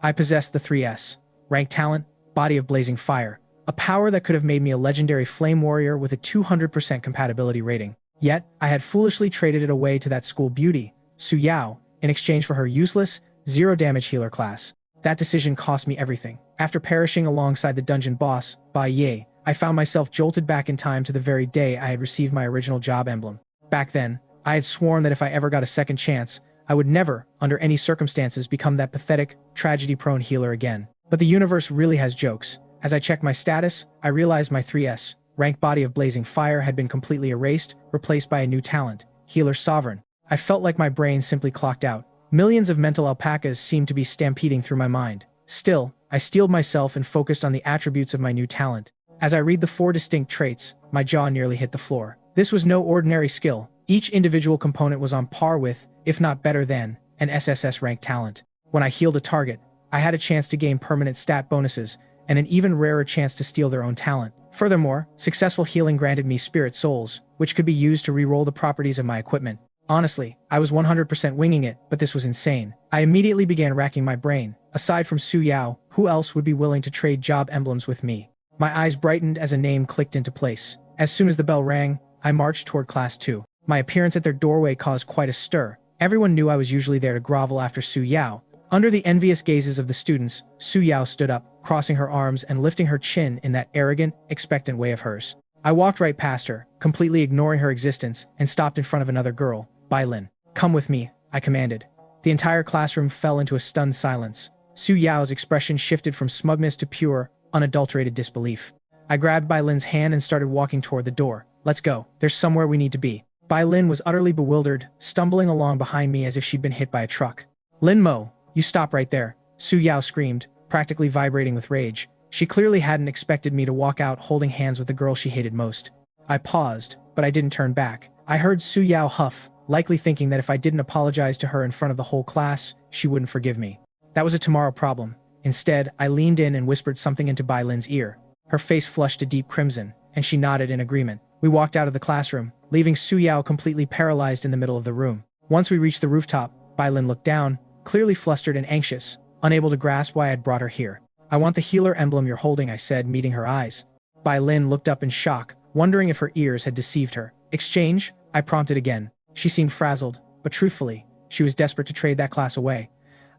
I possessed the 3S, rank talent, body of blazing fire, a power that could have made me a legendary flame warrior with a 200% compatibility rating. Yet, I had foolishly traded it away to that school beauty, Su Yao, in exchange for her useless, zero-damage healer class. That decision cost me everything. After perishing alongside the dungeon boss, Bai Ye, I found myself jolted back in time to the very day I had received my original job emblem. Back then, I had sworn that if I ever got a second chance, I would never, under any circumstances, become that pathetic, tragedy-prone healer again. But the universe really has jokes. As I checked my status, I realized my 3S, rank body of blazing fire had been completely erased, replaced by a new talent, Healer Sovereign. I felt like my brain simply clocked out. Millions of mental alpacas seemed to be stampeding through my mind. Still, I steeled myself and focused on the attributes of my new talent. As I read the 4 distinct traits, my jaw nearly hit the floor. This was no ordinary skill. Each individual component was on par with, if not better than, an SSS rank talent. When I healed a target, I had a chance to gain permanent stat bonuses, and an even rarer chance to steal their own talent. Furthermore, successful healing granted me spirit souls, which could be used to re-roll the properties of my equipment. Honestly, I was 100% winging it, but this was insane. I immediately began racking my brain. Aside from Su Yao, who else would be willing to trade job emblems with me? My eyes brightened as a name clicked into place. As soon as the bell rang, I marched toward Class 2. My appearance at their doorway caused quite a stir. Everyone knew I was usually there to grovel after Su Yao. Under the envious gazes of the students, Su Yao stood up, crossing her arms and lifting her chin in that arrogant, expectant way of hers. I walked right past her, completely ignoring her existence, and stopped in front of another girl, Bai Lin. "Come with me," I commanded. The entire classroom fell into a stunned silence. Su Yao's expression shifted from smugness to pure, unadulterated disbelief. I grabbed Bai Lin's hand and started walking toward the door. "Let's go. There's somewhere we need to be." Bai Lin was utterly bewildered, stumbling along behind me as if she'd been hit by a truck. "Lin Mo, you stop right there," Su Yao screamed, practically vibrating with rage. She clearly hadn't expected me to walk out holding hands with the girl she hated most. I paused, but I didn't turn back. I heard Su Yao huff, likely thinking that if I didn't apologize to her in front of the whole class, she wouldn't forgive me. That was a tomorrow problem. Instead, I leaned in and whispered something into Bai Lin's ear. Her face flushed a deep crimson, and she nodded in agreement. We walked out of the classroom, leaving Su Yao completely paralyzed in the middle of the room. Once we reached the rooftop, Bai Lin looked down, clearly flustered and anxious, unable to grasp why I had brought her here. "I want the healer emblem you're holding," I said, meeting her eyes. Bai Lin looked up in shock, wondering if her ears had deceived her. "Exchange?" I prompted again. She seemed frazzled, but truthfully, she was desperate to trade that class away.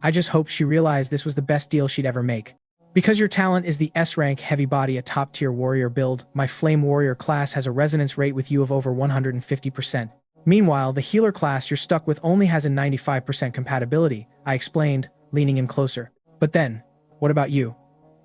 I just hoped she realized this was the best deal she'd ever make. "Because your talent is the S-rank heavy body, a top-tier warrior build, my flame warrior class has a resonance rate with you of over 150%. Meanwhile, the healer class you're stuck with only has a 95% compatibility," I explained, leaning in closer. "But then, what about you?"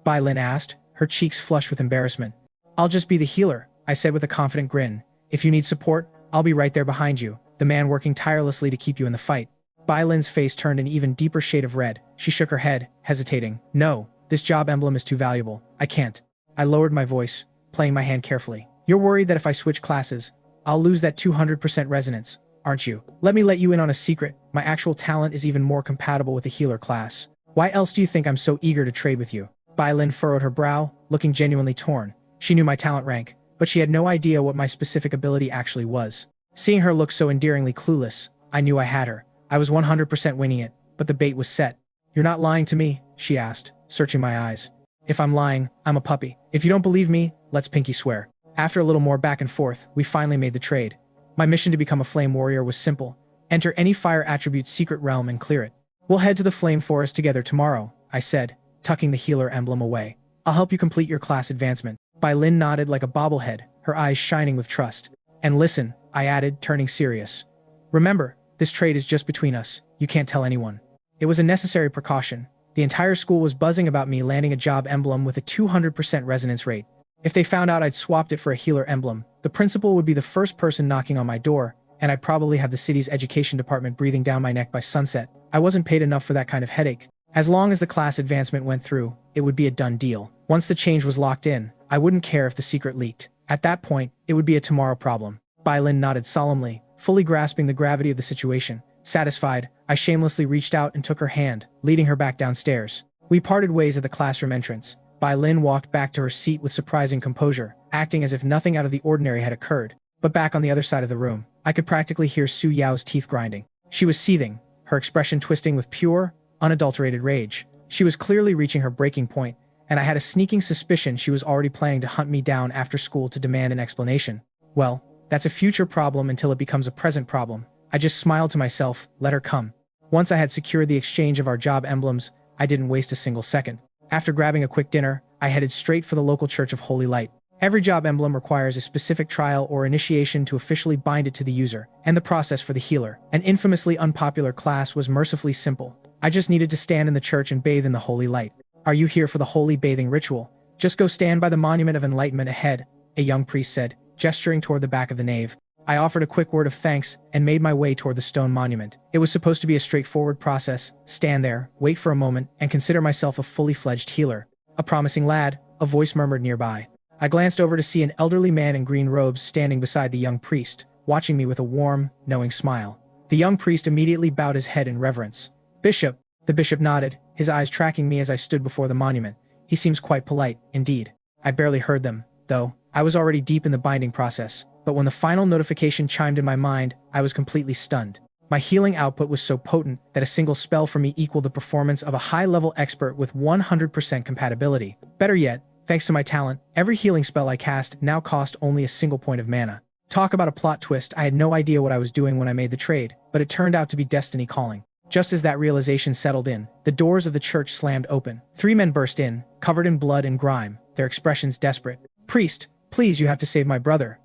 Bai Lin asked, her cheeks flushed with embarrassment. "I'll just be the healer," I said with a confident grin. "If you need support, I'll be right there behind you, the man working tirelessly to keep you in the fight." Bai Lin's face turned an even deeper shade of red. She shook her head, hesitating. "No, this job emblem is too valuable. I can't." I lowered my voice, playing my hand carefully. "You're worried that if I switch classes, I'll lose that 200% resonance, aren't you? Let me let you in on a secret. My actual talent is even more compatible with the healer class. Why else do you think I'm so eager to trade with you?" Bai Lin furrowed her brow, looking genuinely torn. She knew my talent rank, but she had no idea what my specific ability actually was. Seeing her look so endearingly clueless, I knew I had her. I was 100% winning it, but the bait was set. "You're not lying to me?" she asked, searching my eyes. "If I'm lying, I'm a puppy. If you don't believe me, let's pinky swear." After a little more back and forth, we finally made the trade. My mission to become a flame warrior was simple. Enter any fire attribute's secret realm and clear it. "We'll head to the flame forest together tomorrow," I said, tucking the healer emblem away. "I'll help you complete your class advancement." Bai Lin nodded like a bobblehead, her eyes shining with trust. "And listen," I added, turning serious. "Remember, this trade is just between us. You can't tell anyone." It was a necessary precaution. The entire school was buzzing about me landing a job emblem with a 200% resonance rate. If they found out I'd swapped it for a healer emblem, the principal would be the first person knocking on my door, and I'd probably have the city's education department breathing down my neck by sunset. I wasn't paid enough for that kind of headache. As long as the class advancement went through, it would be a done deal. Once the change was locked in, I wouldn't care if the secret leaked. At that point, it would be a tomorrow problem. Bai Lin nodded solemnly, fully grasping the gravity of the situation. Satisfied, I shamelessly reached out and took her hand, leading her back downstairs. We parted ways at the classroom entrance. Bai Lin walked back to her seat with surprising composure, acting as if nothing out of the ordinary had occurred. But back on the other side of the room, I could practically hear Su Yao's teeth grinding. She was seething, her expression twisting with pure, unadulterated rage. She was clearly reaching her breaking point, and I had a sneaking suspicion she was already planning to hunt me down after school to demand an explanation. Well, that's a future problem until it becomes a present problem. I just smiled to myself, let her come. Once I had secured the exchange of our job emblems, I didn't waste a single second. After grabbing a quick dinner, I headed straight for the local Church of Holy Light. Every job emblem requires a specific trial or initiation to officially bind it to the user, and the process for the healer, an infamously unpopular class, was mercifully simple. I just needed to stand in the church and bathe in the holy light. Are you here for the holy bathing ritual? Just go stand by the Monument of Enlightenment ahead, a young priest said, gesturing toward the back of the nave. I offered a quick word of thanks and made my way toward the stone monument. It was supposed to be a straightforward process: stand there, wait for a moment, and consider myself a fully fledged healer. A promising lad, a voice murmured nearby. I glanced over to see an elderly man in green robes standing beside the young priest, watching me with a warm, knowing smile. The young priest immediately bowed his head in reverence. Bishop. The bishop nodded, his eyes tracking me as I stood before the monument. He seems quite polite, indeed. I barely heard them, though. I was already deep in the binding process, but when the final notification chimed in my mind, I was completely stunned. My healing output was so potent that a single spell for me equaled the performance of a high-level expert with 100% compatibility. Better yet, thanks to my talent, every healing spell I cast now cost only a single point of mana. Talk about a plot twist. I had no idea what I was doing when I made the trade, but it turned out to be destiny calling. Just as that realization settled in, the doors of the church slammed open. 3 men burst in, covered in blood and grime, their expressions desperate. "Priest, please, you have to save my brother,"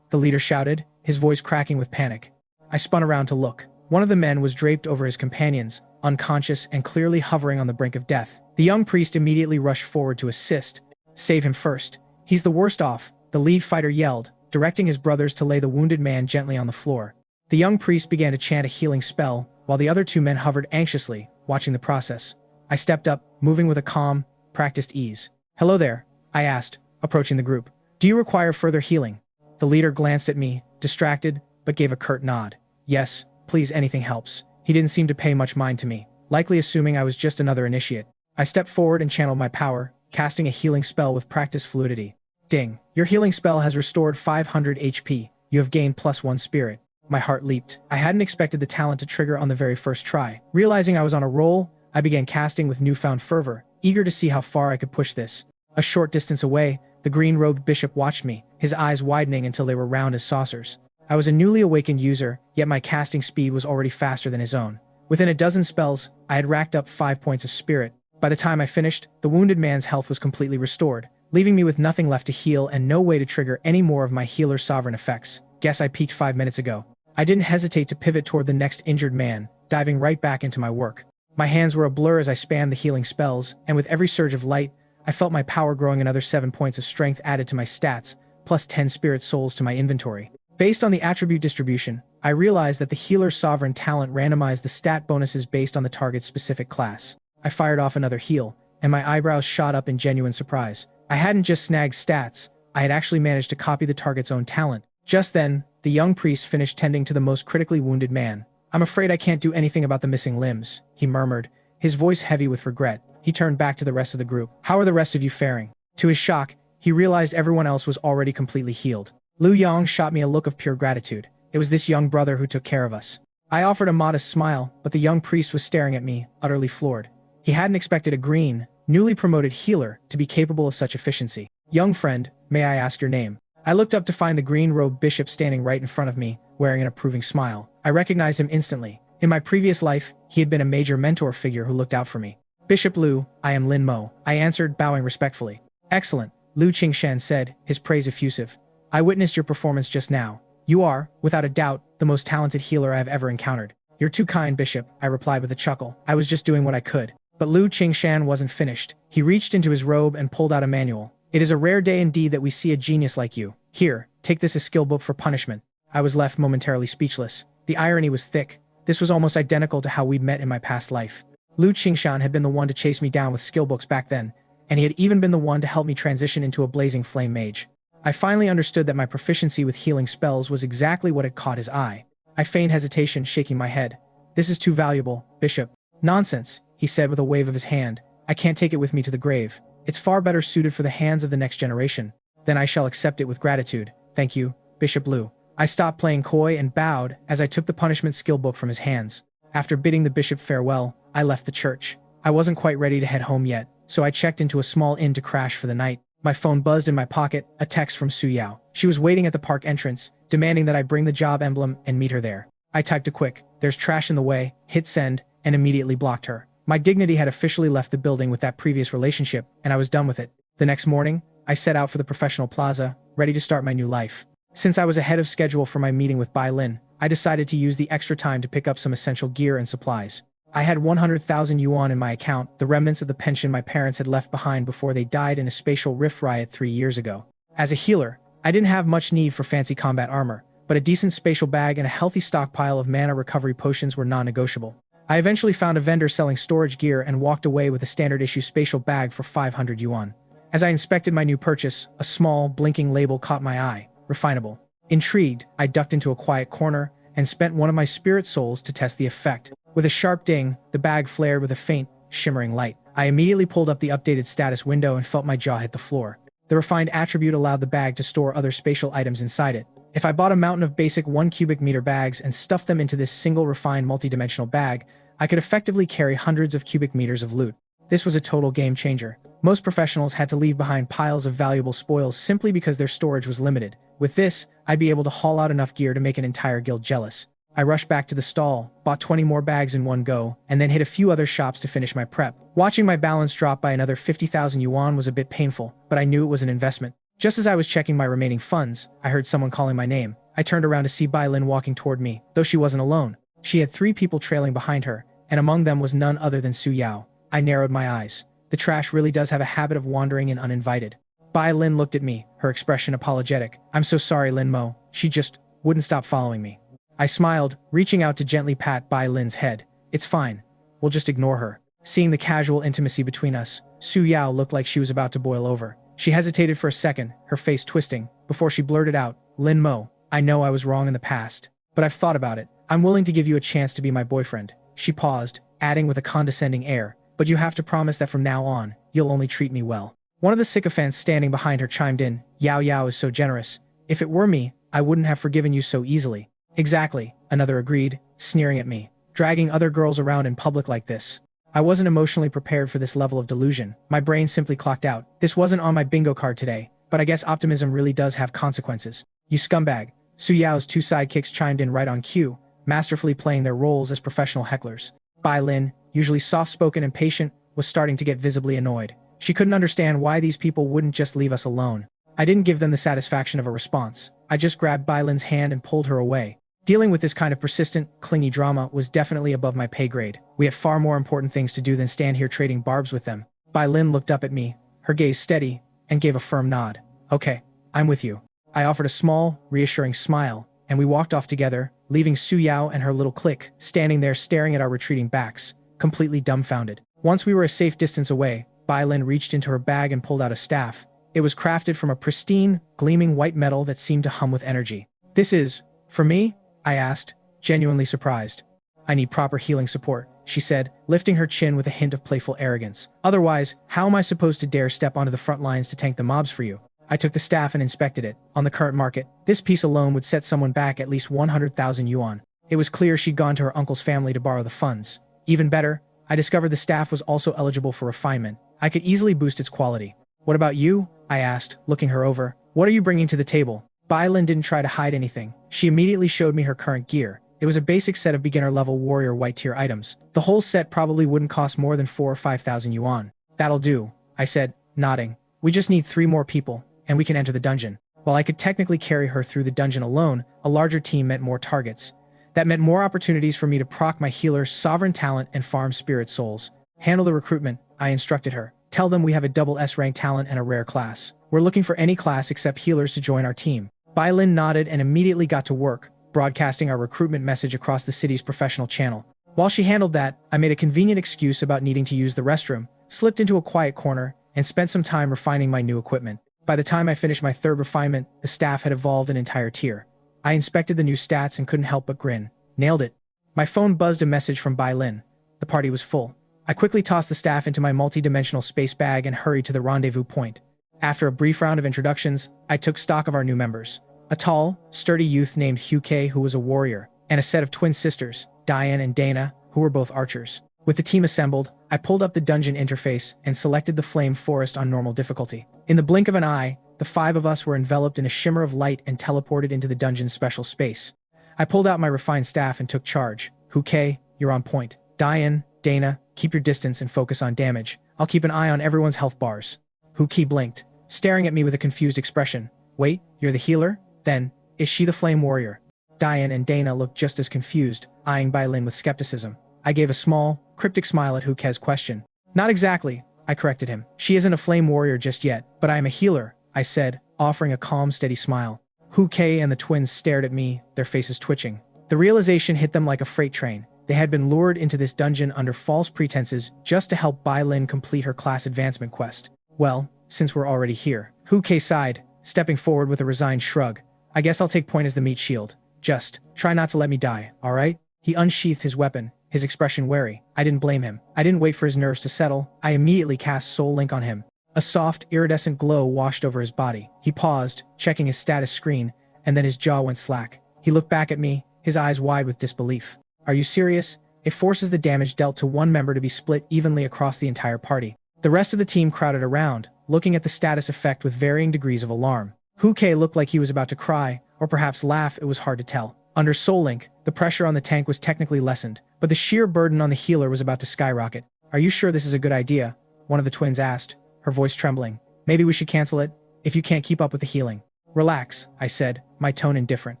the leader shouted, his voice cracking with panic. I spun around to look. One of the men was draped over his companions, unconscious and clearly hovering on the brink of death. The young priest immediately rushed forward to assist. "Save him first. He's the worst off," the lead fighter yelled, directing his brothers to lay the wounded man gently on the floor. The young priest began to chant a healing spell, while the other 2 men hovered anxiously, watching the process. I stepped up, moving with a calm, practiced ease. "Hello there," I asked, approaching the group. "Do you require further healing?" The leader glanced at me, distracted, but gave a curt nod. "Yes, please, anything helps." He didn't seem to pay much mind to me, likely assuming I was just another initiate. I stepped forward and channeled my power, casting a healing spell with practiced fluidity. Ding. Your healing spell has restored 500 HP. You have gained +1 spirit. My heart leaped. I hadn't expected the talent to trigger on the very first try. Realizing I was on a roll, I began casting with newfound fervor, eager to see how far I could push this. A short distance away, the green-robed bishop watched me, his eyes widening until they were round as saucers. I was a newly awakened user, yet my casting speed was already faster than his own. Within a dozen spells, I had racked up 5 points of spirit. By the time I finished, the wounded man's health was completely restored, leaving me with nothing left to heal and no way to trigger any more of my healer's sovereign effects. Guess I peaked 5 minutes ago. I didn't hesitate to pivot toward the next injured man, diving right back into my work. My hands were a blur as I spammed the healing spells, and with every surge of light, I felt my power growing. Another 7 points of strength added to my stats, plus 10 spirit souls to my inventory. Based on the attribute distribution, I realized that the healer's sovereign talent randomized the stat bonuses based on the target's specific class. I fired off another heal, and my eyebrows shot up in genuine surprise. I hadn't just snagged stats, I had actually managed to copy the target's own talent. Just then, the young priest finished tending to the most critically wounded man. "I'm afraid I can't do anything about the missing limbs," he murmured, his voice heavy with regret. He turned back to the rest of the group. "How are the rest of you faring?" To his shock, he realized everyone else was already completely healed. Liu Yang shot me a look of pure gratitude. It was this young brother who took care of us. I offered a modest smile, but the young priest was staring at me, utterly floored. He hadn't expected a green, newly promoted healer to be capable of such efficiency. "Young friend, may I ask your name?" I looked up to find the green-robed bishop standing right in front of me, wearing an approving smile. I recognized him instantly. In my previous life, he had been a major mentor figure who looked out for me. "Bishop Liu, I am Lin Mo," I answered, bowing respectfully. "Excellent," Liu Qingshan said, his praise effusive. "I witnessed your performance just now. You are, without a doubt, the most talented healer I have ever encountered." "You're too kind, Bishop," I replied with a chuckle. I was just doing what I could. But Liu Qingshan wasn't finished. He reached into his robe and pulled out a manual. "It is a rare day indeed that we see a genius like you. Here, take this as skill book for punishment." I was left momentarily speechless. The irony was thick. This was almost identical to how we'd met in my past life. Liu Qingshan had been the one to chase me down with skill books back then, and he had even been the one to help me transition into a blazing flame mage. I finally understood that my proficiency with healing spells was exactly what had caught his eye. I feigned hesitation, shaking my head. "This is too valuable, Bishop." "Nonsense," he said with a wave of his hand. "I can't take it with me to the grave. It's far better suited for the hands of the next generation. Then I shall accept it with gratitude. Thank you, Bishop Liu." I stopped playing coy and bowed as I took the punishment skill book from his hands. After bidding the bishop farewell, I left the church. I wasn't quite ready to head home yet, so I checked into a small inn to crash for the night. My phone buzzed in my pocket, a text from Su Yao. She was waiting at the park entrance, demanding that I bring the job emblem and meet her there. I typed a quick, "There's trash in the way," hit send, and immediately blocked her. My dignity had officially left the building with that previous relationship, and I was done with it. The next morning, I set out for the professional plaza, ready to start my new life. Since I was ahead of schedule for my meeting with Bai Lin, I decided to use the extra time to pick up some essential gear and supplies. I had 100,000 yuan in my account, the remnants of the pension my parents had left behind before they died in a spatial rift riot 3 years ago. As a healer, I didn't have much need for fancy combat armor, but a decent spatial bag and a healthy stockpile of mana recovery potions were non-negotiable. I eventually found a vendor selling storage gear and walked away with a standard-issue spatial bag for 500 yuan. As I inspected my new purchase, a small, blinking label caught my eye, "Refinable." Intrigued, I ducked into a quiet corner and spent one of my spirit souls to test the effect. With a sharp ding, the bag flared with a faint, shimmering light. I immediately pulled up the updated status window and felt my jaw hit the floor. The refined attribute allowed the bag to store other spatial items inside it. If I bought a mountain of basic 1 cubic meter bags and stuffed them into this single refined multidimensional bag, I could effectively carry hundreds of cubic meters of loot. This was a total game changer. Most professionals had to leave behind piles of valuable spoils simply because their storage was limited. With this, I'd be able to haul out enough gear to make an entire guild jealous. I rushed back to the stall, bought 20 more bags in one go, and then hit a few other shops to finish my prep. Watching my balance drop by another 50,000 yuan was a bit painful, but I knew it was an investment. Just as I was checking my remaining funds, I heard someone calling my name. I turned around to see Bai Lin walking toward me, though she wasn't alone. She had 3 people trailing behind her, and among them was none other than Su Yao. I narrowed my eyes. The trash really does have a habit of wandering in uninvited. Bai Lin looked at me, her expression apologetic. "I'm so sorry, Lin Mo. She just wouldn't stop following me." I smiled, reaching out to gently pat Bai Lin's head. "It's fine. We'll just ignore her." Seeing the casual intimacy between us, Su Yao looked like she was about to boil over. She hesitated for a second, her face twisting, before she blurted out, "Lin Mo, I know I was wrong in the past, but I've thought about it. I'm willing to give you a chance to be my boyfriend." She paused, adding with a condescending air, "But you have to promise that from now on, you'll only treat me well." One of the sycophants standing behind her chimed in, "Yao Yao is so generous. If it were me, I wouldn't have forgiven you so easily." "Exactly," another agreed, sneering at me. Dragging other girls around in public like this. I wasn't emotionally prepared for this level of delusion. My brain simply clocked out. This wasn't on my bingo card today, but I guess optimism really does have consequences. "You scumbag." Su Yao's 2 sidekicks chimed in right on cue, masterfully playing their roles as professional hecklers. Bai Lin, usually soft-spoken and patient, was starting to get visibly annoyed. She couldn't understand why these people wouldn't just leave us alone. I didn't give them the satisfaction of a response. I just grabbed Bai Lin's hand and pulled her away. Dealing with this kind of persistent, clingy drama was definitely above my pay grade. We have far more important things to do than stand here trading barbs with them. Bai Lin looked up at me, her gaze steady, and gave a firm nod. "Okay, I'm with you." I offered a small, reassuring smile, and we walked off together, leaving Su Yao and her little clique standing there staring at our retreating backs, completely dumbfounded. Once we were a safe distance away, Bai Lin reached into her bag and pulled out a staff. It was crafted from a pristine, gleaming white metal that seemed to hum with energy. "This is, for me?" I asked, genuinely surprised. "I need proper healing support," she said, lifting her chin with a hint of playful arrogance. "Otherwise, how am I supposed to dare step onto the front lines to tank the mobs for you?" I took the staff and inspected it. On the current market, this piece alone would set someone back at least 100,000 yuan. It was clear she'd gone to her uncle's family to borrow the funds. Even better, I discovered the staff was also eligible for refinement. I could easily boost its quality. "What about you?" I asked, looking her over. "What are you bringing to the table?" Bai Lin didn't try to hide anything. She immediately showed me her current gear. It was a basic set of beginner-level warrior white-tier items. The whole set probably wouldn't cost more than 4,000 or 5,000 yuan. "That'll do," I said, nodding. "We just need 3 more people, and we can enter the dungeon." While I could technically carry her through the dungeon alone, a larger team meant more targets. That meant more opportunities for me to proc my healer's sovereign talent and farm spirit souls. "Handle the recruitment," I instructed her. "Tell them we have a double S-rank talent and a rare class. We're looking for any class except healers to join our team." Bai Lin nodded and immediately got to work, broadcasting our recruitment message across the city's professional channel. While she handled that, I made a convenient excuse about needing to use the restroom, slipped into a quiet corner, and spent some time refining my new equipment. By the time I finished my 3rd refinement, the staff had evolved an entire tier. I inspected the new stats and couldn't help but grin. Nailed it. My phone buzzed a message from Bai Lin. The party was full. I quickly tossed the staff into my multi-dimensional space bag and hurried to the rendezvous point. After a brief round of introductions, I took stock of our new members. A tall, sturdy youth named Hugh K, who was a warrior, and a set of twin sisters, Diane and Dana, who were both archers. With the team assembled, I pulled up the dungeon interface and selected the Flame Forest on normal difficulty. In the blink of an eye, the 5 of us were enveloped in a shimmer of light and teleported into the dungeon's special space. I pulled out my refined staff and took charge. "Hoo-Kay, you're on point. Diane, Dana, keep your distance and focus on damage. I'll keep an eye on everyone's health bars." Hoo-Kay blinked, staring at me with a confused expression. "Wait, you're the healer? Then, is she the Flame Warrior?" Diane and Dana looked just as confused, eyeing Bai Lin with skepticism. I gave a small, cryptic smile at Hoo-Kay's question. "Not exactly," I corrected him. "She isn't a Flame Warrior just yet, but I am a healer," I said, offering a calm, steady smile. Hoo-Kay and the twins stared at me, their faces twitching. The realization hit them like a freight train. They had been lured into this dungeon under false pretenses just to help Bai Lin complete her class advancement quest. "Well, since we're already here." Hoo-Kay sighed, stepping forward with a resigned shrug. "I guess I'll take point as the meat shield. Just try not to let me die, all right?" He unsheathed his weapon, his expression wary. I didn't blame him. I didn't wait for his nerves to settle. I immediately cast Soul Link on him. A soft, iridescent glow washed over his body. He paused, checking his status screen, and then his jaw went slack. He looked back at me, his eyes wide with disbelief. "Are you serious? It forces the damage dealt to one member to be split evenly across the entire party." The rest of the team crowded around, looking at the status effect with varying degrees of alarm. Hoo-Kay looked like he was about to cry, or perhaps laugh. It was hard to tell. Under Soul Link, the pressure on the tank was technically lessened, but the sheer burden on the healer was about to skyrocket. "Are you sure this is a good idea?" one of the twins asked, her voice trembling. "Maybe we should cancel it, if you can't keep up with the healing." "Relax," I said, my tone indifferent.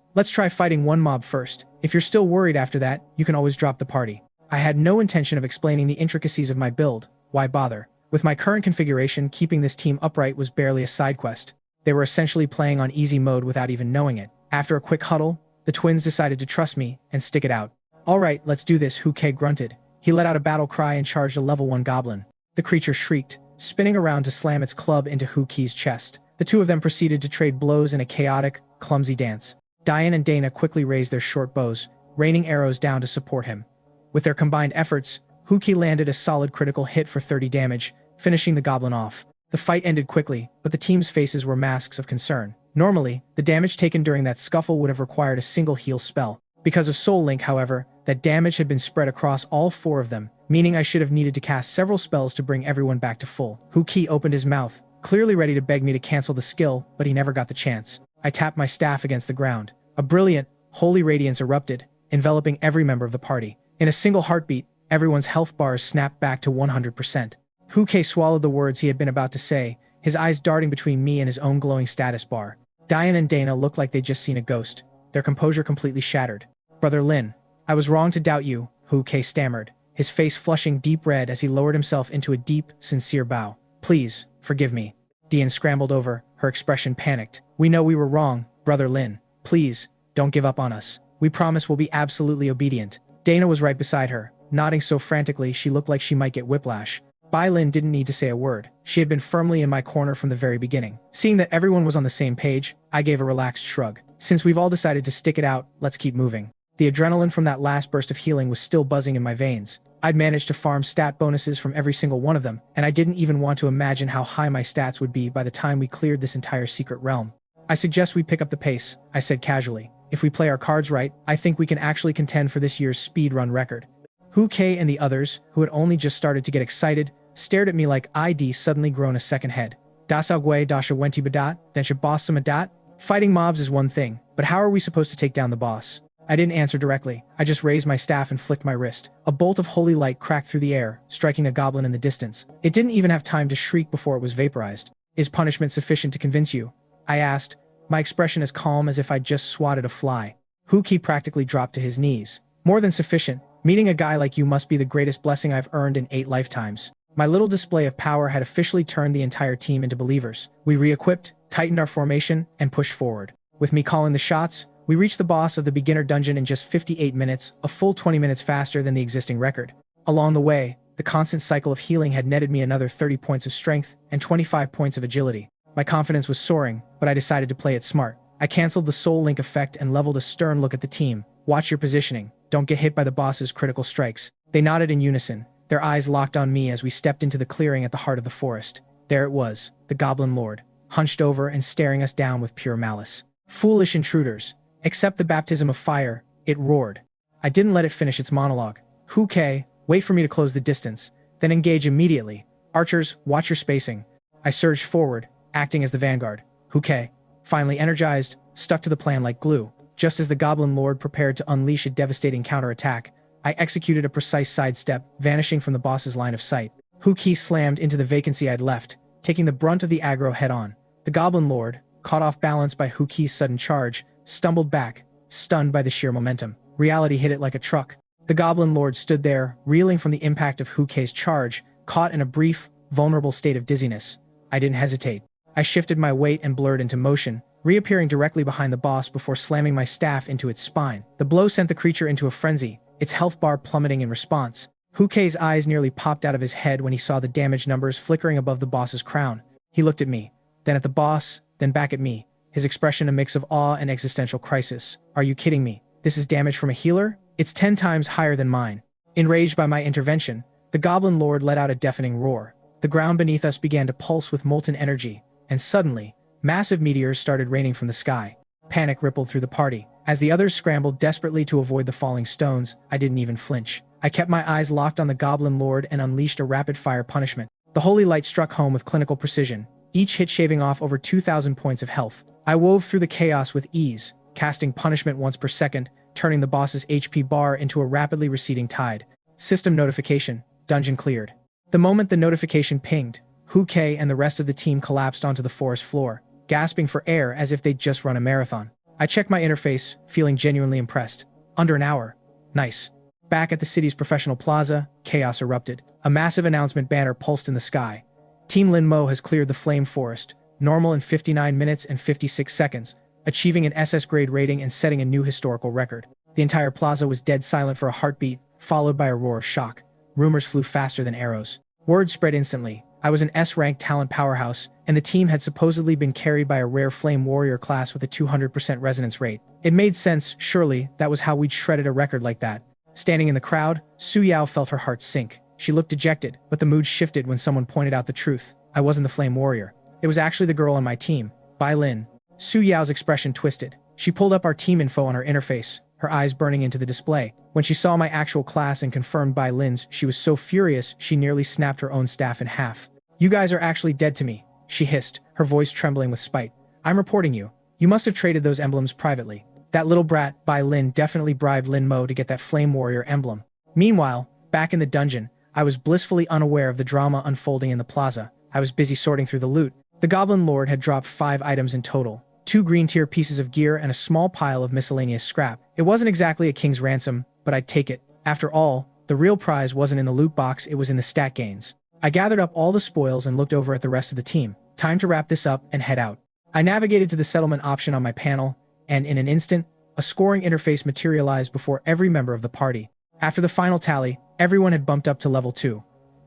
"Let's try fighting one mob first. If you're still worried after that, you can always drop the party." I had no intention of explaining the intricacies of my build. Why bother? With my current configuration, keeping this team upright was barely a side quest. They were essentially playing on easy mode without even knowing it. After a quick huddle, the twins decided to trust me and stick it out. "All right, let's do this," Hoo-Kay grunted. He let out a battle cry and charged a level 1 goblin. The creature shrieked, spinning around to slam its club into Hoo-Kay's chest. The two of them proceeded to trade blows in a chaotic, clumsy dance. Diane and Dana quickly raised their short bows, raining arrows down to support him. With their combined efforts, Hoo-Kay landed a solid critical hit for 30 damage, finishing the goblin off. The fight ended quickly, but the team's faces were masks of concern. Normally, the damage taken during that scuffle would have required a single heal spell. Because of Soul Link, however, that damage had been spread across all 4 of them, meaning I should have needed to cast several spells to bring everyone back to full. Hoo-Kay opened his mouth, clearly ready to beg me to cancel the skill, but he never got the chance. I tapped my staff against the ground. A brilliant, holy radiance erupted, enveloping every member of the party. In a single heartbeat, everyone's health bars snapped back to 100%. Hoo-Kay swallowed the words he had been about to say, his eyes darting between me and his own glowing status bar. Diane and Dana looked like they'd just seen a ghost, their composure completely shattered. "Brother Lin, I was wrong to doubt you," Hoo-Kay stammered, his face flushing deep red as he lowered himself into a deep, sincere bow. "Please, forgive me." Diane scrambled over, her expression panicked. "We know we were wrong, Brother Lin. Please, don't give up on us. We promise we'll be absolutely obedient." Dana was right beside her, nodding so frantically she looked like she might get whiplash. Bai Lin didn't need to say a word. She had been firmly in my corner from the very beginning. Seeing that everyone was on the same page, I gave a relaxed shrug. "Since we've all decided to stick it out, let's keep moving." The adrenaline from that last burst of healing was still buzzing in my veins. I'd managed to farm stat bonuses from every single one of them, and I didn't even want to imagine how high my stats would be by the time we cleared this entire secret realm. "I suggest we pick up the pace," I said casually. "If we play our cards right, I think we can actually contend for this year's speedrun record." Hoo-Kay and the others, who had only just started to get excited, stared at me like I'd suddenly grown a second head. "Das Augwe Dasha Wenti Badat, Densha Boss Samadat?" Fighting mobs is one thing, but how are we supposed to take down the boss? I didn't answer directly. I just raised my staff and flicked my wrist. A bolt of holy light cracked through the air, striking a goblin in the distance. It didn't even have time to shriek before it was vaporized. "Is punishment sufficient to convince you?" I asked, my expression as calm as if I'd just swatted a fly. Hoo-Kay practically dropped to his knees. "More than sufficient. Meeting a guy like you must be the greatest blessing I've earned in 8 lifetimes." My little display of power had officially turned the entire team into believers. We re-equipped, tightened our formation, and pushed forward. With me calling the shots, we reached the boss of the beginner dungeon in just 58 minutes, a full 20 minutes faster than the existing record. Along the way, the constant cycle of healing had netted me another 30 points of strength and 25 points of agility. My confidence was soaring, but I decided to play it smart. I canceled the Soul Link effect and leveled a stern look at the team. "Watch your positioning. Don't get hit by the boss's critical strikes." They nodded in unison, their eyes locked on me as we stepped into the clearing at the heart of the forest. There it was, the Goblin Lord, hunched over and staring us down with pure malice. "Foolish intruders. Accept the baptism of fire," it roared. I didn't let it finish its monologue. "Hoo-Kay, Wait for me to close the distance, then engage immediately. Archers, watch your spacing. I surged forward, acting as the vanguard. Huke, finally energized, stuck to the plan like glue. Just as the Goblin Lord prepared to unleash a devastating counterattack, I executed a precise sidestep, vanishing from the boss's line of sight. Huke slammed into the vacancy I'd left, taking the brunt of the aggro head-on. The Goblin Lord, caught off balance by Huke's sudden charge, stumbled back, stunned by the sheer momentum. Reality hit it like a truck. The Goblin Lord stood there, reeling from the impact of Huke's charge, caught in a brief, vulnerable state of dizziness. I didn't hesitate. I shifted my weight and blurred into motion, reappearing directly behind the boss before slamming my staff into its spine. The blow sent the creature into a frenzy, its health bar plummeting in response. Huke's eyes nearly popped out of his head when he saw the damage numbers flickering above the boss's crown. He looked at me, then at the boss, then back at me, his expression a mix of awe and existential crisis. Are you kidding me? This is damage from a healer? It's 10 times higher than mine. Enraged by my intervention, the Goblin Lord let out a deafening roar. The ground beneath us began to pulse with molten energy, and suddenly, massive meteors started raining from the sky. Panic rippled through the party. As the others scrambled desperately to avoid the falling stones, I didn't even flinch. I kept my eyes locked on the Goblin Lord and unleashed a rapid-fire punishment. The holy light struck home with clinical precision, each hit shaving off over 2,000 points of health. I wove through the chaos with ease, casting punishment once per second, turning the boss's HP bar into a rapidly receding tide. System notification. Dungeon cleared. The moment the notification pinged, Huke and the rest of the team collapsed onto the forest floor, gasping for air as if they'd just run a marathon. I checked my interface, feeling genuinely impressed. Under an hour. Nice. Back at the city's professional plaza, chaos erupted. A massive announcement banner pulsed in the sky. Team Linmo has cleared the flame forest, normal in 59 minutes and 56 seconds, achieving an SS grade rating and setting a new historical record. The entire plaza was dead silent for a heartbeat, followed by a roar of shock. Rumors flew faster than arrows. Word spread instantly. I was an S-ranked talent powerhouse, and the team had supposedly been carried by a rare flame warrior class with a 200% resonance rate. It made sense, surely, that was how we'd shredded a record like that. Standing in the crowd, Su Yao felt her heart sink. She looked dejected, but the mood shifted when someone pointed out the truth. I wasn't the flame warrior. It was actually the girl on my team, Bai Lin. Su Yao's expression twisted. She pulled up our team info on her interface, her eyes burning into the display. When she saw my actual class and confirmed Bai Lin's, she was so furious she nearly snapped her own staff in half. You guys are actually dead to me, she hissed, her voice trembling with spite. I'm reporting you. You must have traded those emblems privately. That little brat, Bai Lin, definitely bribed Lin Mo to get that flame warrior emblem. Meanwhile, back in the dungeon, I was blissfully unaware of the drama unfolding in the plaza. I was busy sorting through the loot. The Goblin Lord had dropped 5 items in total. 2 green-tier pieces of gear and a small pile of miscellaneous scrap. It wasn't exactly a king's ransom, but I'd take it. After all, the real prize wasn't in the loot box, it was in the stat gains. I gathered up all the spoils and looked over at the rest of the team. Time to wrap this up and head out. I navigated to the settlement option on my panel, and in an instant, a scoring interface materialized before every member of the party. After the final tally, everyone had bumped up to level 2.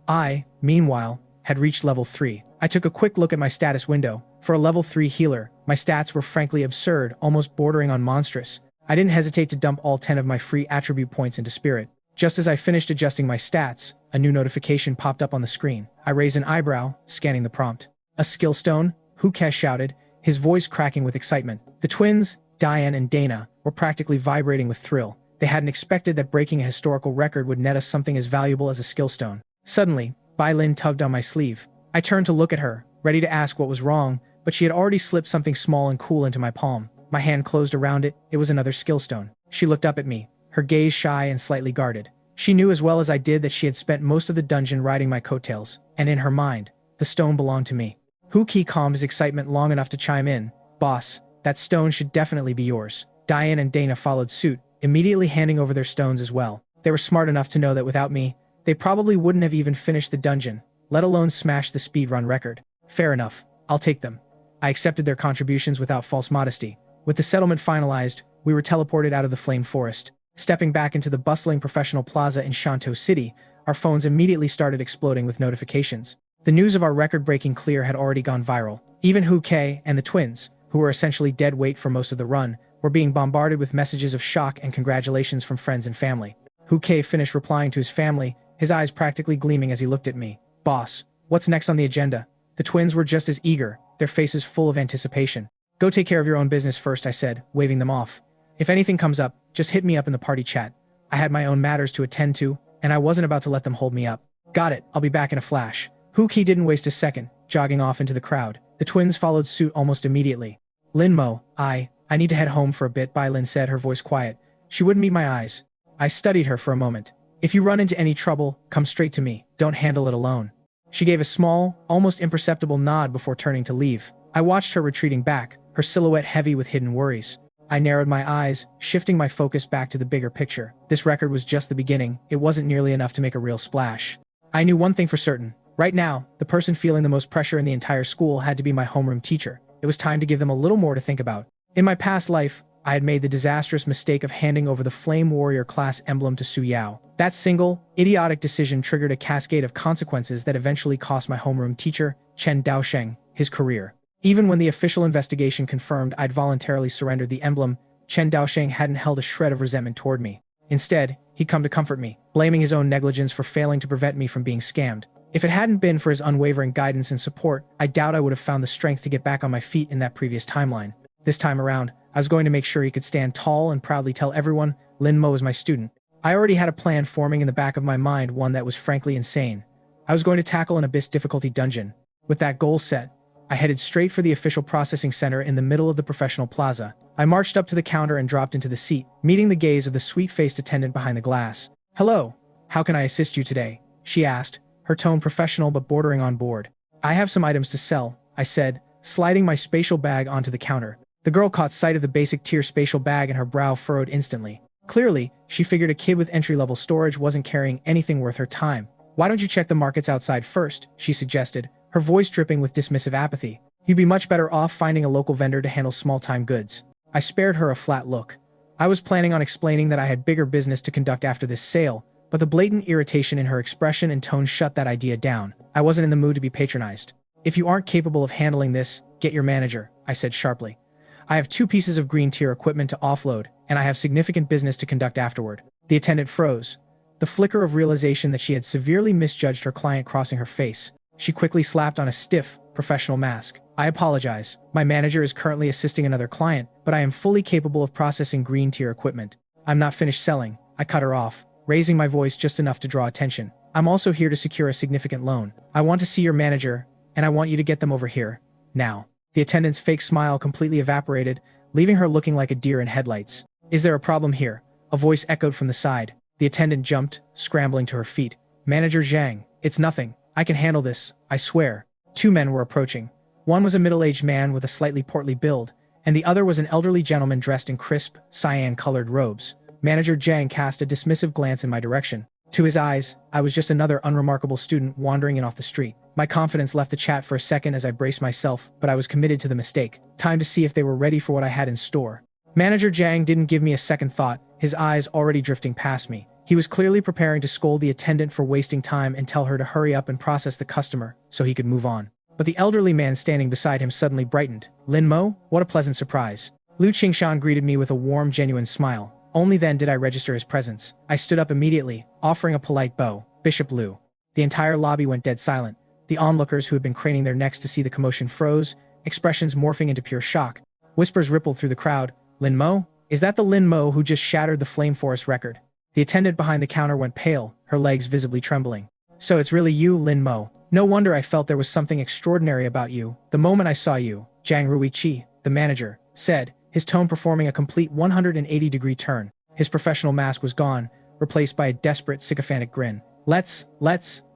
I, meanwhile, had reached level 3. I took a quick look at my status window. For a level 3 healer, my stats were frankly absurd, almost bordering on monstrous. I didn't hesitate to dump all 10 of my free attribute points into spirit. Just as I finished adjusting my stats, a new notification popped up on the screen. I raised an eyebrow, scanning the prompt. A skill stone? Hukesh shouted, his voice cracking with excitement. The twins, Diane and Dana, were practically vibrating with thrill. They hadn't expected that breaking a historical record would net us something as valuable as a skill stone. Suddenly, Bai Lin tugged on my sleeve. I turned to look at her, ready to ask what was wrong, but she had already slipped something small and cool into my palm. My hand closed around it. It was another skill stone. She looked up at me, her gaze shy and slightly guarded. She knew as well as I did that she had spent most of the dungeon riding my coattails, and in her mind, the stone belonged to me. Huke calmed his excitement long enough to chime in. Boss, that stone should definitely be yours. Diane and Dana followed suit, immediately handing over their stones as well. They were smart enough to know that without me, they probably wouldn't have even finished the dungeon, let alone smash the speedrun record. Fair enough, I'll take them. I accepted their contributions without false modesty. With the settlement finalized, we were teleported out of the flame forest. Stepping back into the bustling professional plaza in Shantou City, our phones immediately started exploding with notifications. The news of our record-breaking clear had already gone viral. Even Huke and the twins, who were essentially dead weight for most of the run, were being bombarded with messages of shock and congratulations from friends and family. Huke finished replying to his family, his eyes practically gleaming as he looked at me. Boss, what's next on the agenda? The twins were just as eager, their faces full of anticipation. Go take care of your own business first, I said, waving them off. If anything comes up, just hit me up in the party chat. I had my own matters to attend to. and I wasn't about to let them hold me up. Got it, I'll be back in a flash. He didn't waste a second, jogging off into the crowd. The twins followed suit almost immediately. Linmo, I need to head home for a bit, Bai Lin said, her voice quiet. She wouldn't meet my eyes. I studied her for a moment. If you run into any trouble, come straight to me. Don't handle it alone. She gave a small, almost imperceptible nod before turning to leave. I watched her retreating back, her silhouette heavy with hidden worries. I narrowed my eyes, shifting my focus back to the bigger picture. This record was just the beginning. It wasn't nearly enough to make a real splash. I knew one thing for certain. Right now, the person feeling the most pressure in the entire school had to be my homeroom teacher. It was time to give them a little more to think about. In my past life, I had made the disastrous mistake of handing over the Flame Warrior class emblem to Su Yao. That single, idiotic decision triggered a cascade of consequences that eventually cost my homeroom teacher, Chen Daosheng, his career. Even when the official investigation confirmed I'd voluntarily surrendered the emblem, Chen Daosheng hadn't held a shred of resentment toward me. Instead, he'd come to comfort me, blaming his own negligence for failing to prevent me from being scammed. If it hadn't been for his unwavering guidance and support, I doubt I would have found the strength to get back on my feet in that previous timeline. This time around, I was going to make sure he could stand tall and proudly tell everyone Lin Mo is my student. I already had a plan forming in the back of my mind, one that was frankly insane. I was going to tackle an abyss difficulty dungeon. With that goal set, I headed straight for the official processing center in the middle of the professional plaza. I marched up to the counter and dropped into the seat, meeting the gaze of the sweet-faced attendant behind the glass. "Hello, how can I assist you today?" she asked, her tone professional but bordering on bored. "I have some items to sell," I said, sliding my spatial bag onto the counter. The girl caught sight of the basic tier spatial bag and her brow furrowed instantly. Clearly, she figured a kid with entry-level storage wasn't carrying anything worth her time. "Why don't you check the markets outside first?" she suggested, her voice dripping with dismissive apathy. "You'd be much better off finding a local vendor to handle small-time goods." I spared her a flat look. I was planning on explaining that I had bigger business to conduct after this sale, but the blatant irritation in her expression and tone shut that idea down. I wasn't in the mood to be patronized. "If you aren't capable of handling this, get your manager," I said sharply. "I have 2 pieces of green tier equipment to offload, and I have significant business to conduct afterward." The attendant froze, the flicker of realization that she had severely misjudged her client crossing her face. She quickly slapped on a stiff, professional mask. "I apologize. My manager is currently assisting another client, but I am fully capable of processing green tier equipment." "I'm not finished selling," I cut her off, raising my voice just enough to draw attention. "I'm also here to secure a significant loan. I want to see your manager, and I want you to get them over here. Now." The attendant's fake smile completely evaporated, leaving her looking like a deer in headlights. "Is there a problem here?" A voice echoed from the side. The attendant jumped, scrambling to her feet. "Manager Zhang, it's nothing. I can handle this, I swear." 2 men were approaching. One was a middle-aged man with a slightly portly build, and the other was an elderly gentleman dressed in crisp, cyan-colored robes. Manager Zhang cast a dismissive glance in my direction. To his eyes, I was just another unremarkable student wandering in off the street. My confidence left the chat for a second as I braced myself, but I was committed to the mistake. Time to see if they were ready for what I had in store. Manager Zhang didn't give me a second thought, his eyes already drifting past me. He was clearly preparing to scold the attendant for wasting time and tell her to hurry up and process the customer, so he could move on. But the elderly man standing beside him suddenly brightened. "Lin Mo, what a pleasant surprise." Lu Qingshan greeted me with a warm, genuine smile. Only then did I register his presence. I stood up immediately, offering a polite bow. "Bishop Lu." The entire lobby went dead silent. The onlookers who had been craning their necks to see the commotion froze, expressions morphing into pure shock. Whispers rippled through the crowd. "Lin Mo? Is that the Lin Mo who just shattered the Flame Forest record?" The attendant behind the counter went pale, her legs visibly trembling. "So it's really you, Lin Mo. No wonder I felt there was something extraordinary about you the moment I saw you," Zhang Ruiqi, the manager, said, his tone performing a complete 180-degree turn. His professional mask was gone, replaced by a desperate, sycophantic grin.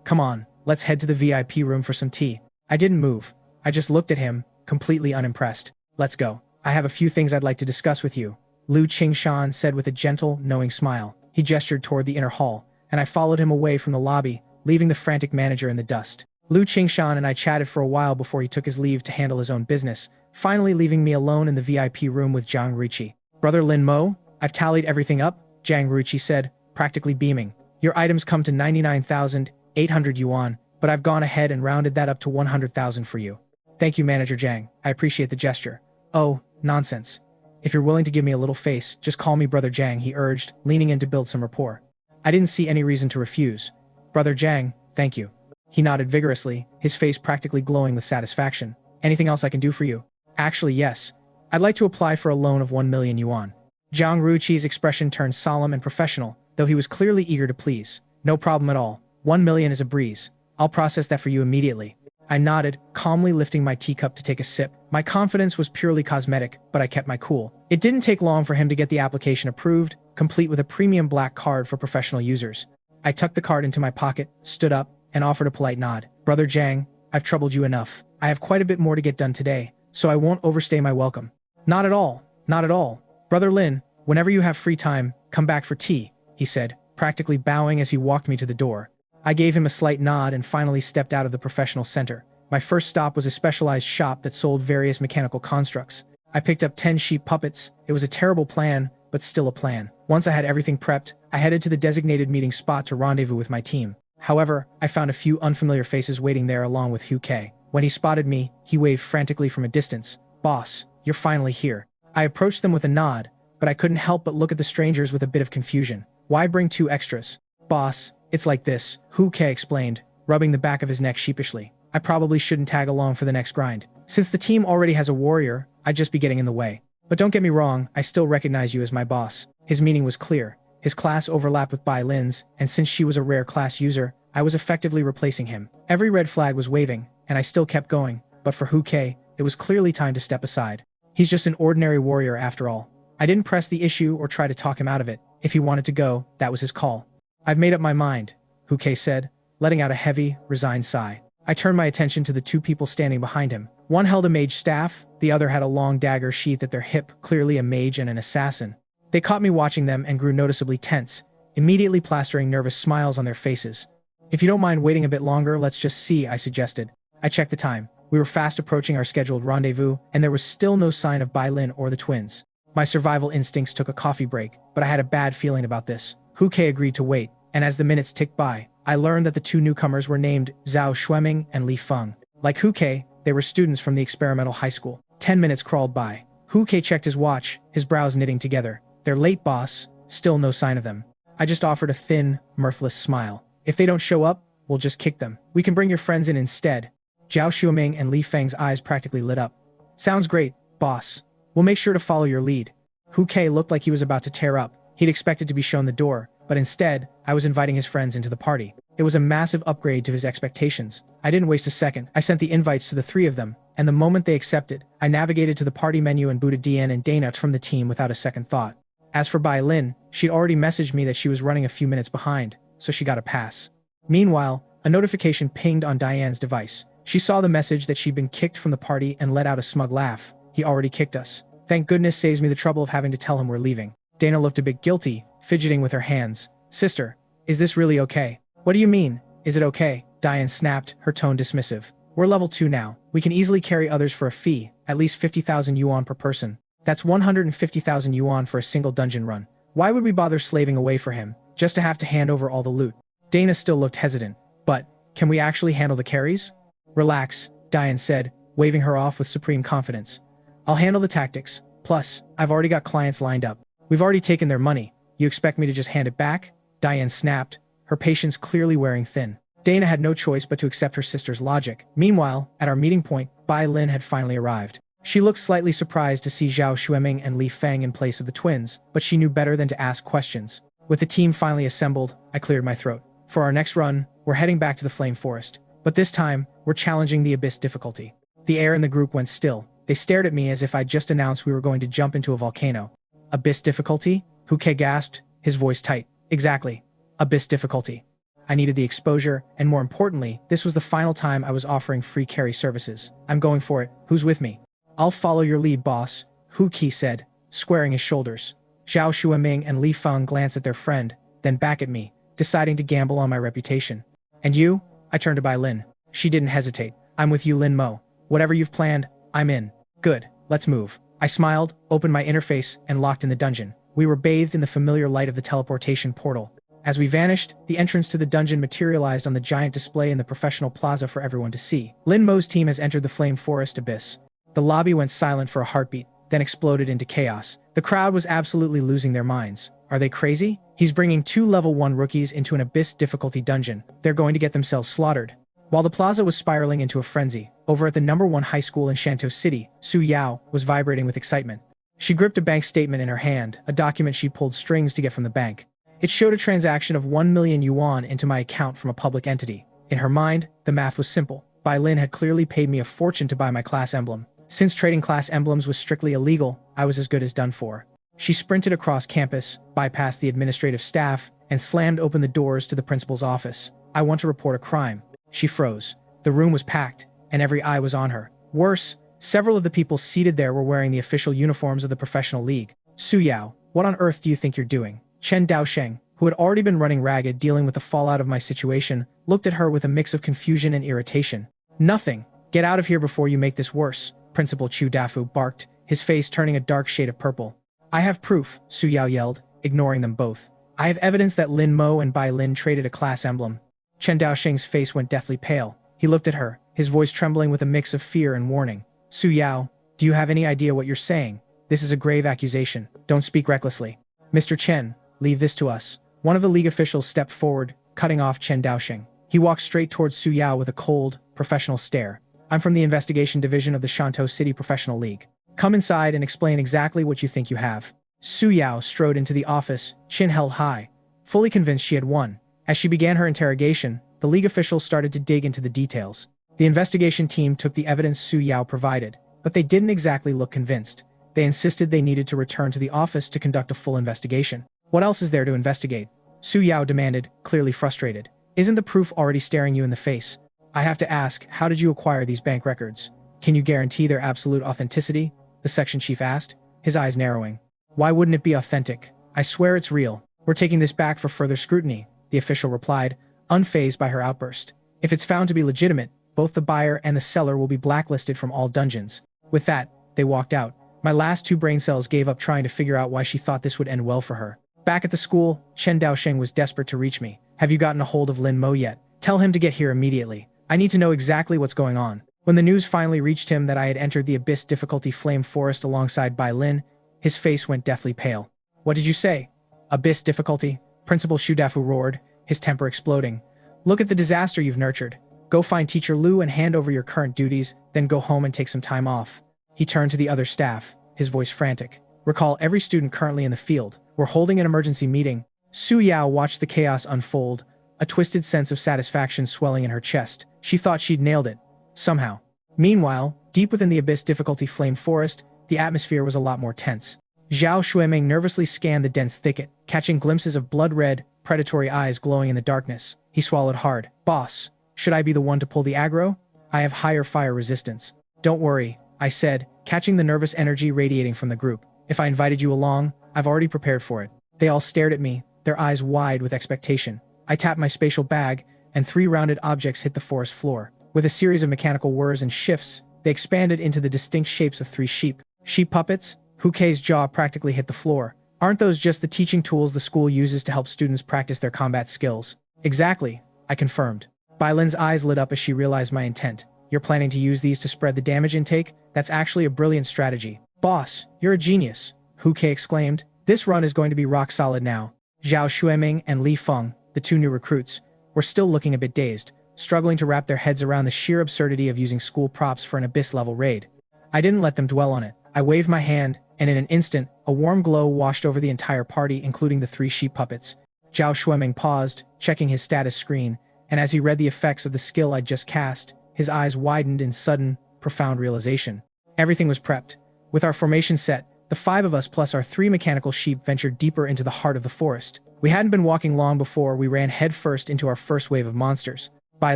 Come on, let's head to the VIP room for some tea." I didn't move. I just looked at him, completely unimpressed. "Let's go. I have a few things I'd like to discuss with you," Lu Qingshan said with a gentle, knowing smile. He gestured toward the inner hall, and I followed him away from the lobby, leaving the frantic manager in the dust. Lu Qingshan and I chatted for a while before he took his leave to handle his own business, finally leaving me alone in the VIP room with Zhang Ruiqi. "Brother Lin Mo, I've tallied everything up," Zhang Ruiqi said, practically beaming. "Your items come to 99,800 yuan, but I've gone ahead and rounded that up to 100,000 for you." "Thank you, Manager Zhang. I appreciate the gesture." "Oh, nonsense. If you're willing to give me a little face, just call me Brother Zhang," he urged, leaning in to build some rapport. I didn't see any reason to refuse. "Brother Zhang, thank you." He nodded vigorously, his face practically glowing with satisfaction. "Anything else I can do for you?" "Actually, yes. I'd like to apply for a loan of 1 million yuan. Zhang Ruiqi's expression turned solemn and professional, though he was clearly eager to please. No problem at all. 1 million is a breeze. I'll process that for you immediately. I nodded, calmly lifting my teacup to take a sip. My confidence was purely cosmetic, but I kept my cool. It didn't take long for him to get the application approved, complete with a premium black card for professional users. I tucked the card into my pocket, stood up, and offered a polite nod. Brother Jang, I've troubled you enough. I have quite a bit more to get done today, so I won't overstay my welcome. Not at all, not at all. Brother Lin, whenever you have free time, come back for tea, he said, practically bowing as he walked me to the door. I gave him a slight nod and finally stepped out of the professional center. My first stop was a specialized shop that sold various mechanical constructs. I picked up 10 sheep puppets. It was a terrible plan, but still a plan. Once I had everything prepped, I headed to the designated meeting spot to rendezvous with my team. However, I found a few unfamiliar faces waiting there along with Hu Kei. When he spotted me, he waved frantically from a distance. Boss, you're finally here. I approached them with a nod, but I couldn't help but look at the strangers with a bit of confusion. Why bring 2 extras? Boss, it's like this, Hu Kei explained, rubbing the back of his neck sheepishly. I probably shouldn't tag along for the next grind. Since the team already has a warrior, I'd just be getting in the way. But don't get me wrong, I still recognize you as my boss. His meaning was clear. His class overlapped with Bai Lin's, and since she was a rare class user, I was effectively replacing him. Every red flag was waving, and I still kept going, but for Hu Kei, it was clearly time to step aside. He's just an ordinary warrior after all. I didn't press the issue or try to talk him out of it. If he wanted to go, that was his call. I've made up my mind, Hu Kei said, letting out a heavy, resigned sigh. I turned my attention to the 2 people standing behind him. One held a mage staff, the other had a long dagger sheath at their hip, clearly a mage and an assassin. They caught me watching them and grew noticeably tense, immediately plastering nervous smiles on their faces. If you don't mind waiting a bit longer, let's just see, I suggested. I checked the time. We were fast approaching our scheduled rendezvous, and there was still no sign of Bai Lin or the twins. My survival instincts took a coffee break, but I had a bad feeling about this. Hu Kei agreed to wait, and as the minutes ticked by, I learned that the 2 newcomers were named Zhao Xueming and Li Feng. Like Hu Kei, they were students from the experimental high school. 10 minutes crawled by. Hu Kei checked his watch, his brows knitting together. They're late, boss. Still no sign of them. I just offered a thin, mirthless smile. If they don't show up, we'll just kick them. We can bring your friends in instead. Zhao Xueming and Li Feng's eyes practically lit up. Sounds great, boss. We'll make sure to follow your lead. Hu Kei looked like he was about to tear up. He'd expected to be shown the door, but instead, I was inviting his friends into the party. It was a massive upgrade to his expectations. I didn't waste a second. I sent the invites to the 3 of them, and the moment they accepted, I navigated to the party menu and booted Dian and Dana from the team without a second thought. As for Bai Lin, she'd already messaged me that she was running a few minutes behind, so she got a pass. Meanwhile, a notification pinged on Diane's device. She saw the message that she'd been kicked from the party and let out a smug laugh. He already kicked us. Thank goodness saves me the trouble of having to tell him we're leaving. Dana looked a bit guilty, fidgeting with her hands. Sister, is this really okay? What do you mean, is it okay? Diane snapped, her tone dismissive. We're level 2 now. We can easily carry others for a fee, at least 50,000 yuan per person. That's 150,000 yuan for a single dungeon run. Why would we bother slaving away for him, just to have to hand over all the loot? Dana still looked hesitant. But, can we actually handle the carries? Relax, Diane said, waving her off with supreme confidence. I'll handle the tactics. Plus, I've already got clients lined up. We've already taken their money. You expect me to just hand it back? Diane snapped, her patience clearly wearing thin. Dana had no choice but to accept her sister's logic. Meanwhile, at our meeting point, Bai Lin had finally arrived. She looked slightly surprised to see Zhao Xueming and Li Feng in place of the twins, but she knew better than to ask questions. With the team finally assembled, I cleared my throat. For our next run, we're heading back to the Flame Forest. But this time, we're challenging the Abyss difficulty. The air in the group went still. They stared at me as if I'd just announced we were going to jump into a volcano. Abyss difficulty? Hu Kei gasped, his voice tight. Exactly. Abyss difficulty. I needed the exposure, and more importantly, this was the final time I was offering free carry services. I'm going for it. Who's with me? I'll follow your lead, boss, Hu Kei said, squaring his shoulders. Zhao Xueming and Li Feng glanced at their friend, then back at me, deciding to gamble on my reputation. And you? I turned to Bai Lin. She didn't hesitate. I'm with you, Lin Mo. Whatever you've planned, I'm in. Good, let's move. I smiled, opened my interface, and locked in the dungeon. We were bathed in the familiar light of the teleportation portal. As we vanished, the entrance to the dungeon materialized on the giant display in the professional plaza for everyone to see. Lin Mo's team has entered the Flame Forest Abyss. The lobby went silent for a heartbeat, then exploded into chaos. The crowd was absolutely losing their minds. Are they crazy? He's bringing 2 level 1 rookies into an Abyss difficulty dungeon. They're going to get themselves slaughtered. While the plaza was spiraling into a frenzy, over at the #1 high school in Shantou City, Su Yao was vibrating with excitement. She gripped a bank statement in her hand, a document she pulled strings to get from the bank. It showed a transaction of 1 million yuan into my account from a public entity. In her mind, the math was simple. Bai Lin had clearly paid me a fortune to buy my class emblem. Since trading class emblems was strictly illegal, I was as good as done for. She sprinted across campus, bypassed the administrative staff, and slammed open the doors to the principal's office. "I want to report a crime." She froze. The room was packed, and every eye was on her. Worse, several of the people seated there were wearing the official uniforms of the professional league. "Su Yao, what on earth do you think you're doing?" Chen Daosheng, who had already been running ragged dealing with the fallout of my situation, looked at her with a mix of confusion and irritation. "Nothing. Get out of here before you make this worse," Principal Chu Dafu barked, his face turning a dark shade of purple. "I have proof," Su Yao yelled, ignoring them both. "I have evidence that Lin Mo and Bai Lin traded a class emblem." Chen Daosheng's face went deathly pale. He looked at her, his voice trembling with a mix of fear and warning. "Su Yao, do you have any idea what you're saying? This is a grave accusation. Don't speak recklessly." "Mr. Chen, leave this to us." One of the league officials stepped forward, cutting off Chen Daosheng. He walked straight towards Su Yao with a cold, professional stare. "I'm from the investigation division of the Shantou City Professional League. Come inside and explain exactly what you think you have." Su Yao strode into the office, chin held high, fully convinced she had won. As she began her interrogation, the league officials started to dig into the details. The investigation team took the evidence Su Yao provided, but they didn't exactly look convinced. They insisted they needed to return to the office to conduct a full investigation. "What else is there to investigate?" Su Yao demanded, clearly frustrated. "Isn't the proof already staring you in the face? I have to ask, how did you acquire these bank records? Can you guarantee their absolute authenticity?" the section chief asked, his eyes narrowing. "Why wouldn't it be authentic? I swear it's real. We're taking this back for further scrutiny," the official replied, unfazed by her outburst. "If it's found to be legitimate, both the buyer and the seller will be blacklisted from all dungeons." With that, they walked out. My last two brain cells gave up trying to figure out why she thought this would end well for her. Back at the school, Chen Daosheng was desperate to reach me. "Have you gotten a hold of Lin Mo yet? Tell him to get here immediately. I need to know exactly what's going on." When the news finally reached him that I had entered the Abyss Difficulty Flame Forest alongside Bai Lin, his face went deathly pale. "What did you say? Abyss Difficulty?" Principal Shu Dafu roared, his temper exploding. "Look at the disaster you've nurtured. Go find Teacher Lu and hand over your current duties, then go home and take some time off." He turned to the other staff, his voice frantic. "Recall every student currently in the field. We're holding an emergency meeting." Su Yao watched the chaos unfold, a twisted sense of satisfaction swelling in her chest. She thought she'd nailed it. Somehow. Meanwhile, deep within the Abyss Difficulty Flame Forest, the atmosphere was a lot more tense. Zhao Xueming nervously scanned the dense thicket, catching glimpses of blood-red, predatory eyes glowing in the darkness. He swallowed hard. "Boss, should I be the one to pull the aggro? I have higher fire resistance." "Don't worry," I said, catching the nervous energy radiating from the group. "If I invited you along, I've already prepared for it." They all stared at me, their eyes wide with expectation. I tapped my spatial bag, and 3 rounded objects hit the forest floor. With a series of mechanical whirs and shifts, they expanded into the distinct shapes of 3 sheep. "Sheep puppets?" Hu Kei's jaw practically hit the floor. "Aren't those just the teaching tools the school uses to help students practice their combat skills?" "Exactly," I confirmed. Bai Lin's eyes lit up as she realized my intent. "You're planning to use these to spread the damage intake? That's actually a brilliant strategy." "Boss, you're a genius," Hu Kei exclaimed. "This run is going to be rock solid now." Zhao Xueming and Li Feng, the 2 new recruits, were still looking a bit dazed, struggling to wrap their heads around the sheer absurdity of using school props for an Abyss-level raid. I didn't let them dwell on it. I waved my hand, and in an instant, a warm glow washed over the entire party, including the 3 sheep puppets. Zhao Xueming paused, checking his status screen, and as he read the effects of the skill I'd just cast, his eyes widened in sudden, profound realization. Everything was prepped. With our formation set, the 5 of us plus our 3 mechanical sheep ventured deeper into the heart of the forest. We hadn't been walking long before we ran headfirst into our first wave of monsters. "Bai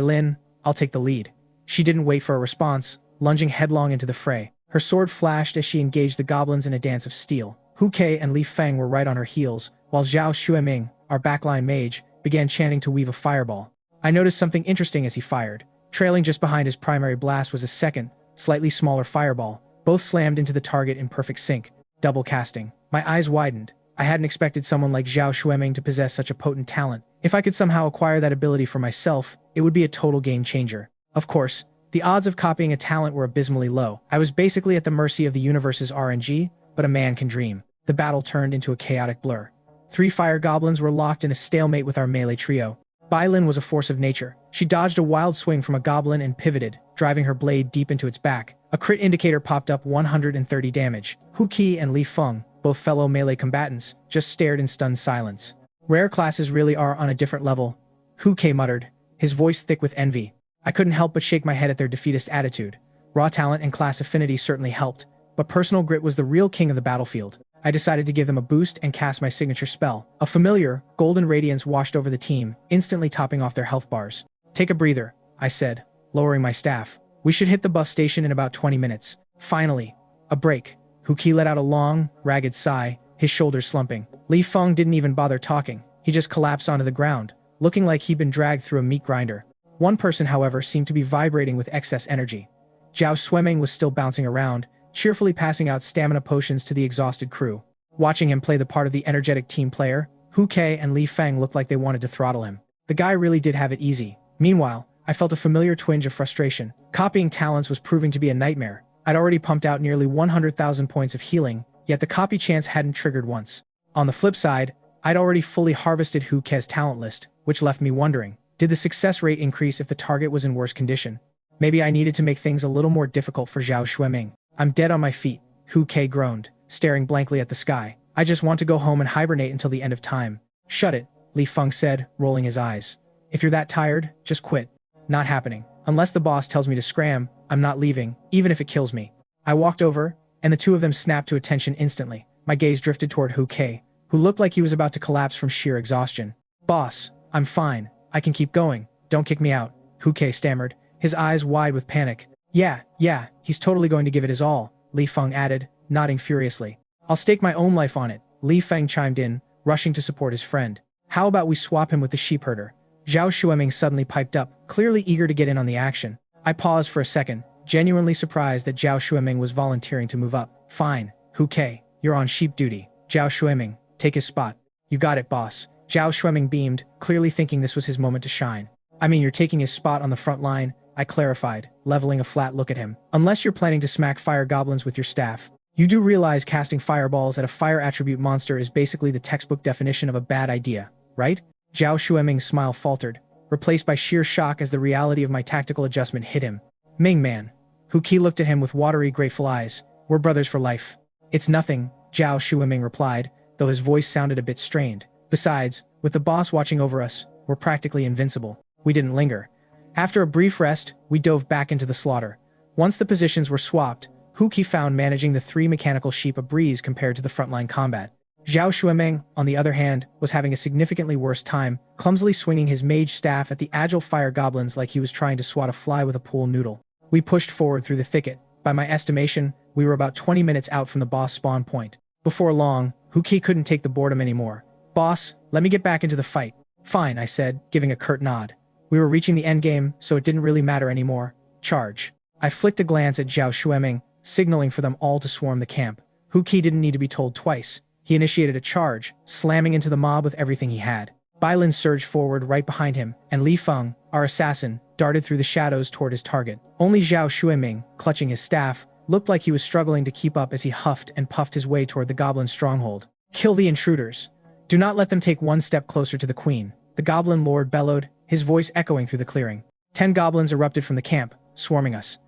Lin, I'll take the lead." She didn't wait for a response, lunging headlong into the fray. Her sword flashed as she engaged the goblins in a dance of steel. Hu Kei and Li Feng were right on her heels, while Zhao Xueming, our backline mage, began chanting to weave a fireball. I noticed something interesting as he fired. Trailing just behind his primary blast was a second, slightly smaller fireball. Both slammed into the target in perfect sync, double casting. My eyes widened. I hadn't expected someone like Zhao Xueming to possess such a potent talent. If I could somehow acquire that ability for myself, it would be a total game changer. Of course, the odds of copying a talent were abysmally low. I was basically at the mercy of the universe's RNG, but a man can dream. The battle turned into a chaotic blur. 3 fire goblins were locked in a stalemate with our melee trio. Bai Lin was a force of nature. She dodged a wild swing from a goblin and pivoted, driving her blade deep into its back. A crit indicator popped up 130 damage. Hu Qi and Li Feng, both fellow melee combatants, just stared in stunned silence. Rare classes really are on a different level, Hu Ke muttered, his voice thick with envy. I couldn't help but shake my head at their defeatist attitude. Raw talent and class affinity certainly helped, but personal grit was the real king of the battlefield. I decided to give them a boost and cast my signature spell. A familiar, golden radiance washed over the team, instantly topping off their health bars. Take a breather, I said, lowering my staff. We should hit the buff station in about 20 minutes. Finally, a break. Hu Ke let out a long, ragged sigh, his shoulders slumping. Li Feng didn't even bother talking. He just collapsed onto the ground, looking like he'd been dragged through a meat grinder. One person, however, seemed to be vibrating with excess energy. Zhao Xueming was still bouncing around, cheerfully passing out stamina potions to the exhausted crew. Watching him play the part of the energetic team player, Hu Ke and Li Feng looked like they wanted to throttle him. The guy really did have it easy. Meanwhile, I felt a familiar twinge of frustration. Copying talents was proving to be a nightmare. I'd already pumped out nearly 100,000 points of healing, yet the copy chance hadn't triggered once. On the flip side, I'd already fully harvested Hu Ke's talent list, which left me wondering, did the success rate increase if the target was in worse condition? Maybe I needed to make things a little more difficult for Zhao Xueming. I'm dead on my feet, Hu Ke groaned, staring blankly at the sky. I just want to go home and hibernate until the end of time. Shut it, Li Feng said, rolling his eyes. If you're that tired, just quit. Not happening. Unless the boss tells me to scram, I'm not leaving, even if it kills me. I walked over, and the two of them snapped to attention instantly. My gaze drifted toward Hu Ke, who looked like he was about to collapse from sheer exhaustion. Boss, I'm fine. I can keep going. Don't kick me out, Hu Ke stammered, his eyes wide with panic. Yeah, he's totally going to give it his all, Li Feng added, nodding furiously. I'll stake my own life on it, Li Feng chimed in, rushing to support his friend. How about we swap him with the sheep herder? Zhao Xueming suddenly piped up, clearly eager to get in on the action. I paused for a second, genuinely surprised that Zhao Xueming was volunteering to move up. Fine, Hu Ke, you're on sheep duty. Zhao Xueming, take his spot. You got it, boss. Zhao Xueming beamed, clearly thinking this was his moment to shine. I mean, you're taking his spot on the front line, I clarified, leveling a flat look at him. Unless you're planning to smack fire goblins with your staff. You do realize casting fireballs at a fire attribute monster is basically the textbook definition of a bad idea, right? Zhao Xueming's smile faltered, replaced by sheer shock as the reality of my tactical adjustment hit him. Ming man. Hu Ke looked at him with watery, grateful eyes. We're brothers for life. It's nothing, Zhao Xueming replied, though his voice sounded a bit strained. Besides, with the boss watching over us, we're practically invincible. We didn't linger. After a brief rest, we dove back into the slaughter. Once the positions were swapped, Hu Ke found managing the 3 mechanical sheep a breeze compared to the frontline combat. Zhao Xueming, on the other hand, was having a significantly worse time, clumsily swinging his mage staff at the agile fire goblins like he was trying to swat a fly with a pool noodle. We pushed forward through the thicket. By my estimation, we were about 20 minutes out from the boss spawn point. Before long, Hu Ke couldn't take the boredom anymore. Boss, let me get back into the fight. Fine, I said, giving a curt nod. We were reaching the endgame, so it didn't really matter anymore. Charge. I flicked a glance at Zhao Xueming, signaling for them all to swarm the camp. Hu Ke didn't need to be told twice. He initiated a charge, slamming into the mob with everything he had. Bailin surged forward right behind him, and Li Feng, our assassin, darted through the shadows toward his target. Only Zhao Xueming, clutching his staff, looked like he was struggling to keep up as he huffed and puffed his way toward the goblin stronghold. Kill the intruders. Do not let them take one step closer to the queen, the goblin lord bellowed, his voice echoing through the clearing. 10 goblins erupted from the camp, swarming us.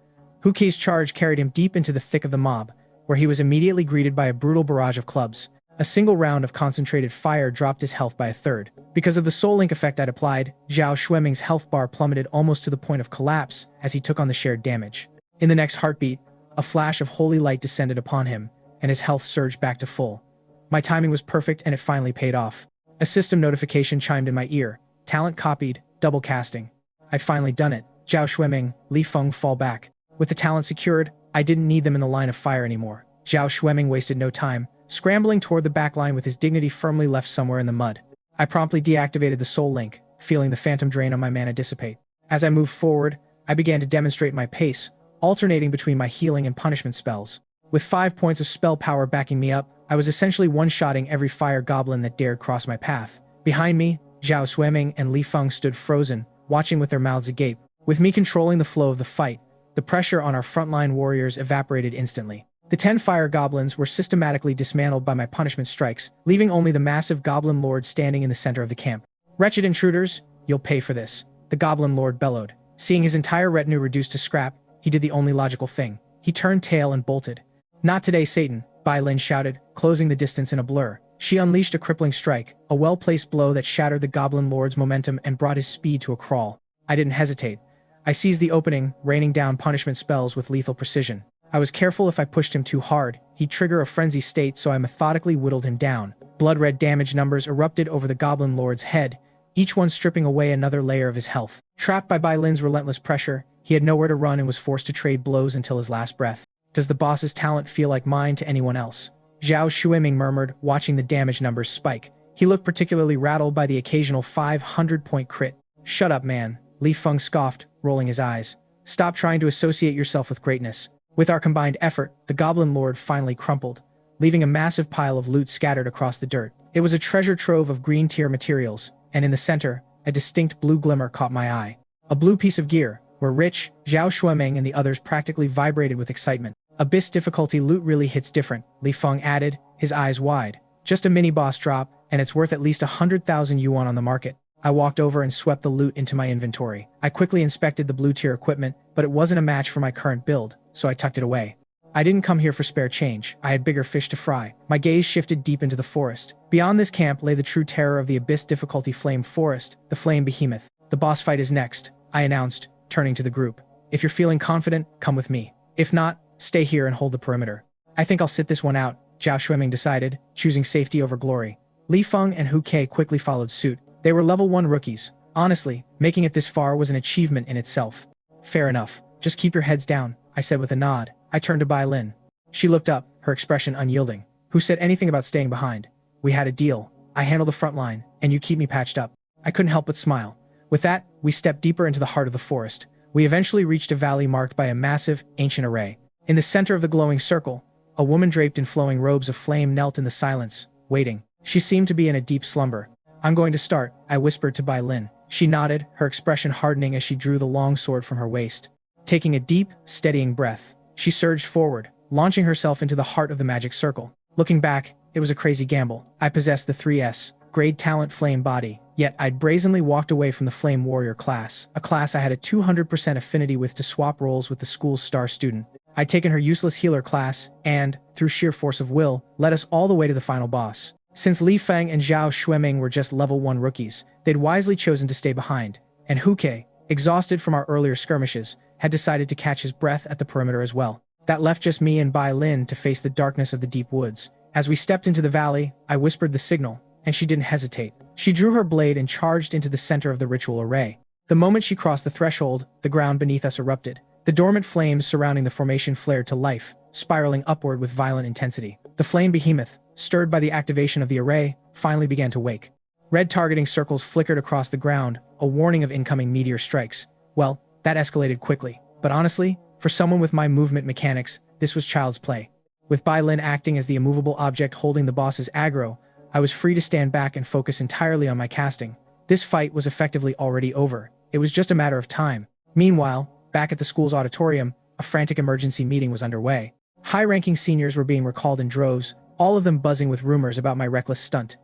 Hu Ke's charge carried him deep into the thick of the mob, where he was immediately greeted by a brutal barrage of clubs. A single round of concentrated fire dropped his health by a third. Because of the soul link effect I'd applied, Zhao Xueming's health bar plummeted almost to the point of collapse as he took on the shared damage. In the next heartbeat, a flash of holy light descended upon him, and his health surged back to full. My timing was perfect and it finally paid off. A system notification chimed in my ear. Talent copied, double casting. I'd finally done it. Zhao Xueming, Li Feng fall back. With the talent secured, I didn't need them in the line of fire anymore. Zhao Xueming wasted no time, scrambling toward the back line with his dignity firmly left somewhere in the mud. I promptly deactivated the soul link, feeling the phantom drain on my mana dissipate. As I moved forward, I began to demonstrate my pace, alternating between my healing and punishment spells. With 5 points of spell power backing me up, I was essentially one-shotting every fire goblin that dared cross my path. Behind me, Zhao Xueming and Li Feng stood frozen, watching with their mouths agape. With me controlling the flow of the fight, the pressure on our frontline warriors evaporated instantly. The 10 fire goblins were systematically dismantled by my punishment strikes, leaving only the massive goblin lord standing in the center of the camp. Wretched intruders, you'll pay for this, the goblin lord bellowed. Seeing his entire retinue reduced to scrap, he did the only logical thing. He turned tail and bolted. Not today, Satan, Bailin shouted, closing the distance in a blur. She unleashed a crippling strike, a well-placed blow that shattered the Goblin Lord's momentum and brought his speed to a crawl. I didn't hesitate. I seized the opening, raining down punishment spells with lethal precision. I was careful if I pushed him too hard, he'd trigger a frenzy state, so I methodically whittled him down. Blood-red damage numbers erupted over the Goblin Lord's head, each one stripping away another layer of his health. Trapped by Bai Lin's relentless pressure, he had nowhere to run and was forced to trade blows until his last breath. Does the boss's talent feel like mine to anyone else? Zhao Shuiming murmured, watching the damage numbers spike. He looked particularly rattled by the occasional 500-point crit. Shut up, man, Li Feng scoffed, rolling his eyes. Stop trying to associate yourself with greatness. With our combined effort, the Goblin Lord finally crumpled, leaving a massive pile of loot scattered across the dirt. It was a treasure trove of green tier materials, and in the center, a distinct blue glimmer caught my eye. A blue piece of gear, where Rich, Zhao Shuiming and the others practically vibrated with excitement. Abyss difficulty loot really hits different, Li Feng added, his eyes wide. Just a mini-boss drop, and it's worth at least 100,000 yuan on the market. I walked over and swept the loot into my inventory. I quickly inspected the blue-tier equipment, but it wasn't a match for my current build, so I tucked it away. I didn't come here for spare change. I had bigger fish to fry. My gaze shifted deep into the forest. Beyond this camp lay the true terror of the Abyss difficulty Flame Forest, the Flame Behemoth. The boss fight is next, I announced, turning to the group. If you're feeling confident, come with me. If not, stay here and hold the perimeter. I think I'll sit this one out, Zhao Shuiming decided, choosing safety over glory. Li Feng and Hu Ke quickly followed suit. They were level 1 rookies. Honestly, making it this far was an achievement in itself. Fair enough. Just keep your heads down, I said with a nod. I turned to Bai Lin. She looked up, her expression unyielding. Who said anything about staying behind? We had a deal. I handle the front line, and you keep me patched up. I couldn't help but smile. With that, we stepped deeper into the heart of the forest. We eventually reached a valley marked by a massive, ancient array. In the center of the glowing circle, a woman draped in flowing robes of flame knelt in the silence, waiting. She seemed to be in a deep slumber. I'm going to start, I whispered to Bai Lin. She nodded, her expression hardening as she drew the long sword from her waist. Taking a deep, steadying breath, she surged forward, launching herself into the heart of the magic circle. Looking back, it was a crazy gamble. I possessed the 3S, grade talent flame body, yet I'd brazenly walked away from the flame warrior class, a class I had a 200% affinity with to swap roles with the school's star student. I'd taken her useless healer class, and, through sheer force of will, led us all the way to the final boss. Since Li Feng and Zhao Shuiming were just level 1 rookies, they'd wisely chosen to stay behind, and Hu Ke, exhausted from our earlier skirmishes, had decided to catch his breath at the perimeter as well. That left just me and Bai Lin to face the darkness of the deep woods. As we stepped into the valley, I whispered the signal, and she didn't hesitate. She drew her blade and charged into the center of the ritual array. The moment she crossed the threshold, the ground beneath us erupted. The dormant flames surrounding the formation flared to life, spiraling upward with violent intensity. The flame behemoth, stirred by the activation of the array, finally began to wake. Red targeting circles flickered across the ground, a warning of incoming meteor strikes. Well, that escalated quickly. But honestly, for someone with my movement mechanics, this was child's play. With Bai Lin acting as the immovable object holding the boss's aggro, I was free to stand back and focus entirely on my casting. This fight was effectively already over. It was just a matter of time. Meanwhile, back at the school's auditorium, a frantic emergency meeting was underway. High-ranking seniors were being recalled in droves, all of them buzzing with rumors about my reckless stunt.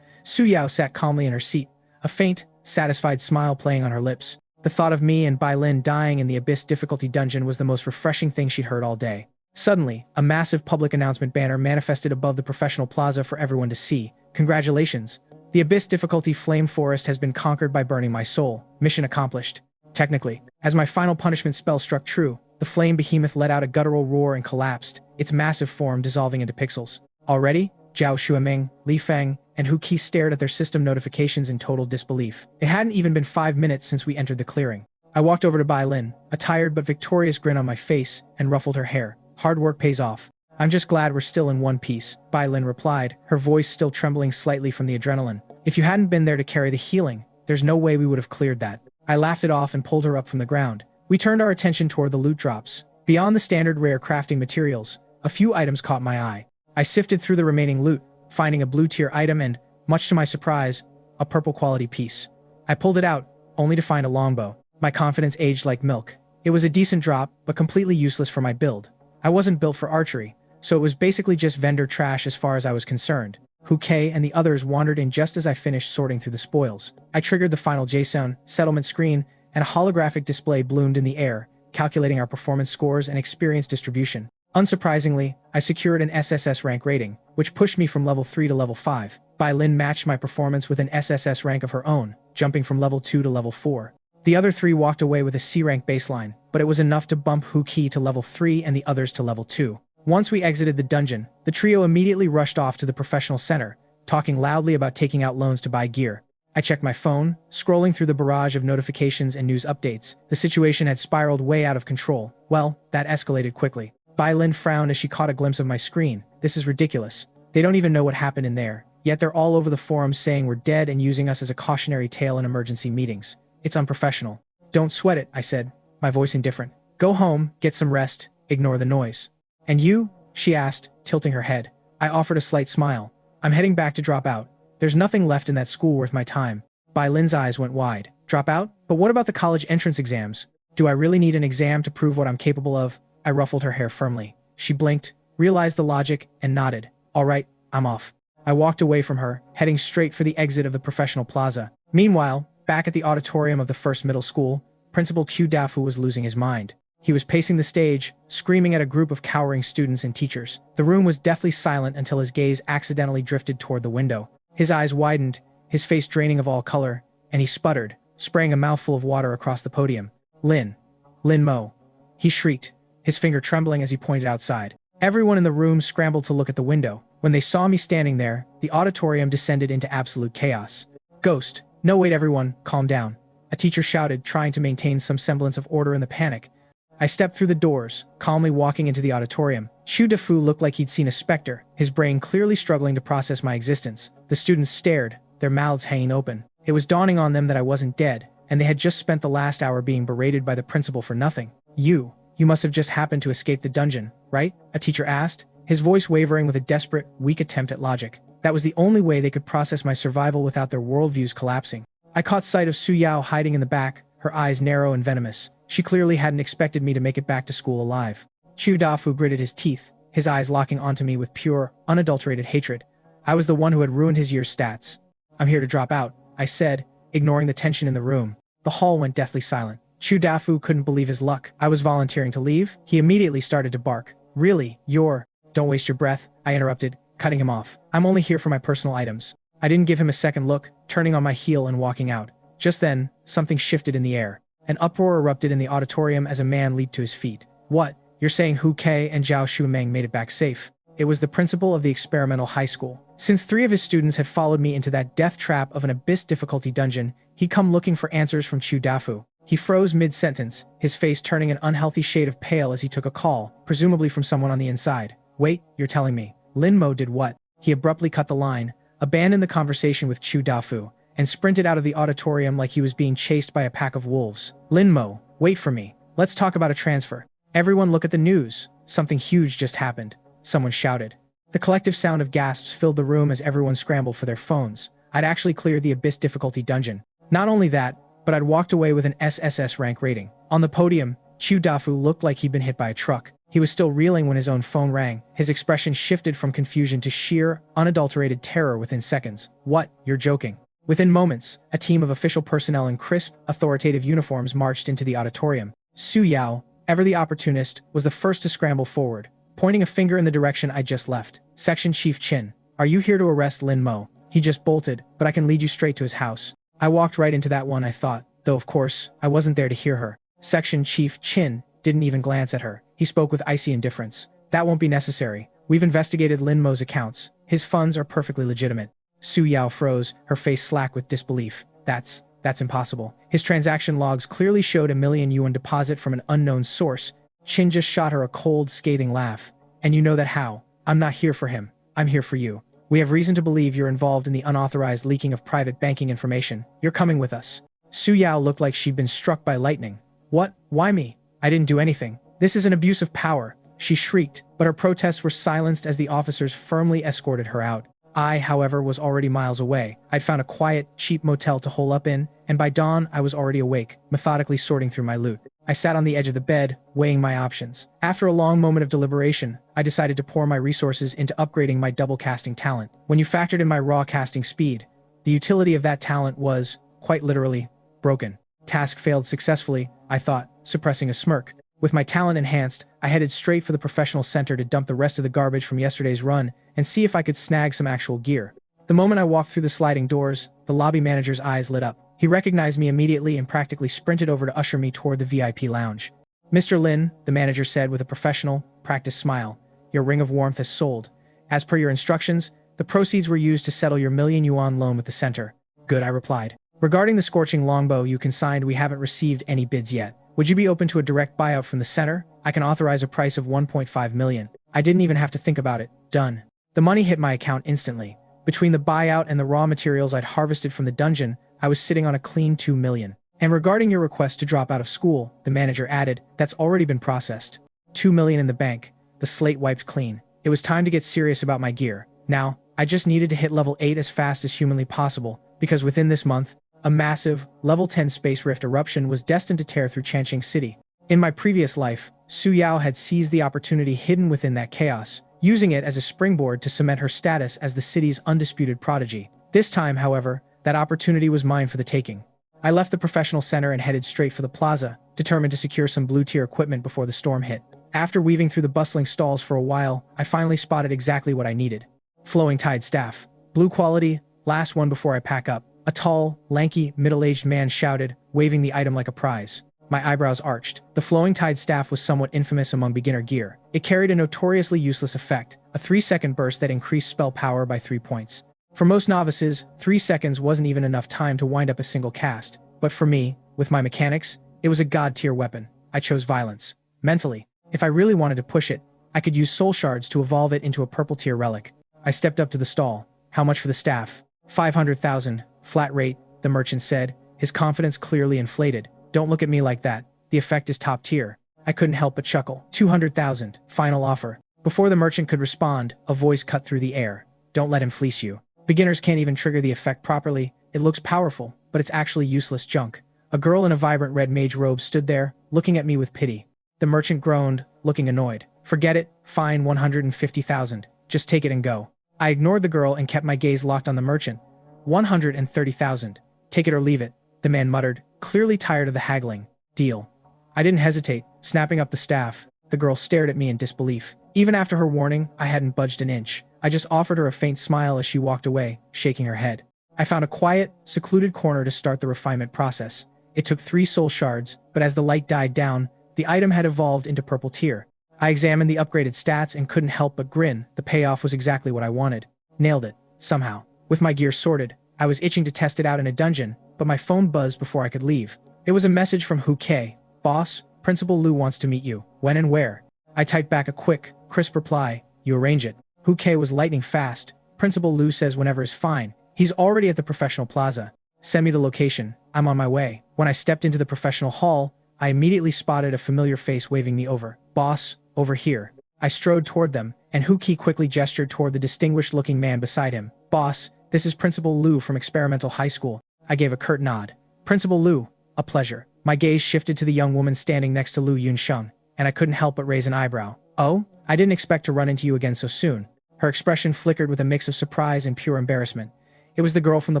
Su Yao sat calmly in her seat, a faint, satisfied smile playing on her lips. The thought of me and Bai Lin dying in the Abyss difficulty dungeon was the most refreshing thing she'd heard all day. Suddenly, a massive public announcement banner manifested above the professional plaza for everyone to see. Congratulations! The Abyss difficulty Flame Forest has been conquered by burning my soul. Mission accomplished. Technically, as my final punishment spell struck true, the flame behemoth let out a guttural roar and collapsed, its massive form dissolving into pixels. Already, Zhao Shuiming, Li Feng, and Hu Qi stared at their system notifications in total disbelief. It hadn't even been 5 minutes since we entered the clearing. I walked over to Bai Lin, a tired but victorious grin on my face, and ruffled her hair. Hard work pays off. I'm just glad we're still in one piece, Bai Lin replied, her voice still trembling slightly from the adrenaline. If you hadn't been there to carry the healing, there's no way we would have cleared that. I laughed it off and pulled her up from the ground. We turned our attention toward the loot drops. Beyond the standard rare crafting materials, a few items caught my eye. I sifted through the remaining loot, finding a blue-tier item and, much to my surprise, a purple-quality piece. I pulled it out, only to find a longbow. My confidence aged like milk. It was a decent drop, but completely useless for my build. I wasn't built for archery, so it was basically just vendor trash as far as I was concerned. Hu Ke and the others wandered in just as I finished sorting through the spoils. I triggered the final JSON settlement screen, and a holographic display bloomed in the air, calculating our performance scores and experience distribution. Unsurprisingly, I secured an SSS rank rating, which pushed me from level 3 to level 5. Bai Lin matched my performance with an SSS rank of her own, jumping from level 2 to level 4. The other three walked away with a C rank baseline, but it was enough to bump Hu Qi to level 3 and the others to level 2. Once we exited the dungeon, the trio immediately rushed off to the professional center, talking loudly about taking out loans to buy gear. I checked my phone, scrolling through the barrage of notifications and news updates. The situation had spiraled way out of control. Well, that escalated quickly. Bai Lin frowned as she caught a glimpse of my screen. This is ridiculous. They don't even know what happened in there, yet they're all over the forums saying we're dead and using us as a cautionary tale in emergency meetings. It's unprofessional. Don't sweat it, I said, my voice indifferent. Go home, get some rest, ignore the noise. And you? She asked, tilting her head. I offered a slight smile. I'm heading back to drop out. There's nothing left in that school worth my time. Bai Lin's eyes went wide. Drop out? But what about the college entrance exams? Do I really need an exam to prove what I'm capable of? I ruffled her hair firmly. She blinked, realized the logic, and nodded. All right, I'm off. I walked away from her, heading straight for the exit of the professional plaza. Meanwhile, back at the auditorium of the first middle school, Principal Q Dafu was losing his mind. He was pacing the stage, screaming at a group of cowering students and teachers. The room was deathly silent until his gaze accidentally drifted toward the window. His eyes widened, his face draining of all color, and he sputtered, spraying a mouthful of water across the podium. Lin Mo. He shrieked, his finger trembling as he pointed outside. Everyone in the room scrambled to look at the window. When they saw me standing there, the auditorium descended into absolute chaos. Ghost. No, wait, everyone, calm down. A teacher shouted, trying to maintain some semblance of order in the panic. I stepped through the doors, calmly walking into the auditorium. Chu Defu looked like he'd seen a specter, his brain clearly struggling to process my existence. The students stared, their mouths hanging open. It was dawning on them that I wasn't dead, and they had just spent the last hour being berated by the principal for nothing. You must have just happened to escape the dungeon, right? A teacher asked, his voice wavering with a desperate, weak attempt at logic. That was the only way they could process my survival without their worldviews collapsing. I caught sight of Su Yao hiding in the back, her eyes narrow and venomous. She clearly hadn't expected me to make it back to school alive. Chu Dafu gritted his teeth, his eyes locking onto me with pure, unadulterated hatred. I was the one who had ruined his year's stats. I'm here to drop out, I said, ignoring the tension in the room. The hall went deathly silent. Chu Dafu couldn't believe his luck. I was volunteering to leave. He immediately started to bark. Really, Don't waste your breath, I interrupted, cutting him off. I'm only here for my personal items. I didn't give him a second look, turning on my heel and walking out. Just then, something shifted in the air. An uproar erupted in the auditorium as a man leaped to his feet. What? You're saying Hu Ke and Zhao Shumeng made it back safe? It was the principal of the experimental high school. Since 3 of his students had followed me into that death trap of an abyss difficulty dungeon, he'd come looking for answers from Chu Dafu. He froze mid-sentence, his face turning an unhealthy shade of pale as he took a call, presumably from someone on the inside. Wait, you're telling me Lin Mo did what? He abruptly cut the line, abandoned the conversation with Chu Dafu, and sprinted out of the auditorium like he was being chased by a pack of wolves. Lin Mo, wait for me. Let's talk about a transfer. Everyone look at the news. Something huge just happened. Someone shouted. The collective sound of gasps filled the room as everyone scrambled for their phones. I'd actually cleared the abyss difficulty dungeon. Not only that, but I'd walked away with an SSS rank rating. On the podium, Chu Dafu looked like he'd been hit by a truck. He was still reeling when his own phone rang. His expression shifted from confusion to sheer, unadulterated terror within seconds. What? You're joking. Within moments, a team of official personnel in crisp, authoritative uniforms marched into the auditorium. Su Yao, ever the opportunist, was the first to scramble forward, pointing a finger in the direction I just left. Section Chief Chin, are you here to arrest Lin Mo? He just bolted, but I can lead you straight to his house. I walked right into that one, I thought, though of course, I wasn't there to hear her. Section Chief Chin didn't even glance at her. He spoke with icy indifference. That won't be necessary. We've investigated Lin Mo's accounts. His funds are perfectly legitimate. Su Yao froze, her face slack with disbelief. That's impossible. His transaction logs clearly showed $1,000,000 deposit from an unknown source. Chin just shot her a cold, scathing laugh. And you know that how? I'm not here for him. I'm here for you. We have reason to believe you're involved in the unauthorized leaking of private banking information. You're coming with us. Su Yao looked like she'd been struck by lightning. What? Why me? I didn't do anything. This is an abuse of power, she shrieked, but her protests were silenced as the officers firmly escorted her out. I, however, was already miles away. I'd found a quiet, cheap motel to hole up in, and by dawn I was already awake, methodically sorting through my loot. I sat on the edge of the bed, weighing my options. After a long moment of deliberation, I decided to pour my resources into upgrading my double casting talent. When you factored in my raw casting speed, the utility of that talent was, quite literally, broken. Task failed successfully, I thought, suppressing a smirk. With my talent enhanced, I headed straight for the professional center to dump the rest of the garbage from yesterday's run and see if I could snag some actual gear. The moment I walked through the sliding doors, the lobby manager's eyes lit up. He recognized me immediately and practically sprinted over to usher me toward the VIP lounge. "Mr. Lin," the manager said with a professional, practiced smile, "your ring of warmth is sold. As per your instructions, the proceeds were used to settle your million-yuan loan with the center." "Good," I replied. "Regarding the scorching longbow you consigned, we haven't received any bids yet. Would you be open to a direct buyout from the center? I can authorize a price of 1.5 million. I didn't even have to think about it. Done. The money hit my account instantly. Between the buyout and the raw materials I'd harvested from the dungeon, I was sitting on a clean 2 million. "And regarding your request to drop out of school," the manager added, "that's already been processed. 2 million in the bank." The slate wiped clean. It was time to get serious about my gear. Now, I just needed to hit level 8 as fast as humanly possible, because within this month, a massive, level 10 space rift eruption was destined to tear through Changqing City. In my previous life, Su Yao had seized the opportunity hidden within that chaos, using it as a springboard to cement her status as the city's undisputed prodigy. This time, however, that opportunity was mine for the taking. I left the professional center and headed straight for the plaza, determined to secure some blue-tier equipment before the storm hit. After weaving through the bustling stalls for a while, I finally spotted exactly what I needed. Flowing Tide Staff. Blue quality, last one before I pack up. A tall, lanky, middle-aged man shouted, waving the item like a prize. My eyebrows arched. The Flowing Tide Staff was somewhat infamous among beginner gear. It carried a notoriously useless effect, a 3-second burst that increased spell power by 3 points. For most novices, 3 seconds wasn't even enough time to wind up a single cast. But for me, with my mechanics, it was a god-tier weapon. I chose violence. Mentally, if I really wanted to push it, I could use soul shards to evolve it into a purple-tier relic. I stepped up to the stall. "How much for the staff?" 500,000. Flat rate, the merchant said, his confidence clearly inflated. "Don't look at me like that. The effect is top tier." I couldn't help but chuckle. 200,000. Final offer. Before the merchant could respond, a voice cut through the air. "Don't let him fleece you. Beginners can't even trigger the effect properly. It looks powerful, but it's actually useless junk." A girl in a vibrant red mage robe stood there, looking at me with pity. The merchant groaned, looking annoyed. "Forget it. Fine, 150,000. Just take it and go." I ignored the girl and kept my gaze locked on the merchant. 130,000. Take it or leave it, the man muttered, clearly tired of the haggling. "Deal." I didn't hesitate, snapping up the staff. The girl stared at me in disbelief. Even after her warning, I hadn't budged an inch. I just offered her a faint smile as she walked away, shaking her head. I found a quiet, secluded corner to start the refinement process. It took 3 soul shards, but as the light died down, the item had evolved into purple tier. I examined the upgraded stats and couldn't help but grin. The payoff was exactly what I wanted. Nailed it, somehow. With my gear sorted, I was itching to test it out in a dungeon, but my phone buzzed before I could leave. It was a message from Hu Kei. "Boss, Principal Lu wants to meet you. When and where?" I typed back a quick, crisp reply. "You arrange it." Hu Kei was lightning fast. "Principal Lu says whenever is fine. He's already at the professional plaza. Send me the location. I'm on my way." When I stepped into the professional hall, I immediately spotted a familiar face waving me over. "Boss, over here." I strode toward them, and Hu Kei quickly gestured toward the distinguished-looking man beside him. "Boss, this is Principal Lu from Experimental High School." I gave a curt nod. "Principal Lu, a pleasure." My gaze shifted to the young woman standing next to Lu Yunsheng, and I couldn't help but raise an eyebrow. "Oh? I didn't expect to run into you again so soon." Her expression flickered with a mix of surprise and pure embarrassment. It was the girl from the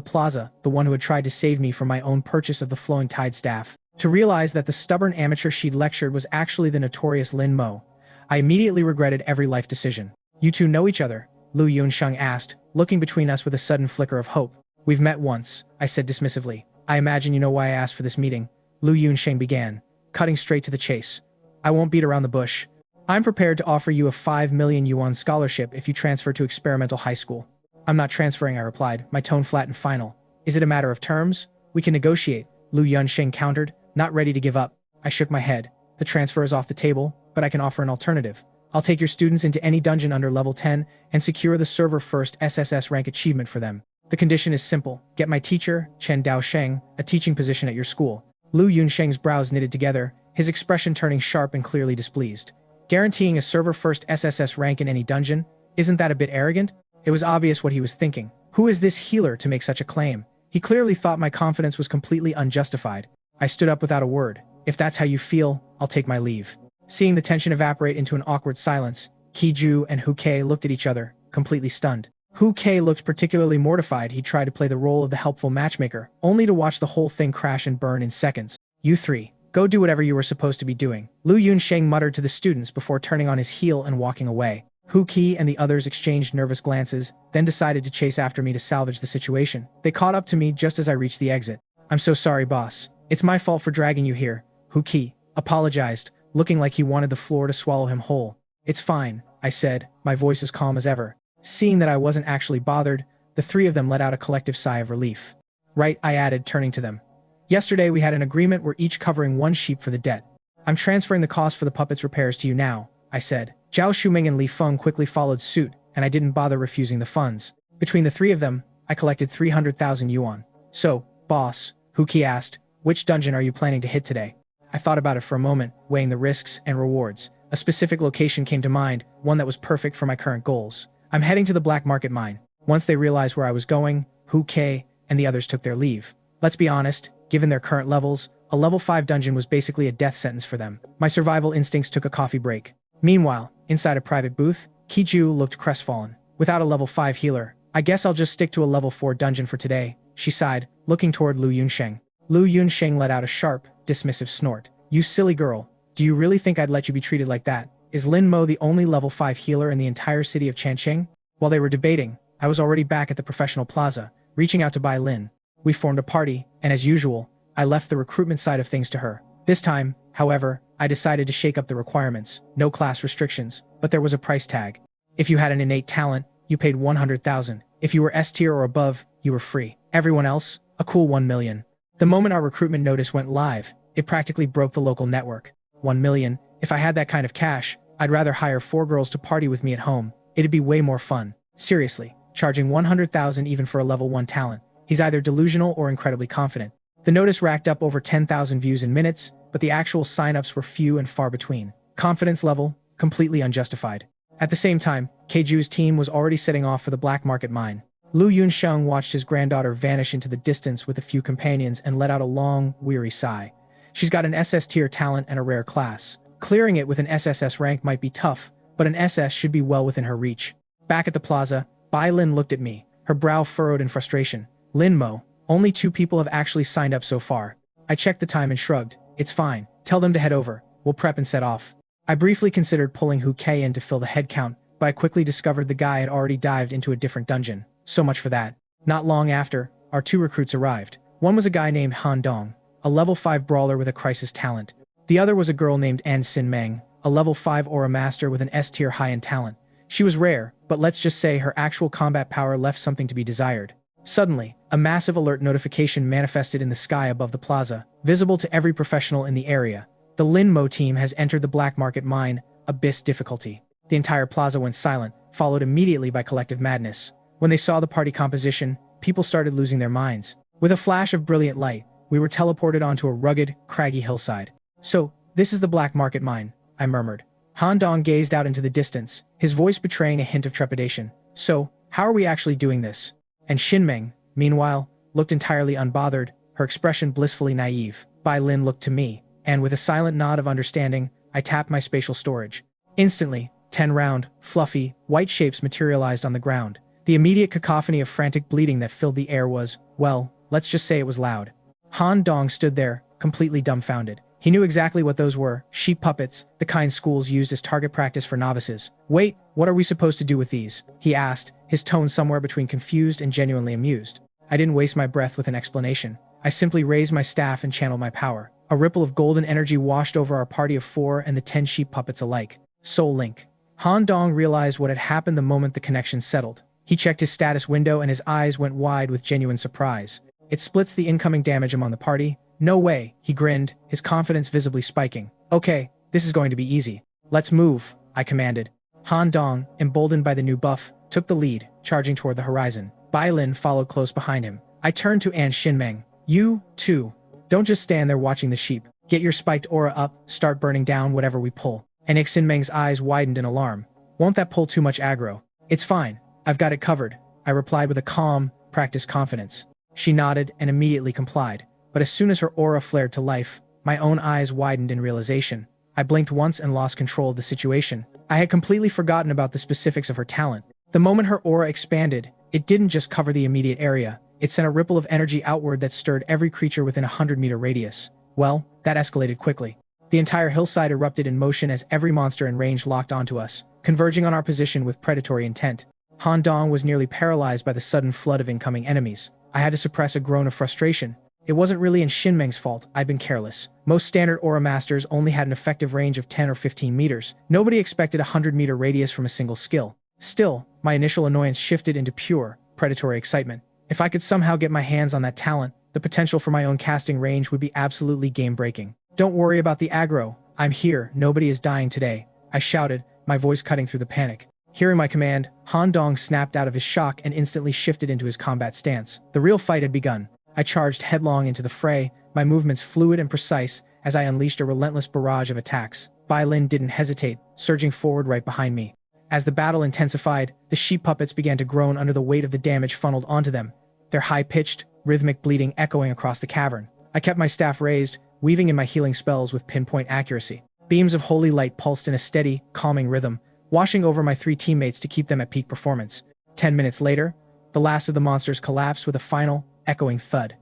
plaza, the one who had tried to save me from my own purchase of the Flowing Tide Staff. To realize that the stubborn amateur she'd lectured was actually the notorious Lin Mo, I immediately regretted every life decision. "You two know each other?" Lu Yunsheng asked, looking between us with a sudden flicker of hope. "We've met once," I said dismissively. "I imagine you know why I asked for this meeting." Lu Yunsheng began, cutting straight to the chase. "I won't beat around the bush. I'm prepared to offer you a 5 million yuan scholarship if you transfer to Experimental High School." "I'm not transferring," I replied, my tone flat and final. "Is it a matter of terms? We can negotiate," Lu Yunsheng countered, not ready to give up. I shook my head. "The transfer is off the table, but I can offer an alternative. I'll take your students into any dungeon under level 10 and secure the server first SSS rank achievement for them. The condition is simple. Get my teacher, Chen Daosheng, a teaching position at your school." Lu Yunsheng's brows knitted together, his expression turning sharp and clearly displeased. Guaranteeing a server first SSS rank in any dungeon? Isn't that a bit arrogant? It was obvious what he was thinking. Who is this healer to make such a claim? He clearly thought my confidence was completely unjustified. I stood up without a word. "If that's how you feel, I'll take my leave." Seeing the tension evaporate into an awkward silence, Qiju and Hu Kei looked at each other, completely stunned. Hu Kei looked particularly mortified. He tried to play the role of the helpful matchmaker, only to watch the whole thing crash and burn in seconds. "You three, Go do whatever you were supposed to be doing. Lu Yunsheng muttered to the students before turning on his heel and walking away. Hu Qi and the others exchanged nervous glances, then decided to chase after me to salvage the situation. They caught up to me just as I reached the exit. I'm so sorry, boss. It's my fault for dragging you here. Hu Qi apologized, looking like he wanted the floor to swallow him whole. It's fine, I said, my voice as calm as ever. Seeing that I wasn't actually bothered, the three of them let out a collective sigh of relief. Right, I added, turning to them. Yesterday we had an agreement we're each covering one sheep for the debt. I'm transferring the cost for the puppet's repairs to you now, I said. Zhao Shuming and Li Feng quickly followed suit, and I didn't bother refusing the funds. Between the three of them, I collected 300,000 yuan. So, boss, Hu Qi asked, which dungeon are you planning to hit today? I thought about it for a moment, weighing the risks and rewards. A specific location came to mind, one that was perfect for my current goals. I'm heading to the black market mine. Once they realized where I was going, Hu Qi and the others took their leave. Let's be honest, given their current levels, a level 5 dungeon was basically a death sentence for them. My survival instincts took a coffee break. Meanwhile, inside a private booth, Qiju looked crestfallen. Without a level 5 healer, I guess I'll just stick to a level 4 dungeon for today, she sighed, looking toward Lu Yunsheng. Lu Yunsheng let out a sharp, dismissive snort. You silly girl, do you really think I'd let you be treated like that? Is Lin Mo the only level 5 healer in the entire city of Changqing? While they were debating, I was already back at the professional plaza, reaching out to Bai Lin. We formed a party, and as usual, I left the recruitment side of things to her. This time, however, I decided to shake up the requirements. No class restrictions, but there was a price tag. If you had an innate talent, you paid 100,000. If you were S tier or above, you were free. Everyone else, a cool 1 million. The moment our recruitment notice went live, it practically broke the local network. 1 million, if I had that kind of cash, I'd rather hire 4 girls to party with me at home. It'd be way more fun. Seriously, charging 100,000 even for a level 1 talent. He's either delusional or incredibly confident. The notice racked up over 10,000 views in minutes, but the actual signups were few and far between. Confidence level, completely unjustified. At the same time, Keiju's team was already setting off for the black market mine. Lu Yunsheng watched his granddaughter vanish into the distance with a few companions and let out a long, weary sigh. She's got an SS tier talent and a rare class. Clearing it with an SSS rank might be tough, but an SS should be well within her reach. Back at the plaza, Bai Lin looked at me, her brow furrowed in frustration. Lin Mo, only 2 people have actually signed up so far. I checked the time and shrugged. It's fine. Tell them to head over. We'll prep and set off. I briefly considered pulling Hu Qi in to fill the head count, but I quickly discovered the guy had already dived into a different dungeon. So much for that. Not long after, our 2 recruits arrived. One was a guy named Han Dong, a level 5 brawler with a crisis talent. The other was a girl named An Xin Meng, a level 5 aura master with an S-tier high-end talent. She was rare, but let's just say her actual combat power left something to be desired. Suddenly, a massive alert notification manifested in the sky above the plaza, visible to every professional in the area. The Lin Mo team has entered the black market mine, Abyss difficulty. The entire plaza went silent, followed immediately by collective madness. When they saw the party composition, people started losing their minds. With a flash of brilliant light, we were teleported onto a rugged, craggy hillside. So, this is the black market mine, I murmured. Han Dong gazed out into the distance, his voice betraying a hint of trepidation. So, how are we actually doing this? And Xinmeng, meanwhile, looked entirely unbothered, her expression blissfully naive. Bai Lin looked to me, and with a silent nod of understanding, I tapped my spatial storage. Instantly, 10 round, fluffy, white shapes materialized on the ground. The immediate cacophony of frantic bleating that filled the air was, well, let's just say it was loud. Han Dong stood there, completely dumbfounded. He knew exactly what those were, sheep puppets, the kind schools used as target practice for novices. Wait, what are we supposed to do with these? He asked, his tone somewhere between confused and genuinely amused. I didn't waste my breath with an explanation. I simply raised my staff and channeled my power. A ripple of golden energy washed over our party of 4 and the 10 sheep puppets alike. Soul Link. Han Dong realized what had happened the moment the connection settled. He checked his status window and his eyes went wide with genuine surprise. It splits the incoming damage among the party. No way, he grinned, his confidence visibly spiking. Okay, this is going to be easy. Let's move, I commanded. Han Dong, emboldened by the new buff, took the lead, charging toward the horizon. Bai Lin followed close behind him. I turned to An Xinmeng. You, too. Don't just stand there watching the sheep. Get your spiked aura up, start burning down whatever we pull. And Xinmeng's eyes widened in alarm. Won't that pull too much aggro? It's fine. I've got it covered, I replied with a calm, practiced confidence. She nodded and immediately complied. But as soon as her aura flared to life, my own eyes widened in realization. I blinked once and lost control of the situation. I had completely forgotten about the specifics of her talent. The moment her aura expanded, it didn't just cover the immediate area. It sent a ripple of energy outward that stirred every creature within a 100-meter radius. Well, That escalated quickly. The entire hillside erupted in motion as every monster in range locked onto us, converging on our position with predatory intent. Han Dong was nearly paralyzed by the sudden flood of incoming enemies. I had to suppress a groan of frustration. It wasn't really Shinmeng's fault, I'd been careless. Most standard aura masters only had an effective range of 10 or 15 meters. Nobody expected a 100-meter radius from a single skill. Still, my initial annoyance shifted into pure, predatory excitement. If I could somehow get my hands on that talent, the potential for my own casting range would be absolutely game-breaking. Don't worry about the aggro. I'm here, nobody is dying today, I shouted, my voice cutting through the panic. Hearing my command, Han Dong snapped out of his shock and instantly shifted into his combat stance. The real fight had begun. I charged headlong into the fray, my movements fluid and precise as I unleashed a relentless barrage of attacks. Bai Lin didn't hesitate, surging forward right behind me. As the battle intensified, the sheep puppets began to groan under the weight of the damage funneled onto them, their high-pitched, rhythmic bleating echoing across the cavern. I kept my staff raised, weaving in my healing spells with pinpoint accuracy. Beams of holy light pulsed in a steady, calming rhythm, washing over my 3 teammates to keep them at peak performance. 10 minutes later, the last of the monsters collapsed with a final, echoing thud.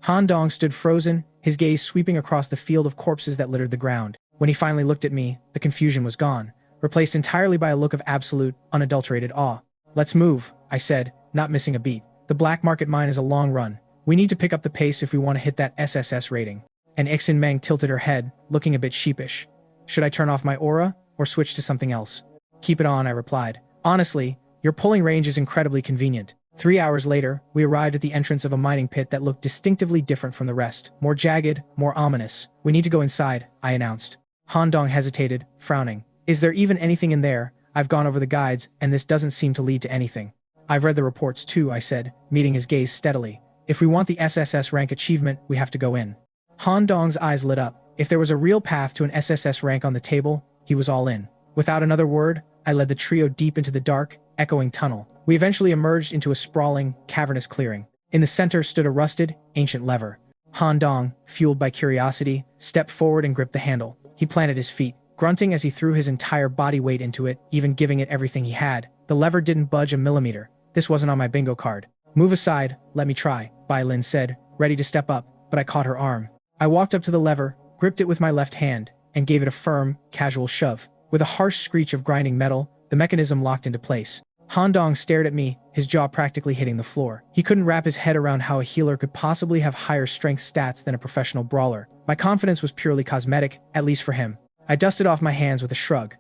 Han Dong stood frozen, his gaze sweeping across the field of corpses that littered the ground. When he finally looked at me, the confusion was gone, replaced entirely by a look of absolute, unadulterated awe. Let's move, I said, not missing a beat. The black market mine is a long run. We need to pick up the pace if we want to hit that SSS rating. And Shinmeng tilted her head, looking a bit sheepish. Should I turn off my aura, or switch to something else? Keep it on, I replied. Honestly, your pulling range is incredibly convenient. 3 hours later, we arrived at the entrance of a mining pit that looked distinctively different from the rest. More jagged, more ominous. We need to go inside, I announced. Han Dong hesitated, frowning. Is there even anything in there? I've gone over the guides, and this doesn't seem to lead to anything. I've read the reports too, I said, meeting his gaze steadily. If we want the SSS rank achievement, we have to go in. Han Dong's eyes lit up. If there was a real path to an SSS rank on the table, he was all in. Without another word, I led the trio deep into the dark, echoing tunnel. We eventually emerged into a sprawling, cavernous clearing. In the center stood a rusted, ancient lever. Han Dong, fueled by curiosity, stepped forward and gripped the handle. He planted his feet, grunting as he threw his entire body weight into it, even giving it everything he had. The lever didn't budge a millimeter. This wasn't on my bingo card. Move aside, let me try, Bai Lin said, ready to step up, but I caught her arm. I walked up to the lever, gripped it with my left hand, and gave it a firm, casual shove. With a harsh screech of grinding metal, the mechanism locked into place. Han Dong stared at me, his jaw practically hitting the floor. He couldn't wrap his head around how a healer could possibly have higher strength stats than a professional brawler. My confidence was purely cosmetic, at least for him. I dusted off my hands with a shrug.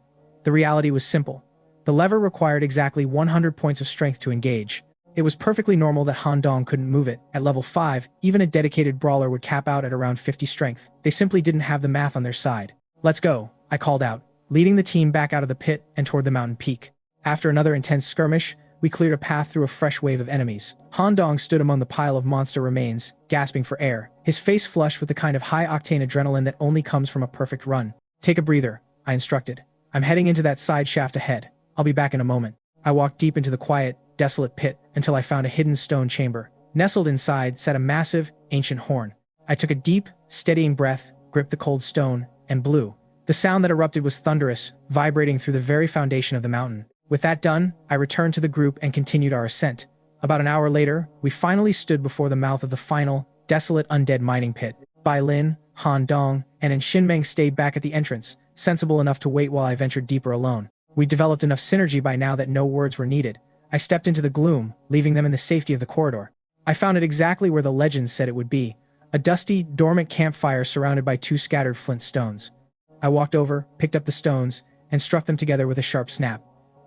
The reality was simple. The lever required exactly 100 points of strength to engage. It was perfectly normal that Han Dong couldn't move it. At level 5, even a dedicated brawler would cap out at around 50 strength. They simply didn't have the math on their side. Let's go, I called out, leading the team back out of the pit and toward the mountain peak. After another intense skirmish, we cleared a path through a fresh wave of enemies. Han Dong stood among the pile of monster remains, gasping for air, his face flushed with the kind of high-octane adrenaline that only comes from a perfect run. Take a breather, I instructed. I'm heading into that side shaft ahead. I'll be back in a moment. I walked deep into the quiet, desolate pit until I found a hidden stone chamber. Nestled inside sat a massive, ancient horn. I took a deep, steadying breath, gripped the cold stone, and blew. The sound that erupted was thunderous, vibrating through the very foundation of the mountain. With that done, I returned to the group and continued our ascent. About an hour later, we finally stood before the mouth of the final, desolate undead mining pit. Bai Lin, Han Dong, and Shinmeng stayed back at the entrance, sensible enough to wait while I ventured deeper alone. We developed enough synergy by now that no words were needed. I stepped into the gloom, leaving them in the safety of the corridor. I found it exactly where the legends said it would be, a dusty, dormant campfire surrounded by 2 scattered flint stones. I walked over, picked up the stones, and struck them together with a sharp snap.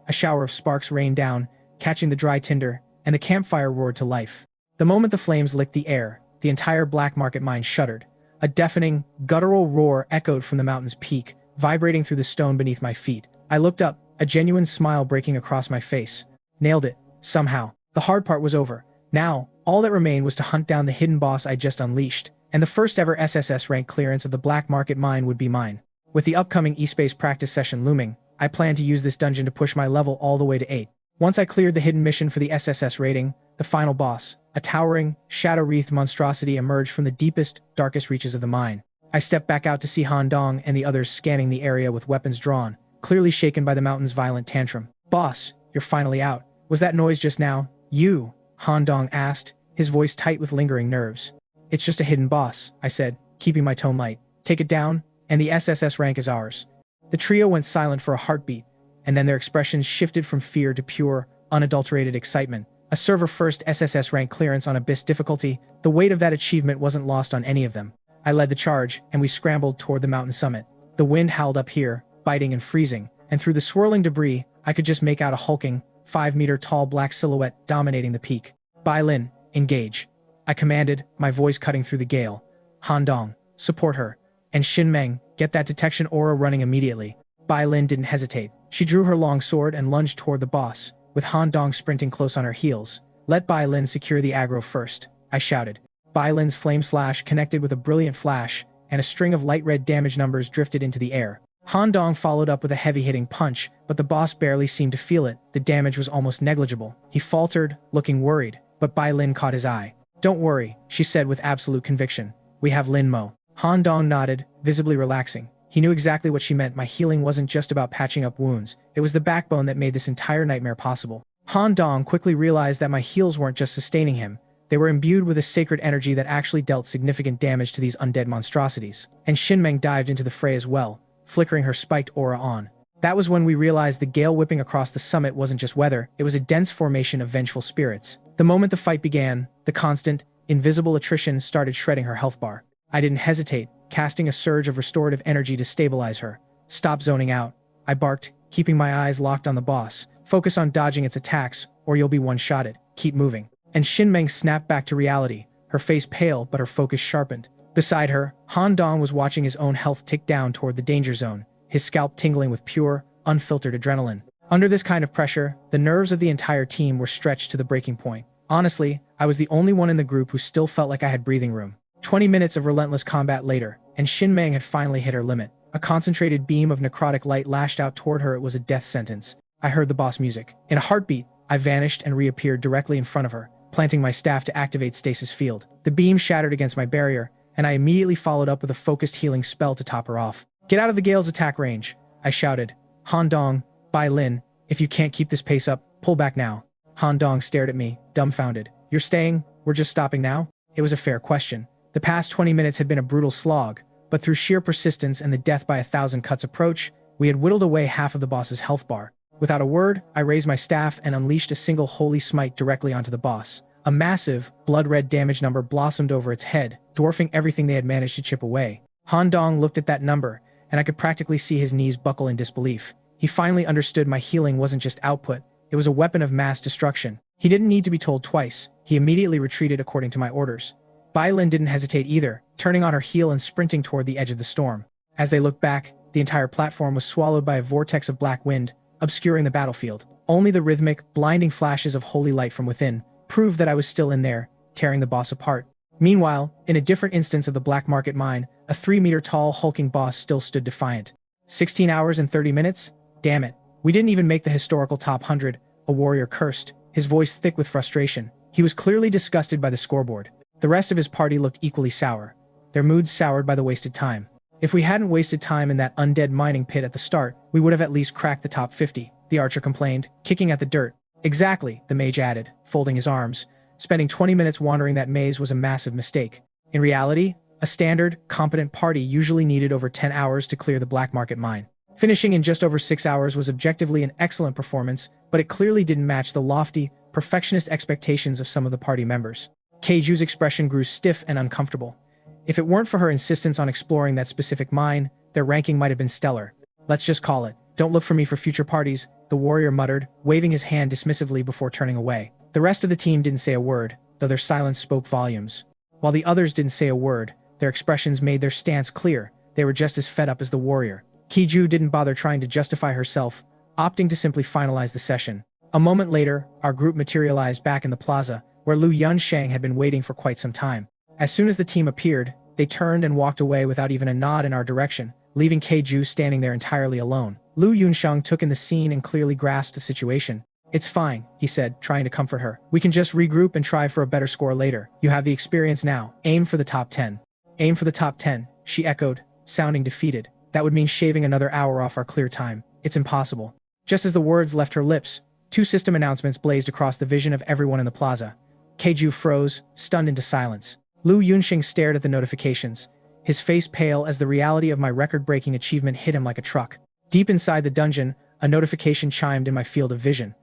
A shower of sparks rained down, catching the dry tinder, and the campfire roared to life. The moment the flames licked the air, the entire black market mine shuddered. A deafening, guttural roar echoed from the mountain's peak, vibrating through the stone beneath my feet. I looked up, a genuine smile breaking across my face. Nailed it, somehow. The hard part was over. Now, all that remained was to hunt down the hidden boss I just unleashed, and the first ever SSS rank clearance of the black market mine would be mine. With the upcoming eSpace practice session looming, I planned to use this dungeon to push my level all the way to 8. Once I cleared the hidden mission for the SSS rating, the final boss, a towering, shadow-wreathed monstrosity emerged from the deepest, darkest reaches of the mine. I stepped back out to see Han Dong and the others scanning the area with weapons drawn, clearly shaken by the mountain's violent tantrum. Boss, you're finally out. Was that noise just now? You? Han Dong asked, his voice tight with lingering nerves. It's just a hidden boss, I said, keeping my tone light. take it down, and the SSS rank is ours. The trio went silent for a heartbeat, and then their expressions shifted from fear to pure, unadulterated excitement. A server-first SSS rank clearance on Abyss difficulty, the weight of that achievement wasn't lost on any of them. I led the charge, and we scrambled toward the mountain summit. The wind howled up here, biting and freezing, and through the swirling debris, I could just make out a hulking, 5-meter-tall black silhouette dominating the peak. Bai Lin, engage. I commanded, my voice cutting through the gale. Han Dong, support her. And Xin Meng, get that detection aura running immediately. Bai Lin didn't hesitate. She drew her long sword and lunged toward the boss, with Han Dong sprinting close on her heels. Let Bai Lin secure the aggro first, I shouted. Bai Lin's flame slash connected with a brilliant flash, and a string of light red damage numbers drifted into the air. Han Dong followed up with a heavy-hitting punch, but the boss barely seemed to feel it. The damage was almost negligible. He faltered, looking worried, but Bai Lin caught his eye. Don't worry, she said with absolute conviction. We have Lin Mo. Han Dong nodded, visibly relaxing. He knew exactly what she meant. My healing wasn't just about patching up wounds. It was the backbone that made this entire nightmare possible. Han Dong quickly realized that my heals weren't just sustaining him. They were imbued with a sacred energy that actually dealt significant damage to these undead monstrosities. And Xin Meng dived into the fray as well, flickering her spiked aura on. That was when we realized the gale whipping across the summit wasn't just weather, it was a dense formation of vengeful spirits. The moment the fight began, the constant, invisible attrition started shredding her health bar. I didn't hesitate, casting a surge of restorative energy to stabilize her. Stop zoning out, I barked, keeping my eyes locked on the boss. Focus on dodging its attacks, or you'll be one-shotted. Keep moving. And Xin Meng snapped back to reality, her face pale but her focus sharpened. Beside her, Han Dong was watching his own health tick down toward the danger zone, his scalp tingling with pure, unfiltered adrenaline. Under this kind of pressure, the nerves of the entire team were stretched to the breaking point. Honestly, I was the only one in the group who still felt like I had breathing room. 20 minutes of relentless combat later, and Xin Meng had finally hit her limit. A concentrated beam of necrotic light lashed out toward her. It was a death sentence. I heard the boss music. In a heartbeat, I vanished and reappeared directly in front of her, planting my staff to activate stasis field. The beam shattered against my barrier, and I immediately followed up with a focused healing spell to top her off. Get out of the gale's attack range, I shouted. Han Dong, Bai Lin, if you can't keep this pace up, pull back now. Han Dong stared at me, dumbfounded. You're staying? We're just stopping now? It was a fair question. The past 20 minutes had been a brutal slog, but through sheer persistence and the death by 1,000 cuts approach, we had whittled away half of the boss's health bar. Without a word, I raised my staff and unleashed a single holy smite directly onto the boss. A massive, blood-red damage number blossomed over its head, dwarfing everything they had managed to chip away. Han Dong looked at that number, and I could practically see his knees buckle in disbelief. He finally understood my healing wasn't just output, it was a weapon of mass destruction. He didn't need to be told twice. He immediately retreated according to my orders. Bai Lin didn't hesitate either, turning on her heel and sprinting toward the edge of the storm. As they looked back, the entire platform was swallowed by a vortex of black wind, obscuring the battlefield. Only the rhythmic, blinding flashes of holy light from within proved that I was still in there, tearing the boss apart. Meanwhile, in a different instance of the black market mine, a 3-meter-tall hulking boss still stood defiant. 16 hours and 30 minutes? Damn it. We didn't even make the historical top 100, a warrior cursed, his voice thick with frustration. He was clearly disgusted by the scoreboard. The rest of his party looked equally sour, their moods soured by the wasted time. If we hadn't wasted time in that undead mining pit at the start, we would have at least cracked the top 50, the archer complained, kicking at the dirt. Exactly, the mage added, folding his arms. Spending 20 minutes wandering that maze was a massive mistake. In reality, a standard, competent party usually needed over 10 hours to clear the black market mine. Finishing in just over 6 hours was objectively an excellent performance, but it clearly didn't match the lofty, perfectionist expectations of some of the party members. Keiju's expression grew stiff and uncomfortable. If it weren't for her insistence on exploring that specific mine, their ranking might have been stellar. Let's just call it. Don't look for me for future parties, the warrior muttered, waving his hand dismissively before turning away. The rest of the team didn't say a word, though their silence spoke volumes. While the others didn't say a word, their expressions made their stance clear. They were just as fed up as the warrior. Keiju didn't bother trying to justify herself, opting to simply finalize the session. A moment later, our group materialized back in the plaza, where Lu Yunsheng had been waiting for quite some time. As soon as the team appeared, they turned and walked away without even a nod in our direction, leaving Keiju standing there entirely alone. Lu Yunsheng took in the scene and clearly grasped the situation. It's fine, he said, trying to comfort her. We can just regroup and try for a better score later. You have the experience now. Aim for the top 10. Aim for the top 10, she echoed, sounding defeated. That would mean shaving another hour off our clear time. It's impossible. Just as the words left her lips, 2 system announcements blazed across the vision of everyone in the plaza. Keiju froze, stunned into silence. Lu Yunsheng stared at the notifications, his face pale as the reality of my record-breaking achievement hit him like a truck. Deep inside the dungeon, a notification chimed in my field of vision.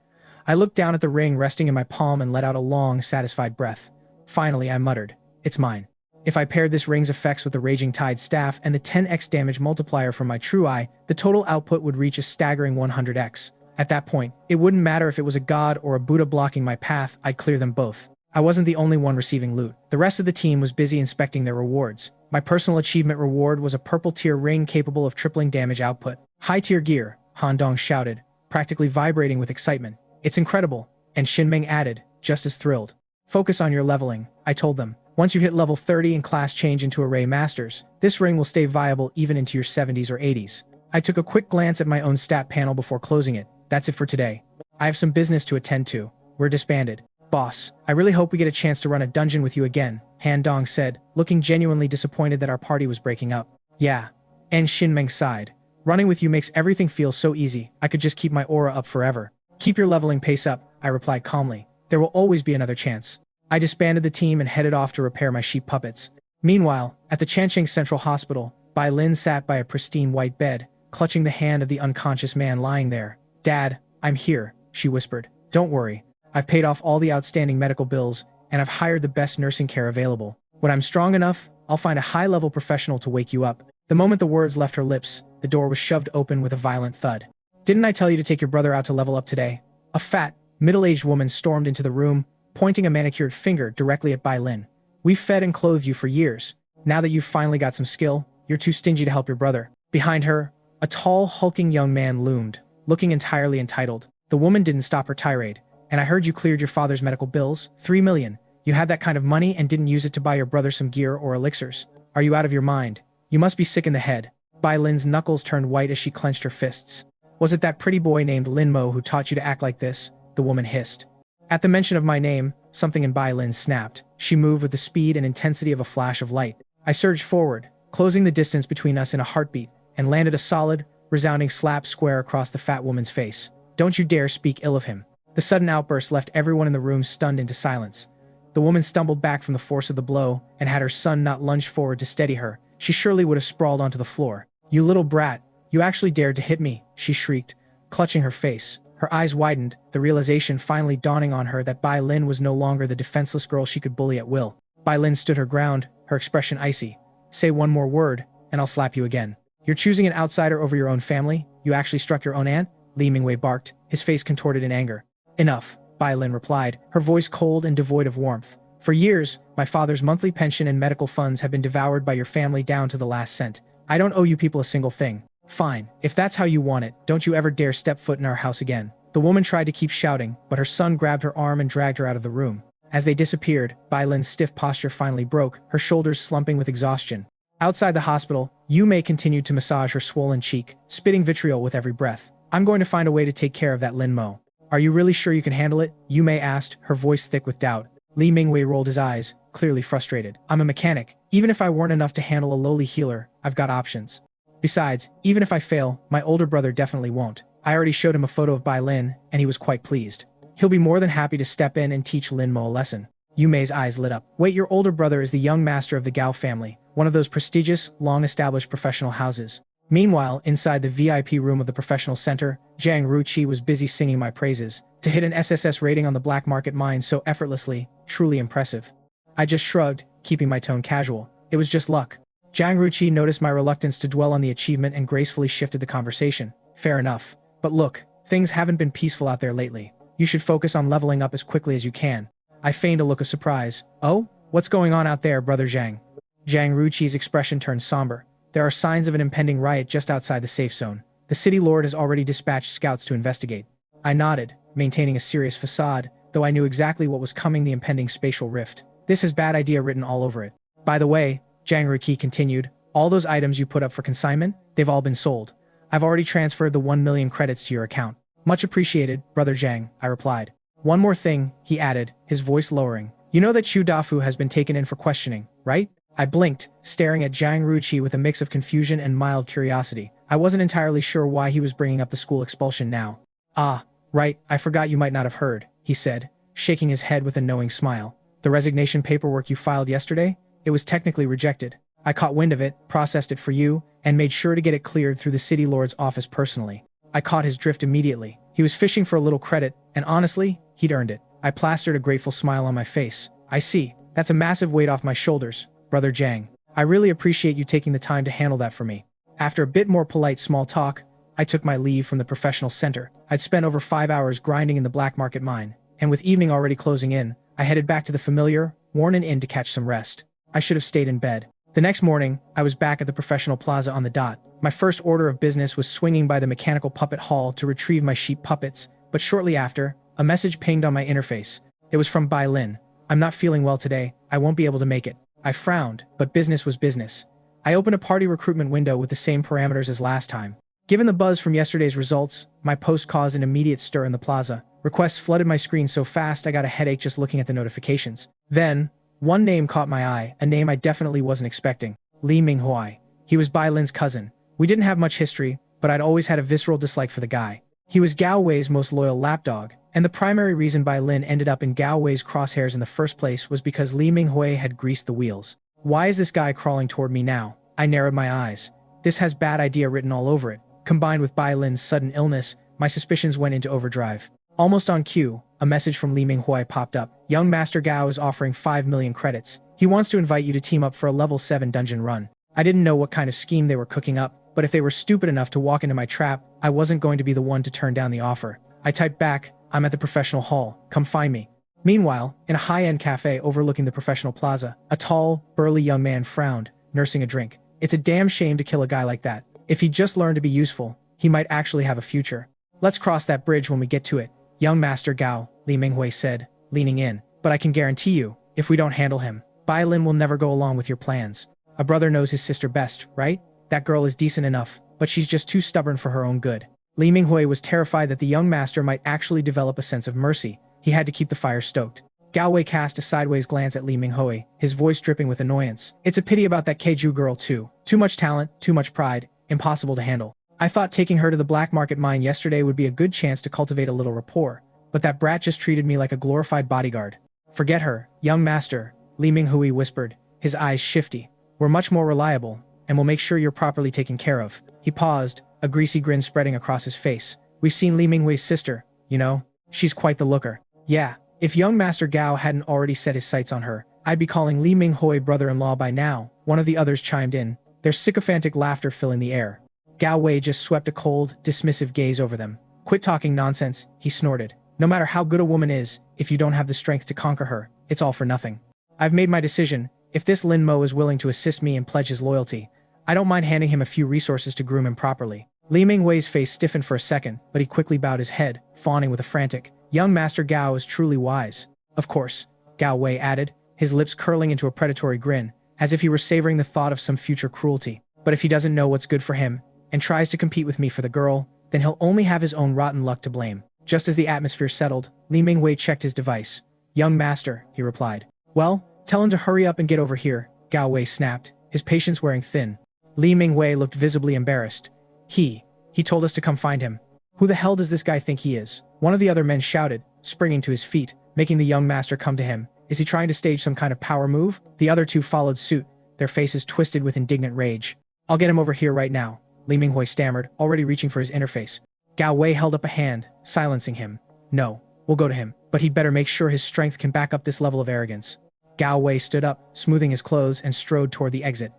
I looked down at the ring resting in my palm and let out a long, satisfied breath. Finally, I muttered, "It's mine." If I paired this ring's effects with the Raging Tide staff and the 10x damage multiplier from my True Eye, the total output would reach a staggering 100x. At that point, it wouldn't matter if it was a god or a Buddha blocking my path, I'd clear them both. I wasn't the only one receiving loot. The rest of the team was busy inspecting their rewards. My personal achievement reward was a purple-tier ring capable of tripling damage output. High-tier gear, Han Dong shouted, practically vibrating with excitement. It's incredible, and Shinmeng added, just as thrilled. Focus on your leveling, I told them. Once you hit level 30 and class change into Array Masters, this ring will stay viable even into your 70s or 80s. I took a quick glance at my own stat panel before closing it. That's it for today. I have some business to attend to. We're disbanded. Boss, I really hope we get a chance to run a dungeon with you again, Han Dong said, looking genuinely disappointed that our party was breaking up. Yeah. And Shinmeng sighed. Running with you makes everything feel so easy, I could just keep my aura up forever. Keep your leveling pace up, I replied calmly. There will always be another chance. I disbanded the team and headed off to repair my sheep puppets. Meanwhile, at the Chancheng Central Hospital, Bai Lin sat by a pristine white bed, clutching the hand of the unconscious man lying there. Dad, I'm here, she whispered. Don't worry. I've paid off all the outstanding medical bills, and I've hired the best nursing care available. When I'm strong enough, I'll find a high-level professional to wake you up. The moment the words left her lips, the door was shoved open with a violent thud. Didn't I tell you to take your brother out to level up today? A fat, middle-aged woman stormed into the room, pointing a manicured finger directly at Bai Lin. We've fed and clothed you for years. Now that you've finally got some skill, you're too stingy to help your brother. Behind her, a tall, hulking young man loomed, looking entirely entitled. The woman didn't stop her tirade. And I heard you cleared your father's medical bills, 3 million. You had that kind of money and didn't use it to buy your brother some gear or elixirs. Are you out of your mind? You must be sick in the head. Bai Lin's knuckles turned white as she clenched her fists. Was it that pretty boy named Lin Mo who taught you to act like this? The woman hissed. At the mention of my name, something in Bai Lin snapped. She moved with the speed and intensity of a flash of light. I surged forward, closing the distance between us in a heartbeat, and landed a solid, resounding slap square across the fat woman's face. Don't you dare speak ill of him. The sudden outburst left everyone in the room stunned into silence. The woman stumbled back from the force of the blow, and had her son not lunged forward to steady her, she surely would have sprawled onto the floor. You little brat, you actually dared to hit me, she shrieked, clutching her face. Her eyes widened, the realization finally dawning on her that Bai Lin was no longer the defenseless girl she could bully at will. Bai Lin stood her ground, her expression icy. Say one more word, and I'll slap you again. You're choosing an outsider over your own family? You actually struck your own aunt? Li Mingwei barked, his face contorted in anger. Enough, Bai Lin replied, her voice cold and devoid of warmth. For years, my father's monthly pension and medical funds have been devoured by your family down to the last cent. I don't owe you people a single thing. Fine, if that's how you want it, don't you ever dare step foot in our house again. The woman tried to keep shouting, but her son grabbed her arm and dragged her out of the room. As they disappeared, Bai Lin's stiff posture finally broke, her shoulders slumping with exhaustion. Outside the hospital, Yu Mei continued to massage her swollen cheek, spitting vitriol with every breath. I'm going to find a way to take care of that Lin Mo. Are you really sure you can handle it? Yu Mei asked, her voice thick with doubt. Li Mingwei rolled his eyes, clearly frustrated. I'm a mechanic. Even if I weren't enough to handle a lowly healer, I've got options. Besides, even if I fail, my older brother definitely won't. I already showed him a photo of Bai Lin, and he was quite pleased. He'll be more than happy to step in and teach Lin Mo a lesson. Yu Mei's eyes lit up. Wait, your older brother is the young master of the Gao family, one of those prestigious, long-established professional houses. Meanwhile, inside the VIP room of the professional center, Zhang Ruqi was busy singing my praises. To hit an SSS rating on the black market mine so effortlessly, truly impressive. I just shrugged, keeping my tone casual. It was just luck. Zhang Ruqi noticed my reluctance to dwell on the achievement and gracefully shifted the conversation. Fair enough. But look, things haven't been peaceful out there lately. You should focus on leveling up as quickly as you can. I feigned a look of surprise. Oh? What's going on out there, brother Zhang? Zhang Ruqi's expression turned somber. There are signs of an impending riot just outside the safe zone. The city lord has already dispatched scouts to investigate. I nodded, maintaining a serious facade, though I knew exactly what was coming: the impending spatial rift. This has bad idea written all over it. By the way, Zhang Ruqi continued, all those items you put up for consignment, they've all been sold. I've already transferred the 1 million credits to your account. Much appreciated, brother Zhang, I replied. One more thing, he added, his voice lowering. You know that Chu Dafu has been taken in for questioning, right? I blinked, staring at Zhang Ruqi with a mix of confusion and mild curiosity. I wasn't entirely sure why he was bringing up the school expulsion now. Ah, right, I forgot you might not have heard, he said, shaking his head with a knowing smile. The resignation paperwork you filed yesterday? It was technically rejected. I caught wind of it, processed it for you, and made sure to get it cleared through the city lord's office personally. I caught his drift immediately. He was fishing for a little credit, and honestly, he'd earned it. I plastered a grateful smile on my face. I see. That's a massive weight off my shoulders, Brother Jang. I really appreciate you taking the time to handle that for me. After a bit more polite small talk, I took my leave from the professional center. I'd spent over 5 hours grinding in the black market mine, and with evening already closing in, I headed back to the familiar, worn-in inn to catch some rest. I should have stayed in bed. The next morning, I was back at the professional plaza on the dot. My first order of business was swinging by the mechanical puppet hall to retrieve my sheep puppets, but shortly after, a message pinged on my interface. It was from Bai Lin. I'm not feeling well today, I won't be able to make it. I frowned, but business was business. I opened a party recruitment window with the same parameters as last time. Given the buzz from yesterday's results, my post caused an immediate stir in the plaza. Requests flooded my screen so fast I got a headache just looking at the notifications. Then, one name caught my eye, a name I definitely wasn't expecting. Li Minghui. He was Bai Lin's cousin. We didn't have much history, but I'd always had a visceral dislike for the guy. He was Gao Wei's most loyal lapdog, and the primary reason Bai Lin ended up in Gao Wei's crosshairs in the first place was because Li Minghui had greased the wheels. Why is this guy crawling toward me now? I narrowed my eyes. This has bad idea written all over it. Combined with Bai Lin's sudden illness, my suspicions went into overdrive. Almost on cue, a message from Li Minghui popped up. Young Master Gao is offering 5 million credits. He wants to invite you to team up for a level 7 dungeon run. I didn't know what kind of scheme they were cooking up, but if they were stupid enough to walk into my trap, I wasn't going to be the one to turn down the offer. I typed back, I'm at the professional hall, come find me. Meanwhile, in a high-end cafe overlooking the professional plaza, a tall, burly young man frowned, nursing a drink. It's a damn shame to kill a guy like that. If he just learned to be useful, he might actually have a future. Let's cross that bridge when we get to it. Young Master Gao, Li Minghui said, leaning in. But I can guarantee you, if we don't handle him, Bai Lin will never go along with your plans. A brother knows his sister best, right? That girl is decent enough, but she's just too stubborn for her own good. Li Minghui was terrified that the young master might actually develop a sense of mercy. He had to keep the fire stoked. Gao Wei cast a sideways glance at Li Minghui, his voice dripping with annoyance. It's a pity about that Keiju girl too. Too much talent, too much pride, impossible to handle. I thought taking her to the black market mine yesterday would be a good chance to cultivate a little rapport, but that brat just treated me like a glorified bodyguard. Forget her, young master, Li Minghui whispered, his eyes shifty. We're much more reliable, and we'll make sure you're properly taken care of. He paused, a greasy grin spreading across his face. We've seen Li Minghui's sister, you know? She's quite the looker. Yeah, if young Master Gao hadn't already set his sights on her, I'd be calling Li Minghui brother-in-law by now. One of the others chimed in, their sycophantic laughter filling the air. Gao Wei just swept a cold, dismissive gaze over them. Quit talking nonsense, he snorted. No matter how good a woman is, if you don't have the strength to conquer her, it's all for nothing. I've made my decision. If this Lin Mo is willing to assist me and pledge his loyalty, I don't mind handing him a few resources to groom him properly. Li Minghui's face stiffened for a second, but he quickly bowed his head, fawning with a frantic, young Master Gao is truly wise. Of course, Gao Wei added, his lips curling into a predatory grin, as if he were savoring the thought of some future cruelty. But if he doesn't know what's good for him, and tries to compete with me for the girl, then he'll only have his own rotten luck to blame. Just as the atmosphere settled, Li Minghui checked his device. Young master, he replied. Well, tell him to hurry up and get over here, Gao Wei snapped, his patience wearing thin. Li Minghui looked visibly embarrassed. He told us to come find him. Who the hell does this guy think he is? One of the other men shouted, springing to his feet, making the young master come to him. Is he trying to stage some kind of power move? The other two followed suit, their faces twisted with indignant rage. I'll get him over here right now, Li Minghui stammered, already reaching for his interface. Gao Wei held up a hand, silencing him. No, we'll go to him, but he'd better make sure his strength can back up this level of arrogance. Gao Wei stood up, smoothing his clothes, and strode toward the exit.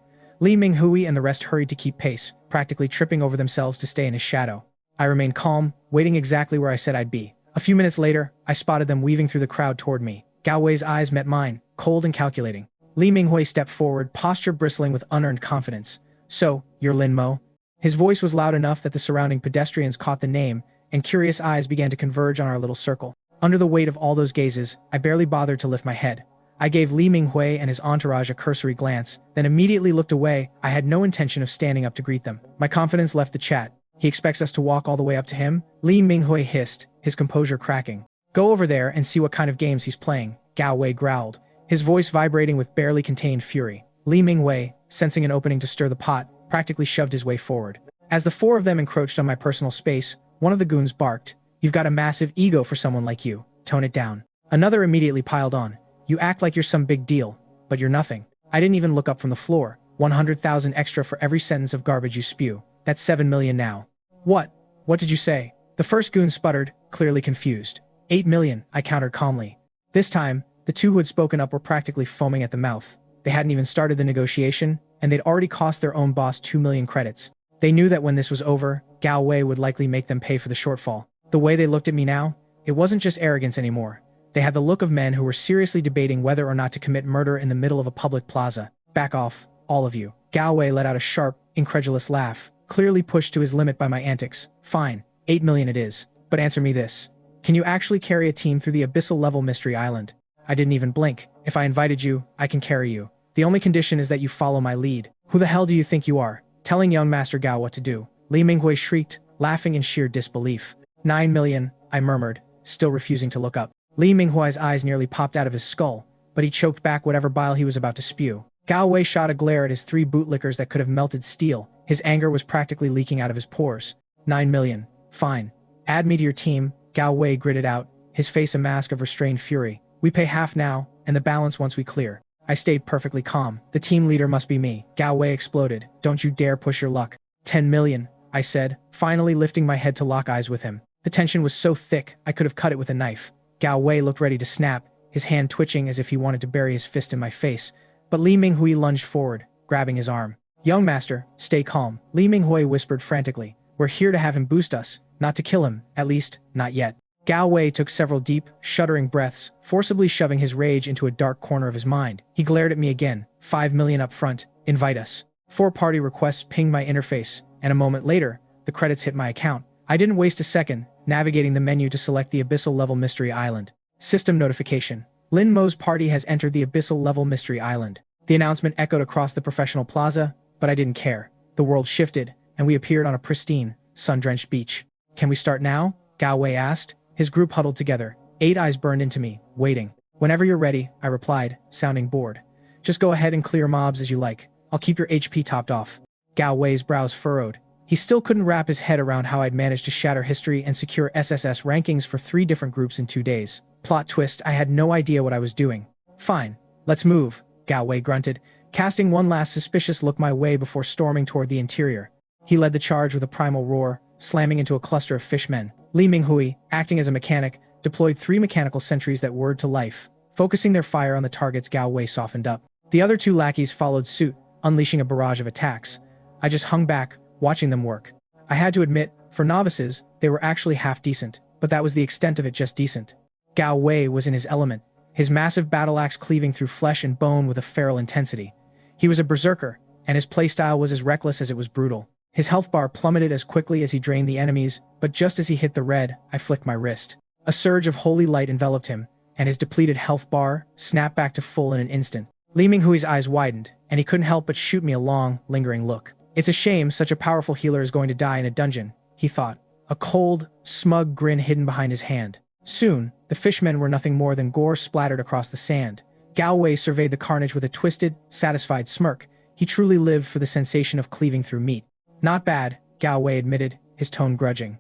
Li Minghui and the rest hurried to keep pace, practically tripping over themselves to stay in his shadow. I remained calm, waiting exactly where I said I'd be. A few minutes later, I spotted them weaving through the crowd toward me. Gao Wei's eyes met mine, cold and calculating. Li Minghui stepped forward, posture bristling with unearned confidence. So, you're Lin Mo? His voice was loud enough that the surrounding pedestrians caught the name, and curious eyes began to converge on our little circle. Under the weight of all those gazes, I barely bothered to lift my head. I gave Li Minghui and his entourage a cursory glance, then immediately looked away. I had no intention of standing up to greet them. My confidence left the chat. He expects us to walk all the way up to him? Li Minghui hissed, his composure cracking. Go over there and see what kind of games he's playing, Gao Wei growled, his voice vibrating with barely contained fury. Li Minghui, sensing an opening to stir the pot, practically shoved his way forward. As the four of them encroached on my personal space, one of the goons barked, "You've got a massive ego for someone like you. Tone it down." Another immediately piled on, "You act like you're some big deal, but you're nothing." I didn't even look up from the floor, 100,000 extra for every sentence of garbage you spew. That's 7 million now. What? What did you say? The first goon sputtered, clearly confused. 8 million, I countered calmly. This time, the two who had spoken up were practically foaming at the mouth. They hadn't even started the negotiation, and they'd already cost their own boss 2 million credits. They knew that when this was over, Gao Wei would likely make them pay for the shortfall. The way they looked at me now, it wasn't just arrogance anymore. They had the look of men who were seriously debating whether or not to commit murder in the middle of a public plaza. Back off, all of you. Gao Wei let out a sharp, incredulous laugh, clearly pushed to his limit by my antics. Fine, 8 million it is. But answer me this. Can you actually carry a team through the abyssal-level mystery island? I didn't even blink. If I invited you, I can carry you. The only condition is that you follow my lead. Who the hell do you think you are? Telling young Master Gao what to do. Li Minghui shrieked, laughing in sheer disbelief. 9 million, I murmured, still refusing to look up. Li Minghui's eyes nearly popped out of his skull, but he choked back whatever bile he was about to spew. Gao Wei shot a glare at his 3 bootlickers that could have melted steel. His anger was practically leaking out of his pores. 9 million. Fine. Add me to your team, Gao Wei gritted out, his face a mask of restrained fury. We pay half now, and the balance once we clear. I stayed perfectly calm. The team leader must be me. Gao Wei exploded. Don't you dare push your luck. 10 million, I said, finally lifting my head to lock eyes with him. The tension was so thick, I could have cut it with a knife. Gao Wei looked ready to snap, his hand twitching as if he wanted to bury his fist in my face. But Li Minghui lunged forward, grabbing his arm. Young master, stay calm, Li Minghui whispered frantically. We're here to have him boost us, not to kill him, at least, not yet. Gao Wei took several deep, shuddering breaths, forcibly shoving his rage into a dark corner of his mind. He glared at me again. 5 million up front. Invite us. 4 party requests pinged my interface, and a moment later, the credits hit my account. I didn't waste a second, navigating the menu to select the Abyssal-level Mystery Island. System notification. Lin Mo's party has entered the Abyssal-level Mystery Island. The announcement echoed across the professional plaza, but I didn't care. The world shifted, and we appeared on a pristine, sun-drenched beach. Can we start now? Gao Wei asked. His group huddled together. 8 eyes burned into me, waiting. Whenever you're ready, I replied, sounding bored. Just go ahead and clear mobs as you like. I'll keep your HP topped off. Gao Wei's brows furrowed. He still couldn't wrap his head around how I'd managed to shatter history and secure SSS rankings for 3 different groups in 2 days. Plot twist, I had no idea what I was doing. Fine, let's move, Gao Wei grunted, casting one last suspicious look my way before storming toward the interior. He led the charge with a primal roar, slamming into a cluster of fishmen. Li Minghui, acting as a mechanic, deployed 3 mechanical sentries that whirred to life, focusing their fire on the targets Gao Wei softened up. The other 2 lackeys followed suit, unleashing a barrage of attacks. I just hung back, watching them work. I had to admit, for novices, they were actually half decent, but that was the extent of it, just decent. Gao Wei was in his element, his massive battle axe cleaving through flesh and bone with a feral intensity. He was a berserker, and his playstyle was as reckless as it was brutal. His health bar plummeted as quickly as he drained the enemies, but just as he hit the red, I flicked my wrist. A surge of holy light enveloped him, and his depleted health bar snapped back to full in an instant. Li Minghui's eyes widened, and he couldn't help but shoot me a long, lingering look. It's a shame such a powerful healer is going to die in a dungeon, he thought, a cold, smug grin hidden behind his hand. Soon, the fishmen were nothing more than gore splattered across the sand. Gao Wei surveyed the carnage with a twisted, satisfied smirk. He truly lived for the sensation of cleaving through meat. Not bad, Gao Wei admitted, his tone grudging.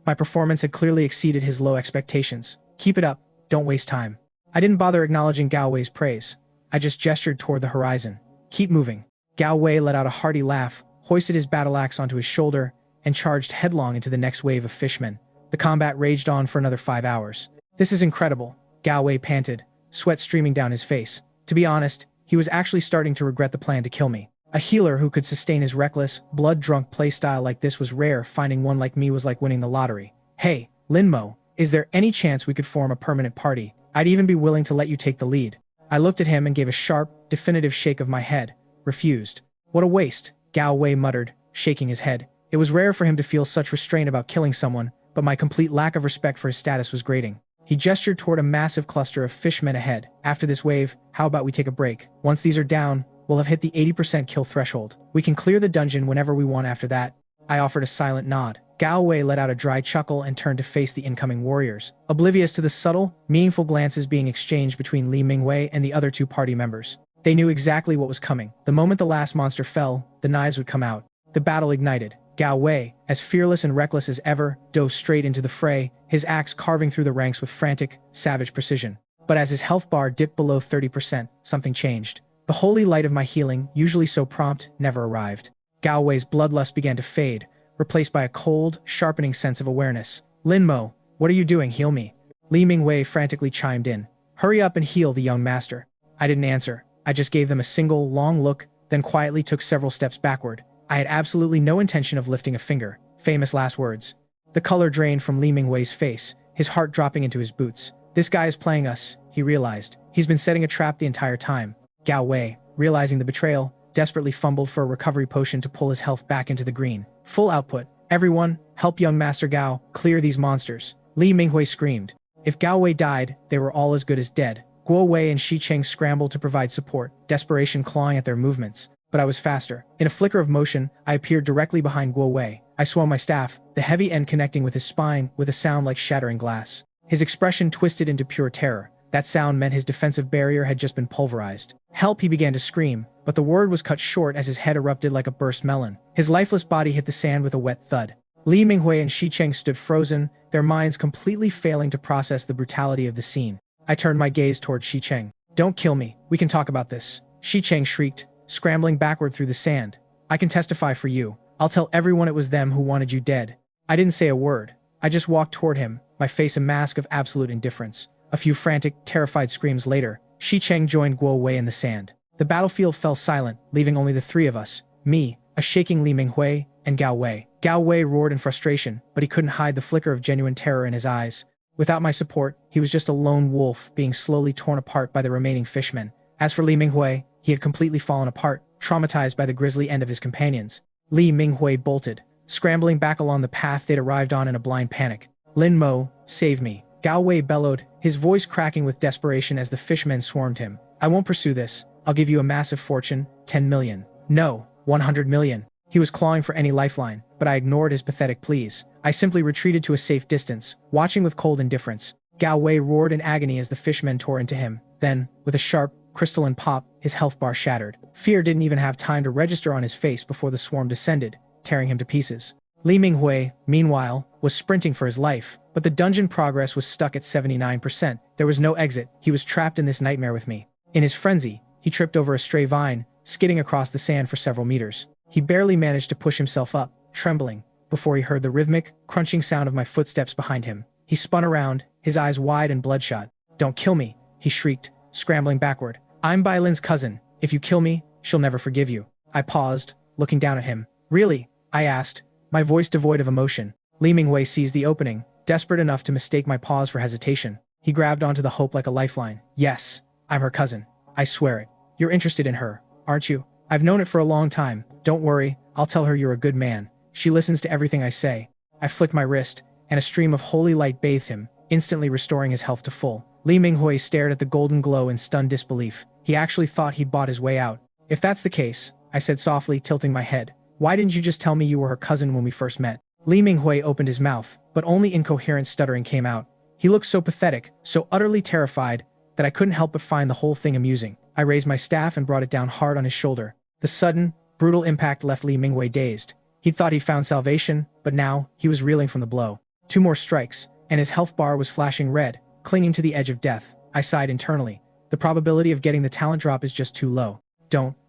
My performance had clearly exceeded his low expectations. Keep it up, don't waste time. I didn't bother acknowledging Gao Wei's praise. I just gestured toward the horizon. Keep moving. Gao Wei let out a hearty laugh, hoisted his battle axe onto his shoulder, and charged headlong into the next wave of fishmen. The combat raged on for another 5 hours. This is incredible, Gao Wei panted, sweat streaming down his face. To be honest, he was actually starting to regret the plan to kill me. A healer who could sustain his reckless, blood-drunk playstyle like this was rare. Finding one like me was like winning the lottery. Hey, Linmo, is there any chance we could form a permanent party? I'd even be willing to let you take the lead. I looked at him and gave a sharp, definitive shake of my head. Refused. What a waste, Gao Wei muttered, shaking his head. It was rare for him to feel such restraint about killing someone, but my complete lack of respect for his status was grating. He gestured toward a massive cluster of fishmen ahead. After this wave, how about we take a break? Once these are down, we'll have hit the 80% kill threshold. We can clear the dungeon whenever we want after that. I offered a silent nod. Gao Wei let out a dry chuckle and turned to face the incoming warriors, oblivious to the subtle, meaningful glances being exchanged between Li Minghui and the other 2 party members. They knew exactly what was coming. The moment the last monster fell, the knives would come out. The battle ignited. Gao Wei, as fearless and reckless as ever, dove straight into the fray, his axe carving through the ranks with frantic, savage precision. But as his health bar dipped below 30%, something changed. The holy light of my healing, usually so prompt, never arrived. Gao Wei's bloodlust began to fade, replaced by a cold, sharpening sense of awareness. Lin Mo, what are you doing? Heal me. Li Minghui frantically chimed in. Hurry up and heal the young master. I didn't answer. I just gave them a single, long look, then quietly took several steps backward. I had absolutely no intention of lifting a finger. Famous last words. The color drained from Li Minghui's face, his heart dropping into his boots. This guy is playing us, he realized. He's been setting a trap the entire time. Gao Wei, realizing the betrayal, desperately fumbled for a recovery potion to pull his health back into the green. Full output. Everyone, help young Master Gao, clear these monsters. Li Minghui screamed. If Gao Wei died, they were all as good as dead. Guo Wei and Shi Cheng scrambled to provide support, desperation clawing at their movements. But I was faster. In a flicker of motion, I appeared directly behind Guo Wei. I swung my staff, the heavy end connecting with his spine with a sound like shattering glass. His expression twisted into pure terror. That sound meant his defensive barrier had just been pulverized. Help, he began to scream, but the word was cut short as his head erupted like a burst melon. His lifeless body hit the sand with a wet thud. Li Minghui and Shi Cheng stood frozen, their minds completely failing to process the brutality of the scene. I turned my gaze toward Shi Cheng. Don't kill me, we can talk about this. Shi Cheng shrieked, scrambling backward through the sand. I can testify for you. I'll tell everyone it was them who wanted you dead. I didn't say a word. I just walked toward him, my face a mask of absolute indifference. A few frantic, terrified screams later, Shi Cheng joined Guo Wei in the sand. The battlefield fell silent, leaving only the three of us, me, a shaking Li Minghui, and Gao Wei. Gao Wei roared in frustration, but he couldn't hide the flicker of genuine terror in his eyes. Without my support, he was just a lone wolf being slowly torn apart by the remaining fishmen. As for Li Minghui, he had completely fallen apart, traumatized by the grisly end of his companions. Li Minghui bolted, scrambling back along the path they'd arrived on in a blind panic. Lin Mo, save me. Gao Wei bellowed, his voice cracking with desperation as the fishmen swarmed him. I won't pursue this. I'll give you a massive fortune, 10 million. No, 100 million. He was clawing for any lifeline, but I ignored his pathetic pleas. I simply retreated to a safe distance, watching with cold indifference. Gao Wei roared in agony as the fishmen tore into him. Then, with a sharp, crystalline pop, his health bar shattered. Fear didn't even have time to register on his face before the swarm descended, tearing him to pieces. Li Minghui, meanwhile, was sprinting for his life, but the dungeon progress was stuck at 79%. There was no exit. He was trapped in this nightmare with me. In his frenzy, he tripped over a stray vine, skidding across the sand for several meters. He barely managed to push himself up, trembling, before he heard the rhythmic, crunching sound of my footsteps behind him. He spun around, his eyes wide and bloodshot. Don't kill me, he shrieked, scrambling backward. I'm Bai Lin's cousin. If you kill me, she'll never forgive you. I paused, looking down at him. Really? I asked, my voice devoid of emotion. Li Minghui seized the opening, desperate enough to mistake my pause for hesitation. He grabbed onto the hope like a lifeline. Yes, I'm her cousin. I swear it. You're interested in her, aren't you? I've known it for a long time. Don't worry, I'll tell her you're a good man. She listens to everything I say. I flicked my wrist, and a stream of holy light bathed him, instantly restoring his health to full. Li Minghui stared at the golden glow in stunned disbelief. He actually thought he'd bought his way out. If that's the case, I said softly, tilting my head. Why didn't you just tell me you were her cousin when we first met? Li Minghui opened his mouth, but only incoherent stuttering came out. He looked so pathetic, so utterly terrified, that I couldn't help but find the whole thing amusing. I raised my staff and brought it down hard on his shoulder. The sudden, brutal impact left Li Minghui dazed. He'd thought he'd found salvation, but now, he was reeling from the blow. 2 more strikes, and his health bar was flashing red, clinging to the edge of death. I sighed internally. The probability of getting the talent drop is just too low.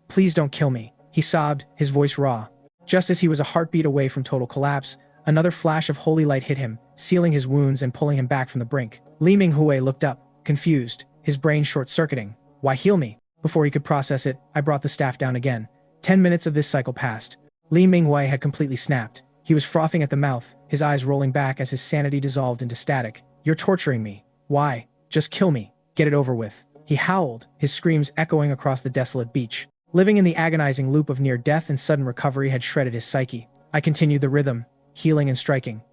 Please don't kill me, he sobbed, his voice raw. Just as he was a heartbeat away from total collapse, another flash of holy light hit him, sealing his wounds and pulling him back from the brink. Li Minghui looked up, confused, his brain short-circuiting. Why heal me? Before he could process it, I brought the staff down again. 10 minutes of this cycle passed. Li Minghui had completely snapped. He was frothing at the mouth, his eyes rolling back as his sanity dissolved into static. You're torturing me. Why? Just kill me. Get it over with. He howled, his screams echoing across the desolate beach. Living in the agonizing loop of near death and sudden recovery had shredded his psyche. I continued the rhythm, healing and striking,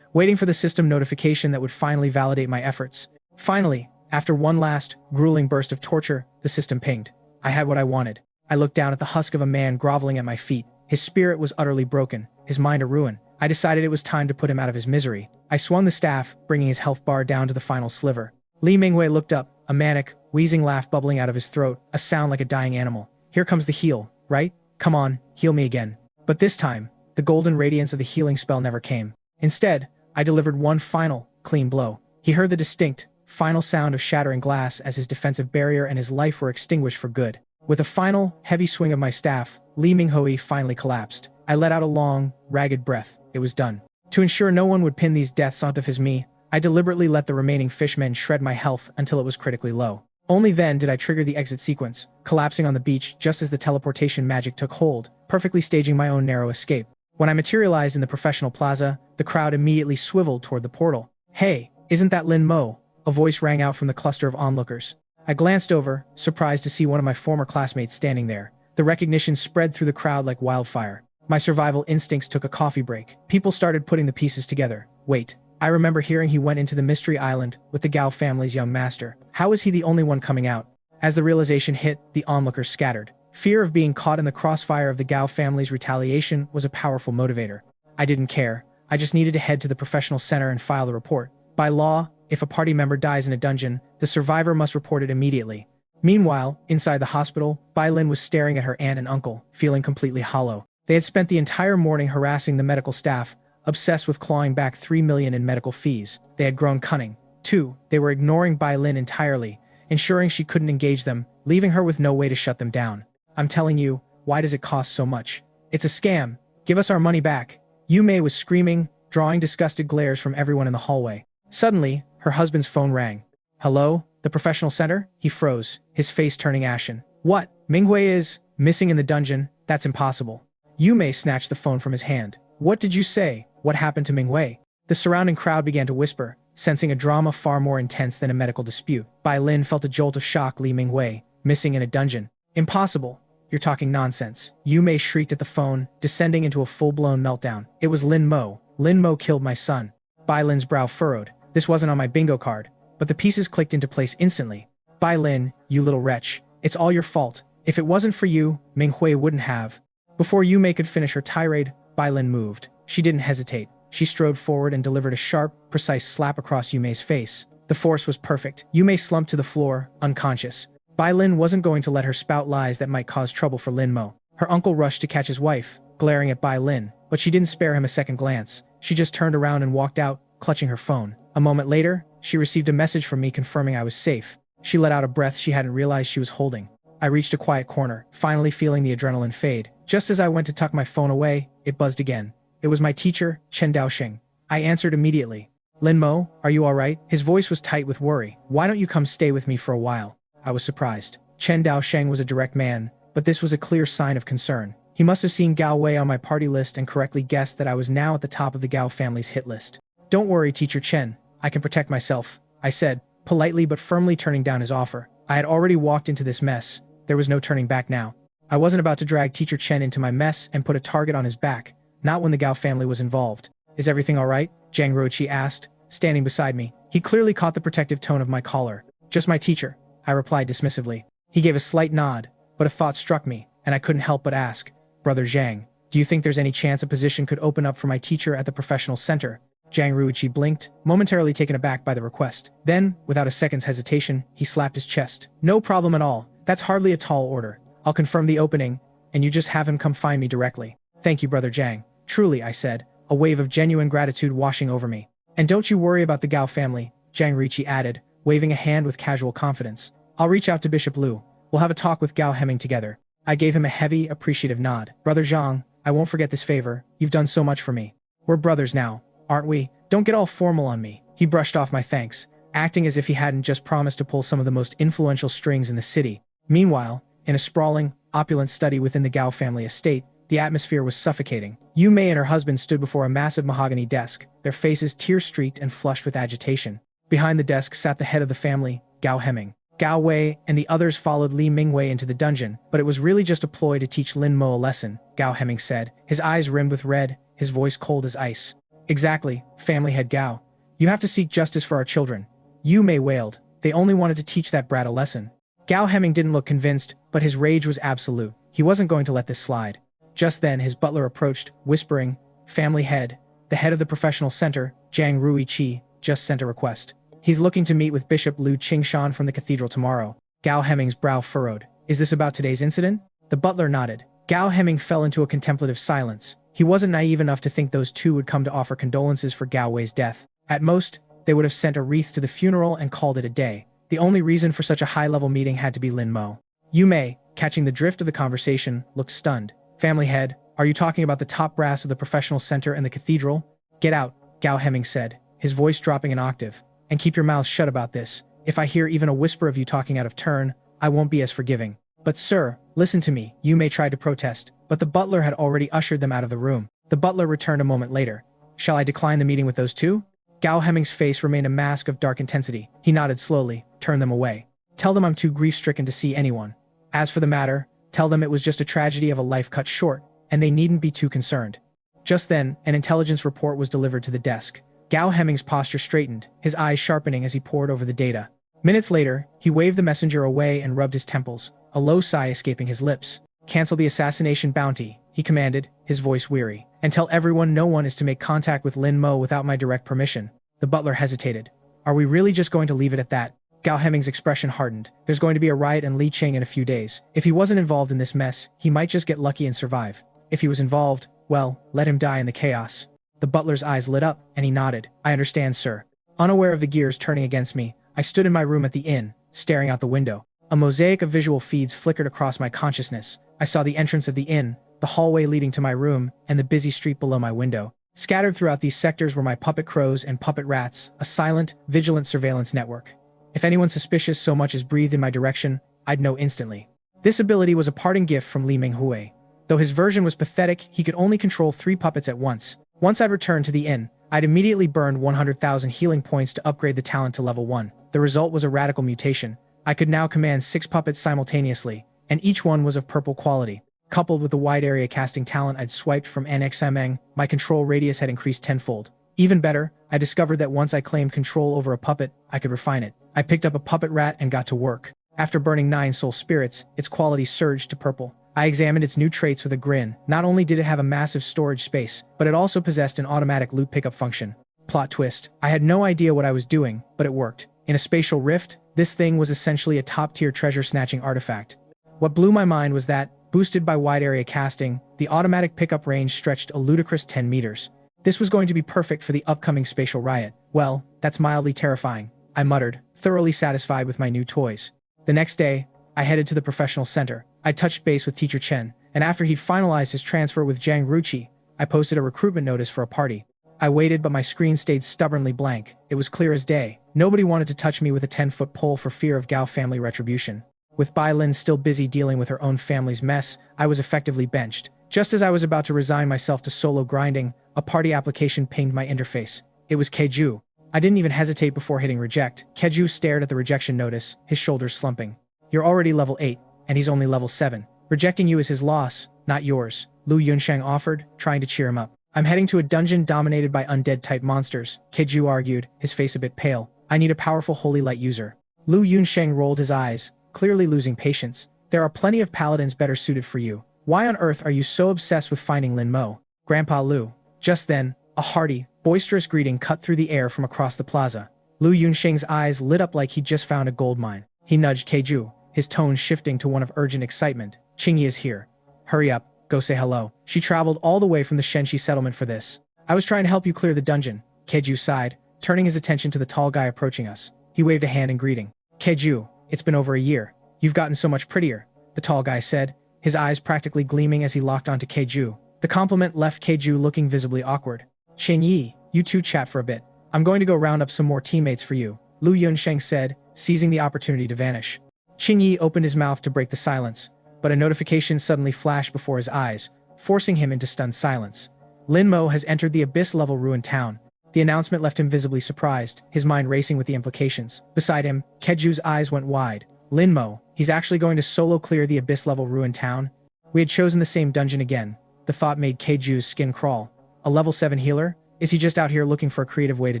waiting for the system notification that would finally validate my efforts. Finally, after one last, grueling burst of torture, the system pinged. I had what I wanted. I looked down at the husk of a man groveling at my feet. His spirit was utterly broken, his mind a ruin. I decided it was time to put him out of his misery. I swung the staff, bringing his health bar down to the final sliver. Li Minghui looked up, a manic, wheezing laugh bubbling out of his throat, a sound like a dying animal. Here comes the heal, right? Come on, heal me again. But this time, the golden radiance of the healing spell never came. Instead, I delivered one final, clean blow. He heard the distinct, final sound of shattering glass as his defensive barrier and his life were extinguished for good. With a final, heavy swing of my staff, Lee Minghui finally collapsed. I let out a long, ragged breath. It was done. To ensure no one would pin these deaths onto me, I deliberately let the remaining fishmen shred my health until it was critically low. Only then did I trigger the exit sequence, collapsing on the beach just as the teleportation magic took hold, perfectly staging my own narrow escape. When I materialized in the professional plaza, the crowd immediately swiveled toward the portal. "Hey, isn't that Lin Mo?" A voice rang out from the cluster of onlookers. I glanced over, surprised to see one of my former classmates standing there. The recognition spread through the crowd like wildfire. My survival instincts took a coffee break. People started putting the pieces together. Wait, I remember hearing he went into the Mystery Island with the Gao family's young master. How was he the only one coming out? As the realization hit, the onlookers scattered. Fear of being caught in the crossfire of the Gao family's retaliation was a powerful motivator. I didn't care. I just needed to head to the professional center and file the report. By law, if a party member dies in a dungeon, the survivor must report it immediately. Meanwhile, inside the hospital, Bai Lin was staring at her aunt and uncle, feeling completely hollow. They had spent the entire morning harassing the medical staff, obsessed with clawing back 3 million in medical fees. They had grown cunning. 2. They were ignoring Bai Lin entirely, ensuring she couldn't engage them, leaving her with no way to shut them down. "I'm telling you, why does it cost so much? It's a scam. Give us our money back." Yu Mei was screaming, drawing disgusted glares from everyone in the hallway. Suddenly, her husband's phone rang. "Hello? The professional center?" He froze, his face turning ashen. "What? Minghui is missing in the dungeon? That's impossible." Yu Mei snatched the phone from his hand. "What did you say? What happened to Minghui?" The surrounding crowd began to whisper, sensing a drama far more intense than a medical dispute. Bai Lin felt a jolt of shock. Li Minghui, missing in a dungeon. "Impossible. You're talking nonsense." Yu Mei shrieked at the phone, descending into a full-blown meltdown. "It was Lin Mo. Lin Mo killed my son." Bai Lin's brow furrowed. This wasn't on my bingo card, but the pieces clicked into place instantly. "Bai Lin, you little wretch. It's all your fault. If it wasn't for you, Minghui wouldn't have." Before Yu Mei could finish her tirade, Bai Lin moved. She didn't hesitate. She strode forward and delivered a sharp, precise slap across Yu Mei's face. The force was perfect. Yu Mei slumped to the floor, unconscious. Bai Lin wasn't going to let her spout lies that might cause trouble for Lin Mo. Her uncle rushed to catch his wife, glaring at Bai Lin, but she didn't spare him a second glance. She just turned around and walked out, clutching her phone. A moment later, she received a message from me confirming I was safe. She let out a breath she hadn't realized she was holding. I reached a quiet corner, finally feeling the adrenaline fade. Just as I went to tuck my phone away, it buzzed again. It was my teacher, Chen Daoxing. I answered immediately. "Lin Mo, are you alright?" His voice was tight with worry. "Why don't you come stay with me for a while?" I was surprised. Chen Daoxing was a direct man, but this was a clear sign of concern. He must have seen Gao Wei on my party list and correctly guessed that I was now at the top of the Gao family's hit list. "Don't worry, Teacher Chen. I can protect myself," I said, politely but firmly turning down his offer. I had already walked into this mess. There was no turning back now. I wasn't about to drag Teacher Chen into my mess and put a target on his back, not when the Gao family was involved. "Is everything alright?" Zhang Ruiqi asked, standing beside me. He clearly caught the protective tone of my collar. "Just my teacher," I replied dismissively. He gave a slight nod, but a thought struck me, and I couldn't help but ask, "Brother Zhang, do you think there's any chance a position could open up for my teacher at the professional center?" Zhang Ruiqi blinked, momentarily taken aback by the request. Then, without a second's hesitation, he slapped his chest. "No problem at all. That's hardly a tall order. I'll confirm the opening, and you just have him come find me directly." "Thank you, Brother Zhang. Truly," I said, a wave of genuine gratitude washing over me. "And don't you worry about the Gao family," Zhang Ruiqi added, waving a hand with casual confidence. "I'll reach out to Bishop Liu. We'll have a talk with Gao Hemming together." I gave him a heavy, appreciative nod. "Brother Zhang, I won't forget this favor. You've done so much for me. We're brothers now, aren't we? Don't get all formal on me." He brushed off my thanks, acting as if he hadn't just promised to pull some of the most influential strings in the city. Meanwhile, in a sprawling, opulent study within the Gao family estate, the atmosphere was suffocating. Yu Mei and her husband stood before a massive mahogany desk, their faces tear-streaked and flushed with agitation. Behind the desk sat the head of the family, Gao Hemming. Gao Wei and the others followed Li Mingwei into the dungeon, but it was really just a ploy to teach Lin Mo a lesson, Gao Hemming said, his eyes rimmed with red, his voice cold as ice. "Exactly, family head Gao. You have to seek justice for our children." Yu Mei wailed. "They only wanted to teach that brat a lesson." Gao Hemming didn't look convinced, but his rage was absolute. He wasn't going to let this slide. Just then, his butler approached, whispering, "Family head, the head of the professional center, Zhang Ruiqi, just sent a request. He's looking to meet with Bishop Liu Qingshan from the cathedral tomorrow." Gao Hemming's brow furrowed. "Is this about today's incident?" The butler nodded. Gao Hemming fell into a contemplative silence. He wasn't naive enough to think those two would come to offer condolences for Gao Wei's death. At most, they would have sent a wreath to the funeral and called it a day. The only reason for such a high-level meeting had to be Lin Mo. Yume, catching the drift of the conversation, looked stunned. Family head, are you talking about the top brass of the professional center and the cathedral? Get out, Gao Hemming said, his voice dropping an octave. And keep your mouth shut about this. If I hear even a whisper of you talking out of turn, I won't be as forgiving. But sir, listen to me, Yume tried to protest, but the butler had already ushered them out of the room. The butler returned a moment later. Shall I decline the meeting with those two? Gao Hemming's face remained a mask of dark intensity. He nodded slowly, turned them away. Tell them I'm too grief-stricken to see anyone. As for the matter, tell them it was just a tragedy of a life cut short, and they needn't be too concerned. Just then, an intelligence report was delivered to the desk. Gao Hemming's posture straightened, his eyes sharpening as he pored over the data. Minutes later, he waved the messenger away and rubbed his temples, a low sigh escaping his lips. Cancel the assassination bounty, he commanded, his voice weary, and tell everyone no one is to make contact with Lin Mo without my direct permission. The butler hesitated. Are we really just going to leave it at that? Gao Hemming's expression hardened. There's going to be a riot in Li Cheng in a few days. If he wasn't involved in this mess, he might just get lucky and survive. If he was involved, well, let him die in the chaos. The butler's eyes lit up, and he nodded. I understand, sir. Unaware of the gears turning against me, I stood in my room at the inn, staring out the window. A mosaic of visual feeds flickered across my consciousness. I saw the entrance of the inn, the hallway leading to my room, and the busy street below my window. Scattered throughout these sectors were my puppet crows and puppet rats, a silent, vigilant surveillance network. If anyone suspicious so much as breathed in my direction, I'd know instantly. This ability was a parting gift from Li Minghui. Though his version was pathetic, he could only control 3 puppets at once. Once I'd returned to the inn, I'd immediately burned 100,000 healing points to upgrade the talent to level 1. The result was a radical mutation. I could now command 6 puppets simultaneously, and each one was of purple quality. Coupled with the wide area casting talent I'd swiped from NXMeng, my control radius had increased tenfold. Even better, I discovered that once I claimed control over a puppet, I could refine it. I picked up a puppet rat and got to work. After burning 9 soul spirits, its quality surged to purple. I examined its new traits with a grin. Not only did it have a massive storage space, but it also possessed an automatic loot pickup function. Plot twist. I had no idea what I was doing, but it worked. In a spatial rift, this thing was essentially a top-tier treasure-snatching artifact. What blew my mind was that, boosted by wide area casting, the automatic pickup range stretched a ludicrous 10 meters. This was going to be perfect for the upcoming spatial riot. Well, that's mildly terrifying, I muttered, thoroughly satisfied with my new toys. The next day, I headed to the professional center. I touched base with Teacher Chen, and after he'd finalized his transfer with Zhang Ruchi, I posted a recruitment notice for a party. I waited, but my screen stayed stubbornly blank. It was clear as day. Nobody wanted to touch me with a 10-foot pole for fear of Gao family retribution. With Bai Lin still busy dealing with her own family's mess, I was effectively benched. Just as I was about to resign myself to solo grinding, a party application pinged my interface. It was Keju. I didn't even hesitate before hitting reject. Keju stared at the rejection notice, his shoulders slumping. You're already level 8, and he's only level 7. Rejecting you is his loss, not yours, Lu Yunsheng offered, trying to cheer him up. I'm heading to a dungeon dominated by undead-type monsters, Keju argued, his face a bit pale. I need a powerful holy light user. Lu Yunsheng rolled his eyes, clearly losing patience. There are plenty of paladins better suited for you. Why on earth are you so obsessed with finding Lin Mo? Grandpa Lu. Just then, a hearty, boisterous greeting cut through the air from across the plaza. Lu Yunsheng's eyes lit up like he'd just found a gold mine. He nudged Keju, his tone shifting to one of urgent excitement. Qingyi is here. Hurry up, go say hello. She traveled all the way from the Shenxi settlement for this. I was trying to help you clear the dungeon. Keju sighed, turning his attention to the tall guy approaching us. He waved a hand in greeting. Keju, it's been over a year. You've gotten so much prettier, the tall guy said, his eyes practically gleaming as he locked onto Keju. The compliment left Keju looking visibly awkward. Qingyi, you two chat for a bit. I'm going to go round up some more teammates for you, Lu Yunsheng said, seizing the opportunity to vanish. Qingyi opened his mouth to break the silence, but a notification suddenly flashed before his eyes, forcing him into stunned silence. Lin Mo has entered the abyss-level ruined town. The announcement left him visibly surprised, his mind racing with the implications. Beside him, Keju's eyes went wide. Lin Mo, he's actually going to solo clear the abyss-level ruined town? We had chosen the same dungeon again. The thought made Keju's skin crawl. A level 7 healer? Is he just out here looking for a creative way to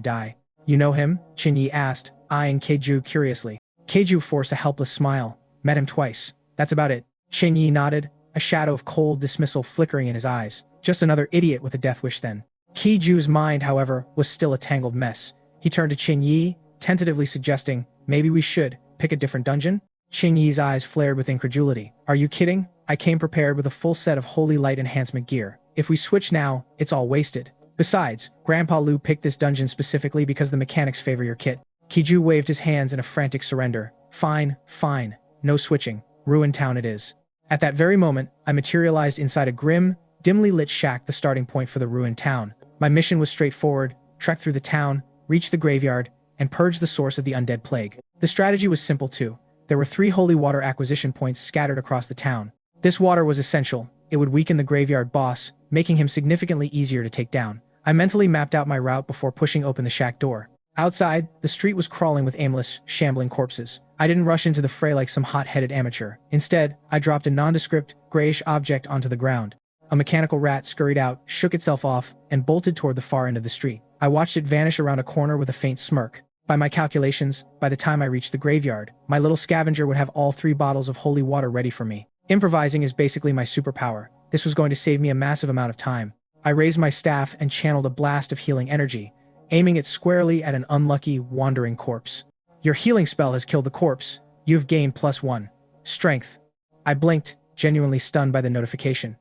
die? You know him? Qingyi asked, eyeing Keju curiously. Keju forced a helpless smile. Met him twice. That's about it. Qingyi nodded, a shadow of cold dismissal flickering in his eyes. Just another idiot with a death wish then. Keju's mind, however, was still a tangled mess. He turned to Qingyi, tentatively suggesting, maybe we should pick a different dungeon? Qingyi's eyes flared with incredulity. Are you kidding? I came prepared with a full set of holy light enhancement gear. If we switch now, it's all wasted. Besides, Grandpa Lu picked this dungeon specifically because the mechanics favor your kit. Kiju waved his hands in a frantic surrender. Fine, fine. No switching. Ruined town it is. At that very moment, I materialized inside a grim, dimly lit shack, the starting point for the ruined town. My mission was straightforward: trek through the town, reach the graveyard, and purge the source of the undead plague. The strategy was simple too. There were 3 holy water acquisition points scattered across the town. This water was essential. It would weaken the graveyard boss, making him significantly easier to take down. I mentally mapped out my route before pushing open the shack door. Outside, the street was crawling with aimless, shambling corpses. I didn't rush into the fray like some hot-headed amateur. Instead, I dropped a nondescript, grayish object onto the ground. A mechanical rat scurried out, shook itself off, and bolted toward the far end of the street. I watched it vanish around a corner with a faint smirk. By my calculations, by the time I reached the graveyard, my little scavenger would have all 3 bottles of holy water ready for me. Improvising is basically my superpower. This was going to save me a massive amount of time. I raised my staff and channeled a blast of healing energy, aiming it squarely at an unlucky, wandering corpse. Your healing spell has killed the corpse. You've gained +1 strength. I blinked, genuinely stunned by the notification.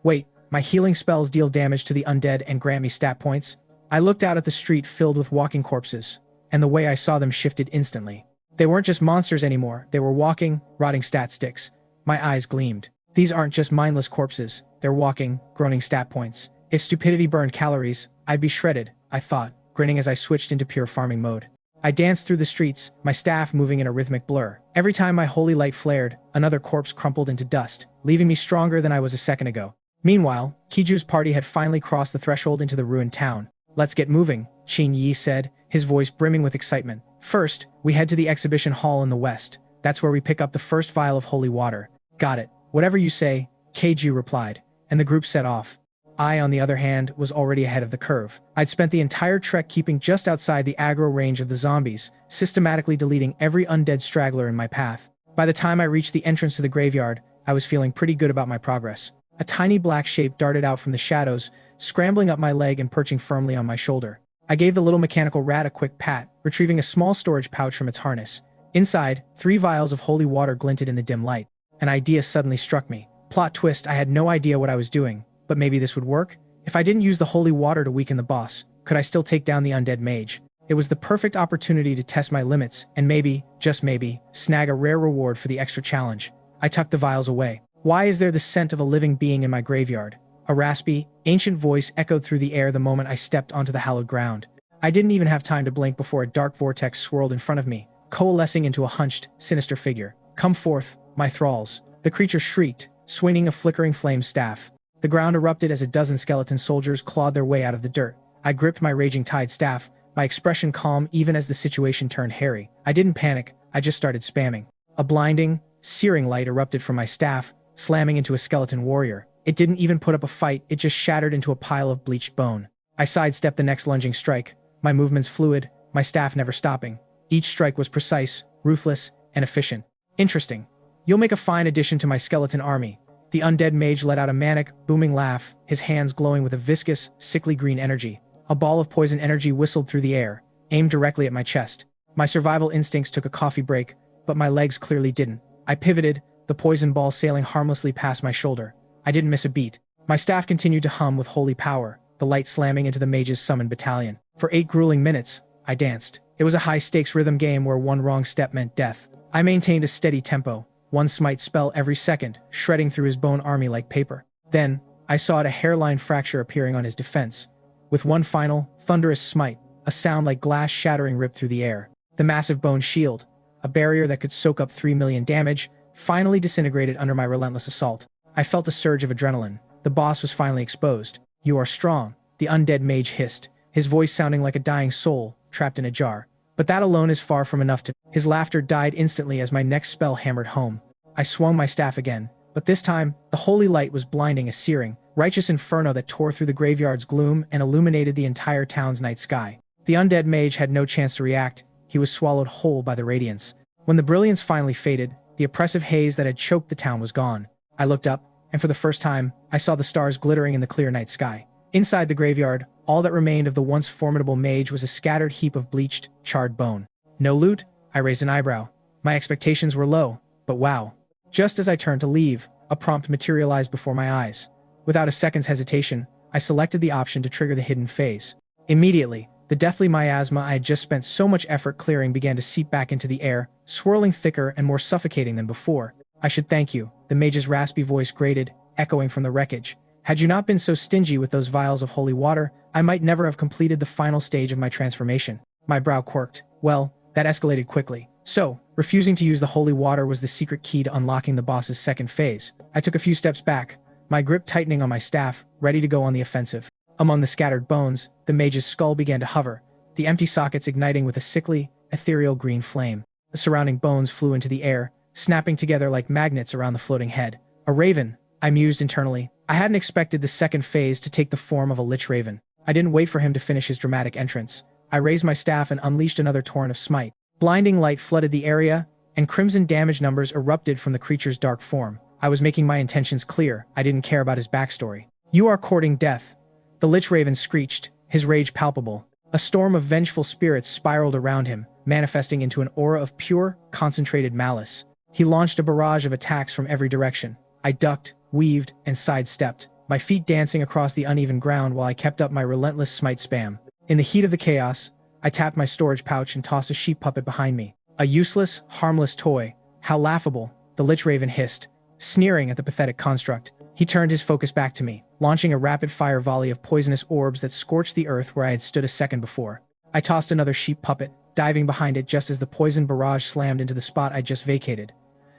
Wait, my healing spells deal damage to the undead and grant me stat points? I looked out at the street filled with walking corpses, and the way I saw them shifted instantly. They weren't just monsters anymore, they were walking, rotting stat sticks. My eyes gleamed. These aren't just mindless corpses, they're walking, groaning stat points. If stupidity burned calories, I'd be shredded, I thought, grinning as I switched into pure farming mode. I danced through the streets, my staff moving in a rhythmic blur. Every time my holy light flared, another corpse crumpled into dust, leaving me stronger than I was a second ago. Meanwhile, Kiju's party had finally crossed the threshold into the ruined town. Let's get moving, Qin Yi said, his voice brimming with excitement. First, we head to the exhibition hall in the west. That's where we pick up the first vial of holy water. Got it. Whatever you say, Keiju replied, and the group set off. I, on the other hand, was already ahead of the curve. I'd spent the entire trek keeping just outside the aggro range of the zombies, systematically deleting every undead straggler in my path. By the time I reached the entrance to the graveyard, I was feeling pretty good about my progress. A tiny black shape darted out from the shadows, scrambling up my leg and perching firmly on my shoulder. I gave the little mechanical rat a quick pat, retrieving a small storage pouch from its harness. Inside, 3 vials of holy water glinted in the dim light. An idea suddenly struck me. Plot twist, I had no idea what I was doing, but maybe this would work? If I didn't use the holy water to weaken the boss, could I still take down the undead mage? It was the perfect opportunity to test my limits, and maybe, just maybe, snag a rare reward for the extra challenge. I tucked the vials away. Why is there the scent of a living being in my graveyard? A raspy, ancient voice echoed through the air the moment I stepped onto the hallowed ground. I didn't even have time to blink before a dark vortex swirled in front of me, coalescing into a hunched, sinister figure. Come forth, my thralls. The creature shrieked, swinging a flickering flame staff. The ground erupted as a dozen skeleton soldiers clawed their way out of the dirt. I gripped my raging tide staff, my expression calm even as the situation turned hairy. I didn't panic, I just started spamming. A blinding, searing light erupted from my staff, slamming into a skeleton warrior. It didn't even put up a fight, it just shattered into a pile of bleached bone. I sidestepped the next lunging strike, my movements fluid, my staff never stopping. Each strike was precise, ruthless, and efficient. Interesting. You'll make a fine addition to my skeleton army. The undead mage let out a manic, booming laugh, his hands glowing with a viscous, sickly green energy. A ball of poison energy whistled through the air, aimed directly at my chest. My survival instincts took a coffee break, but my legs clearly didn't. I pivoted, the poison ball sailing harmlessly past my shoulder. I didn't miss a beat. My staff continued to hum with holy power, the light slamming into the mage's summoned battalion. For 8 grueling minutes, I danced. It was a high-stakes rhythm game where one wrong step meant death. I maintained a steady tempo, one smite spell every second, shredding through his bone army like paper. Then, I saw a hairline fracture appearing on his defense. With one final, thunderous smite, a sound like glass shattering ripped through the air. The massive bone shield, a barrier that could soak up 3 million damage, finally disintegrated under my relentless assault. I felt a surge of adrenaline. The boss was finally exposed. You are strong, the undead mage hissed, his voice sounding like a dying soul, trapped in a jar. But that alone is far from enough to— His laughter died instantly as my next spell hammered home. I swung my staff again, but this time, the holy light was blinding, a searing, righteous inferno that tore through the graveyard's gloom and illuminated the entire town's night sky. The undead mage had no chance to react. He was swallowed whole by the radiance. When the brilliance finally faded, the oppressive haze that had choked the town was gone. I looked up, and for the first time, I saw the stars glittering in the clear night sky. Inside the graveyard, all that remained of the once formidable mage was a scattered heap of bleached, charred bone. No loot? I raised an eyebrow. My expectations were low, but wow. Just as I turned to leave, a prompt materialized before my eyes. Without a second's hesitation, I selected the option to trigger the hidden phase. Immediately, the deathly miasma I had just spent so much effort clearing began to seep back into the air, swirling thicker and more suffocating than before. I should thank you, the mage's raspy voice grated, echoing from the wreckage. Had you not been so stingy with those vials of holy water, I might never have completed the final stage of my transformation. My brow quirked. Well, that escalated quickly. So, refusing to use the holy water was the secret key to unlocking the boss's second phase. I took a few steps back, my grip tightening on my staff, ready to go on the offensive. Among the scattered bones, the mage's skull began to hover, the empty sockets igniting with a sickly, ethereal green flame. The surrounding bones flew into the air, snapping together like magnets around the floating head. A raven, I mused internally. I hadn't expected the second phase to take the form of a lich raven. I didn't wait for him to finish his dramatic entrance. I raised my staff and unleashed another torrent of smite. Blinding light flooded the area, and crimson damage numbers erupted from the creature's dark form. I was making my intentions clear. I didn't care about his backstory. You are courting death. The lich raven screeched, his rage palpable. A storm of vengeful spirits spiraled around him, manifesting into an aura of pure, concentrated malice. He launched a barrage of attacks from every direction. I ducked, weaved, and sidestepped, my feet dancing across the uneven ground while I kept up my relentless smite spam. In the heat of the chaos, I tapped my storage pouch and tossed a sheep puppet behind me. A useless, harmless toy. How laughable, the lich raven hissed, sneering at the pathetic construct. He turned his focus back to me, launching a rapid-fire volley of poisonous orbs that scorched the earth where I had stood a second before. I tossed another sheep puppet, diving behind it just as the poison barrage slammed into the spot I just vacated.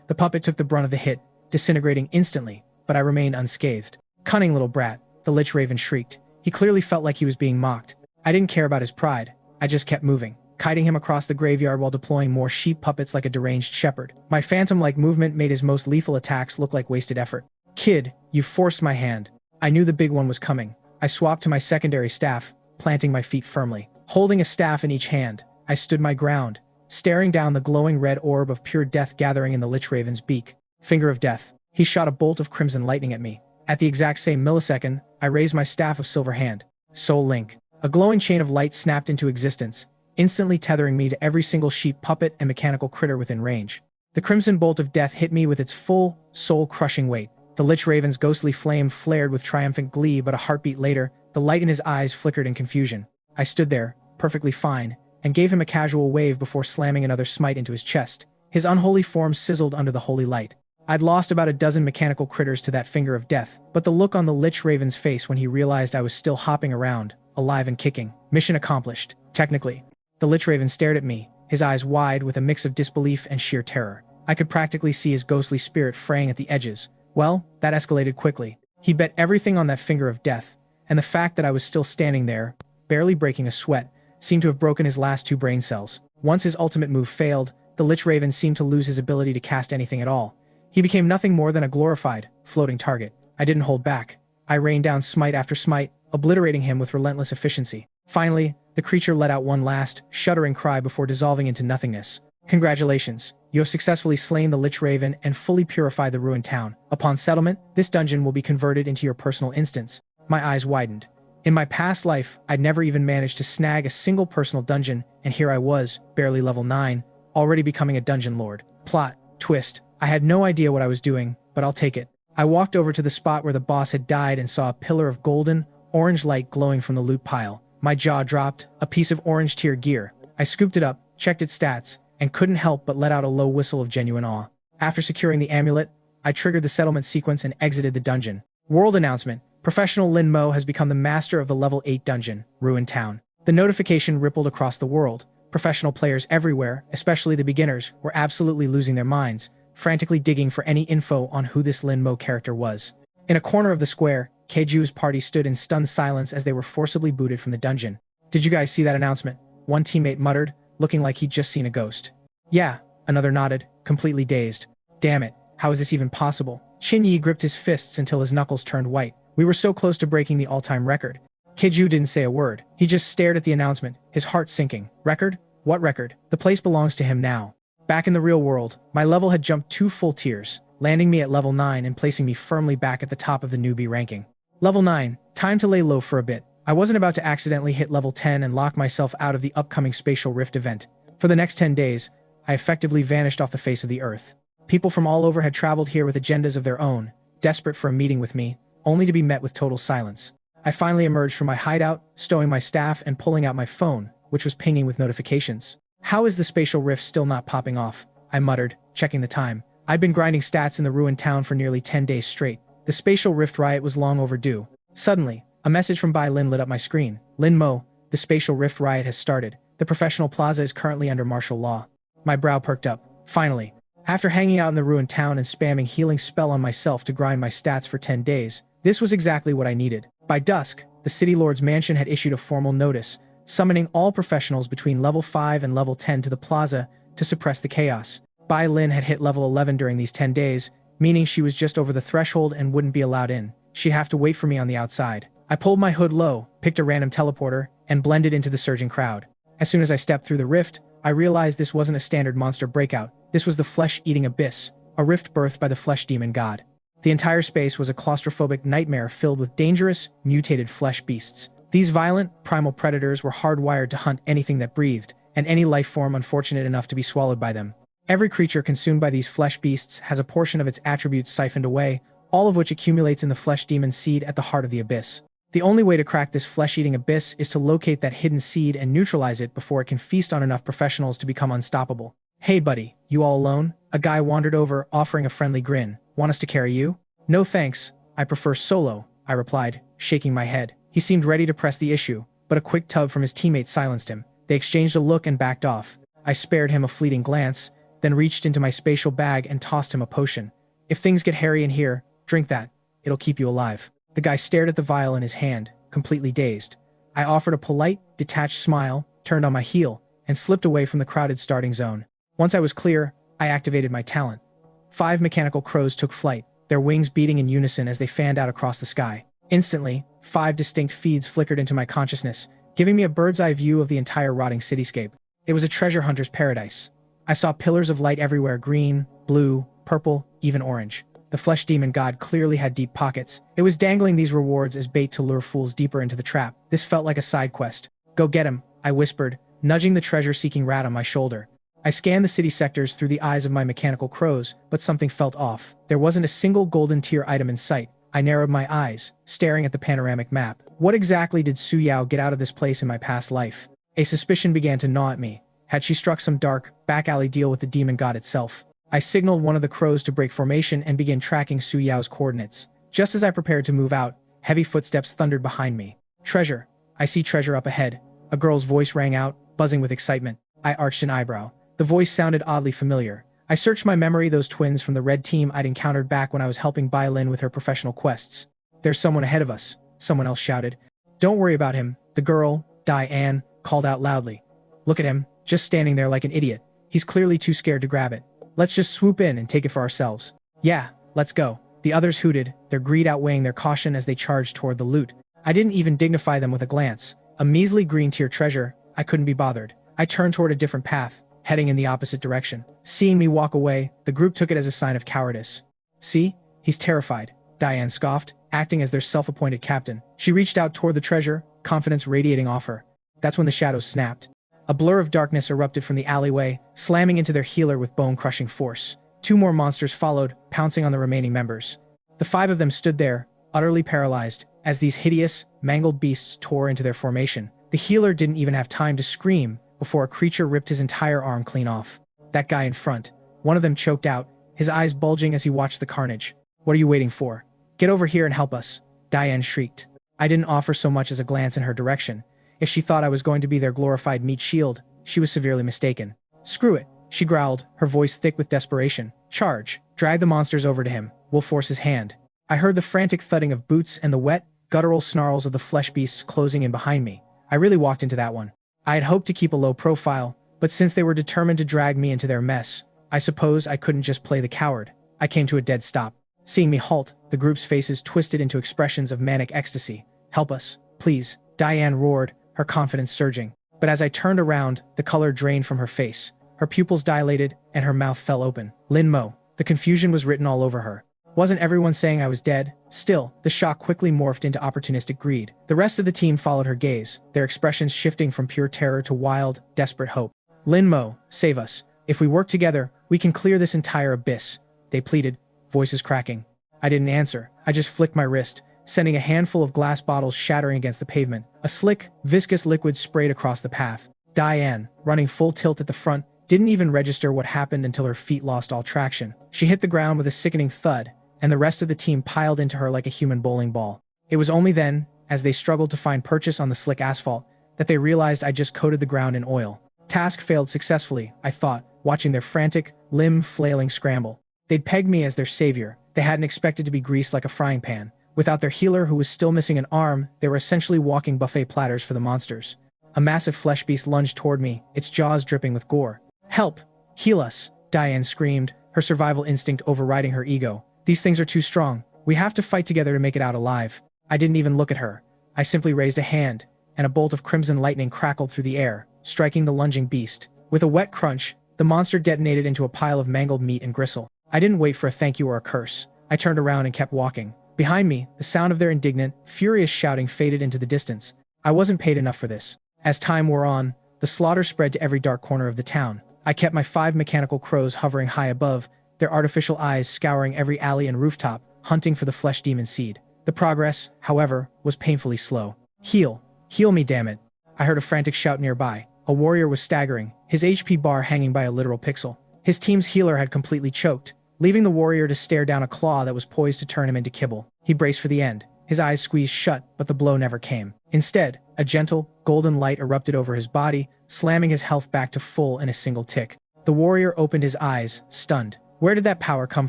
The puppet took the brunt of the hit, disintegrating instantly, but I remained unscathed. Cunning little brat, the lich raven shrieked. He clearly felt like he was being mocked. I didn't care about his pride. I just kept moving, kiting him across the graveyard while deploying more sheep puppets like a deranged shepherd. My phantom-like movement made his most lethal attacks look like wasted effort. Kid, you forced my hand. I knew the big one was coming. I swapped to my secondary staff, planting my feet firmly. Holding a staff in each hand, I stood my ground, staring down the glowing red orb of pure death gathering in the lich raven's beak. Finger of death. He shot a bolt of crimson lightning at me. At the exact same millisecond, I raised my staff of silver hand. Soul Link. A glowing chain of light snapped into existence, instantly tethering me to every single sheep puppet and mechanical critter within range. The crimson bolt of death hit me with its full, soul-crushing weight. The lich raven's ghostly flame flared with triumphant glee, but a heartbeat later, the light in his eyes flickered in confusion. I stood there, perfectly fine, and gave him a casual wave before slamming another smite into his chest. His unholy form sizzled under the holy light. I'd lost about a dozen mechanical critters to that finger of death, but the look on the lich raven's face when he realized I was still hopping around, alive and kicking. Mission accomplished. Technically. The lich raven stared at me, his eyes wide with a mix of disbelief and sheer terror. I could practically see his ghostly spirit fraying at the edges. Well, that escalated quickly. He bet everything on that finger of death, and the fact that I was still standing there, barely breaking a sweat, seemed to have broken his last two brain cells. Once his ultimate move failed, the lich raven seemed to lose his ability to cast anything at all. He became nothing more than a glorified, floating target. I didn't hold back. I rained down smite after smite, obliterating him with relentless efficiency. Finally, the creature let out one last, shuddering cry before dissolving into nothingness. Congratulations, you have successfully slain the lich raven and fully purified the ruined town. Upon settlement, this dungeon will be converted into your personal instance. My eyes widened. In my past life, I'd never even managed to snag a single personal dungeon, and here I was, barely level 9, already becoming a dungeon lord. Plot, twist. I had no idea what I was doing, but I'll take it. I walked over to the spot where the boss had died and saw a pillar of golden, orange light glowing from the loot pile. My jaw dropped, a piece of orange tier gear. I scooped it up, checked its stats, and couldn't help but let out a low whistle of genuine awe. After securing the amulet, I triggered the settlement sequence and exited the dungeon. World announcement. Professional Lin Mo has become the master of the level 8 dungeon, Ruined Town. The notification rippled across the world. Professional players everywhere, especially the beginners, were absolutely losing their minds, frantically digging for any info on who this Lin Mo character was. In a corner of the square, Keiju's party stood in stunned silence as they were forcibly booted from the dungeon. Did you guys see that announcement? One teammate muttered, looking like he'd just seen a ghost. Yeah, another nodded, completely dazed. Damn it, how is this even possible? Qin Yi gripped his fists until his knuckles turned white. We were so close to breaking the all-time record. Keiju didn't say a word. He just stared at the announcement, his heart sinking. Record? What record? The place belongs to him now. Back in the real world, my level had jumped 2 full tiers, landing me at level 9 and placing me firmly back at the top of the newbie ranking. Level 9, time to lay low for a bit. I wasn't about to accidentally hit level 10 and lock myself out of the upcoming Spatial Rift event. For the next 10 days, I effectively vanished off the face of the earth. People from all over had traveled here with agendas of their own, desperate for a meeting with me, only to be met with total silence. I finally emerged from my hideout, stowing my staff and pulling out my phone, which was pinging with notifications. How is the spatial rift still not popping off? I muttered, checking the time. I'd been grinding stats in the ruined town for nearly 10 days straight. The spatial rift riot was long overdue. Suddenly, a message from Bai Lin lit up my screen. Lin Mo, the spatial rift riot has started. The professional plaza is currently under martial law. My brow perked up. Finally. After hanging out in the ruined town and spamming healing spell on myself to grind my stats for 10 days, this was exactly what I needed. By dusk, the City Lord's mansion had issued a formal notice, summoning all professionals between level 5 and level 10 to the plaza to suppress the chaos. Bai Lin had hit level 11 during these 10 days, meaning she was just over the threshold and wouldn't be allowed in. She'd have to wait for me on the outside. I pulled my hood low, picked a random teleporter, and blended into the surging crowd. As soon as I stepped through the rift, I realized this wasn't a standard monster breakout. This was the flesh-eating abyss, a rift birthed by the flesh demon god. The entire space was a claustrophobic nightmare filled with dangerous, mutated flesh beasts. These violent, primal predators were hardwired to hunt anything that breathed, and any life form unfortunate enough to be swallowed by them. Every creature consumed by these flesh beasts has a portion of its attributes siphoned away, all of which accumulates in the flesh demon seed at the heart of the abyss. The only way to crack this flesh-eating abyss is to locate that hidden seed and neutralize it before it can feast on enough professionals to become unstoppable. Hey buddy, you all alone? A guy wandered over, offering a friendly grin. Want us to carry you? No thanks, I prefer solo, I replied, shaking my head. He seemed ready to press the issue, but a quick tug from his teammate silenced him. They exchanged a look and backed off. I spared him a fleeting glance, then reached into my spatial bag and tossed him a potion. If things get hairy in here, drink that. It'll keep you alive. The guy stared at the vial in his hand, completely dazed. I offered a polite, detached smile, turned on my heel, and slipped away from the crowded starting zone. Once I was clear, I activated my talent. 5 mechanical crows took flight, their wings beating in unison as they fanned out across the sky. Instantly, 5 distinct feeds flickered into my consciousness, giving me a bird's-eye view of the entire rotting cityscape. It was a treasure hunter's paradise. I saw pillars of light everywhere: green, blue, purple, even orange. The flesh demon god clearly had deep pockets. It was dangling these rewards as bait to lure fools deeper into the trap. This felt like a side quest. Go get him, I whispered, nudging the treasure-seeking rat on my shoulder. I scanned the city sectors through the eyes of my mechanical crows, but something felt off. There wasn't a single golden tier item in sight. I narrowed my eyes, staring at the panoramic map. What exactly did Su Yao get out of this place in my past life? A suspicion began to gnaw at me. Had she struck some dark, back-alley deal with the demon god itself? I signaled one of the crows to break formation and began tracking Su Yao's coordinates. Just as I prepared to move out, heavy footsteps thundered behind me. Treasure. I see treasure up ahead. A girl's voice rang out, buzzing with excitement. I arched an eyebrow. The voice sounded oddly familiar. I searched my memory, those twins from the red team I'd encountered back when I was helping Bai Lin with her professional quests. There's someone ahead of us, someone else shouted. Don't worry about him, the girl, Diane, called out loudly. Look at him, just standing there like an idiot. He's clearly too scared to grab it. Let's just swoop in and take it for ourselves. Yeah, let's go. The others hooted, their greed outweighing their caution as they charged toward the loot. I didn't even dignify them with a glance. A measly green-tier treasure, I couldn't be bothered. I turned toward a different path, heading in the opposite direction. Seeing me walk away, the group took it as a sign of cowardice. See? He's terrified, Diane scoffed, acting as their self-appointed captain. She reached out toward the treasure, confidence radiating off her. That's when the shadows snapped. A blur of darkness erupted from the alleyway, slamming into their healer with bone-crushing force. 2 more monsters followed, pouncing on the remaining members. The 5 of them stood there, utterly paralyzed, as these hideous, mangled beasts tore into their formation. The healer didn't even have time to scream before a creature ripped his entire arm clean off. That guy in front. One of them choked out, his eyes bulging as he watched the carnage. What are you waiting for? Get over here and help us, Diane shrieked. I didn't offer so much as a glance in her direction. If she thought I was going to be their glorified meat shield, she was severely mistaken. Screw it, she growled, her voice thick with desperation. Charge. Drag the monsters over to him. We'll force his hand. I heard the frantic thudding of boots and the wet, guttural snarls of the flesh beasts closing in behind me. I really walked into that one. I had hoped to keep a low profile, but since they were determined to drag me into their mess, I suppose I couldn't just play the coward. I came to a dead stop. Seeing me halt, the group's faces twisted into expressions of manic ecstasy. Help us, please, Diane roared, her confidence surging. But as I turned around, the color drained from her face. Her pupils dilated, and her mouth fell open. Lin Mo. The confusion was written all over her. Wasn't everyone saying I was dead? Still, the shock quickly morphed into opportunistic greed. The rest of the team followed her gaze, their expressions shifting from pure terror to wild, desperate hope. Lin Mo, save us. If we work together, we can clear this entire abyss, they pleaded, voices cracking. I didn't answer. I just flicked my wrist, sending a handful of glass bottles shattering against the pavement. A slick, viscous liquid sprayed across the path. Diane, running full tilt at the front, didn't even register what happened until her feet lost all traction. She hit the ground with a sickening thud, and the rest of the team piled into her like a human bowling ball. It was only then, as they struggled to find purchase on the slick asphalt, that they realized I just coated the ground in oil. Task failed successfully, I thought, watching their frantic, limb-flailing scramble. They'd pegged me as their savior. They hadn't expected to be greased like a frying pan. Without their healer who was still missing an arm, they were essentially walking buffet platters for the monsters. A massive flesh beast lunged toward me, its jaws dripping with gore. "Help! Heal us!" Diane screamed, her survival instinct overriding her ego. "These things are too strong. We have to fight together to make it out alive." I didn't even look at her. I simply raised a hand, and a bolt of crimson lightning crackled through the air, striking the lunging beast. With a wet crunch, the monster detonated into a pile of mangled meat and gristle. I didn't wait for a thank you or a curse. I turned around and kept walking. Behind me, the sound of their indignant, furious shouting faded into the distance. I wasn't paid enough for this. As time wore on, the slaughter spread to every dark corner of the town. I kept my 5 mechanical crows hovering high above, their artificial eyes scouring every alley and rooftop, hunting for the flesh demon seed. The progress, however, was painfully slow. "Heal! Heal me, damn it!" I heard a frantic shout nearby. A warrior was staggering, his HP bar hanging by a literal pixel. His team's healer had completely choked, leaving the warrior to stare down a claw that was poised to turn him into kibble. He braced for the end. His eyes squeezed shut, but the blow never came. Instead, a gentle, golden light erupted over his body, slamming his health back to full in a single tick. The warrior opened his eyes, stunned. Where did that power come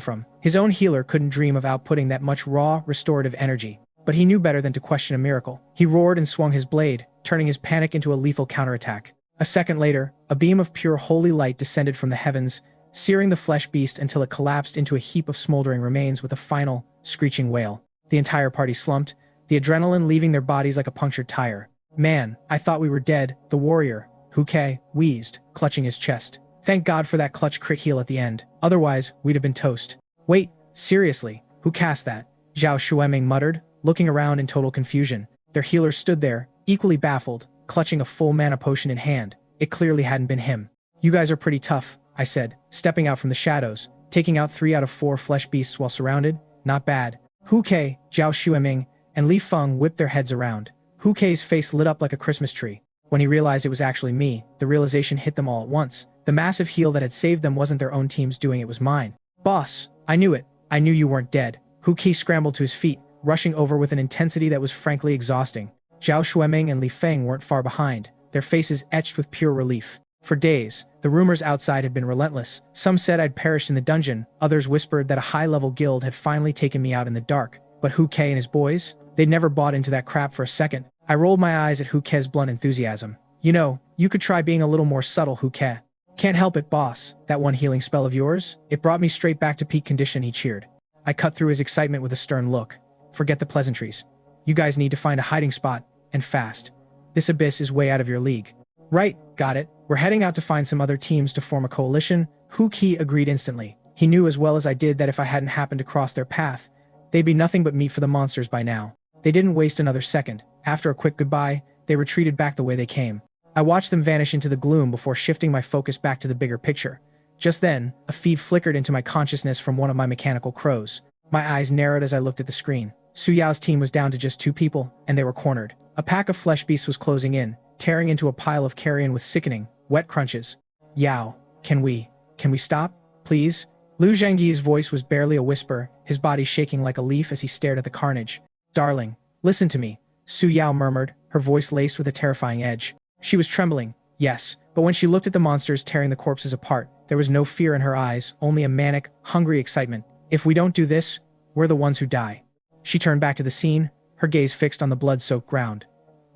from? His own healer couldn't dream of outputting that much raw, restorative energy. But he knew better than to question a miracle. He roared and swung his blade, turning his panic into a lethal counterattack. A second later, a beam of pure holy light descended from the heavens, searing the flesh beast until it collapsed into a heap of smoldering remains with a final, screeching wail. The entire party slumped, the adrenaline leaving their bodies like a punctured tire. "Man, I thought we were dead," the warrior, Huke, wheezed, clutching his chest. "Thank God for that clutch crit heal at the end. Otherwise, we'd have been toast." "Wait, seriously, who cast that?" Zhao Shueming muttered, looking around in total confusion. Their healer stood there, equally baffled, clutching a full mana potion in hand. It clearly hadn't been him. "You guys are pretty tough," I said, stepping out from the shadows, taking out 3 out of 4 flesh beasts while surrounded. "Not bad." Huke, Zhao Shueming, and Li Feng whipped their heads around. Huke's face lit up like a Christmas tree. When he realized it was actually me, the realization hit them all at once. The massive heal that had saved them wasn't their own team's doing, it was mine. "Boss, I knew it. I knew you weren't dead." Huke scrambled to his feet, rushing over with an intensity that was frankly exhausting. Zhao Shueming and Li Feng weren't far behind, their faces etched with pure relief. For days, the rumors outside had been relentless. Some said I'd perished in the dungeon, others whispered that a high-level guild had finally taken me out in the dark. But Huke and his boys? They'd never bought into that crap for a second. I rolled my eyes at Huke's blunt enthusiasm. "You know, you could try being a little more subtle, Huke." "Can't help it, boss. That one healing spell of yours? It brought me straight back to peak condition," he cheered. I cut through his excitement with a stern look. "Forget the pleasantries. You guys need to find a hiding spot, and fast. This abyss is way out of your league." "Right, got it. We're heading out to find some other teams to form a coalition." Huke agreed instantly. He knew as well as I did that if I hadn't happened to cross their path, they'd be nothing but meat for the monsters by now. They didn't waste another second. After a quick goodbye, they retreated back the way they came. I watched them vanish into the gloom before shifting my focus back to the bigger picture. Just then, a feed flickered into my consciousness from one of my mechanical crows. My eyes narrowed as I looked at the screen. Su Yao's team was down to just 2 people, and they were cornered. A pack of flesh beasts was closing in, tearing into a pile of carrion with sickening, wet crunches. "Yao, can we stop, please?" Lu Zhengyi's voice was barely a whisper, his body shaking like a leaf as he stared at the carnage. "Darling, listen to me," Su Yao murmured, her voice laced with a terrifying edge. She was trembling, yes, but when she looked at the monsters tearing the corpses apart, there was no fear in her eyes, only a manic, hungry excitement. "If we don't do this, we're the ones who die." She turned back to the scene, her gaze fixed on the blood-soaked ground.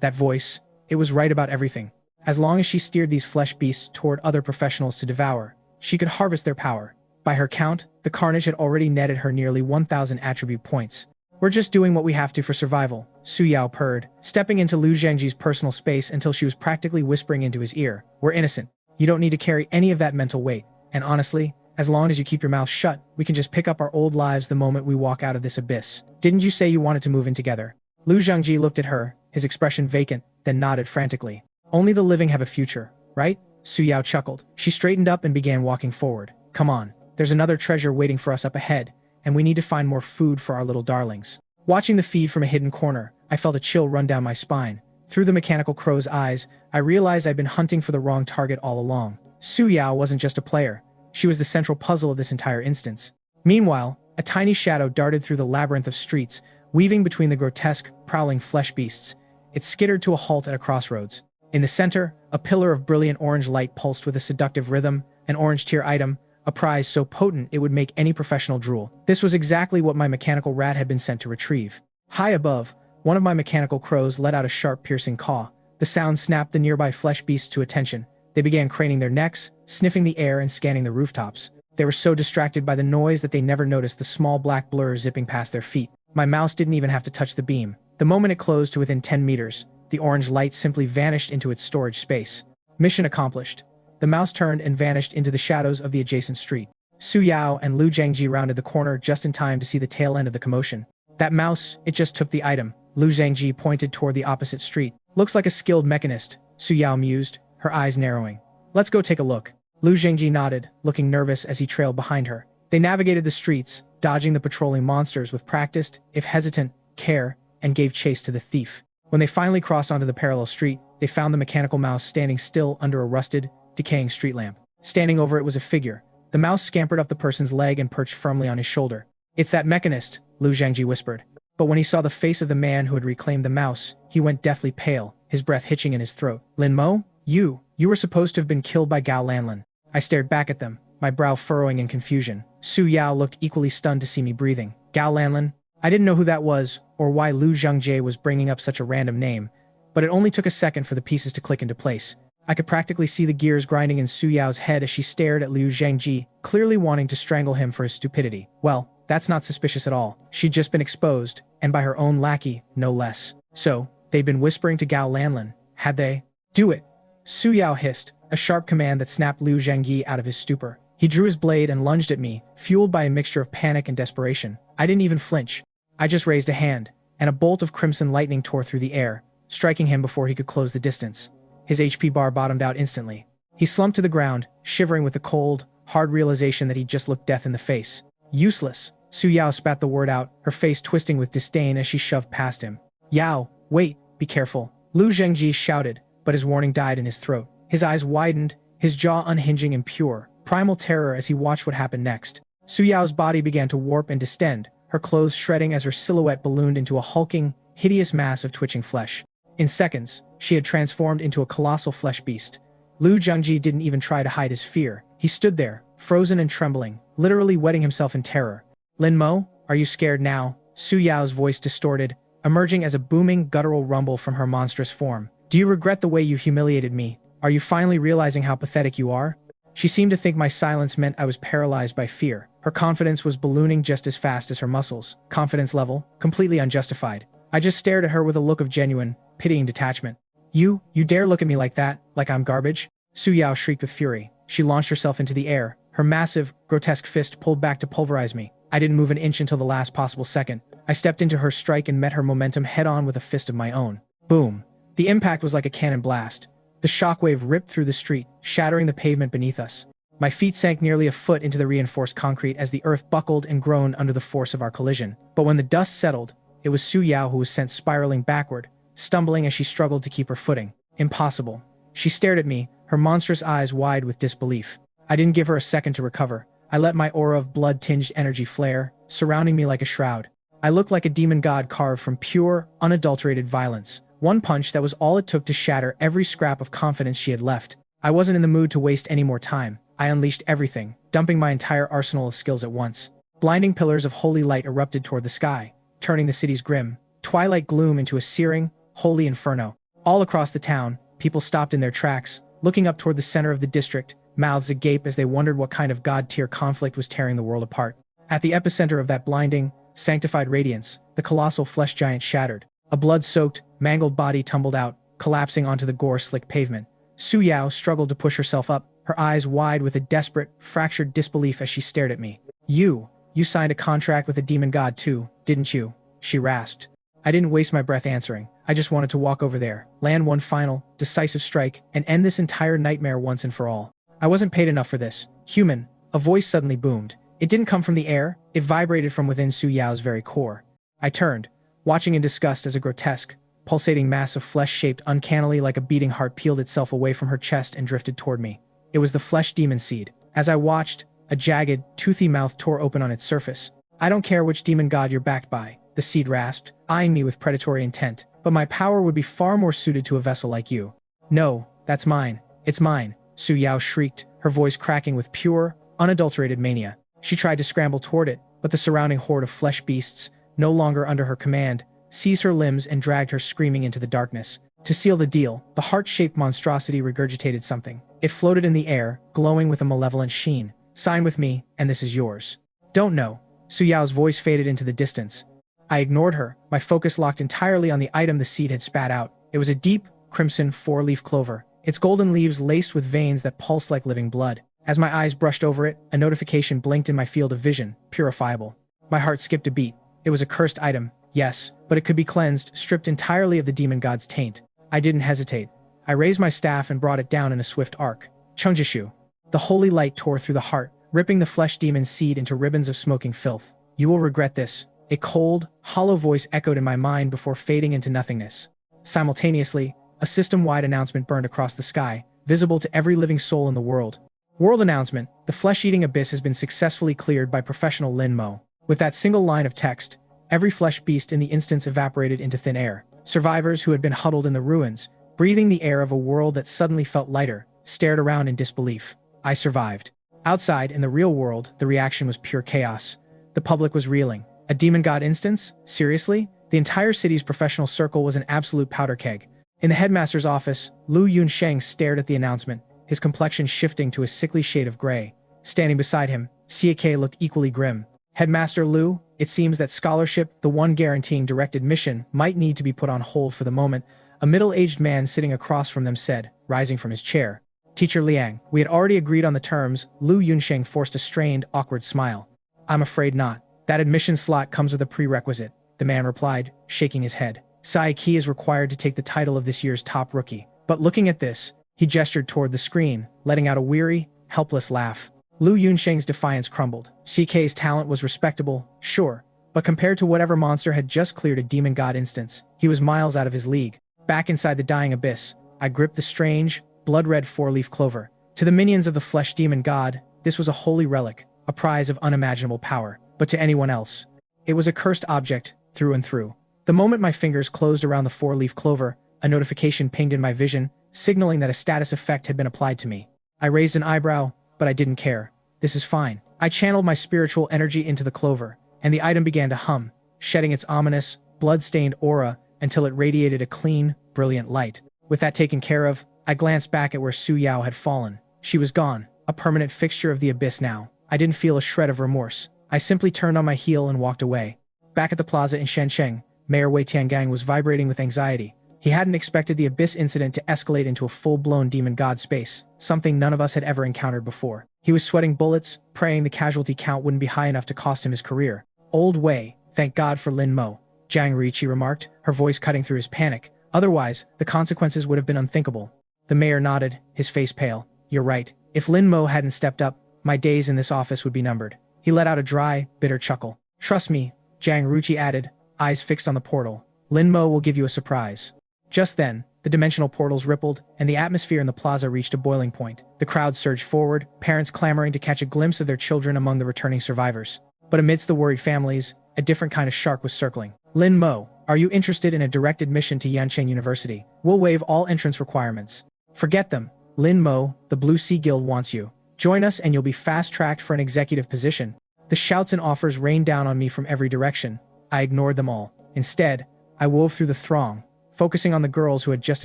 That voice, it was right about everything. As long as she steered these flesh beasts toward other professionals to devour, she could harvest their power. By her count, the carnage had already netted her nearly 1,000 attribute points. "We're just doing what we have to for survival," Su Yao purred, stepping into Lu Zhengji's personal space until she was practically whispering into his ear. "We're innocent. You don't need to carry any of that mental weight. And honestly, as long as you keep your mouth shut, we can just pick up our old lives the moment we walk out of this abyss. Didn't you say you wanted to move in together?" Lu Zhengji looked at her, his expression vacant, then nodded frantically. "Only the living have a future, right?" Su Yao chuckled. She straightened up and began walking forward. "Come on. There's another treasure waiting for us up ahead, and we need to find more food for our little darlings." Watching the feed from a hidden corner, I felt a chill run down my spine. Through the mechanical crow's eyes, I realized I'd been hunting for the wrong target all along. Su Yao wasn't just a player. She was the central puzzle of this entire instance. Meanwhile, a tiny shadow darted through the labyrinth of streets, weaving between the grotesque, prowling flesh beasts. It skittered to a halt at a crossroads. In the center, a pillar of brilliant orange light pulsed with a seductive rhythm, an orange-tier item, a prize so potent it would make any professional drool. This was exactly what my mechanical rat had been sent to retrieve. High above, one of my mechanical crows let out a sharp, piercing caw. The sound snapped the nearby flesh beasts to attention. They began craning their necks, sniffing the air and scanning the rooftops. They were so distracted by the noise that they never noticed the small black blur zipping past their feet. My mouse didn't even have to touch the beam. The moment it closed to within 10 meters, the orange light simply vanished into its storage space. Mission accomplished. The mouse turned and vanished into the shadows of the adjacent street. Su Yao and Lu Zhangji rounded the corner just in time to see the tail end of the commotion. That mouse, it just took the item. Lu Zhangji pointed toward the opposite street. Looks like a skilled mechanist, Su Yao mused, her eyes narrowing. Let's go take a look. Lu Zhangji nodded, looking nervous as he trailed behind her. They navigated the streets, dodging the patrolling monsters with practiced, if hesitant, care, and gave chase to the thief. When they finally crossed onto the parallel street, they found the mechanical mouse standing still under a rusted, decaying street lamp. Standing over it was a figure. The mouse scampered up the person's leg and perched firmly on his shoulder. It's that mechanist, Lu Zhangji whispered. But when he saw the face of the man who had reclaimed the mouse, he went deathly pale, his breath hitching in his throat. Lin Mo? You were supposed to have been killed by Gao Lanlin. I stared back at them, my brow furrowing in confusion. Su Yao looked equally stunned to see me breathing. Gao Lanlin? I didn't know who that was, or why Lu Zhangji was bringing up such a random name, but it only took a second for the pieces to click into place. I could practically see the gears grinding in Su Yao's head as she stared at Lu Zhangji, clearly wanting to strangle him for his stupidity. Well, that's not suspicious at all. She'd just been exposed, and by her own lackey, no less. So, they'd been whispering to Gao Lanlin, had they? Do it! Su Yao hissed, a sharp command that snapped Lu Zhangji out of his stupor. He drew his blade and lunged at me, fueled by a mixture of panic and desperation. I didn't even flinch. I just raised a hand, and a bolt of crimson lightning tore through the air, striking him before he could close the distance. His HP bar bottomed out instantly. He slumped to the ground, shivering with the cold, hard realization that he'd just looked death in the face. Useless. Su Yao spat the word out, her face twisting with disdain as she shoved past him. Yao, wait, be careful. Lu Zhangji shouted, but his warning died in his throat. His eyes widened, his jaw unhinging in pure, primal terror as he watched what happened next. Su Yao's body began to warp and distend, her clothes shredding as her silhouette ballooned into a hulking, hideous mass of twitching flesh. In seconds, she had transformed into a colossal flesh beast. Lu Zhangji didn't even try to hide his fear. He stood there, frozen and trembling, literally wetting himself in terror. Lin Mo, are you scared now? Su Yao's voice distorted, emerging as a booming, guttural rumble from her monstrous form. Do you regret the way you humiliated me? Are you finally realizing how pathetic you are? She seemed to think my silence meant I was paralyzed by fear. Her confidence was ballooning just as fast as her muscles. Confidence level, completely unjustified. I just stared at her with a look of genuine, pitying detachment. You dare look at me like that, like I'm garbage? Su Yao shrieked with fury. She launched herself into the air, her massive, grotesque fist pulled back to pulverize me. I didn't move an inch until the last possible second. I stepped into her strike and met her momentum head-on with a fist of my own. Boom. The impact was like a cannon blast. The shockwave ripped through the street, shattering the pavement beneath us. My feet sank nearly a foot into the reinforced concrete as the earth buckled and groaned under the force of our collision. But when the dust settled, it was Su Yao who was sent spiraling backward, stumbling as she struggled to keep her footing. Impossible. She stared at me, her monstrous eyes wide with disbelief. I didn't give her a second to recover. I let my aura of blood-tinged energy flare, surrounding me like a shroud. I looked like a demon god carved from pure, unadulterated violence. One punch that was all it took to shatter every scrap of confidence she had left. I wasn't in the mood to waste any more time. I unleashed everything, dumping my entire arsenal of skills at once. Blinding pillars of holy light erupted toward the sky, turning the city's grim, twilight gloom into a searing, holy inferno. All across the town, people stopped in their tracks, looking up toward the center of the district, mouths agape as they wondered what kind of god-tier conflict was tearing the world apart. At the epicenter of that blinding, sanctified radiance, the colossal flesh giant shattered. A blood-soaked, mangled body tumbled out, collapsing onto the gore-slick pavement. Su Yao struggled to push herself up, her eyes wide with a desperate, fractured disbelief as she stared at me. You signed a contract with a demon god too, didn't you? She rasped. I didn't waste my breath answering. I just wanted to walk over there, land one final, decisive strike, and end this entire nightmare once and for all. I wasn't paid enough for this. Human, a voice suddenly boomed. It didn't come from the air, it vibrated from within Su Yao's very core. I turned, watching in disgust as a grotesque, pulsating mass of flesh shaped uncannily like a beating heart peeled itself away from her chest and drifted toward me. It was the flesh demon seed. As I watched, a jagged, toothy mouth tore open on its surface. I don't care which demon god you're backed by, the seed rasped, eyeing me with predatory intent, but my power would be far more suited to a vessel like you. No, that's mine. It's mine, Su Yao shrieked, her voice cracking with pure, unadulterated mania. She tried to scramble toward it, but the surrounding horde of flesh beasts, no longer under her command, seized her limbs and dragged her screaming into the darkness. To seal the deal, the heart-shaped monstrosity regurgitated something. It floated in the air, glowing with a malevolent sheen. Sign with me, and this is yours. Don't know. Su Yao's voice faded into the distance. I ignored her, my focus locked entirely on the item the seed had spat out. It was a deep, crimson four-leaf clover, its golden leaves laced with veins that pulsed like living blood. As my eyes brushed over it, a notification blinked in my field of vision, purifiable. My heart skipped a beat. It was a cursed item, yes, but it could be cleansed, stripped entirely of the demon god's taint. I didn't hesitate. I raised my staff and brought it down in a swift arc. Chungjishu. The holy light tore through the heart, ripping the flesh demon seed into ribbons of smoking filth. You will regret this. A cold, hollow voice echoed in my mind before fading into nothingness. Simultaneously, a system-wide announcement burned across the sky, visible to every living soul in the world. World announcement: the flesh-eating abyss has been successfully cleared by professional Lin Mo. With that single line of text, every flesh beast in the instance evaporated into thin air. Survivors who had been huddled in the ruins, breathing the air of a world that suddenly felt lighter, stared around in disbelief. I survived. Outside, in the real world, the reaction was pure chaos. The public was reeling. A demon god instance? Seriously? The entire city's professional circle was an absolute powder keg. In the headmaster's office, Lu Yunsheng stared at the announcement, his complexion shifting to a sickly shade of gray. Standing beside him, CK looked equally grim. Headmaster Lu, it seems that scholarship, the one guaranteeing direct admission, might need to be put on hold for the moment, a middle-aged man sitting across from them said, rising from his chair. Teacher Liang, we had already agreed on the terms. Lu Yunsheng forced a strained, awkward smile. I'm afraid not. That admission slot comes with a prerequisite, the man replied, shaking his head. Sai Qi is required to take the title of this year's top rookie. But looking at this, he gestured toward the screen, letting out a weary, helpless laugh. Lu Yunsheng's defiance crumbled. CK's talent was respectable, sure, but compared to whatever monster had just cleared a demon god instance, he was miles out of his league. Back inside the dying abyss, I gripped the strange, blood-red four-leaf clover. To the minions of the flesh demon god, this was a holy relic, a prize of unimaginable power. But to anyone else, it was a cursed object, through and through. The moment my fingers closed around the four-leaf clover, a notification pinged in my vision, signaling that a status effect had been applied to me. I raised an eyebrow, but I didn't care. This is fine. I channeled my spiritual energy into the clover, and the item began to hum, shedding its ominous, blood-stained aura until it radiated a clean, brilliant light. With that taken care of, I glanced back at where Su Yao had fallen. She was gone, a permanent fixture of the abyss now. I didn't feel a shred of remorse. I simply turned on my heel and walked away. Back at the plaza in Shenzhen, Mayor Wei Tiangang was vibrating with anxiety. He hadn't expected the abyss incident to escalate into a full-blown demon god space, something none of us had ever encountered before. He was sweating bullets, praying the casualty count wouldn't be high enough to cost him his career. Old Wei, thank God for Lin Mo, Jiang Riqi remarked, her voice cutting through his panic. Otherwise, the consequences would have been unthinkable. The mayor nodded, his face pale. You're right. If Lin Mo hadn't stepped up, my days in this office would be numbered. He let out a dry, bitter chuckle. Trust me, Jiang Ruchi added, eyes fixed on the portal. Lin Mo will give you a surprise. Just then, the dimensional portals rippled, and the atmosphere in the plaza reached a boiling point. The crowd surged forward, parents clamoring to catch a glimpse of their children among the returning survivors. But amidst the worried families, a different kind of shark was circling. Lin Mo, are you interested in a direct admission to Yancheng University? We'll waive all entrance requirements. Forget them. Lin Mo, the Blue Sea Guild wants you. Join us and you'll be fast-tracked for an executive position. The shouts and offers rained down on me from every direction. I ignored them all. Instead, I wove through the throng, focusing on the girls who had just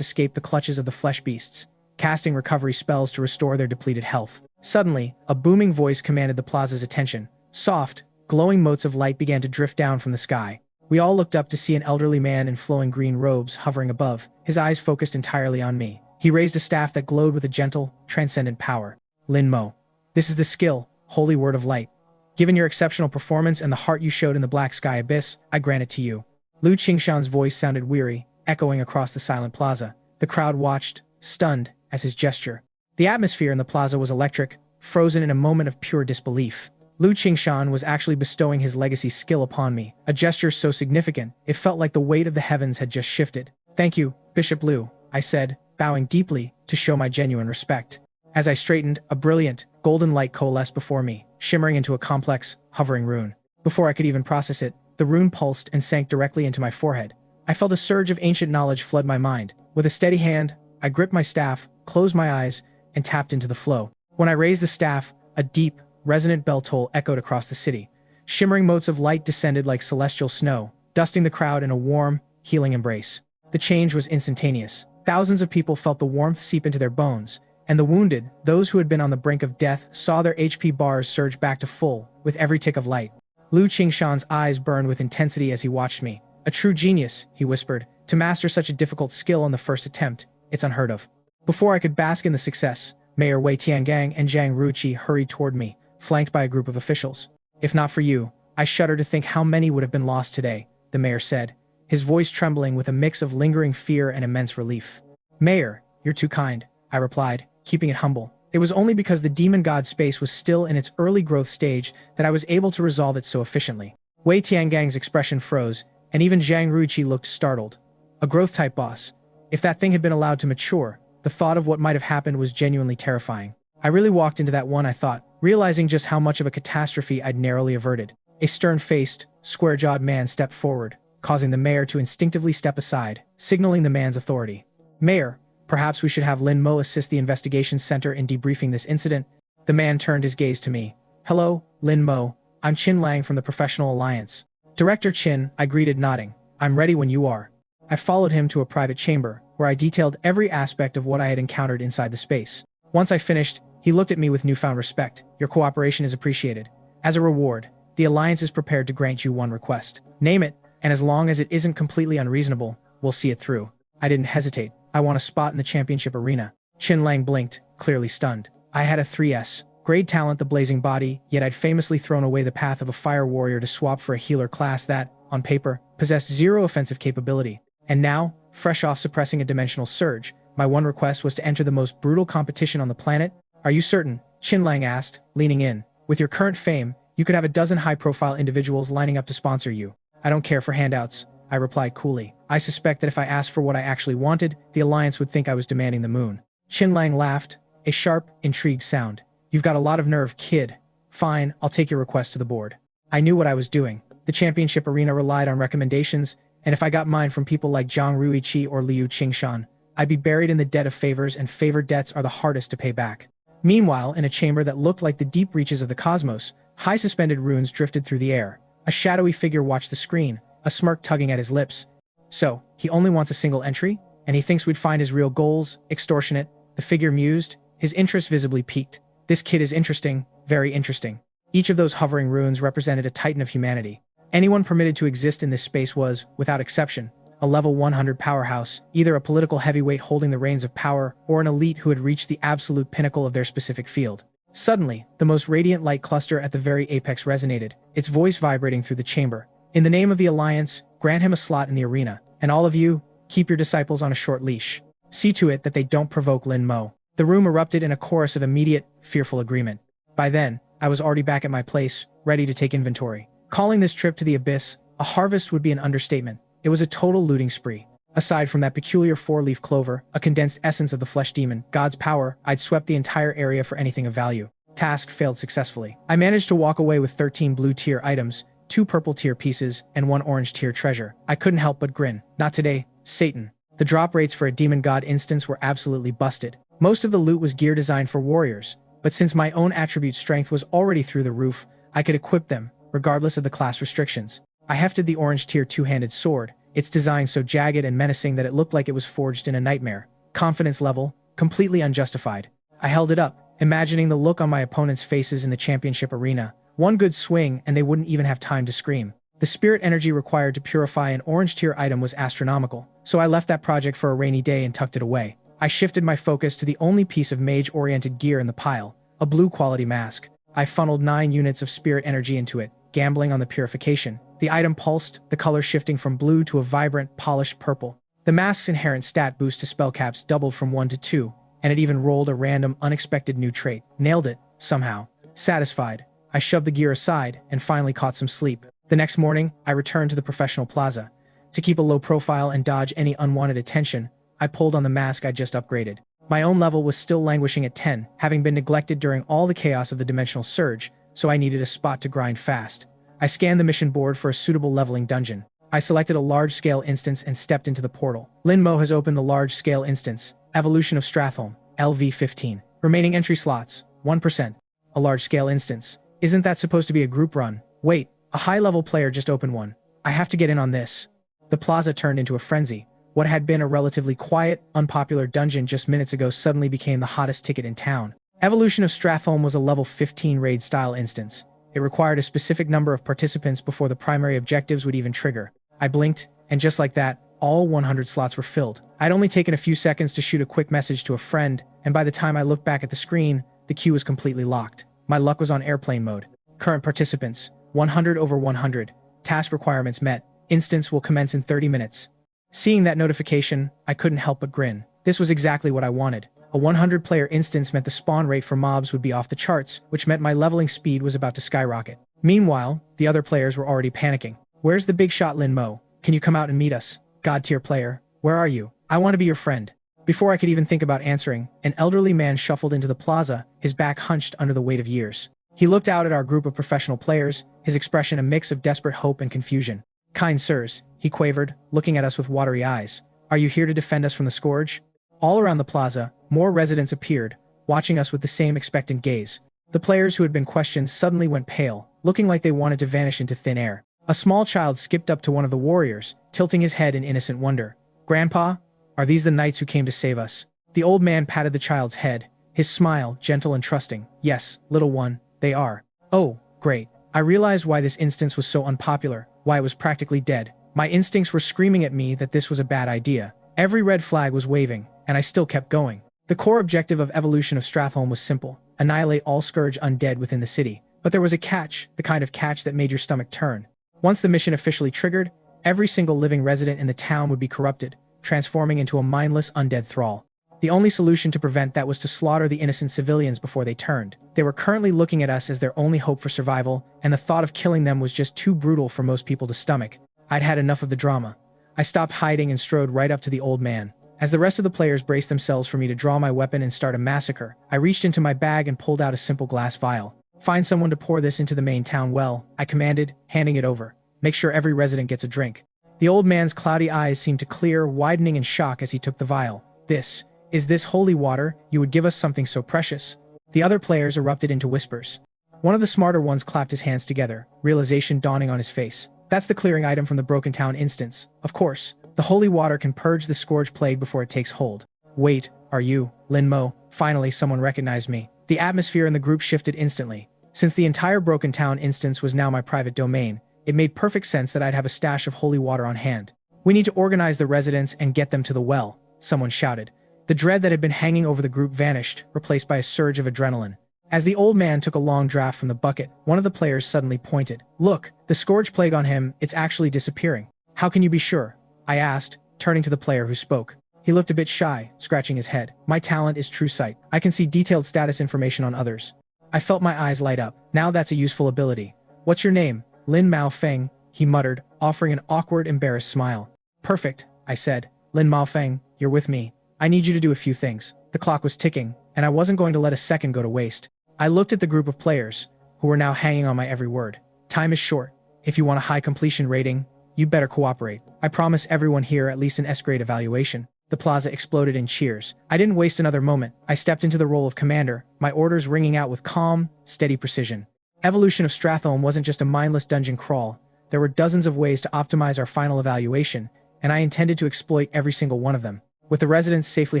escaped the clutches of the flesh beasts, casting recovery spells to restore their depleted health. Suddenly, a booming voice commanded the plaza's attention. Soft, glowing motes of light began to drift down from the sky. We all looked up to see an elderly man in flowing green robes hovering above, his eyes focused entirely on me. He raised a staff that glowed with a gentle, transcendent power. Lin Mo. This is the skill, holy word of light. Given your exceptional performance and the heart you showed in the black sky abyss, I grant it to you. Lu Qingshan's voice sounded weary, echoing across the silent plaza. The crowd watched, stunned, as his gesture. The atmosphere in the plaza was electric, frozen in a moment of pure disbelief. Lu Qingshan was actually bestowing his legacy skill upon me, a gesture so significant, it felt like the weight of the heavens had just shifted. "Thank you, Bishop Lu," I said, bowing deeply to show my genuine respect. As I straightened, a brilliant, golden light coalesced before me, shimmering into a complex, hovering rune. Before I could even process it, the rune pulsed and sank directly into my forehead. I felt a surge of ancient knowledge flood my mind. With a steady hand, I gripped my staff, closed my eyes, and tapped into the flow. When I raised the staff, a deep, resonant bell toll echoed across the city. Shimmering motes of light descended like celestial snow, dusting the crowd in a warm, healing embrace. The change was instantaneous. Thousands of people felt the warmth seep into their bones, and the wounded, those who had been on the brink of death, saw their HP bars surge back to full with every tick of light. Lu Qingshan's eyes burned with intensity as he watched me. "A true genius," he whispered. "To master such a difficult skill on the first attempt, it's unheard of." Before I could bask in the success, Mayor Wei Tiangang and Zhang Ruqi hurried toward me, flanked by a group of officials. "If not for you, I shudder to think how many would have been lost today," the mayor said, his voice trembling with a mix of lingering fear and immense relief. "Mayor, you're too kind," I replied, keeping it humble. It was only because the demon god space was still in its early growth stage that I was able to resolve it so efficiently. Wei Tiangang's expression froze, and even Zhang Ruqi looked startled. A growth-type boss. If that thing had been allowed to mature, the thought of what might have happened was genuinely terrifying. I really walked into that one, I thought, realizing just how much of a catastrophe I'd narrowly averted. A stern-faced, square-jawed man stepped forward, causing the mayor to instinctively step aside, signaling the man's authority. "Mayor, perhaps we should have Lin Mo assist the investigation center in debriefing this incident." The man turned his gaze to me. "Hello, Lin Mo. I'm Qin Lang from the Professional Alliance." "Director Qin," I greeted, nodding. "I'm ready when you are." I followed him to a private chamber, where I detailed every aspect of what I had encountered inside the space. Once I finished, he looked at me with newfound respect. "Your cooperation is appreciated. As a reward, the Alliance is prepared to grant you one request. Name it, and as long as it isn't completely unreasonable, we'll see it through." I didn't hesitate. "I want a spot in the championship arena." Qin Lang blinked, clearly stunned. I had a 3S. Grade talent, the blazing body, yet I'd famously thrown away the path of a fire warrior to swap for a healer class that, on paper, possessed zero offensive capability. And now, fresh off suppressing a dimensional surge, my one request was to enter the most brutal competition on the planet. "Are you certain?" Qin Lang asked, leaning in. "With your current fame, you could have a dozen high-profile individuals lining up to sponsor you." "I don't care for handouts," I replied coolly. "I suspect that if I asked for what I actually wanted, the Alliance would think I was demanding the moon." Qin Lang laughed, a sharp, intrigued sound. "You've got a lot of nerve, kid. Fine, I'll take your request to the board." I knew what I was doing. The championship arena relied on recommendations, and if I got mine from people like Zhang Ruiqi or Liu Qingshan, I'd be buried in the debt of favors, and favor debts are the hardest to pay back. Meanwhile, in a chamber that looked like the deep reaches of the cosmos, high suspended runes drifted through the air. A shadowy figure watched the screen, a smirk tugging at his lips. "So, he only wants a single entry? And he thinks we'd find his real goals? Extortionate?" The figure mused, his interest visibly piqued. "This kid is interesting, very interesting." Each of those hovering runes represented a titan of humanity. Anyone permitted to exist in this space was, without exception, a level 100 powerhouse, either a political heavyweight holding the reins of power, or an elite who had reached the absolute pinnacle of their specific field. Suddenly, the most radiant light cluster at the very apex resonated, its voice vibrating through the chamber. "In the name of the Alliance, grant him a slot in the arena. And all of you, keep your disciples on a short leash. See to it that they don't provoke Lin Mo." The room erupted in a chorus of immediate, fearful agreement. By then, I was already back at my place, ready to take inventory. Calling this trip to the abyss a harvest would be an understatement. It was a total looting spree. Aside from that peculiar four-leaf clover, a condensed essence of the flesh demon, God's power, I'd swept the entire area for anything of value. Task failed successfully. I managed to walk away with 13 blue-tier items, 2 purple-tier pieces, and 1 orange-tier treasure. I couldn't help but grin. Not today, Satan. The drop rates for a demon god instance were absolutely busted. Most of the loot was gear designed for warriors, but since my own attribute strength was already through the roof, I could equip them, regardless of the class restrictions. I hefted the orange-tier two-handed sword, its design so jagged and menacing that it looked like it was forged in a nightmare. Confidence level, completely unjustified. I held it up, imagining the look on my opponents' faces in the championship arena. One good swing and they wouldn't even have time to scream. The spirit energy required to purify an orange-tier item was astronomical, so I left that project for a rainy day and tucked it away. I shifted my focus to the only piece of mage-oriented gear in the pile, a blue-quality mask. I funneled 9 units of spirit energy into it, gambling on the purification. The item pulsed, the color shifting from blue to a vibrant, polished purple. The mask's inherent stat boost to spell caps doubled from 1 to 2, and it even rolled a random, unexpected new trait. Nailed it, somehow. Satisfied, I shoved the gear aside and finally caught some sleep. The next morning, I returned to the professional plaza. To keep a low profile and dodge any unwanted attention, I pulled on the mask I just upgraded. My own level was still languishing at 10, having been neglected during all the chaos of the dimensional surge, so I needed a spot to grind fast. I scanned the mission board for a suitable leveling dungeon. I selected a large-scale instance and stepped into the portal. Lin Mo has opened the large-scale instance, Evolution of Stratholme, LV15. Remaining entry slots, 1%. A large-scale instance. Isn't that supposed to be a group run? Wait, a high-level player just opened one. I have to get in on this. The plaza turned into a frenzy. What had been a relatively quiet, unpopular dungeon just minutes ago suddenly became the hottest ticket in town. Evolution of Stratholme was a level 15 raid-style instance. It required a specific number of participants before the primary objectives would even trigger. I blinked, and just like that, all 100 slots were filled. I'd only taken a few seconds to shoot a quick message to a friend, and by the time I looked back at the screen, the queue was completely locked. My luck was on airplane mode. Current participants, 100 over 100. Task requirements met. Instance will commence in 30 minutes. Seeing that notification, I couldn't help but grin. This was exactly what I wanted. A 100-player instance meant the spawn rate for mobs would be off the charts, which meant my leveling speed was about to skyrocket. Meanwhile, the other players were already panicking. Where's the big shot Lin Mo? Can you come out and meet us? God-tier player, where are you? I want to be your friend. Before I could even think about answering, an elderly man shuffled into the plaza, his back hunched under the weight of years. He looked out at our group of professional players, his expression a mix of desperate hope and confusion. Kind sirs, he quavered, looking at us with watery eyes. Are you here to defend us from the scourge? All around the plaza, more residents appeared, watching us with the same expectant gaze. The players who had been questioned suddenly went pale, looking like they wanted to vanish into thin air. A small child skipped up to one of the warriors, tilting his head in innocent wonder. Grandpa, are these the knights who came to save us? The old man patted the child's head, his smile gentle and trusting. Yes, little one, they are. Oh, great. I realized why this instance was so unpopular, why it was practically dead. My instincts were screaming at me that this was a bad idea. Every red flag was waving, and I still kept going. The core objective of Evolution of Stratholme was simple: annihilate all scourge undead within the city. But there was a catch, the kind of catch that made your stomach turn. Once the mission officially triggered, every single living resident in the town would be corrupted, transforming into a mindless undead thrall. The only solution to prevent that was to slaughter the innocent civilians before they turned. They were currently looking at us as their only hope for survival, and the thought of killing them was just too brutal for most people to stomach. I'd had enough of the drama. I stopped hiding and strode right up to the old man. As the rest of the players braced themselves for me to draw my weapon and start a massacre, I reached into my bag and pulled out a simple glass vial. Find someone to pour this into the main town well, I commanded, handing it over. Make sure every resident gets a drink. The old man's cloudy eyes seemed to clear, widening in shock as he took the vial. Is this holy water? You would give us something so precious? The other players erupted into whispers. One of the smarter ones clapped his hands together, realization dawning on his face. That's the clearing item from the Broken Town instance. Of course, the holy water can purge the scourge plague before it takes hold. Wait, are you, Lin Mo? Finally, someone recognized me. The atmosphere in the group shifted instantly. Since the entire Broken Town instance was now my private domain, it made perfect sense that I'd have a stash of holy water on hand. We need to organize the residents and get them to the well, someone shouted. The dread that had been hanging over the group vanished, replaced by a surge of adrenaline. As the old man took a long draught from the bucket, one of the players suddenly pointed. Look, the scourge plague on him, it's actually disappearing. How can you be sure? I asked, turning to the player who spoke. He looked a bit shy, scratching his head. My talent is true sight. I can see detailed status information on others. I felt my eyes light up. Now that's a useful ability. What's your name? Lin Mao Feng, he muttered, offering an awkward, embarrassed smile. Perfect, I said. Lin Mao Feng, you're with me. I need you to do a few things. The clock was ticking, and I wasn't going to let a second go to waste. I looked at the group of players, who were now hanging on my every word. Time is short. If you want a high completion rating, you'd better cooperate. I promise everyone here at least an S-grade evaluation. The plaza exploded in cheers. I didn't waste another moment. I stepped into the role of commander, my orders ringing out with calm, steady precision. Evolution of Stratholme wasn't just a mindless dungeon crawl. There were dozens of ways to optimize our final evaluation, and I intended to exploit every single one of them. With the residents safely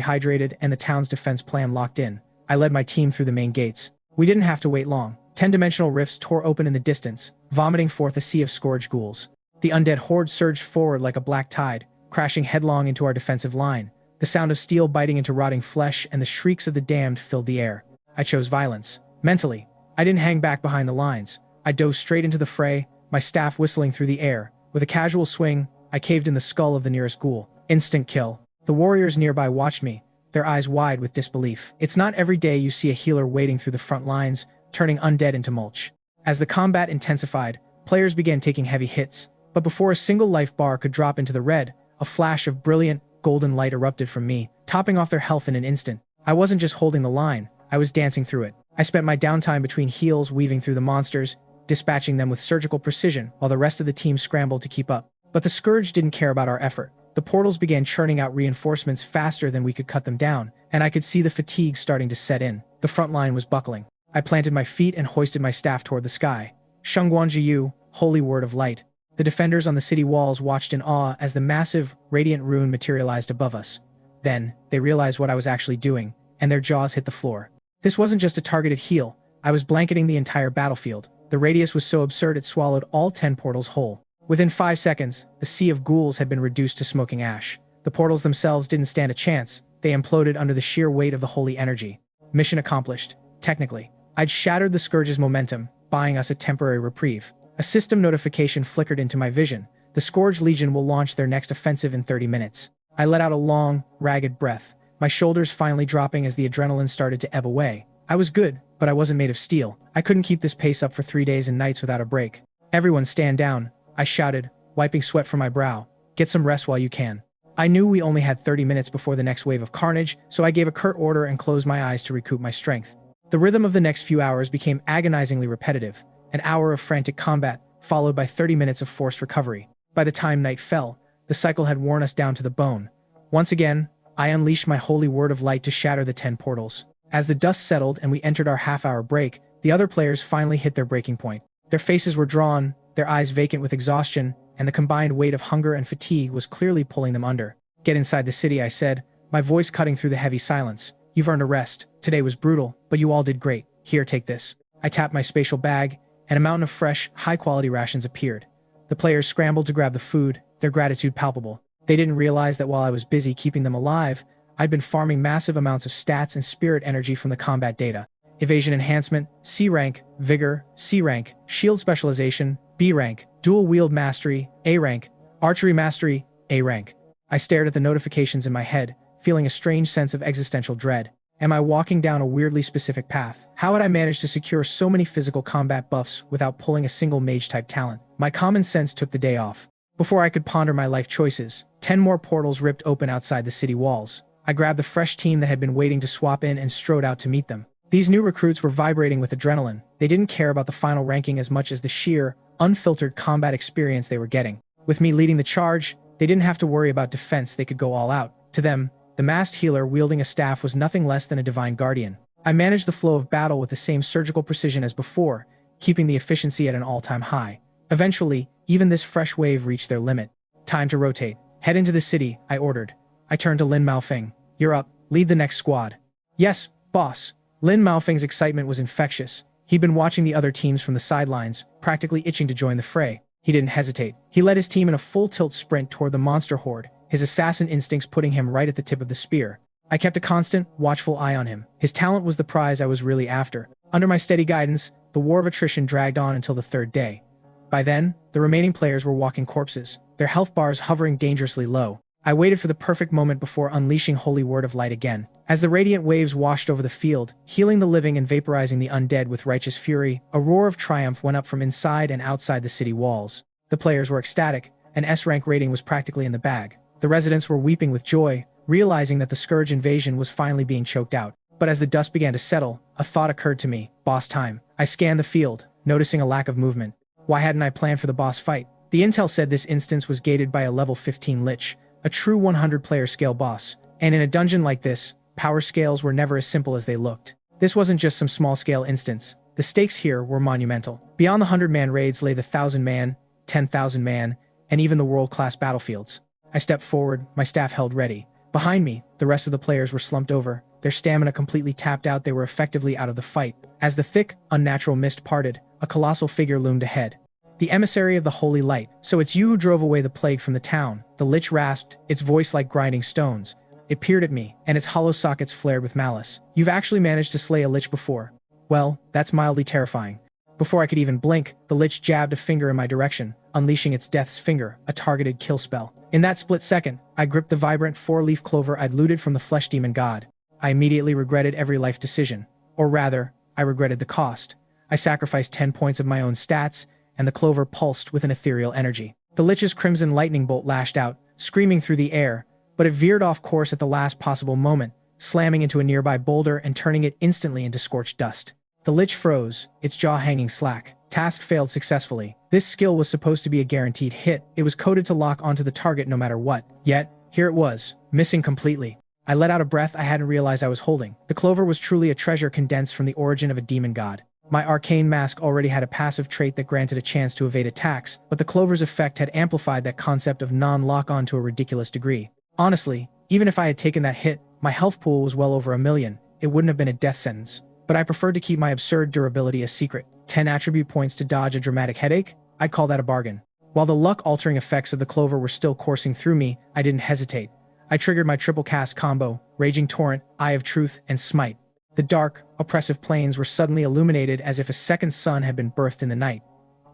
hydrated and the town's defense plan locked in, I led my team through the main gates. We didn't have to wait long. 10-dimensional rifts tore open in the distance, vomiting forth a sea of scourge ghouls. The undead horde surged forward like a black tide, crashing headlong into our defensive line. The sound of steel biting into rotting flesh and the shrieks of the damned filled the air. I chose violence. Mentally, I didn't hang back behind the lines. I dove straight into the fray, my staff whistling through the air. With a casual swing, I caved in the skull of the nearest ghoul. Instant kill. The warriors nearby watched me, their eyes wide with disbelief. It's not every day you see a healer wading through the front lines, turning undead into mulch. As the combat intensified, players began taking heavy hits, but before a single life bar could drop into the red, a flash of brilliant, golden light erupted from me, topping off their health in an instant. I wasn't just holding the line, I was dancing through it. I spent my downtime between heals weaving through the monsters, dispatching them with surgical precision while the rest of the team scrambled to keep up. But the Scourge didn't care about our effort. The portals began churning out reinforcements faster than we could cut them down, and I could see the fatigue starting to set in. The front line was buckling. I planted my feet and hoisted my staff toward the sky. Shengguan Jiyu, holy word of light. The defenders on the city walls watched in awe as the massive, radiant rune materialized above us. Then, they realized what I was actually doing, and their jaws hit the floor. This wasn't just a targeted heal. I was blanketing the entire battlefield. The radius was so absurd it swallowed all 10 portals whole. Within 5 seconds, the sea of ghouls had been reduced to smoking ash. The portals themselves didn't stand a chance. They imploded under the sheer weight of the holy energy. Mission accomplished. Technically, I'd shattered the Scourge's momentum, buying us a temporary reprieve. A system notification flickered into my vision. The Scourge Legion will launch their next offensive in 30 minutes. I let out a long, ragged breath, my shoulders finally dropping as the adrenaline started to ebb away. I was good, but I wasn't made of steel. I couldn't keep this pace up for 3 days and nights without a break. Everyone stand down, I shouted, wiping sweat from my brow. Get some rest while you can. I knew we only had 30 minutes before the next wave of carnage, so I gave a curt order and closed my eyes to recoup my strength. The rhythm of the next few hours became agonizingly repetitive, an hour of frantic combat, followed by 30 minutes of forced recovery. By the time night fell, the cycle had worn us down to the bone. Once again, I unleashed my holy word of light to shatter the 10 portals. As the dust settled and we entered our half-hour break, the other players finally hit their breaking point. Their faces were drawn, their eyes vacant with exhaustion, and the combined weight of hunger and fatigue was clearly pulling them under. Get inside the city, I said, my voice cutting through the heavy silence. You've earned a rest. Today was brutal, but you all did great. Here, take this. I tapped my spatial bag, and a mountain of fresh, high-quality rations appeared. The players scrambled to grab the food, their gratitude palpable. They didn't realize that while I was busy keeping them alive, I'd been farming massive amounts of stats and spirit energy from the combat data. Evasion enhancement, C rank, vigor, C rank, shield specialization, B rank, dual wield mastery, A rank, archery mastery, A rank. I stared at the notifications in my head, feeling a strange sense of existential dread. Am I walking down a weirdly specific path? How had I managed to secure so many physical combat buffs without pulling a single mage-type talent? My common sense took the day off. Before I could ponder my life choices, 10 more portals ripped open outside the city walls. I grabbed the fresh team that had been waiting to swap in and strode out to meet them. These new recruits were vibrating with adrenaline. They didn't care about the final ranking as much as the sheer, unfiltered combat experience they were getting. With me leading the charge, they didn't have to worry about defense, they could go all out. To them, the masked healer wielding a staff was nothing less than a divine guardian. I managed the flow of battle with the same surgical precision as before, keeping the efficiency at an all-time high. Eventually, even this fresh wave reached their limit. Time to rotate. Head into the city, I ordered. I turned to Lin Maofeng. You're up. Lead the next squad. Yes, boss. Lin Maofeng's excitement was infectious. He'd been watching the other teams from the sidelines, practically itching to join the fray. He didn't hesitate. He led his team in a full-tilt sprint toward the monster horde, his assassin instincts putting him right at the tip of the spear. I kept a constant, watchful eye on him. His talent was the prize I was really after. Under my steady guidance, the war of attrition dragged on until the 3rd day. By then, the remaining players were walking corpses, their health bars hovering dangerously low. I waited for the perfect moment before unleashing Holy Word of Light again. As the radiant waves washed over the field, healing the living and vaporizing the undead with righteous fury, a roar of triumph went up from inside and outside the city walls. The players were ecstatic. An S-rank rating was practically in the bag. The residents were weeping with joy, realizing that the Scourge invasion was finally being choked out. But as the dust began to settle, a thought occurred to me. Boss time. I scanned the field, noticing a lack of movement. Why hadn't I planned for the boss fight? The intel said this instance was gated by a level 15 Lich, a true 100-player scale boss. And in a dungeon like this, power scales were never as simple as they looked. This wasn't just some small-scale instance. The stakes here were monumental. Beyond the 100-man raids lay the 1,000-man, 10,000-man, and even the world-class battlefields. I stepped forward, my staff held ready. Behind me, the rest of the players were slumped over, their stamina completely tapped out. They were effectively out of the fight. As the thick, unnatural mist parted, a colossal figure loomed ahead. The emissary of the holy light. So it's you who drove away the plague from the town. The Lich rasped, its voice like grinding stones. It peered at me, and its hollow sockets flared with malice. You've actually managed to slay a Lich before. Well, that's mildly terrifying. Before I could even blink, the Lich jabbed a finger in my direction, unleashing its death's finger, a targeted kill spell. In that split second, I gripped the vibrant 4-leaf clover I'd looted from the flesh demon god. I immediately regretted every life decision. Or rather, I regretted the cost. I sacrificed 10 points of my own stats, and the clover pulsed with an ethereal energy. The Lich's crimson lightning bolt lashed out, screaming through the air, but it veered off course at the last possible moment, slamming into a nearby boulder and turning it instantly into scorched dust. The Lich froze, its jaw hanging slack. Task failed successfully. This skill was supposed to be a guaranteed hit. It was coded to lock onto the target no matter what. Yet, here it was, missing completely. I let out a breath I hadn't realized I was holding. The clover was truly a treasure condensed from the origin of a demon god. My arcane mask already had a passive trait that granted a chance to evade attacks, but the clover's effect had amplified that concept of non-lock-on to a ridiculous degree. Honestly, even if I had taken that hit, my health pool was well over 1 million. It wouldn't have been a death sentence. But I preferred to keep my absurd durability a secret. 10 attribute points to dodge a dramatic headache? I'd call that a bargain. While the luck-altering effects of the clover were still coursing through me, I didn't hesitate. I triggered my triple cast combo, Raging Torrent, Eye of Truth, and Smite. The dark, oppressive plains were suddenly illuminated as if a second sun had been birthed in the night.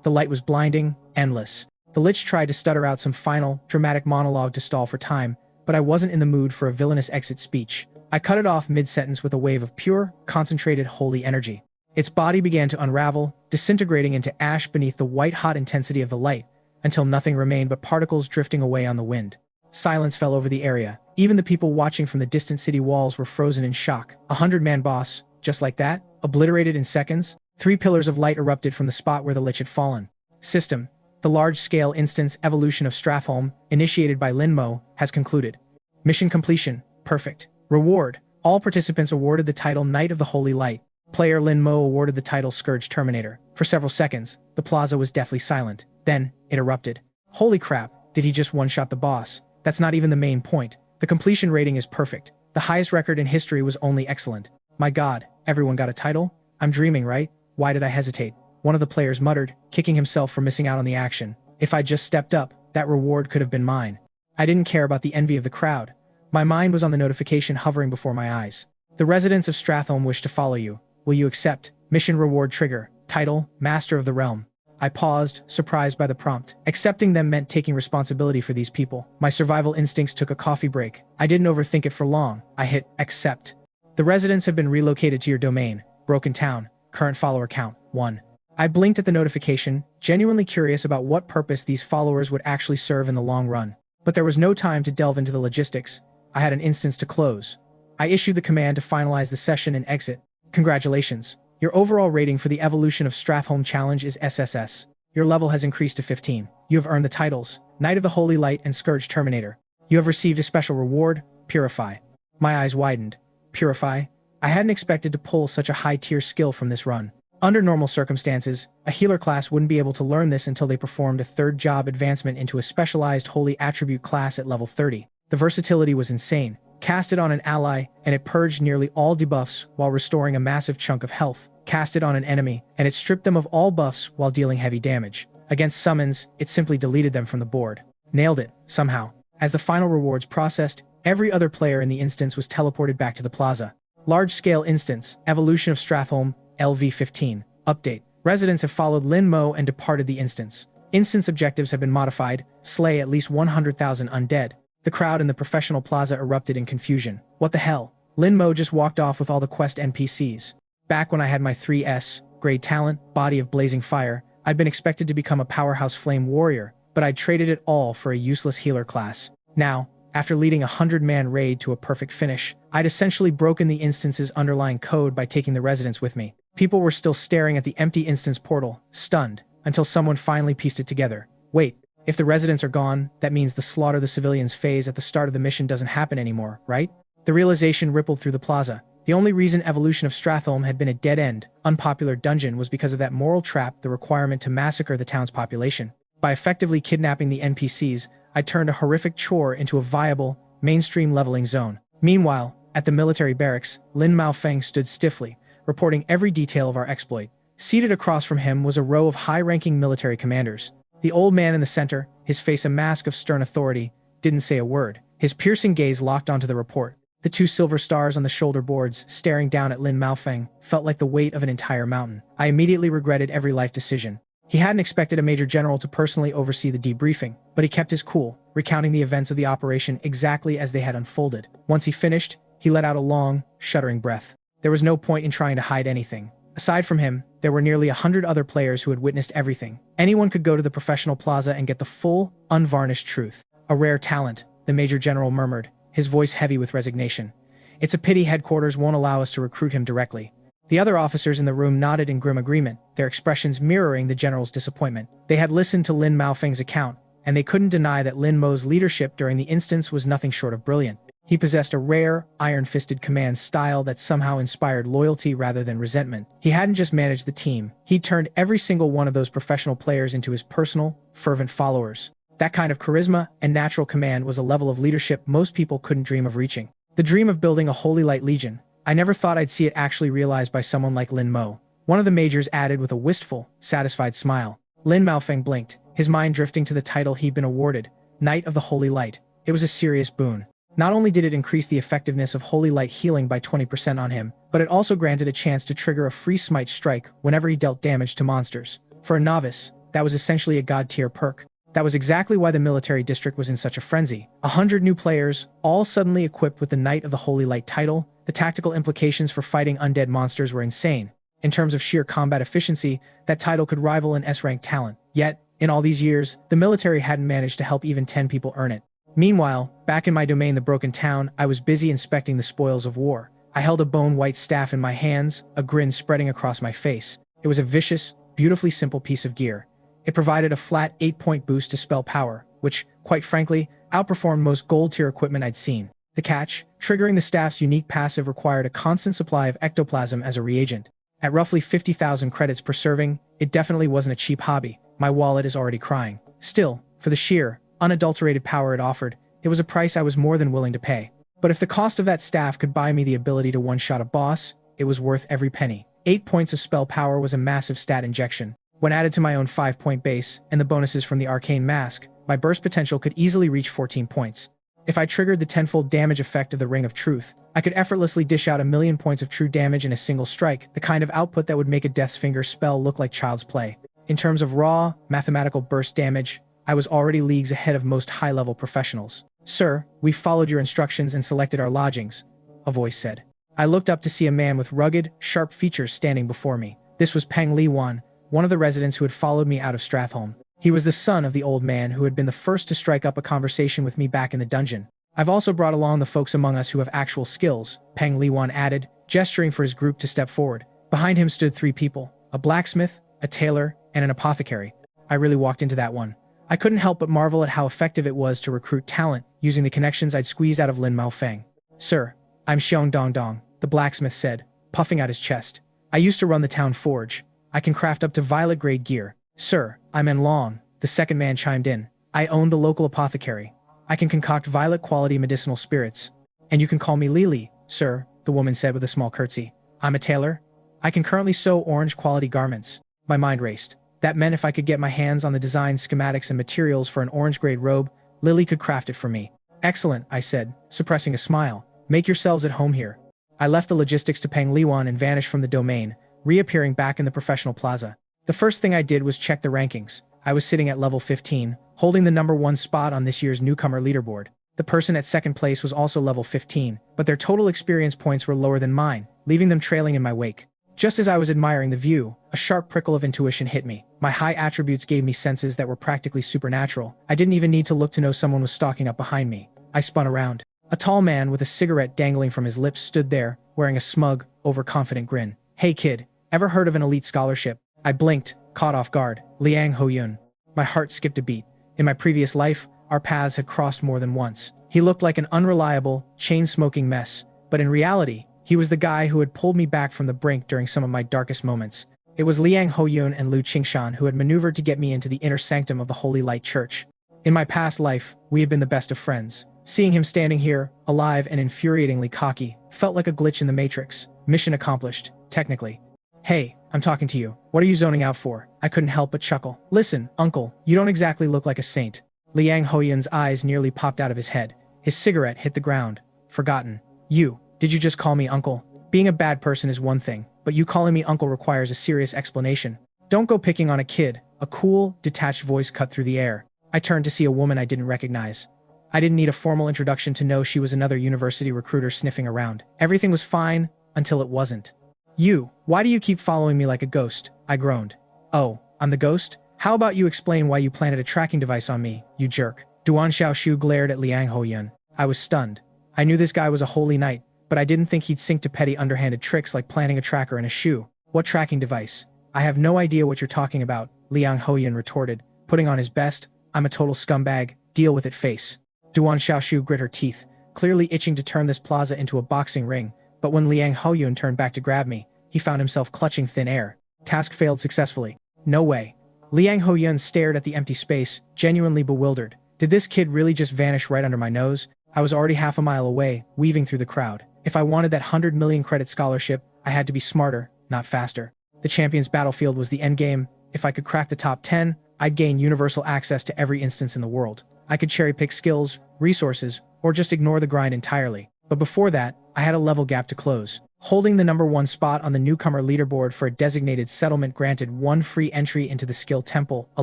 The light was blinding, endless. The Lich tried to stutter out some final, dramatic monologue to stall for time, but I wasn't in the mood for a villainous exit speech. I cut it off mid-sentence with a wave of pure, concentrated, holy energy. Its body began to unravel, disintegrating into ash beneath the white-hot intensity of the light, until nothing remained but particles drifting away on the wind. Silence fell over the area. Even the people watching from the distant city walls were frozen in shock. 100-man boss, just like that, obliterated in seconds. 3 pillars of light erupted from the spot where the Lich had fallen. System: the large-scale instance evolution of Strathholm, initiated by Linmo, has concluded. Mission completion: perfect. Reward: all participants awarded the title Knight of the Holy Light. Player Linmo awarded the title Scourge Terminator. For several seconds, the plaza was deathly silent. Then, it erupted. Holy crap, did he just one-shot the boss? That's not even the main point. The completion rating is perfect. The highest record in history was only excellent. My god, everyone got a title? I'm dreaming, right? Why did I hesitate? One of the players muttered, kicking himself for missing out on the action. If I just stepped up, that reward could have been mine. I didn't care about the envy of the crowd. My mind was on the notification hovering before my eyes. The residents of Strathholm wish to follow you. Will you accept? Mission reward trigger. Title: Master of the Realm. I paused, surprised by the prompt. Accepting them meant taking responsibility for these people. My survival instincts took a coffee break. I didn't overthink it for long. I hit accept. The residents have been relocated to your domain. Broken Town. Current follower count: 1. I blinked at the notification, genuinely curious about what purpose these followers would actually serve in the long run. But there was no time to delve into the logistics. I had an instance to close. I issued the command to finalize the session and exit. Congratulations. Your overall rating for the Evolution of Strathholm Challenge is SSS. Your level has increased to 15. You have earned the titles Knight of the Holy Light and Scourge Terminator. You have received a special reward, Purify. My eyes widened. Purify? I hadn't expected to pull such a high-tier skill from this run. Under normal circumstances, a healer class wouldn't be able to learn this until they performed a third job advancement into a specialized holy attribute class at level 30. The versatility was insane. Cast it on an ally, and it purged nearly all debuffs while restoring a massive chunk of health. Cast it on an enemy, and it stripped them of all buffs while dealing heavy damage. Against summons, it simply deleted them from the board. Nailed it, somehow. As the final rewards processed, every other player in the instance was teleported back to the plaza. Large-scale instance, Evolution of Strathholm, LV15. Update. Residents have followed Lin Mo and departed the instance. Instance objectives have been modified: slay at least 100,000 undead. The crowd in the professional plaza erupted in confusion. What the hell? Lin Mo just walked off with all the quest NPCs. Back when I had my 3S, grade talent, body of blazing fire, I'd been expected to become a powerhouse flame warrior, but I'd traded it all for a useless healer class. Now, after leading a 100-man raid to a perfect finish, I'd essentially broken the instance's underlying code by taking the residents with me. People were still staring at the empty instance portal, stunned, until someone finally pieced it together. Wait, if the residents are gone, that means the slaughter the civilians phase at the start of the mission doesn't happen anymore, right? The realization rippled through the plaza. The only reason Evolution of Strathholm had been a dead-end, unpopular dungeon was because of that moral trap, the requirement to massacre the town's population. By effectively kidnapping the NPCs, I turned a horrific chore into a viable, mainstream leveling zone. Meanwhile, at the military barracks, Lin Maofeng stood stiffly, reporting every detail of our exploit. Seated across from him was a row of high-ranking military commanders. The old man in the center, his face a mask of stern authority, didn't say a word. His piercing gaze locked onto the report. The 2 silver stars on the shoulder boards, staring down at Lin Maofeng, felt like the weight of an entire mountain. I immediately regretted every life decision. He hadn't expected a major general to personally oversee the debriefing, but he kept his cool, recounting the events of the operation exactly as they had unfolded. Once he finished, he let out a long, shuddering breath. There was no point in trying to hide anything. Aside from him, there were nearly 100 other players who had witnessed everything. Anyone could go to the professional plaza and get the full, unvarnished truth. A rare talent, the Major General murmured, his voice heavy with resignation. It's a pity headquarters won't allow us to recruit him directly. The other officers in the room nodded in grim agreement, their expressions mirroring the general's disappointment. They had listened to Lin Maofeng's account, and they couldn't deny that Lin Mo's leadership during the instance was nothing short of brilliant. He possessed a rare, iron-fisted command style that somehow inspired loyalty rather than resentment. He hadn't just managed the team, he'd turned every single one of those professional players into his personal, fervent followers. That kind of charisma and natural command was a level of leadership most people couldn't dream of reaching. The dream of building a Holy Light Legion. I never thought I'd see it actually realized by someone like Lin Mo. One of the majors added with a wistful, satisfied smile. Lin Maofeng blinked, his mind drifting to the title he'd been awarded, Knight of the Holy Light. It was a serious boon. Not only did it increase the effectiveness of Holy Light healing by 20% on him, but it also granted a chance to trigger a free smite strike whenever he dealt damage to monsters. For a novice, that was essentially a god-tier perk. That was exactly why the military district was in such a frenzy. 100 new players, all suddenly equipped with the Knight of the Holy Light title. The tactical implications for fighting undead monsters were insane. In terms of sheer combat efficiency, that title could rival an S-rank talent. Yet, in all these years, the military hadn't managed to help even 10 people earn it. Meanwhile, back in my domain, the Broken Town, I was busy inspecting the spoils of war. I held a bone-white staff in my hands, a grin spreading across my face. It was a vicious, beautifully simple piece of gear. It provided a flat 8-point boost to spell power, which, quite frankly, outperformed most gold-tier equipment I'd seen. The catch, triggering the staff's unique passive required a constant supply of ectoplasm as a reagent. At roughly 50,000 credits per serving, it definitely wasn't a cheap hobby. My wallet is already crying. Still, for the sheer, unadulterated power it offered, it was a price I was more than willing to pay. But if the cost of that staff could buy me the ability to one-shot a boss, it was worth every penny. 8 points of spell power was a massive stat injection. When added to my own 5-point base, and the bonuses from the arcane mask, my burst potential could easily reach 14 points. If I triggered the tenfold damage effect of the Ring of Truth, I could effortlessly dish out 1,000,000 points of true damage in a single strike, the kind of output that would make a Death's Finger spell look like child's play. In terms of raw, mathematical burst damage, I was already leagues ahead of most high-level professionals. "Sir, we followed your instructions and selected our lodgings," a voice said. I looked up to see a man with rugged, sharp features standing before me. This was Peng Liwan, one of the residents who had followed me out of Strathholm. He was the son of the old man who had been the first to strike up a conversation with me back in the dungeon. "I've also brought along the folks among us who have actual skills," Peng Liwan added, gesturing for his group to step forward. Behind him stood 3 people, a blacksmith, a tailor, and an apothecary. I really walked into that one. I couldn't help but marvel at how effective it was to recruit talent using the connections I'd squeezed out of Lin Maofeng. "Sir, I'm Xiong Dong Dong," the blacksmith said, puffing out his chest. "I used to run the town forge. I can craft up to violet-grade gear." "Sir, I'm En Long," the second man chimed in. "I own the local apothecary. I can concoct violet-quality medicinal spirits." "And you can call me Lily, sir," the woman said with a small curtsy. "I'm a tailor. I can currently sew orange-quality garments." My mind raced. That meant if I could get my hands on the design schematics and materials for an orange-grade robe, Lily could craft it for me. "Excellent," I said, suppressing a smile. "Make yourselves at home here." I left the logistics to Peng Liwan and vanished from the domain, reappearing back in the professional plaza. The first thing I did was check the rankings. I was sitting at level 15, holding the #1 spot on this year's newcomer leaderboard. The person at second place was also level 15, but their total experience points were lower than mine, leaving them trailing in my wake. Just as I was admiring the view, a sharp prickle of intuition hit me. My high attributes gave me senses that were practically supernatural. I didn't even need to look to know someone was stalking up behind me. I spun around. A tall man with a cigarette dangling from his lips stood there, wearing a smug, overconfident grin. "Hey kid, ever heard of an elite scholarship?" I blinked, caught off guard. Liang Hoyun. My heart skipped a beat. In my previous life, our paths had crossed more than once. He looked like an unreliable, chain-smoking mess, but in reality, he was the guy who had pulled me back from the brink during some of my darkest moments. It was Liang Hoyun and Lu Qingshan who had maneuvered to get me into the inner sanctum of the Holy Light Church. In my past life, we had been the best of friends. Seeing him standing here, alive and infuriatingly cocky, felt like a glitch in the Matrix. Mission accomplished, technically. "Hey, I'm talking to you. What are you zoning out for?" I couldn't help but chuckle. "Listen, uncle, you don't exactly look like a saint." Liang Hoyun's eyes nearly popped out of his head. His cigarette hit the ground. "Forgotten. Did you just call me uncle? Being a bad person is one thing, but you calling me uncle requires a serious explanation. Don't go picking on a kid." A cool, detached voice cut through the air. I turned to see a woman I didn't recognize. I didn't need a formal introduction to know she was another university recruiter sniffing around. Everything was fine, until it wasn't. You, why do you keep following me like a ghost? I groaned. Oh, I'm the ghost? How about you explain why you planted a tracking device on me, you jerk? Duan Xiaoshu glared at Liang Hoyun. I was stunned. I knew this guy was a holy knight, but I didn't think he'd sink to petty underhanded tricks like planting a tracker in a shoe. What tracking device? I have no idea what you're talking about, Liang Hoyun retorted, putting on his best, I'm a total scumbag, deal with it face. Duan Xiaoshu grit her teeth, clearly itching to turn this plaza into a boxing ring, but when Liang Hoyun turned back to grab me, he found himself clutching thin air. Task failed successfully. No way. Liang Hoyun stared at the empty space, genuinely bewildered. Did this kid really just vanish right under my nose? I was already half a mile away, weaving through the crowd. If I wanted that 100 million credit scholarship, I had to be smarter, not faster. The champion's battlefield was the endgame. If I could crack the top 10, I'd gain universal access to every instance in the world. I could cherry-pick skills, resources, or just ignore the grind entirely. But before that, I had a level gap to close. Holding the #1 spot on the newcomer leaderboard for a designated settlement granted one free entry into the Skill Temple, a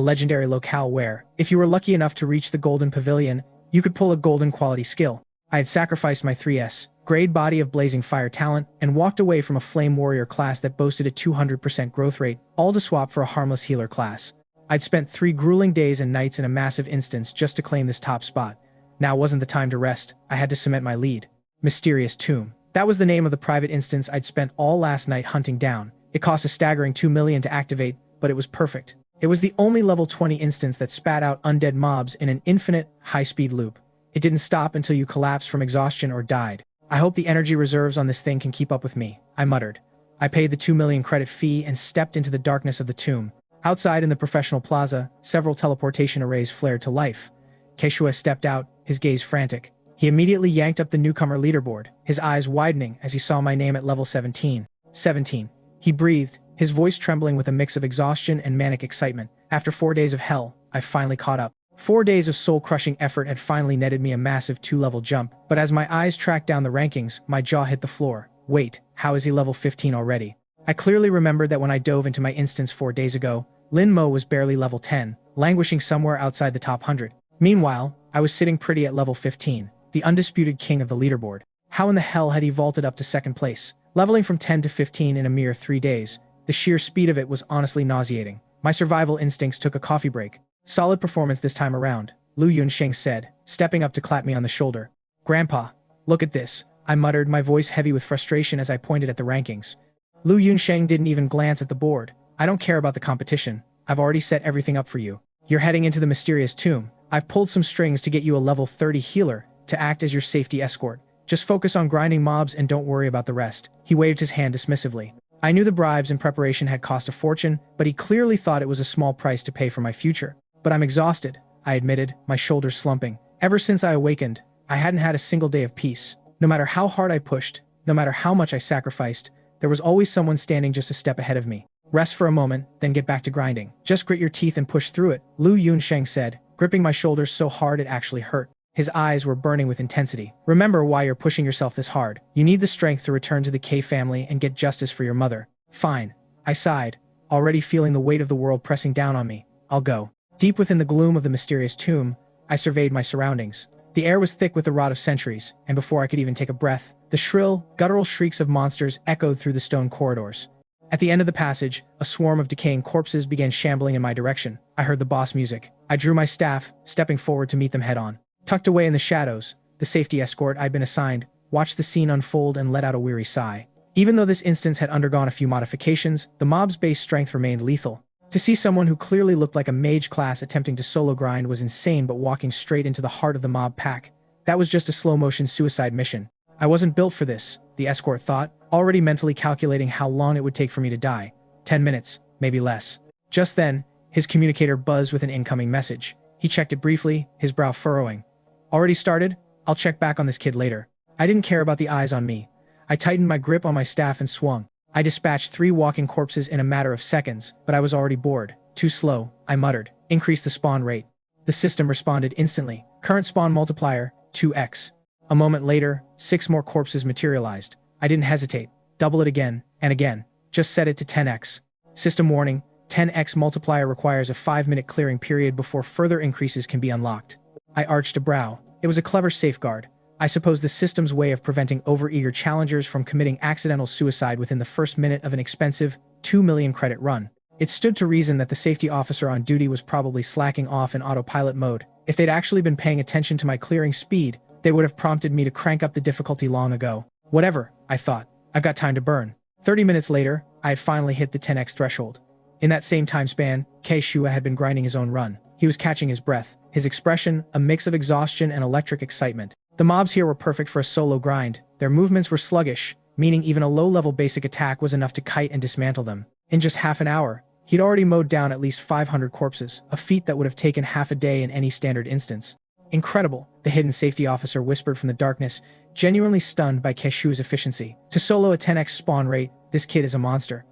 legendary locale where, if you were lucky enough to reach the Golden Pavilion, you could pull a golden quality skill. I had sacrificed my 3S grade body of blazing fire talent and walked away from a flame warrior class that boasted a 200% growth rate, all to swap for a harmless healer class. I'd spent 3 grueling days and nights in a massive instance just to claim this top spot. Now wasn't the time to rest. I had to cement my lead. Mysterious Tomb. That was the name of the private instance I'd spent all last night hunting down. It cost a staggering 2 million to activate, but it was perfect. It was the only level 20 instance that spat out undead mobs in an infinite, high-speed loop. It didn't stop until you collapsed from exhaustion or died. I hope the energy reserves on this thing can keep up with me, I muttered. I paid the 2 million credit fee and stepped into the darkness of the tomb. Outside in the professional plaza, several teleportation arrays flared to life. Keshua stepped out, his gaze frantic. He immediately yanked up the newcomer leaderboard, his eyes widening as he saw my name at level 17. 17. He breathed, his voice trembling with a mix of exhaustion and manic excitement. After 4 days of hell, I finally caught up. 4 days of soul-crushing effort had finally netted me a massive 2-level jump, but as my eyes tracked down the rankings, my jaw hit the floor. Wait, how is he level 15 already? I clearly remembered that when I dove into my instance 4 days ago, Lin Mo was barely level 10, languishing somewhere outside the top 100. Meanwhile, I was sitting pretty at level 15, the undisputed king of the leaderboard. How in the hell had he vaulted up to second place? Leveling from 10 to 15 in a mere 3 days, the sheer speed of it was honestly nauseating. My survival instincts took a coffee break. Solid performance this time around, Lu Yunsheng said, stepping up to clap me on the shoulder. Grandpa, look at this, I muttered, my voice heavy with frustration as I pointed at the rankings. Lu Yunsheng didn't even glance at the board. I don't care about the competition. I've already set everything up for you. You're heading into the mysterious tomb. I've pulled some strings to get you a level 30 healer to act as your safety escort. Just focus on grinding mobs and don't worry about the rest. He waved his hand dismissively. I knew the bribes and preparation had cost a fortune, but he clearly thought it was a small price to pay for my future. But I'm exhausted, I admitted, my shoulders slumping. Ever since I awakened, I hadn't had a single day of peace. No matter how hard I pushed, no matter how much I sacrificed, there was always someone standing just a step ahead of me. Rest for a moment, then get back to grinding. Just grit your teeth and push through it, Lu Yunsheng said, gripping my shoulders so hard it actually hurt. His eyes were burning with intensity. Remember why you're pushing yourself this hard. You need the strength to return to the K family and get justice for your mother. Fine. I sighed, already feeling the weight of the world pressing down on me. I'll go. Deep within the gloom of the mysterious tomb, I surveyed my surroundings. The air was thick with the rot of centuries, and before I could even take a breath, the shrill, guttural shrieks of monsters echoed through the stone corridors. At the end of the passage, a swarm of decaying corpses began shambling in my direction. I heard the boss music. I drew my staff, stepping forward to meet them head-on. Tucked away in the shadows, the safety escort I'd been assigned watched the scene unfold and let out a weary sigh. Even though this instance had undergone a few modifications, the mob's base strength remained lethal. To see someone who clearly looked like a mage class attempting to solo grind was insane, but walking straight into the heart of the mob pack, that was just a slow-motion suicide mission. I wasn't built for this, the escort thought, already mentally calculating how long it would take for me to die. 10 minutes, maybe less. Just then, his communicator buzzed with an incoming message. He checked it briefly, his brow furrowing. Already started? I'll check back on this kid later. I didn't care about the eyes on me. I tightened my grip on my staff and swung. I dispatched 3 walking corpses in a matter of seconds, but I was already bored. Too slow, I muttered. Increase the spawn rate. The system responded instantly. Current spawn multiplier, 2x. A moment later, 6 more corpses materialized. I didn't hesitate. Double it again, and again. Just set it to 10x. System warning, 10x multiplier requires a 5-minute clearing period before further increases can be unlocked. I arched a brow. It was a clever safeguard. I suppose the system's way of preventing overeager challengers from committing accidental suicide within the first minute of an expensive 2 million credit run. It stood to reason that the safety officer on duty was probably slacking off in autopilot mode. If they'd actually been paying attention to my clearing speed, they would have prompted me to crank up the difficulty long ago. Whatever, I thought. I've got time to burn. 30 minutes later, I had finally hit the 10x threshold. In that same time span, Keishua had been grinding his own run. He was catching his breath, his expression a mix of exhaustion and electric excitement. The mobs here were perfect for a solo grind. Their movements were sluggish, meaning even a low-level basic attack was enough to kite and dismantle them. In just half an hour, he'd already mowed down at least 500 corpses, a feat that would have taken half a day in any standard instance. Incredible, the hidden safety officer whispered from the darkness, genuinely stunned by Keshu's efficiency. To solo a 10x spawn rate, this kid is a monster.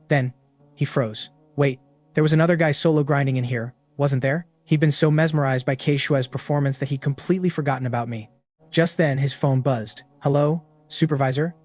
Then, he froze. Wait, there was another guy solo grinding in here, wasn't there? He'd been so mesmerized by Keshua's performance that he'd completely forgotten about me. Just then, his phone buzzed. Hello, supervisor?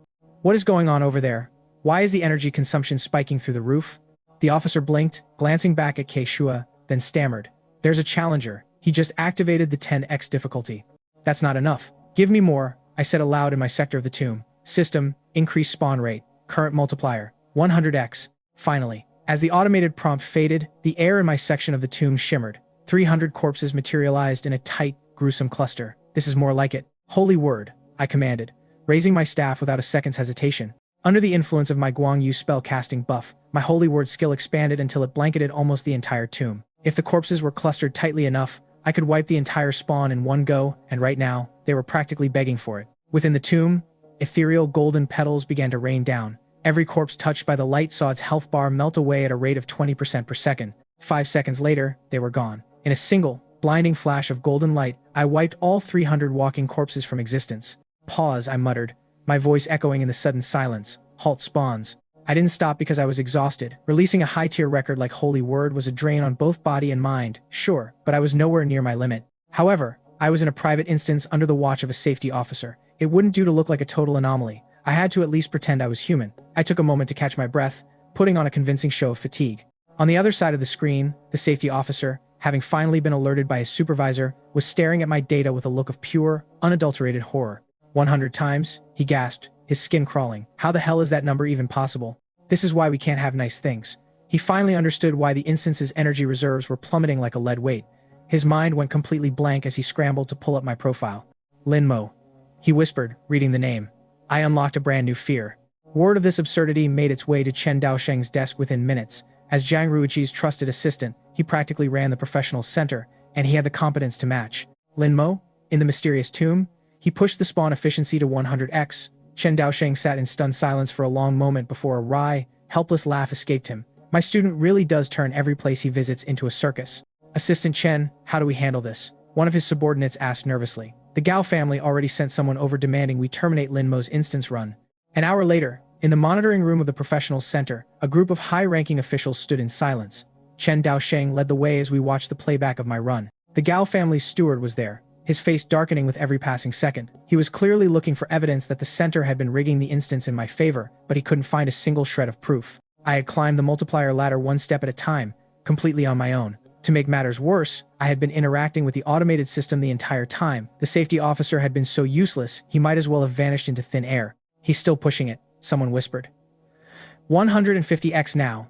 What is going on over there? Why is the energy consumption spiking through the roof? The officer blinked, glancing back at Keshua, then stammered. There's a challenger. He just activated the 10x difficulty. That's not enough. Give me more, I said aloud in my sector of the tomb. System, increase spawn rate, current multiplier, 100x. Finally, as the automated prompt faded, the air in my section of the tomb shimmered. 300 corpses materialized in a tight, gruesome cluster. This is more like it. Holy word, I commanded, raising my staff without a second's hesitation. Under the influence of my Guang Yu spell-casting buff, my holy word skill expanded until it blanketed almost the entire tomb. If the corpses were clustered tightly enough, I could wipe the entire spawn in one go, and right now, they were practically begging for it. Within the tomb, ethereal golden petals began to rain down. Every corpse touched by the light saw its health bar melt away at a rate of 20% per second. 5 seconds later, they were gone. In a single, blinding flash of golden light, I wiped all 300 walking corpses from existence. Pause, I muttered, my voice echoing in the sudden silence. Halt spawns. I didn't stop because I was exhausted. Releasing a high-tier record like Holy Word was a drain on both body and mind, sure, but I was nowhere near my limit. However, I was in a private instance under the watch of a safety officer. It wouldn't do to look like a total anomaly. I had to at least pretend I was human. I took a moment to catch my breath, putting on a convincing show of fatigue. On the other side of the screen, the safety officer, having finally been alerted by his supervisor, was staring at my data with a look of pure, unadulterated horror. 100 times, he gasped, his skin crawling. How the hell is that number even possible? This is why we can't have nice things. He finally understood why the instance's energy reserves were plummeting like a lead weight. His mind went completely blank as he scrambled to pull up my profile. Linmo. He whispered, reading the name. I unlocked a brand new fear. Word of this absurdity made its way to Chen Daosheng's desk within minutes. As Zhang Ruiqi's trusted assistant, he practically ran the professional center, and he had the competence to match. Linmo? In the mysterious tomb? He pushed the spawn efficiency to 100x. Chen Daosheng sat in stunned silence for a long moment before a wry, helpless laugh escaped him. My student really does turn every place he visits into a circus. Assistant Chen, how do we handle this? One of his subordinates asked nervously. The Gao family already sent someone over demanding we terminate Linmo's instance run. An hour later, in the monitoring room of the professional center, a group of high-ranking officials stood in silence. Chen Daosheng led the way as we watched the playback of my run. The Gao family's steward was there, his face darkening with every passing second. He was clearly looking for evidence that the center had been rigging the instance in my favor, but he couldn't find a single shred of proof. I had climbed the multiplier ladder one step at a time, completely on my own. To make matters worse, I had been interacting with the automated system the entire time. The safety officer had been so useless, he might as well have vanished into thin air. He's still pushing it, someone whispered. 150x now.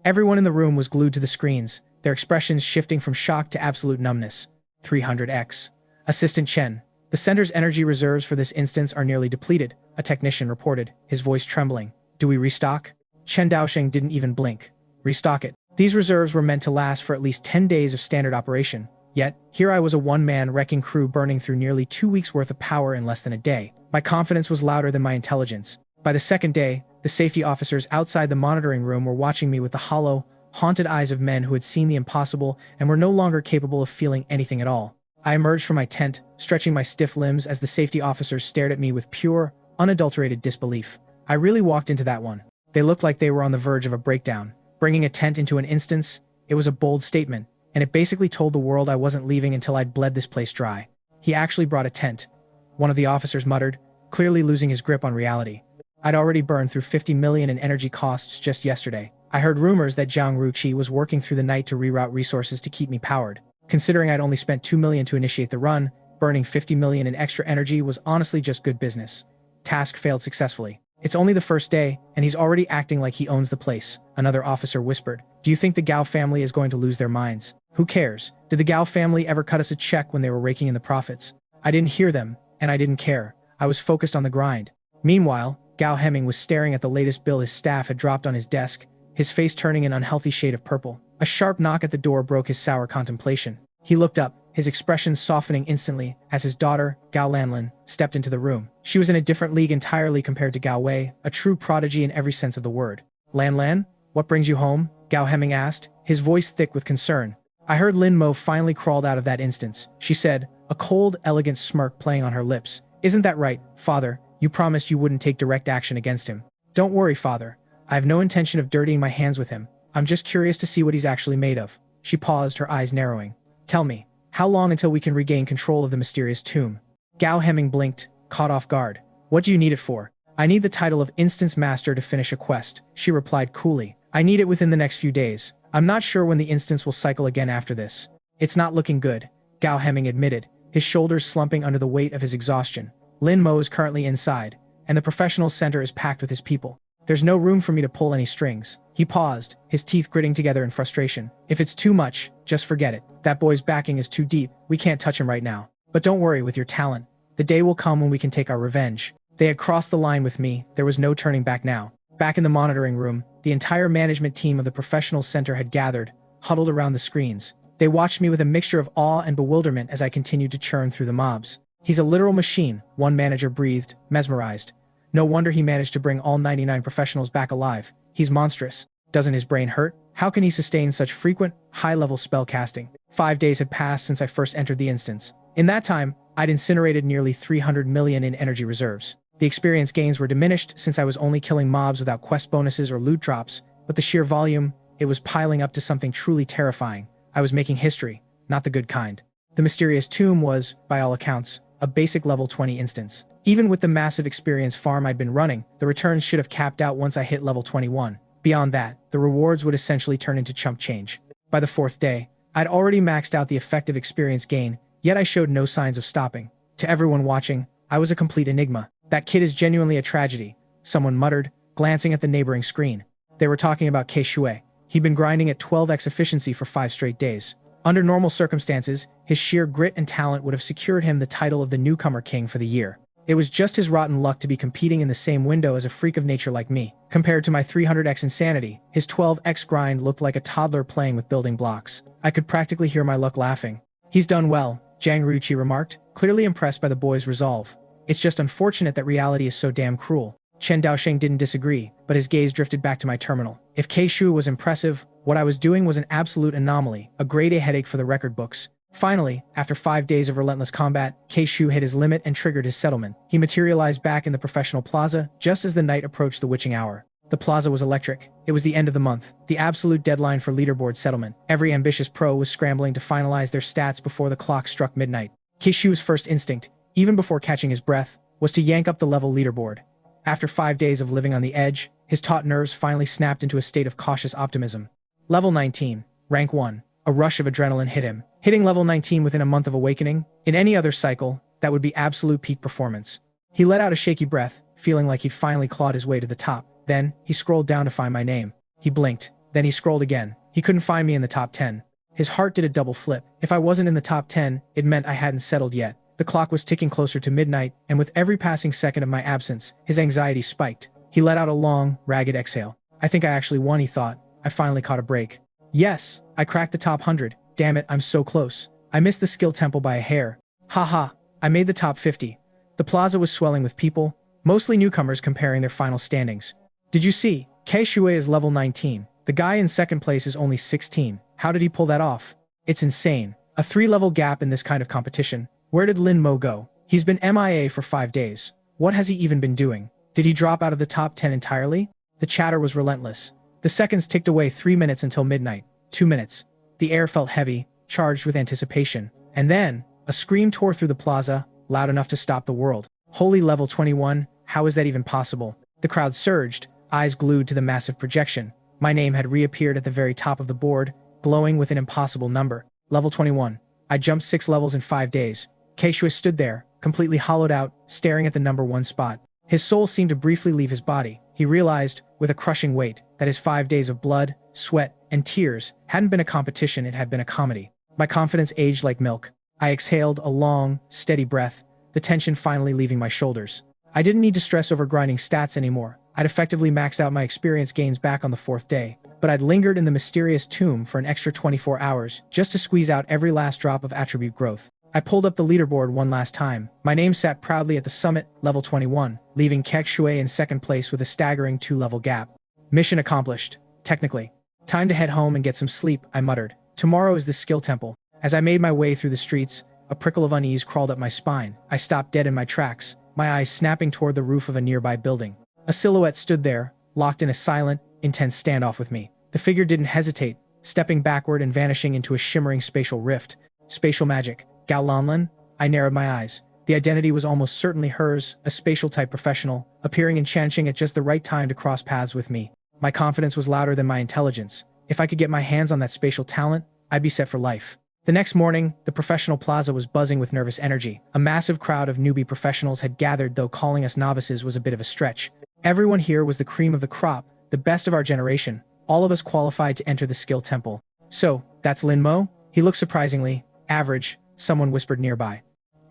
Everyone in the room was glued to the screens, their expressions shifting from shock to absolute numbness. 300x. Assistant Chen. The center's energy reserves for this instance are nearly depleted, a technician reported, his voice trembling. Do we restock? Chen Daosheng didn't even blink. Restock it. These reserves were meant to last for at least 10 days of standard operation. Yet, here I was a one-man wrecking crew burning through nearly 2 weeks' worth of power in less than a day. My confidence was louder than my intelligence. By the second day, the safety officers outside the monitoring room were watching me with the hollow, haunted eyes of men who had seen the impossible and were no longer capable of feeling anything at all. I emerged from my tent, stretching my stiff limbs as the safety officers stared at me with pure, unadulterated disbelief. I really walked into that one. They looked like they were on the verge of a breakdown. Bringing a tent into an instance, it was a bold statement, and it basically told the world I wasn't leaving until I'd bled this place dry. He actually brought a tent, one of the officers muttered, clearly losing his grip on reality. I'd already burned through 50 million in energy costs just yesterday. I heard rumors that Zhang Ruiqi was working through the night to reroute resources to keep me powered. Considering I'd only spent 2 million to initiate the run, Burning 50 million in extra energy was honestly just good business. Task failed successfully. It's only the first day, and he's already acting like he owns the place, another officer whispered. Do you think the Gao family is going to lose their minds? Who cares? Did the Gao family ever cut us a check when they were raking in the profits? I didn't hear them, and I didn't care. I was focused on the grind. Meanwhile, Gao Hemming was staring at the latest bill his staff had dropped on his desk, his face turning an unhealthy shade of purple. A sharp knock at the door broke his sour contemplation. He looked up, his expression softening instantly as his daughter, Gao Lanlin, stepped into the room. She was in a different league entirely compared to Gao Wei, a true prodigy in every sense of the word. Lanlan, what brings you home? Gao Hemming asked, his voice thick with concern. I heard Lin Mo finally crawled out of that instance, she said, a cold, elegant smirk playing on her lips. Isn't that right, father? You promised you wouldn't take direct action against him. Don't worry, father. I have no intention of dirtying my hands with him. I'm just curious to see what he's actually made of. She paused, her eyes narrowing. Tell me, how long until we can regain control of the mysterious tomb? Gao Hemming blinked, caught off guard. What do you need it for? I need the title of Instance Master to finish a quest, she replied coolly. I need it within the next few days. I'm not sure when the instance will cycle again after this. It's not looking good, Gao Hemming admitted, his shoulders slumping under the weight of his exhaustion. Lin Mo is currently inside, and the professional center is packed with his people. There's no room for me to pull any strings. He paused, his teeth gritting together in frustration. If it's too much, just forget it. That boy's backing is too deep. We can't touch him right now. But don't worry with your talent. The day will come when we can take our revenge. They had crossed the line with me. There was no turning back now. Back in the monitoring room, the entire management team of the professional center had gathered, huddled around the screens. They watched me with a mixture of awe and bewilderment as I continued to churn through the mobs. He's a literal machine, one manager breathed, mesmerized. No wonder he managed to bring all 99 professionals back alive. He's monstrous. Doesn't his brain hurt? How can he sustain such frequent, high-level spell casting? 5 days had passed since I first entered the instance. In that time, I'd incinerated nearly 300 million in energy reserves. The experience gains were diminished since I was only killing mobs without quest bonuses or loot drops, but the sheer volume, it was piling up to something truly terrifying. I was making history, not the good kind. The mysterious tomb was, by all accounts, a basic level 20 instance. Even with the massive experience farm I'd been running, the returns should have capped out once I hit level 21. Beyond that, the rewards would essentially turn into chump change. By the 4th day, I'd already maxed out the effective experience gain, yet I showed no signs of stopping. To everyone watching, I was a complete enigma. That kid is genuinely a tragedy, someone muttered, glancing at the neighboring screen. They were talking about Kei Shui. He'd been grinding at 12x efficiency for 5 straight days. Under normal circumstances, his sheer grit and talent would have secured him the title of the newcomer king for the year. It was just his rotten luck to be competing in the same window as a freak of nature like me. Compared to my 300x insanity, his 12x grind looked like a toddler playing with building blocks. I could practically hear my luck laughing. He's done well, Zhang Ruqi remarked, clearly impressed by the boy's resolve. It's just unfortunate that reality is so damn cruel. Chen Daosheng didn't disagree, but his gaze drifted back to my terminal. If Kei Shui was impressive, what I was doing was an absolute anomaly, a grade A headache for the record books. Finally, after 5 days of relentless combat, Kei Shui hit his limit and triggered his settlement. He materialized back in the professional plaza just as the night approached the witching hour. The plaza was electric. It was the end of the month, the absolute deadline for leaderboard settlement. Every ambitious pro was scrambling to finalize their stats before the clock struck midnight. Kei Shui's first instinct, even before catching his breath, was to yank up the level leaderboard. After 5 days of living on the edge, his taut nerves finally snapped into a state of cautious optimism. Level 19, rank 1. A rush of adrenaline hit him. Hitting level 19 within a month of awakening, in any other cycle, that would be absolute peak performance. He let out a shaky breath, feeling like he'd finally clawed his way to the top. Then, he scrolled down to find my name. He blinked. Then he scrolled again. He couldn't find me in the top 10. His heart did a double flip. If I wasn't in the top 10, it meant I hadn't settled yet. The clock was ticking closer to midnight, and with every passing second of my absence, his anxiety spiked. He let out a long, ragged exhale. I think I actually won, he thought. I finally caught a break. Yes, I cracked the top 100. Damn it, I'm so close. I missed the skill temple by a hair. Haha, I made the top 50. The plaza was swelling with people, mostly newcomers comparing their final standings. Did you see? Kei Shui is level 19. The guy in second place is only 16. How did he pull that off? It's insane. A 3-level gap in this kind of competition. Where did Lin Mo go? He's been MIA for 5 days. What has he even been doing? Did he drop out of the top 10 entirely? The chatter was relentless. The seconds ticked away 3 minutes until midnight. 2 minutes. The air felt heavy, charged with anticipation. And then, a scream tore through the plaza, loud enough to stop the world. Holy level 21, how is that even possible? The crowd surged, eyes glued to the massive projection. My name had reappeared at the very top of the board, glowing with an impossible number. Level 21. I jumped 6 levels in 5 days. Keishua stood there, completely hollowed out, staring at the number 1 spot. His soul seemed to briefly leave his body. He realized, with a crushing weight, that his 5 days of blood, sweat, and tears hadn't been a competition, it had been a comedy. My confidence aged like milk. I exhaled a long, steady breath, the tension finally leaving my shoulders. I didn't need to stress over grinding stats anymore. I'd effectively maxed out my experience gains back on the 4th day, but I'd lingered in the mysterious tomb for an extra 24 hours just to squeeze out every last drop of attribute growth. I pulled up the leaderboard one last time. My name sat proudly at the summit, level 21, leaving Keishua in 2nd place with a staggering 2-level gap. Mission accomplished, technically. Time to head home and get some sleep, I muttered. Tomorrow is the skill temple. As I made my way through the streets, a prickle of unease crawled up my spine. I stopped dead in my tracks, my eyes snapping toward the roof of a nearby building. A silhouette stood there, locked in a silent, intense standoff with me. The figure didn't hesitate, stepping backward and vanishing into a shimmering spatial rift. Spatial magic. Gao Lanlan? I narrowed my eyes. The identity was almost certainly hers, a spatial-type professional, appearing in Changqing at just the right time to cross paths with me. My confidence was louder than my intelligence. If I could get my hands on that spatial talent, I'd be set for life. The next morning, the professional plaza was buzzing with nervous energy. A massive crowd of newbie professionals had gathered, though calling us novices was a bit of a stretch. Everyone here was the cream of the crop, the best of our generation, all of us qualified to enter the skill temple. So, that's Lin Mo? He looked surprisingly average, someone whispered nearby.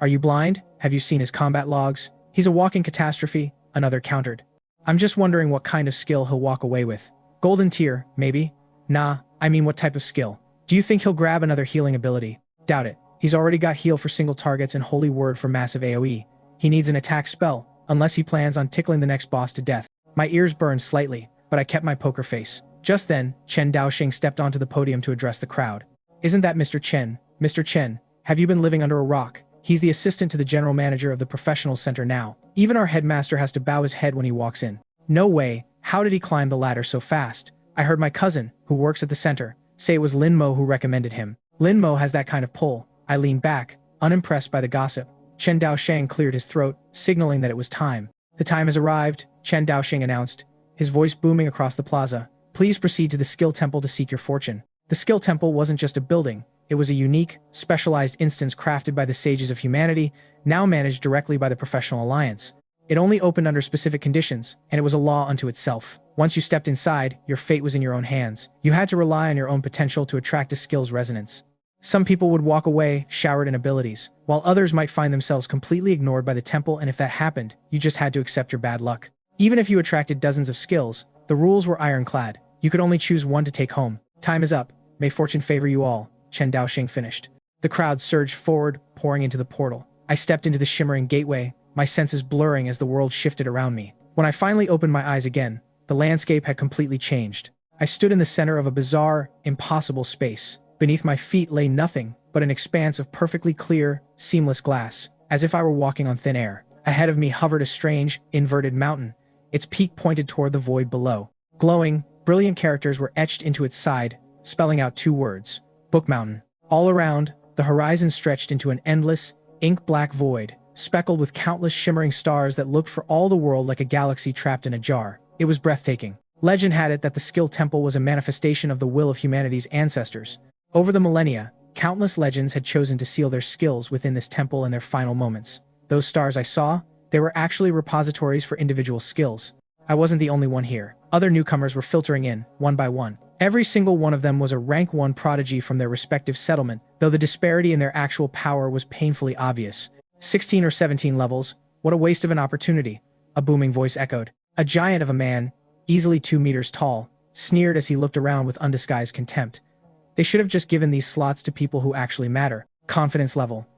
Are you blind? Have you seen his combat logs? He's a walking catastrophe, another countered. I'm just wondering what kind of skill he'll walk away with. Golden tier, maybe? Nah, I mean what type of skill. Do you think he'll grab another healing ability? Doubt it. He's already got heal for single targets and holy word for massive AoE. He needs an attack spell, unless he plans on tickling the next boss to death. My ears burned slightly, but I kept my poker face. Just then, Chen Daoxing stepped onto the podium to address the crowd. Isn't that Mr. Chen? Mr. Chen, have you been living under a rock? He's the assistant to the general manager of the professional center now. Even our headmaster has to bow his head when he walks in. No way, how did he climb the ladder so fast? I heard my cousin, who works at the center, say it was Lin Mo who recommended him. Lin Mo has that kind of pull. I leaned back, unimpressed by the gossip. Chen Daoxing cleared his throat, signaling that it was time. The time has arrived, Chen Daoxing announced, his voice booming across the plaza. Please proceed to the skill temple to seek your fortune. The skill temple wasn't just a building. It was a unique, specialized instance crafted by the sages of humanity, now managed directly by the Professional Alliance. It only opened under specific conditions, and it was a law unto itself. Once you stepped inside, your fate was in your own hands. You had to rely on your own potential to attract a skill's resonance. Some people would walk away, showered in abilities, while others might find themselves completely ignored by the temple, and if that happened, you just had to accept your bad luck. Even if you attracted dozens of skills, the rules were ironclad. You could only choose one to take home. Time is up. May fortune favor you all, Chen Daoxing finished. The crowd surged forward, pouring into the portal. I stepped into the shimmering gateway, my senses blurring as the world shifted around me. When I finally opened my eyes again, the landscape had completely changed. I stood in the center of a bizarre, impossible space. Beneath my feet lay nothing but an expanse of perfectly clear, seamless glass, as if I were walking on thin air. Ahead of me hovered a strange, inverted mountain, its peak pointed toward the void below. Glowing, brilliant characters were etched into its side, spelling out 2 words: Book Mountain. All around, the horizon stretched into an endless, ink-black void, speckled with countless shimmering stars that looked for all the world like a galaxy trapped in a jar. It was breathtaking. Legend had it that the Skill Temple was a manifestation of the will of humanity's ancestors. Over the millennia, countless legends had chosen to seal their skills within this temple in their final moments. Those stars I saw, they were actually repositories for individual skills. I wasn't the only one here. Other newcomers were filtering in, one by one. Every single one of them was a rank 1 prodigy from their respective settlement, though the disparity in their actual power was painfully obvious. 16 or 17 levels, what a waste of an opportunity, a booming voice echoed. A giant of a man, easily 2 meters tall, sneered as he looked around with undisguised contempt. They should have just given these slots to people who actually matter. Confidence level.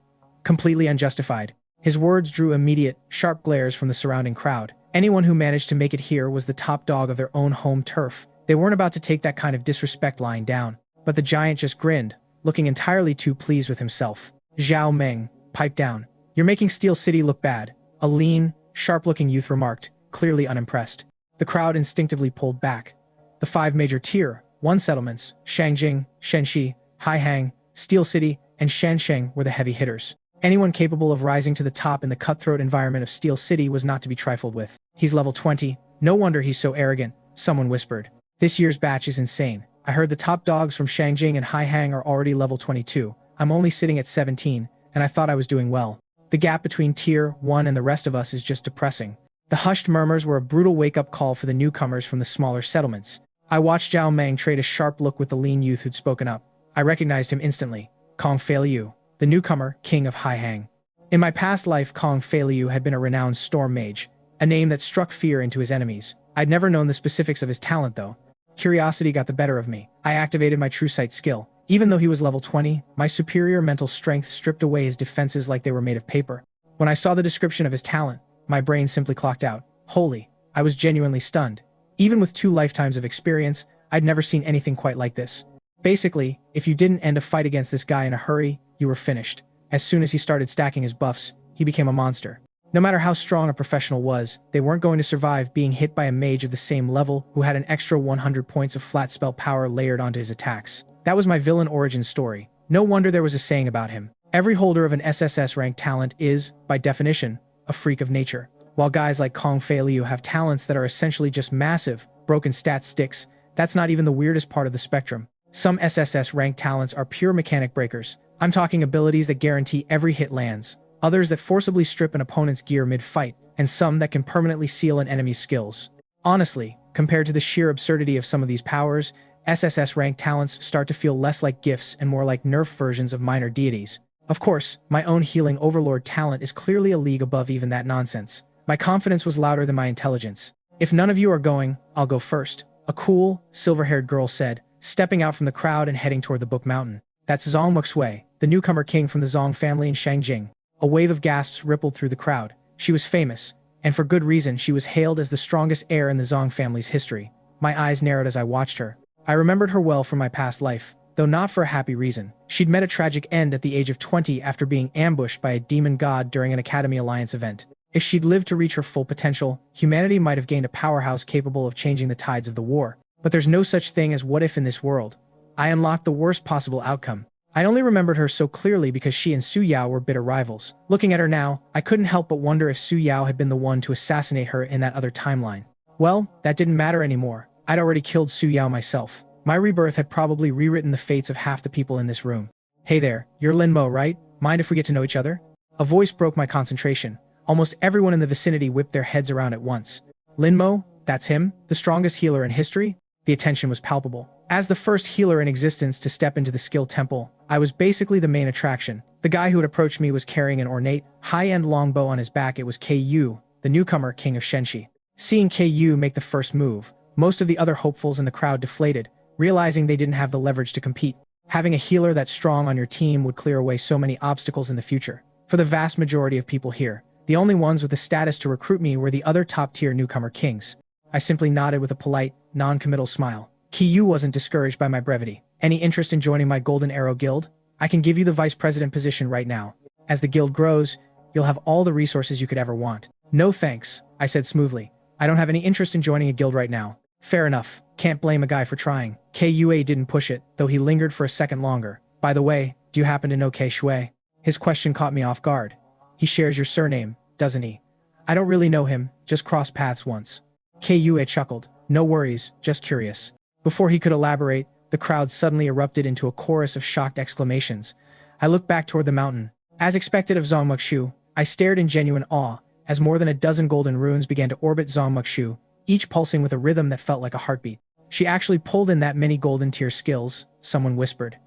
Completely unjustified. His words drew immediate, sharp glares from the surrounding crowd. Anyone who managed to make it here was the top dog of their own home turf. They weren't about to take that kind of disrespect lying down. But the giant just grinned, looking entirely too pleased with himself. Zhao Meng, pipe down. You're making Steel City look bad, a lean, sharp-looking youth remarked, clearly unimpressed. The crowd instinctively pulled back. The 5 major Tier 1 settlements, Shangjing, Shenxi, Haihang, Steel City, and Shansheng were the heavy hitters. Anyone capable of rising to the top in the cutthroat environment of Steel City was not to be trifled with. He's level 20. No wonder he's so arrogant, someone whispered. This year's batch is insane. I heard the top dogs from Shangjing and Haihang are already level 22. I'm only sitting at 17. and I thought I was doing well. The gap between Tier 1 and the rest of us is just depressing. The hushed murmurs were a brutal wake-up call for the newcomers from the smaller settlements. I watched Zhao Meng trade a sharp look with the lean youth who'd spoken up. I recognized him instantly. Kong Feiliu, the newcomer, king of Haihang. In my past life, Kong Feiliu had been a renowned storm mage, a name that struck fear into his enemies. I'd never known the specifics of his talent, though. Curiosity got the better of me. I activated my True Sight skill. Even though he was level 20, my superior mental strength stripped away his defenses like they were made of paper. When I saw the description of his talent, my brain simply clocked out. Holy, I was genuinely stunned. Even with 2 lifetimes of experience, I'd never seen anything quite like this. Basically, if you didn't end a fight against this guy in a hurry, you were finished. As soon as he started stacking his buffs, he became a monster. No matter how strong a professional was, they weren't going to survive being hit by a mage of the same level who had an extra 100 points of flat spell power layered onto his attacks. That was my villain origin story. No wonder there was a saying about him. Every holder of an SSS rank talent is, by definition, a freak of nature. While guys like Kong Feiliu have talents that are essentially just massive, broken stat sticks, that's not even the weirdest part of the spectrum. Some SSS rank talents are pure mechanic breakers. I'm talking abilities that guarantee every hit lands, others that forcibly strip an opponent's gear mid-fight, and some that can permanently seal an enemy's skills. Honestly, compared to the sheer absurdity of some of these powers, SSS rank talents start to feel less like gifts and more like nerf versions of minor deities. Of course, my own healing overlord talent is clearly a league above even that nonsense. My confidence was louder than my intelligence. If none of you are going, I'll go first, a cool, silver-haired girl said, stepping out from the crowd and heading toward the Book Mountain. That's Zhang Muxue, the newcomer king from the Zhang family in Shangjing. A wave of gasps rippled through the crowd. She was famous, and for good reason. She was hailed as the strongest heir in the Zhang family's history. My eyes narrowed as I watched her. I remembered her well from my past life, though not for a happy reason. She'd met a tragic end at the age of 20 after being ambushed by a demon god during an Academy Alliance event. If she'd lived to reach her full potential, humanity might have gained a powerhouse capable of changing the tides of the war. But there's no such thing as what if in this world. I unlocked the worst possible outcome. I only remembered her so clearly because she and Su Yao were bitter rivals. Looking at her now, I couldn't help but wonder if Su Yao had been the one to assassinate her in that other timeline. Well, that didn't matter anymore. I'd already killed Su Yao myself. My rebirth had probably rewritten the fates of half the people in this room. Hey there, you're Lin Mo, right? Mind if we get to know each other? A voice broke my concentration. Almost everyone in the vicinity whipped their heads around at once. Lin Mo? That's him? The strongest healer in history? The attention was palpable. As the first healer in existence to step into the skill temple, I was basically the main attraction. The guy who had approached me was carrying an ornate, high-end longbow on his back. It was Ku, the newcomer king of Shenxi. Seeing Ku make the first move, most of the other hopefuls in the crowd deflated, realizing they didn't have the leverage to compete. Having a healer that strong on your team would clear away so many obstacles in the future. For the vast majority of people here, the only ones with the status to recruit me were the other top-tier newcomer kings. I simply nodded with a polite, non-committal smile. Ku wasn't discouraged by my brevity. Any interest in joining my Golden Arrow Guild? I can give you the vice president position right now. As the guild grows, you'll have all the resources you could ever want. No thanks, I said smoothly. I don't have any interest in joining a guild right now. Fair enough. Can't blame a guy for trying. Kua didn't push it, though he lingered for a second longer. By the way, do you happen to know K Shui? His question caught me off guard. He shares your surname, doesn't he? I don't really know him, just crossed paths once. Kua chuckled. No worries, just curious. Before he could elaborate, the crowd suddenly erupted into a chorus of shocked exclamations. I looked back toward the mountain. As expected of Zhang Muxu, I stared in genuine awe, as more than a dozen golden runes began to orbit Zhang Muxu, each pulsing with a rhythm that felt like a heartbeat. She actually pulled in that many golden tier skills, someone whispered.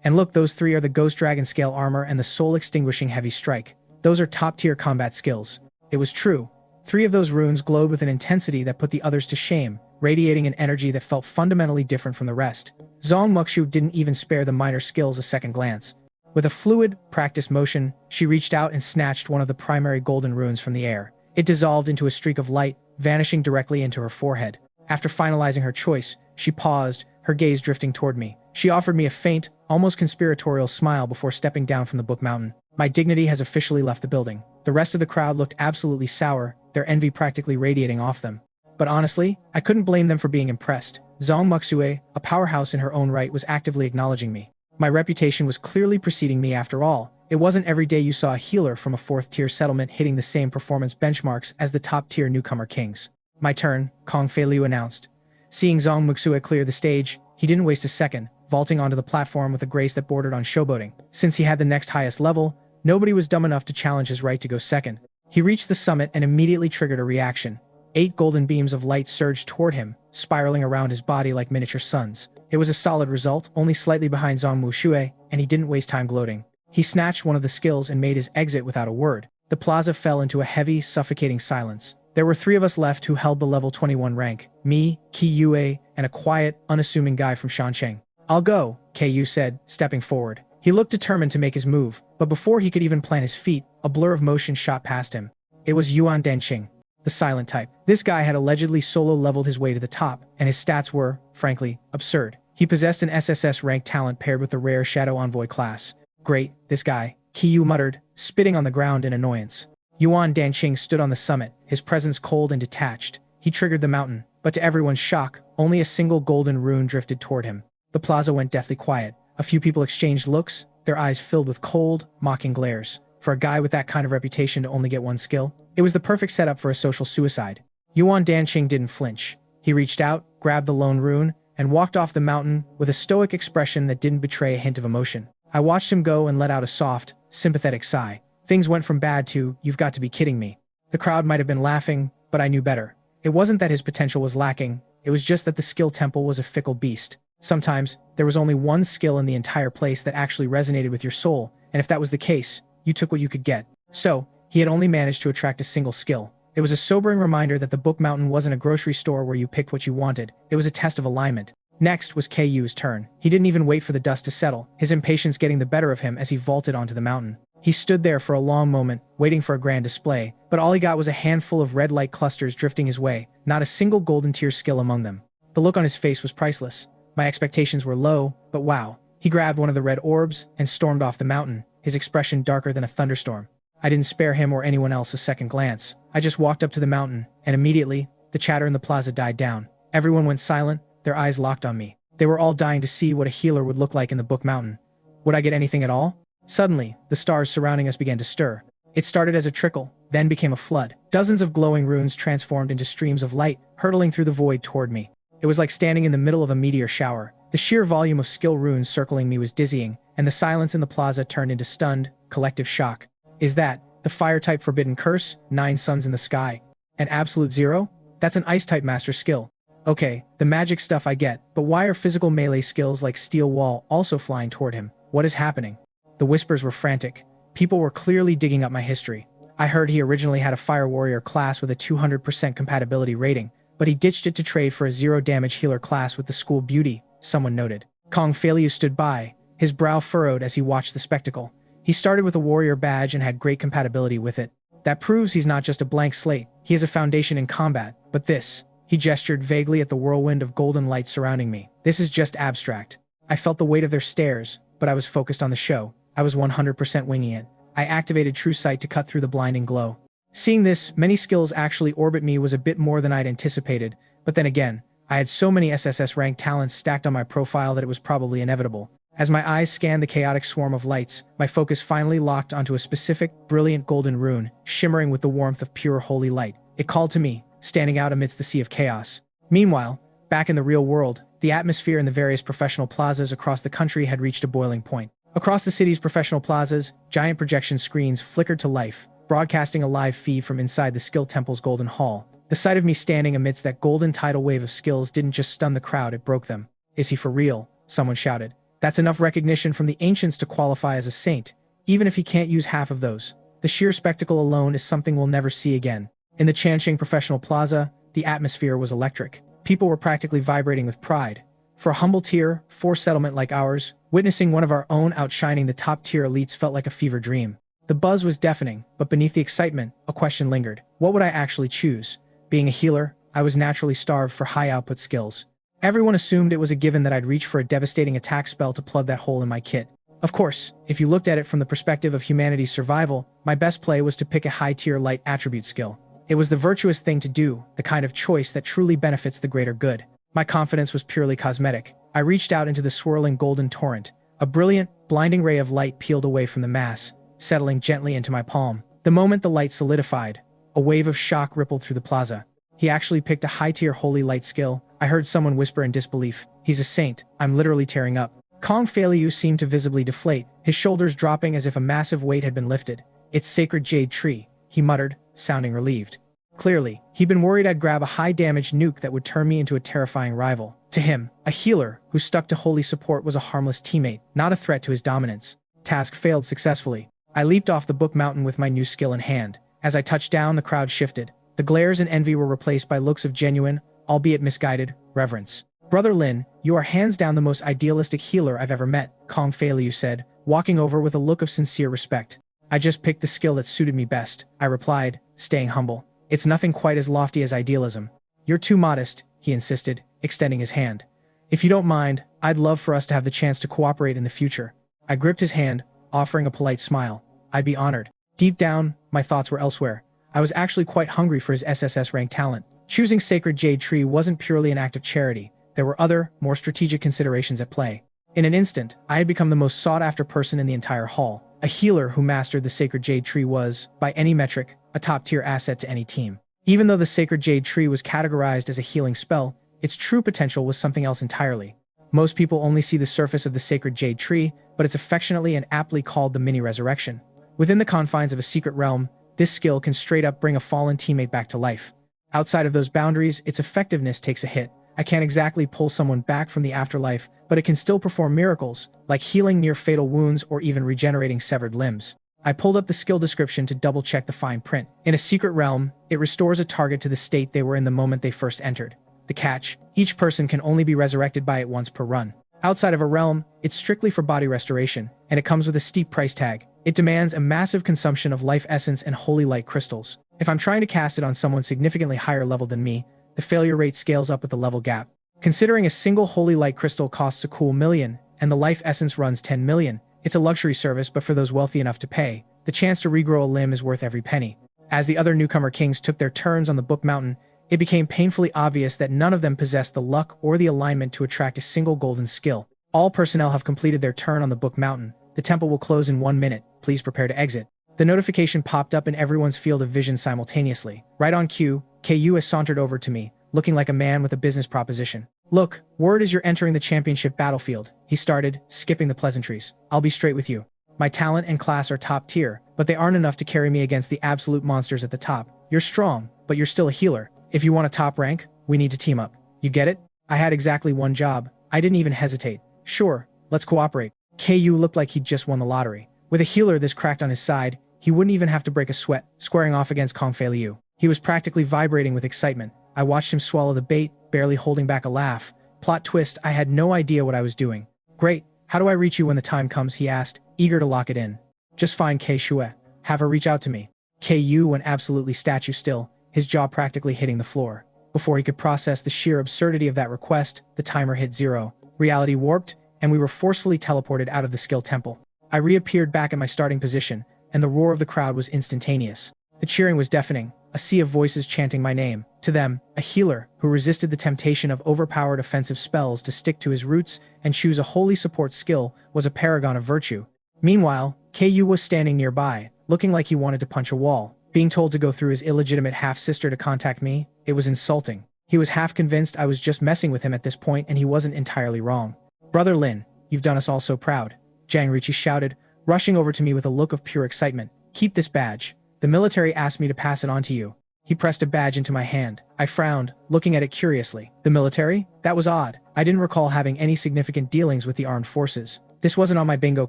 And look, those 3 are the Ghost Dragon Scale Armor and the Soul Extinguishing Heavy Strike. Those are top-tier combat skills. It was true. 3 of those runes glowed with an intensity that put the others to shame, radiating an energy that felt fundamentally different from the rest. Zhang Muxu didn't even spare the minor skills a second glance. With a fluid, practiced motion, she reached out and snatched one of the primary golden runes from the air. It dissolved into a streak of light, vanishing directly into her forehead. After finalizing her choice, she paused, her gaze drifting toward me. She offered me a faint, almost conspiratorial smile before stepping down from the Book Mountain. My dignity has officially left the building. The rest of the crowd looked absolutely sour, their envy practically radiating off them. But honestly, I couldn't blame them for being impressed. Zhang Muxue, a powerhouse in her own right, was actively acknowledging me. My reputation was clearly preceding me after all. It wasn't every day you saw a healer from a 4th-tier settlement hitting the same performance benchmarks as the top-tier newcomer kings. My turn, Kong Feiliu announced. Seeing Zhang Muxue clear the stage, he didn't waste a second, vaulting onto the platform with a grace that bordered on showboating. Since he had the next highest level, Nobody was dumb enough to challenge his right to go second. He reached the summit and immediately triggered a reaction. 8 golden beams of light surged toward him, spiraling around his body like miniature suns. It was a solid result, only slightly behind Zhongmu Shui, and he didn't waste time gloating. He snatched one of the skills and made his exit without a word. The plaza fell into a heavy, suffocating silence. There were 3 of us left who held the level 21 rank, me, Qi Yue, and a quiet, unassuming guy from Shancheng. "I'll go," Yu said, stepping forward. He looked determined to make his move, but before he could even plant his feet, a blur of motion shot past him. It was Yuan Danqing, the silent type. This guy had allegedly solo-leveled his way to the top, and his stats were, frankly, absurd. He possessed an SSS-ranked talent paired with the rare Shadow Envoy class. "Great, this guy," Yu muttered, spitting on the ground in annoyance. Yuan Danqing stood on the summit, his presence cold and detached. He triggered the mountain, but to everyone's shock, only a single golden rune drifted toward him. The plaza went deathly quiet. A few people exchanged looks, their eyes filled with cold, mocking glares. For a guy with that kind of reputation to only get one skill, it was the perfect setup for a social suicide. Yuan Danqing didn't flinch. He reached out, grabbed the lone rune, and walked off the mountain with a stoic expression that didn't betray a hint of emotion. I watched him go and let out a soft, sympathetic sigh. Things went from bad to, "You've got to be kidding me." The crowd might have been laughing, but I knew better. It wasn't that his potential was lacking, it was just that the skill temple was a fickle beast. Sometimes, there was only one skill in the entire place that actually resonated with your soul, and if that was the case, you took what you could get. So, he had only managed to attract a single skill. It was a sobering reminder that the Book Mountain wasn't a grocery store where you picked what you wanted, it was a test of alignment. Next was Ku's turn. He didn't even wait for the dust to settle, his impatience getting the better of him as he vaulted onto the mountain. He stood there for a long moment, waiting for a grand display, but all he got was a handful of red light clusters drifting his way, not a single golden tier skill among them. The look on his face was priceless. My expectations were low, but wow. He grabbed one of the red orbs and stormed off the mountain, his expression darker than a thunderstorm. I didn't spare him or anyone else a second glance. I just walked up to the mountain, and immediately, the chatter in the plaza died down. Everyone went silent, their eyes locked on me. They were all dying to see what a healer would look like in the Book Mountain. Would I get anything at all? Suddenly, the stars surrounding us began to stir. It started as a trickle, then became a flood. Dozens of glowing runes transformed into streams of light, hurtling through the void toward me. It was like standing in the middle of a meteor shower. The sheer volume of skill runes circling me was dizzying, and the silence in the plaza turned into stunned, collective shock. Is that the fire-type forbidden curse, 9 suns in the sky? An absolute zero? That's an ice-type master skill. Okay, the magic stuff I get, but why are physical melee skills like Steel Wall also flying toward him? What is happening? The whispers were frantic. People were clearly digging up my history. I heard he originally had a Fire Warrior class with a 200% compatibility rating, but he ditched it to trade for a zero-damage healer class with the school beauty, someone noted. Kong Feilu stood by, his brow furrowed as he watched the spectacle. He started with a warrior badge and had great compatibility with it. That proves he's not just a blank slate, he has a foundation in combat, but this... He gestured vaguely at the whirlwind of golden light surrounding me. This is just abstract. I felt the weight of their stares, but I was focused on the show. I was 100% winging it. I activated True Sight to cut through the blinding glow. Seeing this, many skills actually orbit me was a bit more than I'd anticipated, but then again, I had so many SSS-ranked talents stacked on my profile that it was probably inevitable. As my eyes scanned the chaotic swarm of lights, my focus finally locked onto a specific, brilliant golden rune, shimmering with the warmth of pure holy light. It called to me, standing out amidst the sea of chaos. Meanwhile, back in the real world, the atmosphere in the various professional plazas across the country had reached a boiling point. Across the city's professional plazas, giant projection screens flickered to life, broadcasting a live feed from inside the Skill Temple's Golden Hall. The sight of me standing amidst that golden tidal wave of skills didn't just stun the crowd, it broke them. "Is he for real?" someone shouted. "That's enough recognition from the ancients to qualify as a saint, even if he can't use half of those. The sheer spectacle alone is something we'll never see again." In the Changqing Professional Plaza, the atmosphere was electric. People were practically vibrating with pride. For a humble tier 4 settlement like ours, witnessing one of our own outshining the top-tier elites felt like a fever dream. The buzz was deafening, but beneath the excitement, a question lingered. What would I actually choose? Being a healer, I was naturally starved for high-output skills. Everyone assumed it was a given that I'd reach for a devastating attack spell to plug that hole in my kit. Of course, if you looked at it from the perspective of humanity's survival, my best play was to pick a high-tier light attribute skill. It was the virtuous thing to do, the kind of choice that truly benefits the greater good. My confidence was purely cosmetic. I reached out into the swirling golden torrent. A brilliant, blinding ray of light peeled away from the mass, settling gently into my palm. The moment the light solidified, a wave of shock rippled through the plaza. He actually picked a high-tier holy light skill. I heard someone whisper in disbelief. "He's a saint." I'm literally tearing up. Kong Feiliu seemed to visibly deflate, his shoulders dropping as if a massive weight had been lifted. It's sacred jade tree, he muttered, sounding relieved. Clearly, he'd been worried I'd grab a high-damage nuke that would turn me into a terrifying rival. To him, a healer who stuck to holy support was a harmless teammate, not a threat to his dominance. Task failed successfully. I leaped off the book mountain with my new skill in hand. As I touched down, the crowd shifted. The glares and envy were replaced by looks of genuine, albeit misguided, reverence. Brother Lin, you are hands down the most idealistic healer I've ever met, Kong Feiliu said, walking over with a look of sincere respect. I just picked the skill that suited me best, I replied, staying humble. It's nothing quite as lofty as idealism. You're too modest, he insisted, extending his hand. If you don't mind, I'd love for us to have the chance to cooperate in the future. I gripped his hand, offering a polite smile. I'd be honored. Deep down, my thoughts were elsewhere. I was actually quite hungry for his SSS rank talent. Choosing Sacred Jade Tree wasn't purely an act of charity. There were other, more strategic considerations at play. In an instant, I had become the most sought-after person in the entire hall. A healer who mastered the Sacred Jade Tree was, by any metric, a top-tier asset to any team. Even though the Sacred Jade Tree was categorized as a healing spell, its true potential was something else entirely. Most people only see the surface of the Sacred Jade Tree, but it's affectionately and aptly called the mini-resurrection. Within the confines of a secret realm, this skill can straight-up bring a fallen teammate back to life. Outside of those boundaries, its effectiveness takes a hit. I can't exactly pull someone back from the afterlife, but it can still perform miracles, like healing near-fatal wounds or even regenerating severed limbs. I pulled up the skill description to double-check the fine print. In a secret realm, it restores a target to the state they were in the moment they first entered. The catch: each person can only be resurrected by it once per run. Outside of a realm, it's strictly for body restoration, and it comes with a steep price tag. It demands a massive consumption of life essence and holy light crystals. If I'm trying to cast it on someone significantly higher level than me, the failure rate scales up with the level gap. Considering a single holy light crystal costs a cool million, and the life essence runs 10 million, it's a luxury service, but for those wealthy enough to pay, the chance to regrow a limb is worth every penny. As the other newcomer kings took their turns on the book mountain, it became painfully obvious that none of them possessed the luck or the alignment to attract a single golden skill. All personnel have completed their turn on the book mountain. The temple will close in 1 minute. Please prepare to exit. The notification popped up in everyone's field of vision simultaneously. Right on cue, KU has sauntered over to me, looking like a man with a business proposition. Look, word is you're entering the championship battlefield, he started, skipping the pleasantries. I'll be straight with you. My talent and class are top tier, but they aren't enough to carry me against the absolute monsters at the top. You're strong, but you're still a healer. If you want a top rank, we need to team up. You get it? I had exactly one job. I didn't even hesitate. Sure, let's cooperate. KU looked like he'd just won the lottery. With a healer this cracked on his side, he wouldn't even have to break a sweat, squaring off against Kong Feiliu. He was practically vibrating with excitement. I watched him swallow the bait, barely holding back a laugh. Plot twist, I had no idea what I was doing. Great, how do I reach you when the time comes, he asked, eager to lock it in. Just find Kei Shui. Have her reach out to me. KU went absolutely statue still, his jaw practically hitting the floor. Before he could process the sheer absurdity of that request, the timer hit 0. Reality warped, and we were forcefully teleported out of the skill temple. I reappeared back at my starting position, and the roar of the crowd was instantaneous. The cheering was deafening, a sea of voices chanting my name. To them, a healer who resisted the temptation of overpowered offensive spells to stick to his roots and choose a holy support skill was a paragon of virtue. Meanwhile, KU was standing nearby, looking like he wanted to punch a wall. Being told to go through his illegitimate half-sister to contact me, it was insulting. He was half convinced I was just messing with him at this point, and he wasn't entirely wrong. Brother Lin, you've done us all so proud, Zhang Riqi shouted, rushing over to me with a look of pure excitement. Keep this badge. The military asked me to pass it on to you. He pressed a badge into my hand. I frowned, looking at it curiously. The military? That was odd. I didn't recall having any significant dealings with the armed forces. This wasn't on my bingo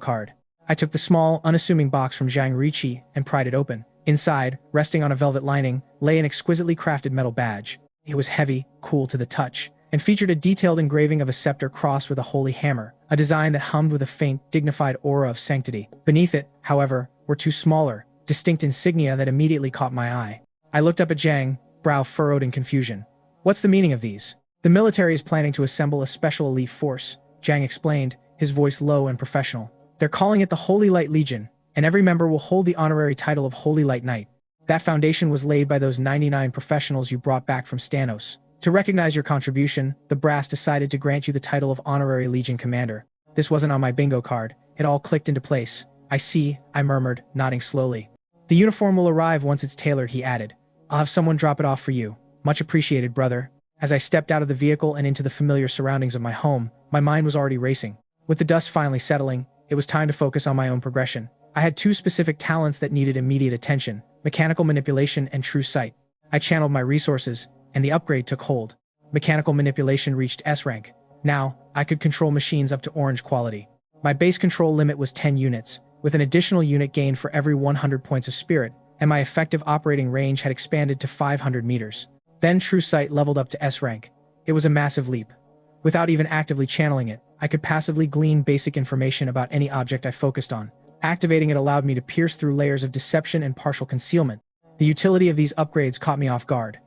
card. I took the small, unassuming box from Zhang Riqi and pried it open. Inside, resting on a velvet lining, lay an exquisitely crafted metal badge. It was heavy, cool to the touch, and featured a detailed engraving of a scepter crossed with a holy hammer, a design that hummed with a faint, dignified aura of sanctity. Beneath it, however, were two smaller, distinct insignia that immediately caught my eye. I looked up at Zhang, brow furrowed in confusion. What's the meaning of these? The military is planning to assemble a special elite force, Zhang explained, his voice low and professional. They're calling it the Holy Light Legion, and every member will hold the honorary title of Holy Light Knight. That foundation was laid by those 99 professionals you brought back from Stanos. To recognize your contribution, the brass decided to grant you the title of Honorary Legion Commander. This wasn't on my bingo card. It all clicked into place. I see, I murmured, nodding slowly. The uniform will arrive once it's tailored, he added. I'll have someone drop it off for you. Much appreciated, brother. As I stepped out of the vehicle and into the familiar surroundings of my home, my mind was already racing. With the dust finally settling, it was time to focus on my own progression. I had two specific talents that needed immediate attention: mechanical manipulation and true sight. I channeled my resources, and the upgrade took hold. Mechanical manipulation reached S rank. Now, I could control machines up to orange quality. My base control limit was 10 units, with an additional unit gained for every 100 points of spirit, and my effective operating range had expanded to 500 meters. Then true sight leveled up to S rank. It was a massive leap. Without even actively channeling it, I could passively glean basic information about any object I focused on. Activating it allowed me to pierce through layers of deception and partial concealment. The utility of these upgrades caught me off guard.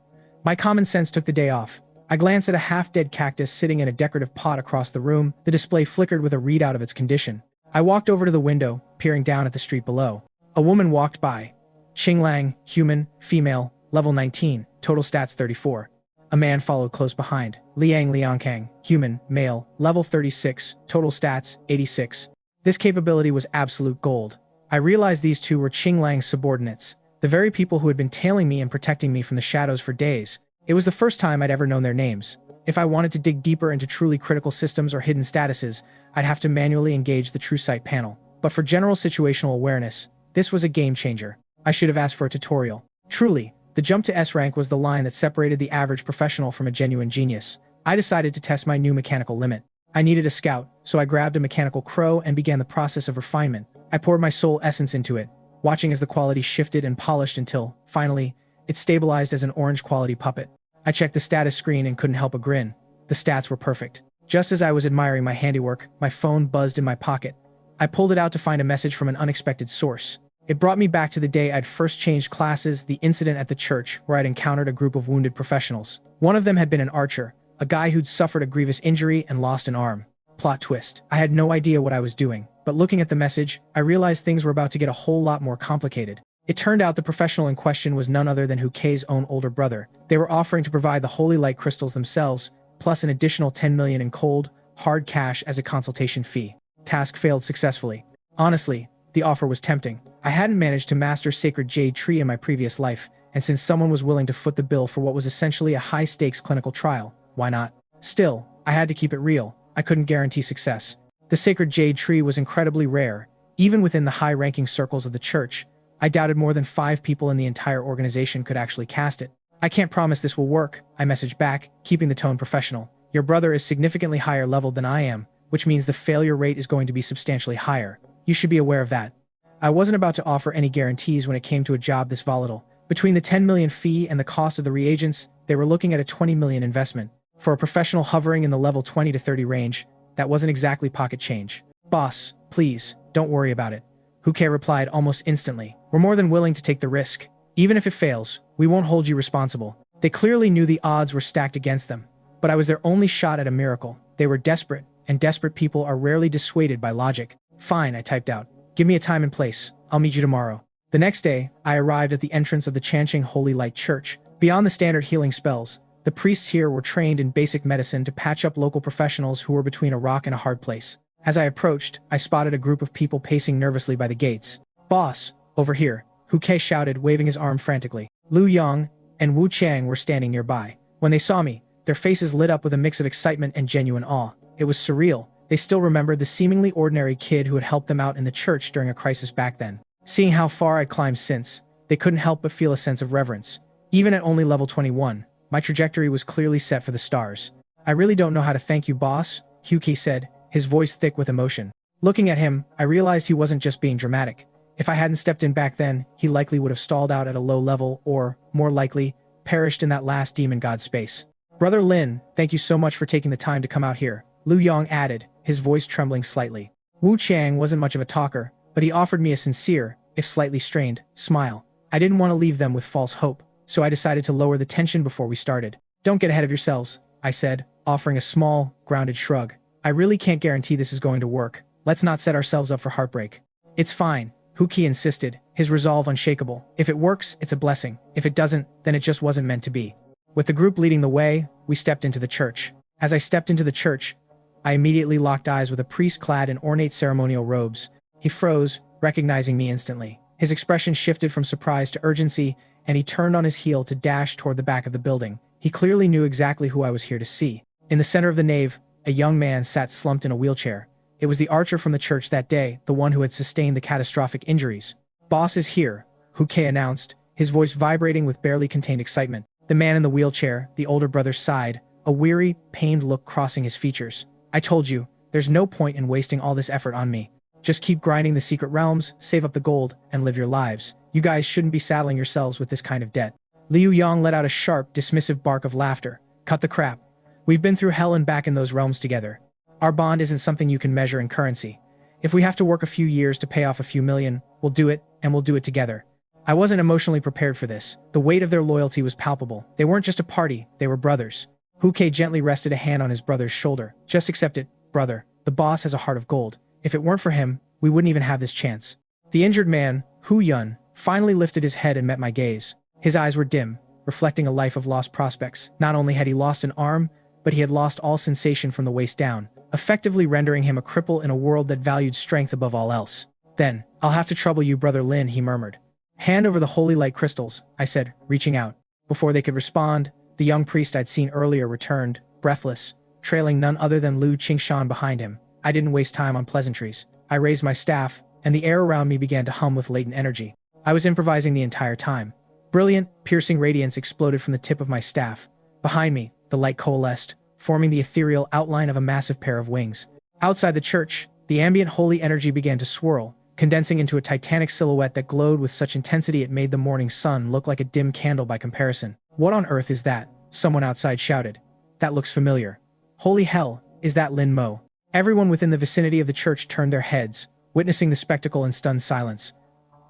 My common sense took the day off. I glanced at a half-dead cactus sitting in a decorative pot across the room. The display flickered with a readout of its condition. I walked over to the window, peering down at the street below. A woman walked by. Qing Lang, human, female, level 19, total stats 34. A man followed close behind. Liang Liangkang, human, male, level 36, total stats 86. This capability was absolute gold. I realized these two were Qing Lang's subordinates, the very people who had been tailing me and protecting me from the shadows for days. It was the first time I'd ever known their names. If I wanted to dig deeper into truly critical systems or hidden statuses, I'd have to manually engage the True Sight panel. But for general situational awareness, this was a game changer. I should have asked for a tutorial. Truly, the jump to S rank was the line that separated the average professional from a genuine genius. I decided to test my new mechanical limit. I needed a scout, so I grabbed a mechanical crow and began the process of refinement. I poured my soul essence into it, watching as the quality shifted and polished until, finally, it stabilized as an orange quality puppet. I checked the status screen and couldn't help but grin. The stats were perfect. Just as I was admiring my handiwork, my phone buzzed in my pocket. I pulled it out to find a message from an unexpected source. It brought me back to the day I'd first changed classes, the incident at the church where I'd encountered a group of wounded professionals. One of them had been an archer, a guy who'd suffered a grievous injury and lost an arm. Plot twist. I had no idea what I was doing, but looking at the message, I realized things were about to get a whole lot more complicated. It turned out the professional in question was none other than Hu Kei's own older brother. They were offering to provide the holy light crystals themselves, plus an additional 10 million in cold, hard cash as a consultation fee. Task failed successfully. Honestly, the offer was tempting. I hadn't managed to master Sacred Jade Tree in my previous life, and since someone was willing to foot the bill for what was essentially a high-stakes clinical trial, why not? Still, I had to keep it real. I couldn't guarantee success. The Sacred Jade Tree was incredibly rare. Even within the high-ranking circles of the church, I doubted more than 5 people in the entire organization could actually cast it. I can't promise this will work, I messaged back, keeping the tone professional. Your brother is significantly higher leveled than I am, which means the failure rate is going to be substantially higher. You should be aware of that. I wasn't about to offer any guarantees when it came to a job this volatile. Between the 10 million fee and the cost of the reagents, they were looking at a 20 million investment. For a professional hovering in the level 20 to 30 range, that wasn't exactly pocket change. Boss, please, don't worry about it. Hu Kei replied almost instantly. We're more than willing to take the risk. Even if it fails, we won't hold you responsible. They clearly knew the odds were stacked against them, but I was their only shot at a miracle. They were desperate, and desperate people are rarely dissuaded by logic. Fine, I typed out. Give me a time and place. I'll meet you tomorrow. The next day, I arrived at the entrance of the Chanqing Holy Light Church. Beyond the standard healing spells, the priests here were trained in basic medicine to patch up local professionals who were between a rock and a hard place. As I approached, I spotted a group of people pacing nervously by the gates. Boss, over here, Hu Kei shouted, waving his arm frantically. Lu Yang and Wu Qiang were standing nearby. When they saw me, their faces lit up with a mix of excitement and genuine awe. It was surreal. They still remembered the seemingly ordinary kid who had helped them out in the church during a crisis back then. Seeing how far I'd climbed since, they couldn't help but feel a sense of reverence. Even at only level 21, my trajectory was clearly set for the stars. I really don't know how to thank you, boss, Hu Kei said, his voice thick with emotion. Looking at him, I realized he wasn't just being dramatic. If I hadn't stepped in back then, he likely would have stalled out at a low level or, more likely, perished in that last demon god space. Brother Lin, thank you so much for taking the time to come out here, Lu Yang added, his voice trembling slightly. Wu Qiang wasn't much of a talker, but he offered me a sincere, if slightly strained, smile. I didn't want to leave them with false hope, so I decided to lower the tension before we started. Don't get ahead of yourselves, I said, offering a small, grounded shrug. I really can't guarantee this is going to work. Let's not set ourselves up for heartbreak. It's fine, Hu Kei insisted, his resolve unshakable. If it works, it's a blessing. If it doesn't, then it just wasn't meant to be. With the group leading the way, we stepped into the church. As I stepped into the church, I immediately locked eyes with a priest clad in ornate ceremonial robes. He froze, recognizing me instantly. His expression shifted from surprise to urgency, and he turned on his heel to dash toward the back of the building. He clearly knew exactly who I was here to see. In the center of the nave, a young man sat slumped in a wheelchair. It was the archer from the church that day, the one who had sustained the catastrophic injuries. "Boss is here," Hu Kei announced, his voice vibrating with barely contained excitement. The man in the wheelchair, the older brother, sighed, a weary, pained look crossing his features. "I told you, there's no point in wasting all this effort on me. Just keep grinding the secret realms, save up the gold, and live your lives. You guys shouldn't be saddling yourselves with this kind of debt." Liu Yang let out a sharp, dismissive bark of laughter. "Cut the crap. We've been through hell and back in those realms together. Our bond isn't something you can measure in currency. If we have to work a few years to pay off a few million, we'll do it, and we'll do it together." I wasn't emotionally prepared for this. The weight of their loyalty was palpable. They weren't just a party, they were brothers. Hu Kei gently rested a hand on his brother's shoulder. "Just accept it, brother. The boss has a heart of gold. If it weren't for him, we wouldn't even have this chance." The injured man, Hu Yun, finally lifted his head and met my gaze. His eyes were dim, reflecting a life of lost prospects. Not only had he lost an arm, but he had lost all sensation from the waist down, effectively rendering him a cripple in a world that valued strength above all else. "Then, I'll have to trouble you, Brother Lin," he murmured. "Hand over the holy light crystals," I said, reaching out. Before they could respond, the young priest I'd seen earlier returned, breathless, trailing none other than Lu Qingshan behind him. I didn't waste time on pleasantries. I raised my staff, and the air around me began to hum with latent energy. I was improvising the entire time. Brilliant, piercing radiance exploded from the tip of my staff. Behind me, the light coalesced, forming the ethereal outline of a massive pair of wings. Outside the church, the ambient holy energy began to swirl, condensing into a titanic silhouette that glowed with such intensity it made the morning sun look like a dim candle by comparison. "What on earth is that?" someone outside shouted. "That looks familiar." "Holy hell, is that Lin Mo?" Everyone within the vicinity of the church turned their heads, witnessing the spectacle in stunned silence.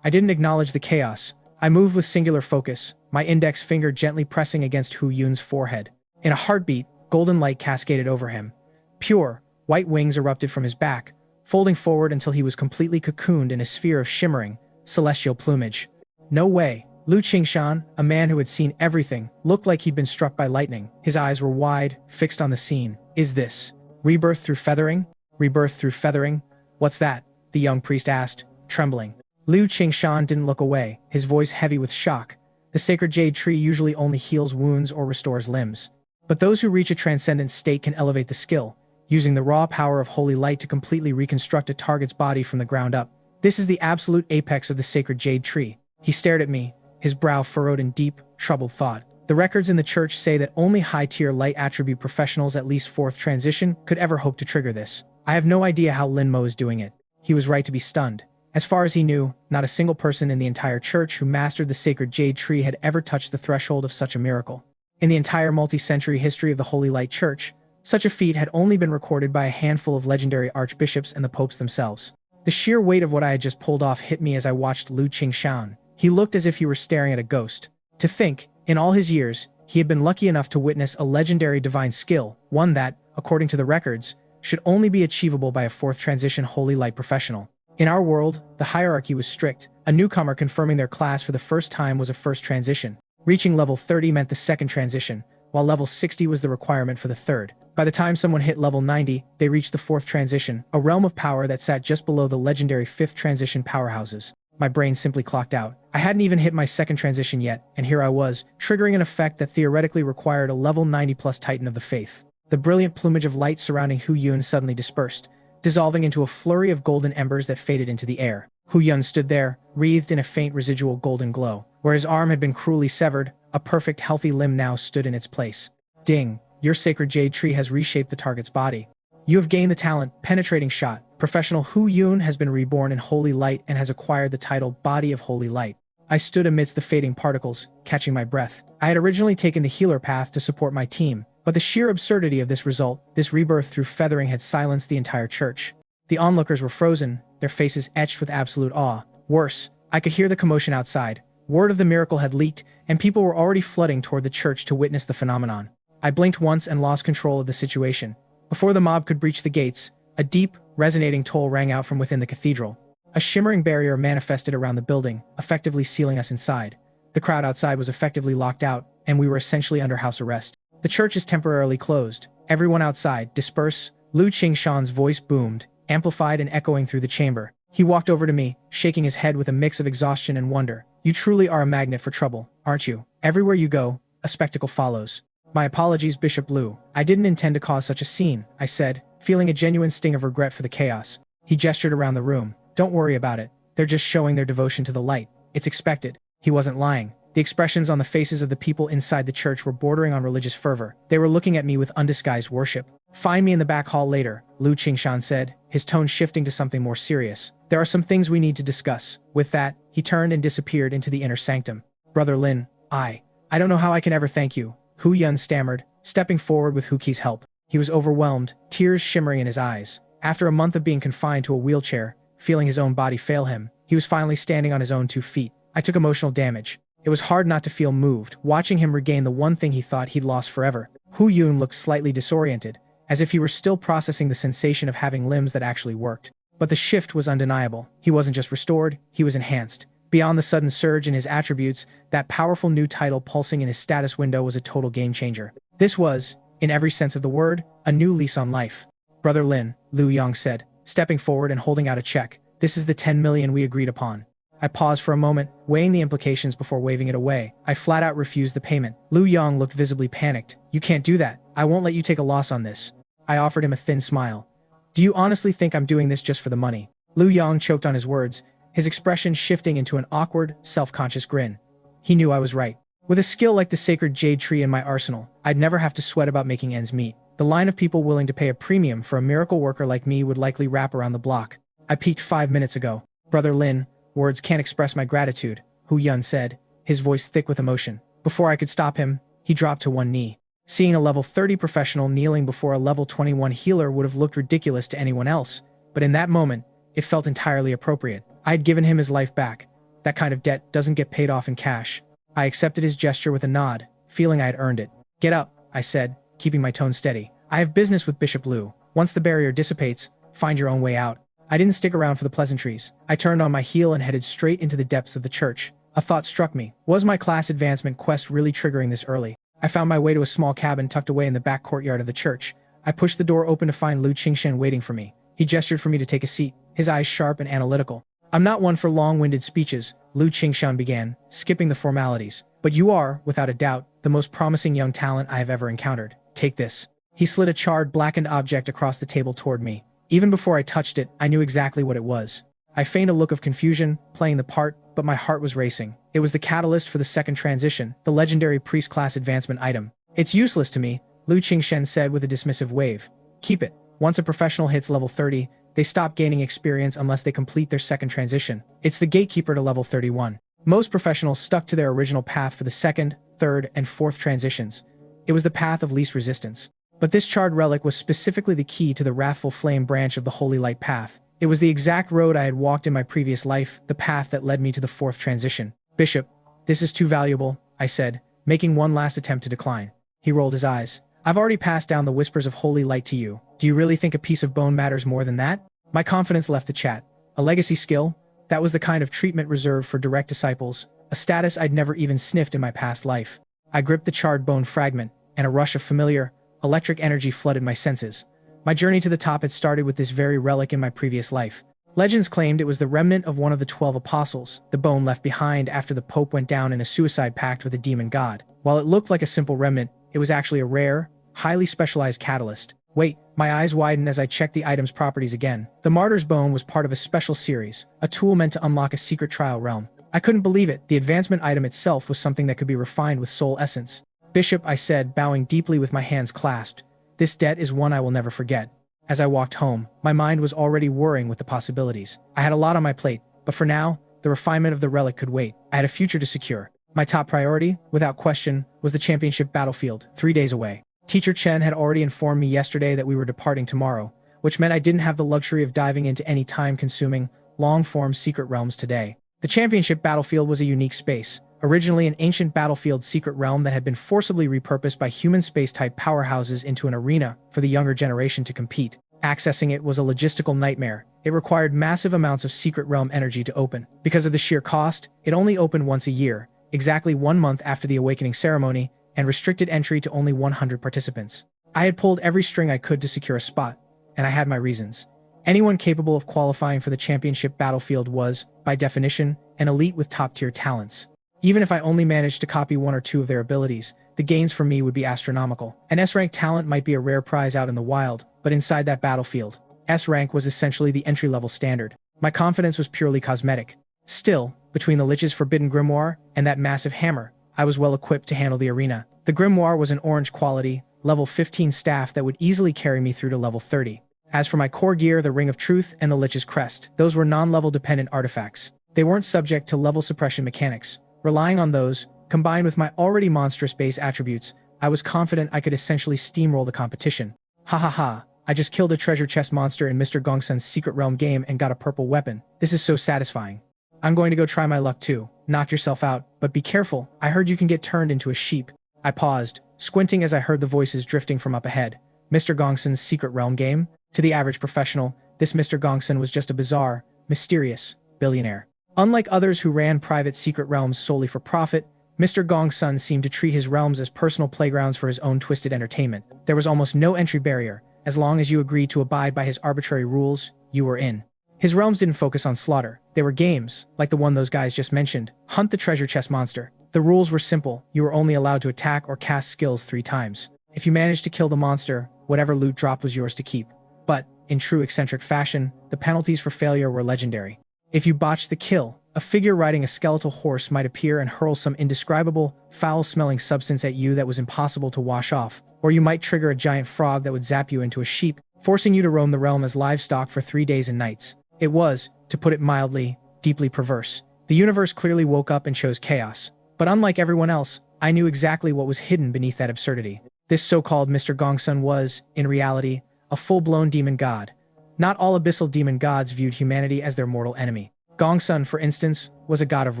I didn't acknowledge the chaos. I moved with singular focus, my index finger gently pressing against Hu Yun's forehead. In a heartbeat, golden light cascaded over him. Pure, white wings erupted from his back, folding forward until he was completely cocooned in a sphere of shimmering, celestial plumage. No way. Lu Qingshan, a man who had seen everything, looked like he'd been struck by lightning. His eyes were wide, fixed on the scene. "Is this rebirth through feathering? Rebirth through feathering? What's that?" the young priest asked, trembling. Lu Qingshan didn't look away, his voice heavy with shock. "The sacred jade tree usually only heals wounds or restores limbs. But those who reach a transcendent state can elevate the skill, using the raw power of holy light to completely reconstruct a target's body from the ground up. This is the absolute apex of the sacred jade tree." He stared at me, his brow furrowed in deep, troubled thought. "The records in the church say that only high-tier light attribute professionals at least 4th transition could ever hope to trigger this. I have no idea how Lin Mo is doing it." He was right to be stunned. As far as he knew, not a single person in the entire church who mastered the sacred jade tree had ever touched the threshold of such a miracle. In the entire multi-century history of the Holy Light Church, such a feat had only been recorded by a handful of legendary archbishops and the popes themselves. The sheer weight of what I had just pulled off hit me as I watched Lu Qingshan. He looked as if he were staring at a ghost. To think, in all his years, he had been lucky enough to witness a legendary divine skill, one that, according to the records, should only be achievable by a 4th transition Holy Light professional. In our world, the hierarchy was strict. A newcomer confirming their class for the first time was a 1st transition. Reaching level 30 meant the 2nd transition, while level 60 was the requirement for the 3rd. By the time someone hit level 90, they reached the 4th transition, a realm of power that sat just below the legendary 5th transition powerhouses. My brain simply clocked out. I hadn't even hit my 2nd transition yet, and here I was, triggering an effect that theoretically required a level 90+ Titan of the Faith. The brilliant plumage of light surrounding Hu Yun suddenly dispersed, dissolving into a flurry of golden embers that faded into the air. Hu Yun stood there, wreathed in a faint residual golden glow. Where his arm had been cruelly severed, a perfect healthy limb now stood in its place. "Ding, your sacred jade tree has reshaped the target's body. You have gained the talent, penetrating shot. Professional Hu Yun has been reborn in holy light and has acquired the title Body of Holy Light." I stood amidst the fading particles, catching my breath. I had originally taken the healer path to support my team, but the sheer absurdity of this result, this rebirth through feathering, had silenced the entire church. The onlookers were frozen, their faces etched with absolute awe. Worse, I could hear the commotion outside. Word of the miracle had leaked, and people were already flooding toward the church to witness the phenomenon. I blinked once and lost control of the situation. Before the mob could breach the gates, a deep, resonating toll rang out from within the cathedral. A shimmering barrier manifested around the building, effectively sealing us inside. The crowd outside was effectively locked out, and we were essentially under house arrest. "The church is temporarily closed. Everyone outside, disperse." Lu Qingshan's voice boomed, amplified and echoing through the chamber. He walked over to me, shaking his head with a mix of exhaustion and wonder. "You truly are a magnet for trouble, aren't you? Everywhere you go, a spectacle follows." "My apologies, Bishop Lu. I didn't intend to cause such a scene," I said, feeling a genuine sting of regret for the chaos. He gestured around the room. Don't worry about it. They're just showing their devotion to the light. It's expected. He wasn't lying. The expressions on the faces of the people inside the church were bordering on religious fervor. They were looking at me with undisguised worship. Find me in the back hall later, Lu Qingshan said, his tone shifting to something more serious. There are some things we need to discuss. With that, he turned and disappeared into the inner sanctum. Brother Lin, I don't know how I can ever thank you, Hu Yun stammered, stepping forward with Huki's help. He was overwhelmed, tears shimmering in his eyes. After a month of being confined to a wheelchair, feeling his own body fail him, he was finally standing on his own 2 feet. I took emotional damage. It was hard not to feel moved, watching him regain the one thing he thought he'd lost forever. Hu Yun looked slightly disoriented, as if he were still processing the sensation of having limbs that actually worked. But the shift was undeniable. He wasn't just restored, he was enhanced. Beyond the sudden surge in his attributes, that powerful new title pulsing in his status window was a total game-changer. This was, in every sense of the word, a new lease on life. Brother Lin, Liu Yang said, stepping forward and holding out a check. This is the 10 million we agreed upon. I paused for a moment, weighing the implications before waving it away. I flat out refused the payment. Liu Yang looked visibly panicked. You can't do that. I won't let you take a loss on this. I offered him a thin smile. Do you honestly think I'm doing this just for the money? Liu Yang choked on his words, his expression shifting into an awkward, self-conscious grin. He knew I was right. With a skill like the sacred jade tree in my arsenal, I'd never have to sweat about making ends meet. The line of people willing to pay a premium for a miracle worker like me would likely wrap around the block. I peaked 5 minutes ago. Brother Lin, words can't express my gratitude, Hu Yun said, his voice thick with emotion. Before I could stop him, he dropped to one knee. Seeing a level 30 professional kneeling before a level 21 healer would have looked ridiculous to anyone else, but in that moment, it felt entirely appropriate. I had given him his life back. That kind of debt doesn't get paid off in cash. I accepted his gesture with a nod, feeling I had earned it. Get up, I said, keeping my tone steady. I have business with Bishop Liu. Once the barrier dissipates, find your own way out. I didn't stick around for the pleasantries. I turned on my heel and headed straight into the depths of the church. A thought struck me. Was my class advancement quest really triggering this early? I found my way to a small cabin tucked away in the back courtyard of the church. I pushed the door open to find Lu Qingshan waiting for me. He gestured for me to take a seat, his eyes sharp and analytical. I'm not one for long-winded speeches, Lu Qingshan began, skipping the formalities. But you are, without a doubt, the most promising young talent I have ever encountered. Take this. He slid a charred, blackened object across the table toward me. Even before I touched it, I knew exactly what it was. I feigned a look of confusion, playing the part, but my heart was racing. It was the catalyst for the second transition, the legendary priest class advancement item. It's useless to me, Lu Qingshan said with a dismissive wave. Keep it. Once a professional hits level 30, they stop gaining experience unless they complete their second transition. It's the gatekeeper to level 31. Most professionals stuck to their original path for the second, third, and fourth transitions. It was the path of least resistance. But this charred relic was specifically the key to the Wrathful Flame branch of the Holy Light path. It was the exact road I had walked in my previous life, the path that led me to the fourth transition. Bishop, this is too valuable, I said, making one last attempt to decline. He rolled his eyes. I've already passed down the whispers of holy light to you. Do you really think a piece of bone matters more than that? My confidence left the chat. A legacy skill? That was the kind of treatment reserved for direct disciples, a status I'd never even sniffed in my past life. I gripped the charred bone fragment, and a rush of familiar, electric energy flooded my senses. My journey to the top had started with this very relic in my previous life. Legends claimed it was the remnant of one of the 12 apostles, the bone left behind after the Pope went down in a suicide pact with a demon god. While it looked like a simple remnant, it was actually a rare, highly specialized catalyst. Wait, my eyes widened as I checked the item's properties again. The Martyr's Bone was part of a special series, a tool meant to unlock a secret trial realm. I couldn't believe it. The advancement item itself was something that could be refined with soul essence. Bishop, I said, bowing deeply with my hands clasped. This debt is one I will never forget. As I walked home, my mind was already whirring with the possibilities. I had a lot on my plate, but for now, the refinement of the relic could wait. I had a future to secure. My top priority, without question, was the championship battlefield, 3 days away. Teacher Chen had already informed me yesterday that we were departing tomorrow, which meant I didn't have the luxury of diving into any time-consuming, long-form secret realms today. The championship battlefield was a unique space, originally an ancient battlefield secret realm that had been forcibly repurposed by human space-type powerhouses into an arena for the younger generation to compete. Accessing it was a logistical nightmare. It required massive amounts of secret realm energy to open. Because of the sheer cost, it only opened once a year, exactly 1 month after the awakening ceremony, and restricted entry to only 100 participants. I had pulled every string I could to secure a spot, and I had my reasons. Anyone capable of qualifying for the championship battlefield was, by definition, an elite with top-tier talents. Even if I only managed to copy 1 or 2 of their abilities, the gains for me would be astronomical. An S-rank talent might be a rare prize out in the wild, but inside that battlefield, S-rank was essentially the entry-level standard. My confidence was purely cosmetic. Still, between the Lich's forbidden grimoire and that massive hammer, I was well equipped to handle the arena. The grimoire was an orange quality, level 15 staff that would easily carry me through to level 30. As for my core gear, the Ring of Truth and the Lich's Crest, those were non-level dependent artifacts. They weren't subject to level suppression mechanics. Relying on those, combined with my already monstrous base attributes, I was confident I could essentially steamroll the competition. Ha ha ha, I just killed a treasure chest monster in Mr. Gongsun's Secret Realm game and got a purple weapon. This is so satisfying. I'm going to go try my luck too. Knock yourself out, but be careful. I heard you can get turned into a sheep. I paused, squinting as I heard the voices drifting from up ahead. Mr. Gongsun's Secret Realm game? To the average professional, this Mr. Gongsun was just a bizarre, mysterious billionaire. Unlike others who ran private secret realms solely for profit, Mr. Gongsun seemed to treat his realms as personal playgrounds for his own twisted entertainment. There was almost no entry barrier. As long as you agreed to abide by his arbitrary rules, you were in. His realms didn't focus on slaughter. They were games, like the one those guys just mentioned. Hunt the treasure chest monster. The rules were simple. You were only allowed to attack or cast skills 3 times. If you managed to kill the monster, whatever loot dropped was yours to keep. But, in true eccentric fashion, the penalties for failure were legendary. If you botched the kill, a figure riding a skeletal horse might appear and hurl some indescribable, foul-smelling substance at you that was impossible to wash off, or you might trigger a giant frog that would zap you into a sheep, forcing you to roam the realm as livestock for 3 days and nights. It was, to put it mildly, deeply perverse. The universe clearly woke up and chose chaos. But unlike everyone else, I knew exactly what was hidden beneath that absurdity. This so-called Mr. Gongsun was, in reality, a full-blown demon god. Not all abyssal demon gods viewed humanity as their mortal enemy. Gongsun, for instance, was a god of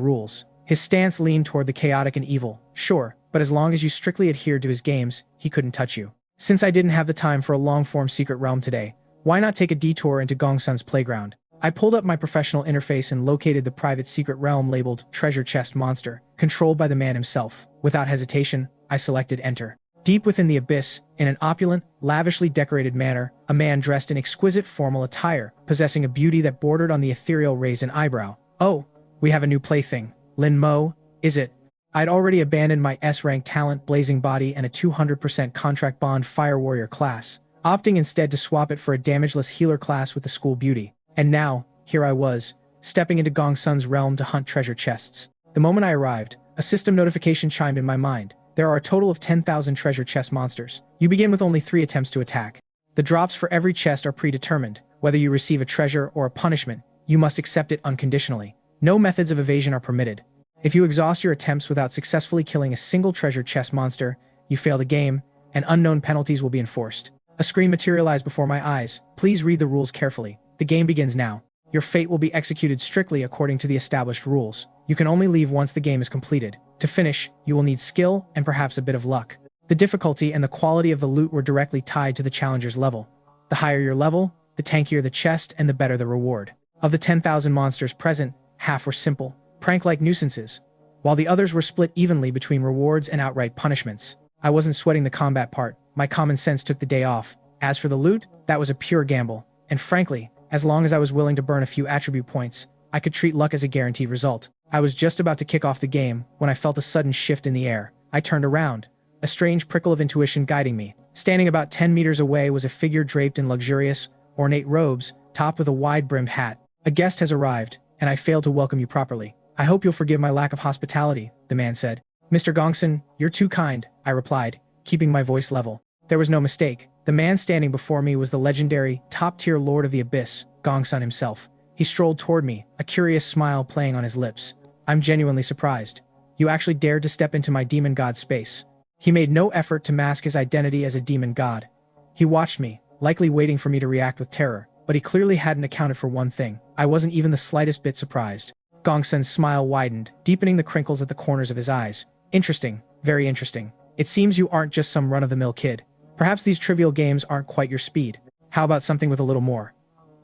rules. His stance leaned toward the chaotic and evil, sure, but as long as you strictly adhered to his games, he couldn't touch you. Since I didn't have the time for a long-form secret realm today, why not take a detour into Gongsun's playground? I pulled up my professional interface and located the private secret realm labeled Treasure Chest Monster, controlled by the man himself. Without hesitation, I selected Enter. Deep within the abyss, in an opulent, lavishly decorated manner, a man dressed in exquisite formal attire, possessing a beauty that bordered on the ethereal raised an eyebrow. Oh, we have a new plaything. Lin Mo, is it? I'd already abandoned my S-rank talent blazing body and a 200% contract bond fire warrior class, opting instead to swap it for a damageless healer class with the school beauty. And now, here I was, stepping into Gongsun's realm to hunt treasure chests. The moment I arrived, a system notification chimed in my mind. There are a total of 10,000 treasure chest monsters. You begin with only 3 attempts to attack. The drops for every chest are predetermined. Whether you receive a treasure or a punishment, you must accept it unconditionally. No methods of evasion are permitted. If you exhaust your attempts without successfully killing a single treasure chest monster, you fail the game, and unknown penalties will be enforced. A screen materialized before my eyes. Please read the rules carefully. The game begins now. Your fate will be executed strictly according to the established rules. You can only leave once the game is completed. To finish, you will need skill and perhaps a bit of luck. The difficulty and the quality of the loot were directly tied to the challenger's level. The higher your level, the tankier the chest and the better the reward. Of the 10,000 monsters present, half were simple, prank-like nuisances, while the others were split evenly between rewards and outright punishments. I wasn't sweating the combat part. My common sense took the day off. As for the loot, that was a pure gamble. And frankly, as long as I was willing to burn a few attribute points, I could treat luck as a guaranteed result. I was just about to kick off the game when I felt a sudden shift in the air. I turned around, a strange prickle of intuition guiding me. Standing about 10 meters away was a figure draped in luxurious, ornate robes, topped with a wide-brimmed hat. A guest has arrived, and I failed to welcome you properly. I hope you'll forgive my lack of hospitality, the man said. Mr. Gongsun, you're too kind, I replied, keeping my voice level. There was no mistake. The man standing before me was the legendary, top-tier Lord of the Abyss, Gongsun himself. He strolled toward me, a curious smile playing on his lips. I'm genuinely surprised. You actually dared to step into my demon god space. He made no effort to mask his identity as a demon god. He watched me, likely waiting for me to react with terror, but he clearly hadn't accounted for one thing. I wasn't even the slightest bit surprised. Gongsun's smile widened, deepening the crinkles at the corners of his eyes. Interesting, very interesting. It seems you aren't just some run-of-the-mill kid. Perhaps these trivial games aren't quite your speed. How about something with a little more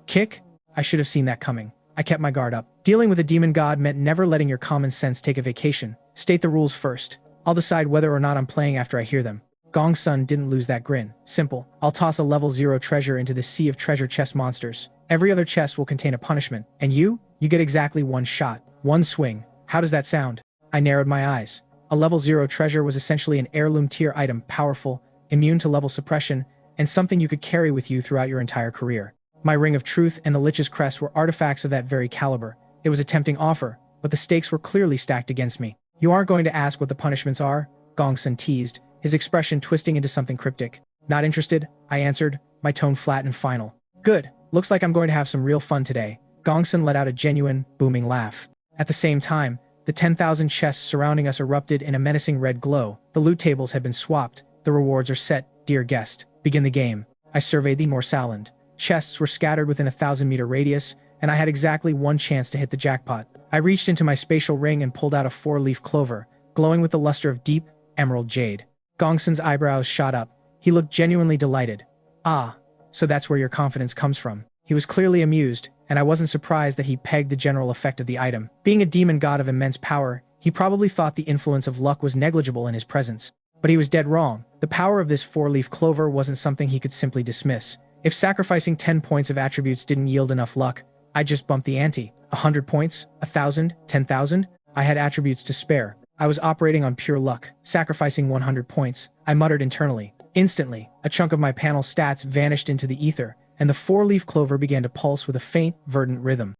kick? I should have seen that coming. I kept my guard up. Dealing with a demon god meant never letting your common sense take a vacation. State the rules first. I'll decide whether or not I'm playing after I hear them. Gongsun didn't lose that grin. Simple. I'll toss a level 0 treasure into the sea of treasure chest monsters. Every other chest will contain a punishment. And you get exactly one shot. One swing. How does that sound? I narrowed my eyes. A level 0 treasure was essentially an heirloom tier item, powerful, immune to level suppression, and something you could carry with you throughout your entire career. My Ring of Truth and the Lich's Crest were artifacts of that very caliber. It was a tempting offer, but the stakes were clearly stacked against me. You aren't going to ask what the punishments are? Gongsun teased, his expression twisting into something cryptic. Not interested, I answered, my tone flat and final. Good, looks like I'm going to have some real fun today. Gongsun let out a genuine, booming laugh. At the same time, the 10,000 chests surrounding us erupted in a menacing red glow. The loot tables had been swapped. The rewards are set, dear guest. Begin the game. I surveyed the Morsaland. Chests were scattered within a 1,000-meter radius, and I had exactly one chance to hit the jackpot. I reached into my spatial ring and pulled out a 4-leaf clover, glowing with the luster of deep, emerald jade. Gongsun's eyebrows shot up. He looked genuinely delighted. Ah, so that's where your confidence comes from. He was clearly amused, and I wasn't surprised that he pegged the general effect of the item. Being a demon god of immense power, he probably thought the influence of luck was negligible in his presence. But he was dead wrong. The power of this 4-leaf clover wasn't something he could simply dismiss. If sacrificing 10 points of attributes didn't yield enough luck, I'd just bump the ante. 100 points? 1,000? 10,000? I had attributes to spare. I was operating on pure luck, sacrificing 100 points. I muttered internally. Instantly, a chunk of my panel stats vanished into the ether, and the 4-leaf clover began to pulse with a faint, verdant rhythm.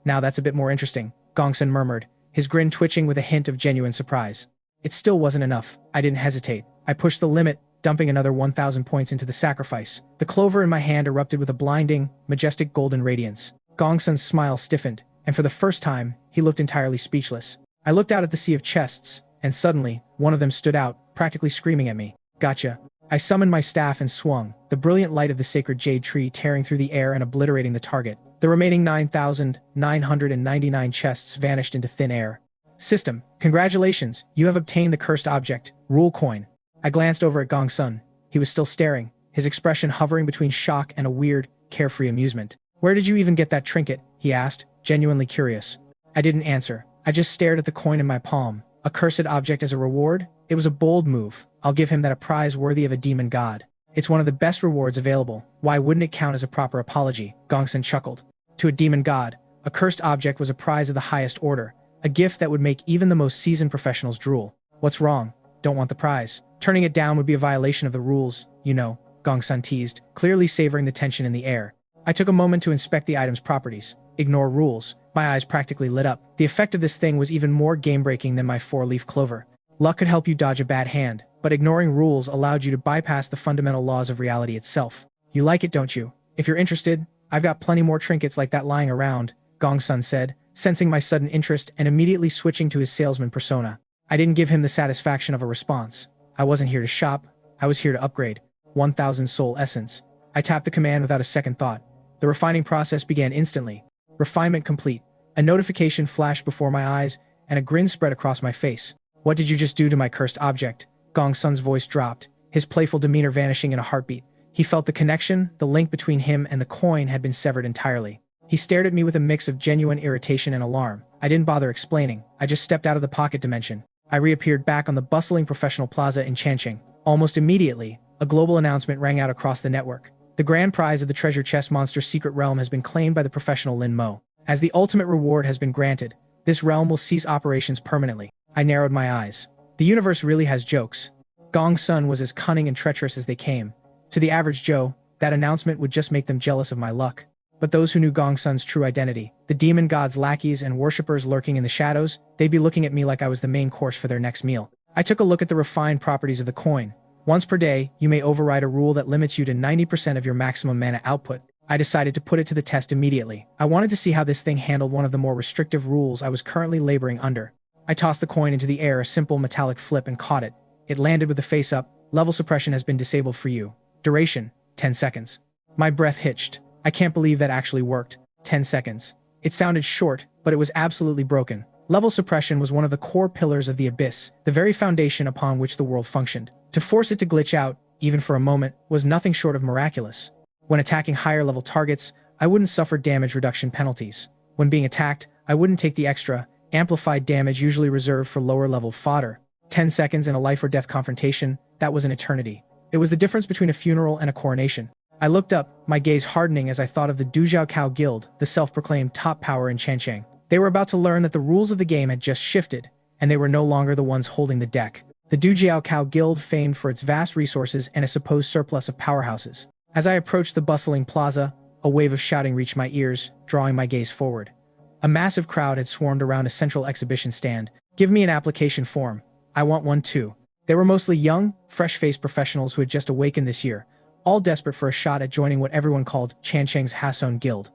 Now that's a bit more interesting, Gongsun murmured, his grin twitching with a hint of genuine surprise. It still wasn't enough. I didn't hesitate. I pushed the limit, dumping another 1,000 points into the sacrifice. The clover in my hand erupted with a blinding, majestic golden radiance. Gongsun's smile stiffened, and for the first time, he looked entirely speechless. I looked out at the sea of chests, and suddenly, one of them stood out, practically screaming at me. Gotcha. I summoned my staff and swung, the brilliant light of the sacred jade tree tearing through the air and obliterating the target. The remaining 9,999 chests vanished into thin air. System, congratulations, you have obtained the cursed object, Rule Coin. I glanced over at Gongsun. He was still staring, his expression hovering between shock and a weird, carefree amusement. Where did you even get that trinket? He asked, genuinely curious. I didn't answer. I just stared at the coin in my palm. A cursed object as a reward? It was a bold move. I'll give him that, a prize worthy of a demon god. It's one of the best rewards available. Why wouldn't it count as a proper apology? Gongsun chuckled. To a demon god, a cursed object was a prize of the highest order. A gift that would make even the most seasoned professionals drool. What's wrong? Don't want the prize. Turning it down would be a violation of the rules, you know, Gongsun teased, clearly savoring the tension in the air. I took a moment to inspect the item's properties. Ignore rules. My eyes practically lit up. The effect of this thing was even more game-breaking than my 4-leaf clover. Luck could help you dodge a bad hand, but ignoring rules allowed you to bypass the fundamental laws of reality itself. You like it, don't you? If you're interested, I've got plenty more trinkets like that lying around, Gongsun said, sensing my sudden interest and immediately switching to his salesman persona. I didn't give him the satisfaction of a response. I wasn't here to shop. I was here to upgrade. 1,000 soul essence. I tapped the command without a second thought. The refining process began instantly. Refinement complete. A notification flashed before my eyes, and a grin spread across my face. What did you just do to my cursed object? Gongsun's voice dropped, his playful demeanor vanishing in a heartbeat. He felt the connection, the link between him and the coin had been severed entirely. He stared at me with a mix of genuine irritation and alarm. I didn't bother explaining. I just stepped out of the pocket dimension. I reappeared back on the bustling professional plaza in Changqing. Almost immediately, a global announcement rang out across the network. The grand prize of the treasure chest monster Secret Realm has been claimed by the professional Lin Mo. As the ultimate reward has been granted, this realm will cease operations permanently. I narrowed my eyes. The universe really has jokes. Gongsun was as cunning and treacherous as they came. To the average Joe, that announcement would just make them jealous of my luck. But those who knew Gongsun's true identity, the demon god's lackeys and worshippers lurking in the shadows, they'd be looking at me like I was the main course for their next meal. I took a look at the refined properties of the coin. Once per day, you may override a rule that limits you to 90% of your maximum mana output. I decided to put it to the test immediately. I wanted to see how this thing handled one of the more restrictive rules I was currently laboring under. I tossed the coin into the air, a simple metallic flip, and caught it. It landed with the face up. Level suppression has been disabled for you. Duration, 10 seconds. My breath hitched. I can't believe that actually worked. 10 seconds. It sounded short, but it was absolutely broken. Level suppression was one of the core pillars of the Abyss, the very foundation upon which the world functioned. To force it to glitch out, even for a moment, was nothing short of miraculous. When attacking higher-level targets, I wouldn't suffer damage reduction penalties. When being attacked, I wouldn't take the extra, amplified damage usually reserved for lower-level fodder. 10 seconds in a life-or-death confrontation, that was an eternity. It was the difference between a funeral and a coronation. I looked up, my gaze hardening as I thought of the Dujiao Cao Guild, the self-proclaimed top power in Changcheng. They were about to learn that the rules of the game had just shifted, and they were no longer the ones holding the deck. The Dujiao Guild, famed for its vast resources and a supposed surplus of powerhouses. As I approached the bustling plaza, a wave of shouting reached my ears, drawing my gaze forward. A massive crowd had swarmed around a central exhibition stand. "Give me an application form. I want one too." They were mostly young, fresh-faced professionals who had just awakened this year, all desperate for a shot at joining what everyone called Chancheng's Hason Guild.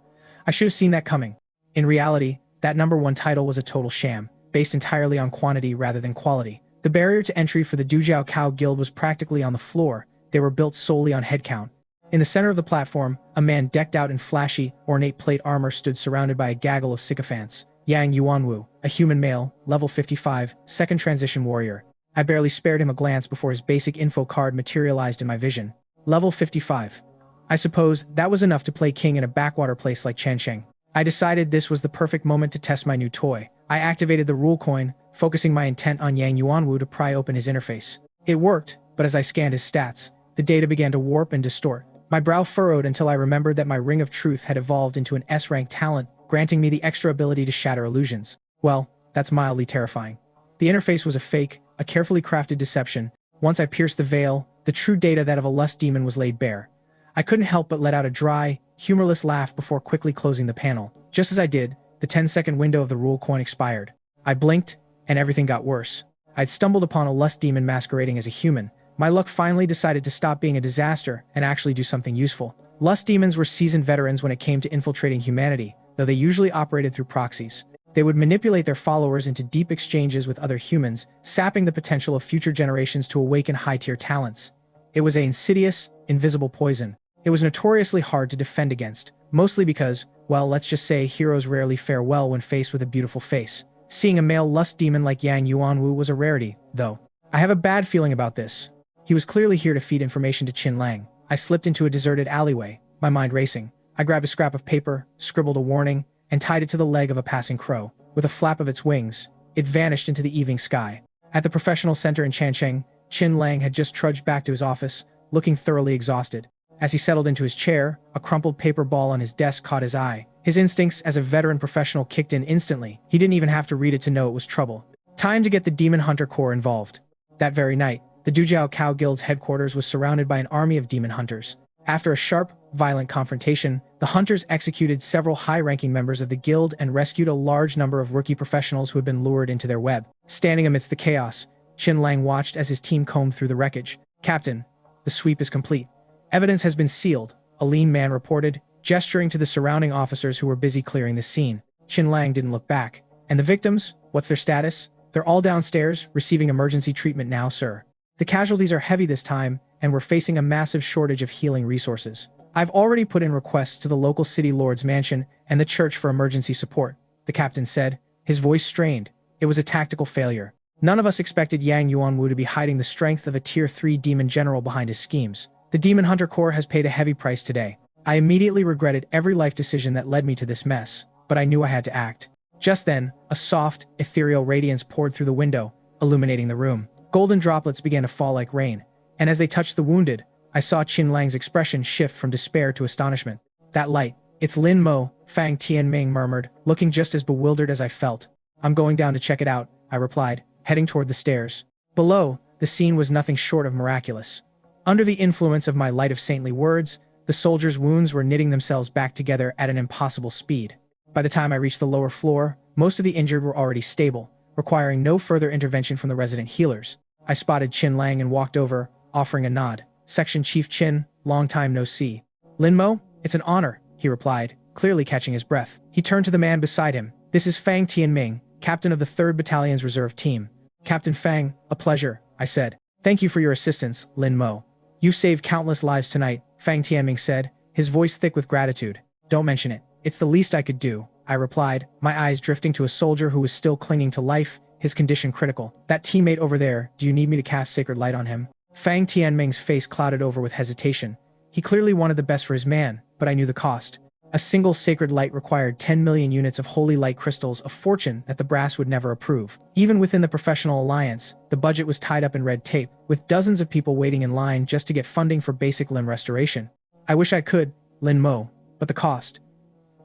I should have seen that coming. In reality, that #1 title was a total sham, based entirely on quantity rather than quality. The barrier to entry for the Dujiao Guild was practically on the floor. They were built solely on headcount. In the center of the platform, a man decked out in flashy, ornate plate armor stood surrounded by a gaggle of sycophants. Yang Yuanwu, a human male, level 55, second transition warrior. I barely spared him a glance before his basic info card materialized in my vision. Level 55. I suppose that was enough to play king in a backwater place like Chancheng. I decided this was the perfect moment to test my new toy. I activated the rule coin, focusing my intent on Yang Yuanwu to pry open his interface. It worked, but as I scanned his stats, the data began to warp and distort. My brow furrowed until I remembered that my Ring of Truth had evolved into an S-rank talent, granting me the extra ability to shatter illusions. Well, that's mildly terrifying. The interface was a fake, a carefully crafted deception. Once I pierced the veil, the true data that of a lust demon was laid bare. I couldn't help but let out a dry, humorless laugh before quickly closing the panel. Just as I did, the 10-second window of the rule coin expired. I blinked, and everything got worse. I'd stumbled upon a lust demon masquerading as a human. My luck finally decided to stop being a disaster and actually do something useful. Lust demons were seasoned veterans when it came to infiltrating humanity, though they usually operated through proxies. They would manipulate their followers into deep exchanges with other humans, sapping the potential of future generations to awaken high-tier talents. It was an insidious, invisible poison. It was notoriously hard to defend against, mostly because, well, let's just say heroes rarely fare well when faced with a beautiful face. Seeing a male lust demon like Yang Yuanwu was a rarity, though. I have a bad feeling about this. He was clearly here to feed information to Qin Lang. I slipped into a deserted alleyway, my mind racing. I grabbed a scrap of paper, scribbled a warning, and tied it to the leg of a passing crow. With a flap of its wings, it vanished into the evening sky. At the professional center in Chancheng, Qin Lang had just trudged back to his office, looking thoroughly exhausted. As he settled into his chair, a crumpled paper ball on his desk caught his eye. His instincts as a veteran professional kicked in instantly. He didn't even have to read it to know it was trouble. Time to get the Demon Hunter Corps involved. That very night, the Dujiao Guild's headquarters was surrounded by an army of demon hunters. After a sharp, violent confrontation, the hunters executed several high-ranking members of the guild and rescued a large number of rookie professionals who had been lured into their web. Standing amidst the chaos, Qin Lang watched as his team combed through the wreckage. "Captain, the sweep is complete. Evidence has been sealed," a lean man reported, gesturing to the surrounding officers who were busy clearing the scene. Qin Lang didn't look back. "And the victims? What's their status?" "They're all downstairs, receiving emergency treatment now, sir. The casualties are heavy this time, and we're facing a massive shortage of healing resources. I've already put in requests to the local city lord's mansion and the church for emergency support," the captain said, his voice strained. It was a tactical failure. None of us expected Yang Yuanwu to be hiding the strength of a Tier 3 demon general behind his schemes. The Demon Hunter Corps has paid a heavy price today. I immediately regretted every life decision that led me to this mess, but I knew I had to act. Just then, a soft, ethereal radiance poured through the window, illuminating the room. Golden droplets began to fall like rain, and as they touched the wounded, I saw Qin Lang's expression shift from despair to astonishment. "That light, it's Lin Mo," Fang Tianming murmured, looking just as bewildered as I felt. "I'm going down to check it out," I replied, heading toward the stairs. Below, the scene was nothing short of miraculous. Under the influence of my light of saintly words, the soldiers' wounds were knitting themselves back together at an impossible speed. By the time I reached the lower floor, most of the injured were already stable, requiring no further intervention from the resident healers. I spotted Qin Lang and walked over, offering a nod. "Section Chief Qin, long time no see." "Lin Mo, it's an honor," he replied, clearly catching his breath. He turned to the man beside him. "This is Fang Tianming, captain of the 3rd Battalion's reserve team." "Captain Fang, a pleasure," I said. "Thank you for your assistance, Lin Mo. You've saved countless lives tonight," Fang Tianming said, his voice thick with gratitude. "Don't mention it. It's the least I could do," I replied, my eyes drifting to a soldier who was still clinging to life, his condition critical. "That teammate over there, do you need me to cast sacred light on him?" Fang Tianming's face clouded over with hesitation. He clearly wanted the best for his man, but I knew the cost. A single sacred light required 10 million units of holy light crystals, a fortune that the brass would never approve. Even within the professional alliance, the budget was tied up in red tape, with dozens of people waiting in line just to get funding for basic limb restoration. "I wish I could, Lin Mo, but the cost.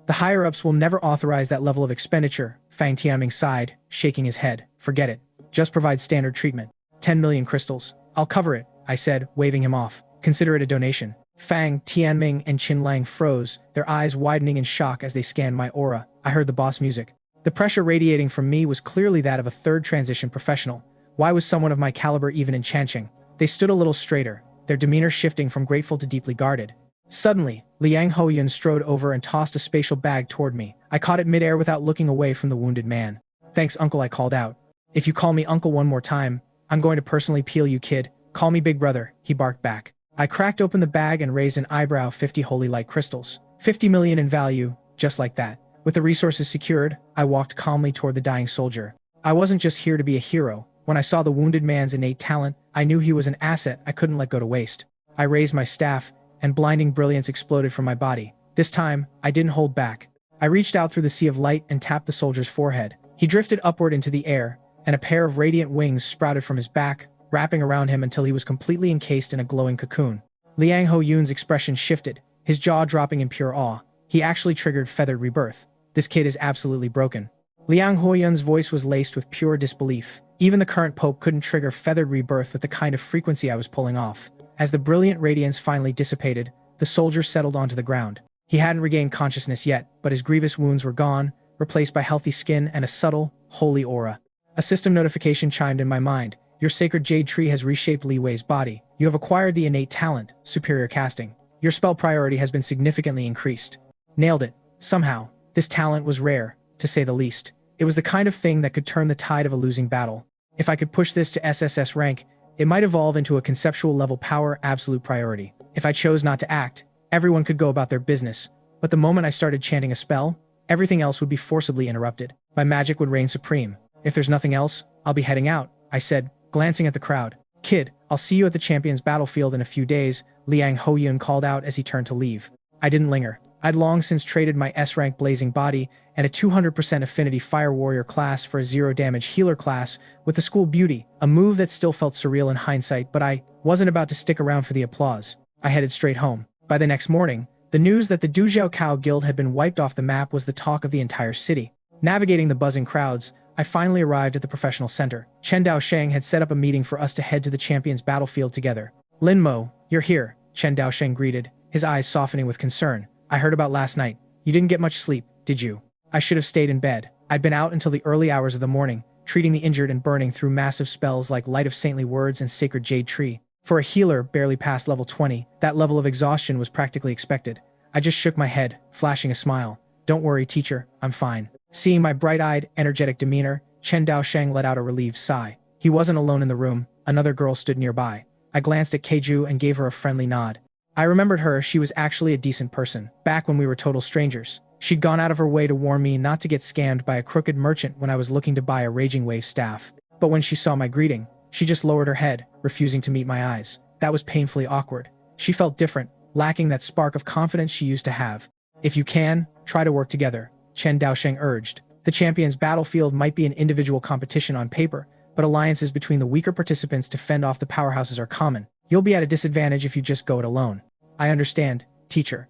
The higher-ups will never authorize that level of expenditure," Fang Tianming sighed, shaking his head. "Forget it. Just provide standard treatment. 10 million crystals. I'll cover it, I said, waving him off. Consider it a donation. Fang, Tianming, and Qinlang froze, their eyes widening in shock as they scanned my aura. I heard the boss music. The pressure radiating from me was clearly that of a third transition professional. Why was someone of my caliber even in Chanqing? They stood a little straighter, their demeanor shifting from grateful to deeply guarded. Suddenly, Liang Hoyun strode over and tossed a spatial bag toward me. I caught it midair without looking away from the wounded man. Thanks, uncle, I called out. If you call me uncle one more time, I'm going to personally peel you, kid. Call me big brother, he barked back. I cracked open the bag and raised an eyebrow. 50 holy light crystals. 50 million in value, just like that. With the resources secured, I walked calmly toward the dying soldier. I wasn't just here to be a hero. When I saw the wounded man's innate talent, I knew he was an asset I couldn't let go to waste. I raised my staff, and blinding brilliance exploded from my body. This time, I didn't hold back. I reached out through the sea of light and tapped the soldier's forehead. He drifted upward into the air, and a pair of radiant wings sprouted from his back, wrapping around him until he was completely encased in a glowing cocoon. Liang Hoyun's expression shifted, his jaw dropping in pure awe. He actually triggered feathered rebirth. This kid is absolutely broken. Liang Hoyun's voice was laced with pure disbelief. Even the current pope couldn't trigger feathered rebirth with the kind of frequency I was pulling off. As the brilliant radiance finally dissipated, the soldier settled onto the ground. He hadn't regained consciousness yet, but his grievous wounds were gone, replaced by healthy skin and a subtle, holy aura. A system notification chimed in my mind. Your sacred jade tree has reshaped Li Wei's body. You have acquired the innate talent, superior casting. Your spell priority has been significantly increased. Nailed it. Somehow, this talent was rare, to say the least. It was the kind of thing that could turn the tide of a losing battle. If I could push this to SSS rank, it might evolve into a conceptual level power absolute priority. If I chose not to act, everyone could go about their business. But the moment I started chanting a spell, everything else would be forcibly interrupted. My magic would reign supreme. If there's nothing else, I'll be heading out, I said, glancing at the crowd. Kid, I'll see you at the champion's battlefield in a few days, Liang Hoyun called out as he turned to leave. I didn't linger. I'd long since traded my S-rank blazing body and a 200% affinity fire warrior class for a zero-damage healer class with the school beauty, a move that still felt surreal in hindsight, but I wasn't about to stick around for the applause. I headed straight home. By the next morning, the news that the Dujiao Cow Guild had been wiped off the map was the talk of the entire city. Navigating the buzzing crowds, I finally arrived at the professional center. Chen Daosheng had set up a meeting for us to head to the champion's battlefield together. Lin Mo, you're here, Chen Daosheng greeted, his eyes softening with concern. I heard about last night. You didn't get much sleep, did you? I should have stayed in bed. I'd been out until the early hours of the morning, treating the injured and burning through massive spells like Light of Saintly Words and Sacred Jade Tree. For a healer barely past level 20, that level of exhaustion was practically expected. I just shook my head, flashing a smile. Don't worry, teacher, I'm fine. Seeing my bright-eyed, energetic demeanor, Chen Daosheng let out a relieved sigh. He wasn't alone in the room. Another girl stood nearby. I glanced at Keiju and gave her a friendly nod. I remembered her. She was actually a decent person, back when we were total strangers. She'd gone out of her way to warn me not to get scammed by a crooked merchant when I was looking to buy a Raging Wave staff. But when she saw my greeting, she just lowered her head, refusing to meet my eyes. That was painfully awkward. She felt different, lacking that spark of confidence she used to have. If you can, try to work together, Chen Daosheng urged. The champion's battlefield might be an individual competition on paper, but alliances between the weaker participants to fend off the powerhouses are common. You'll be at a disadvantage if you just go it alone. I understand, teacher.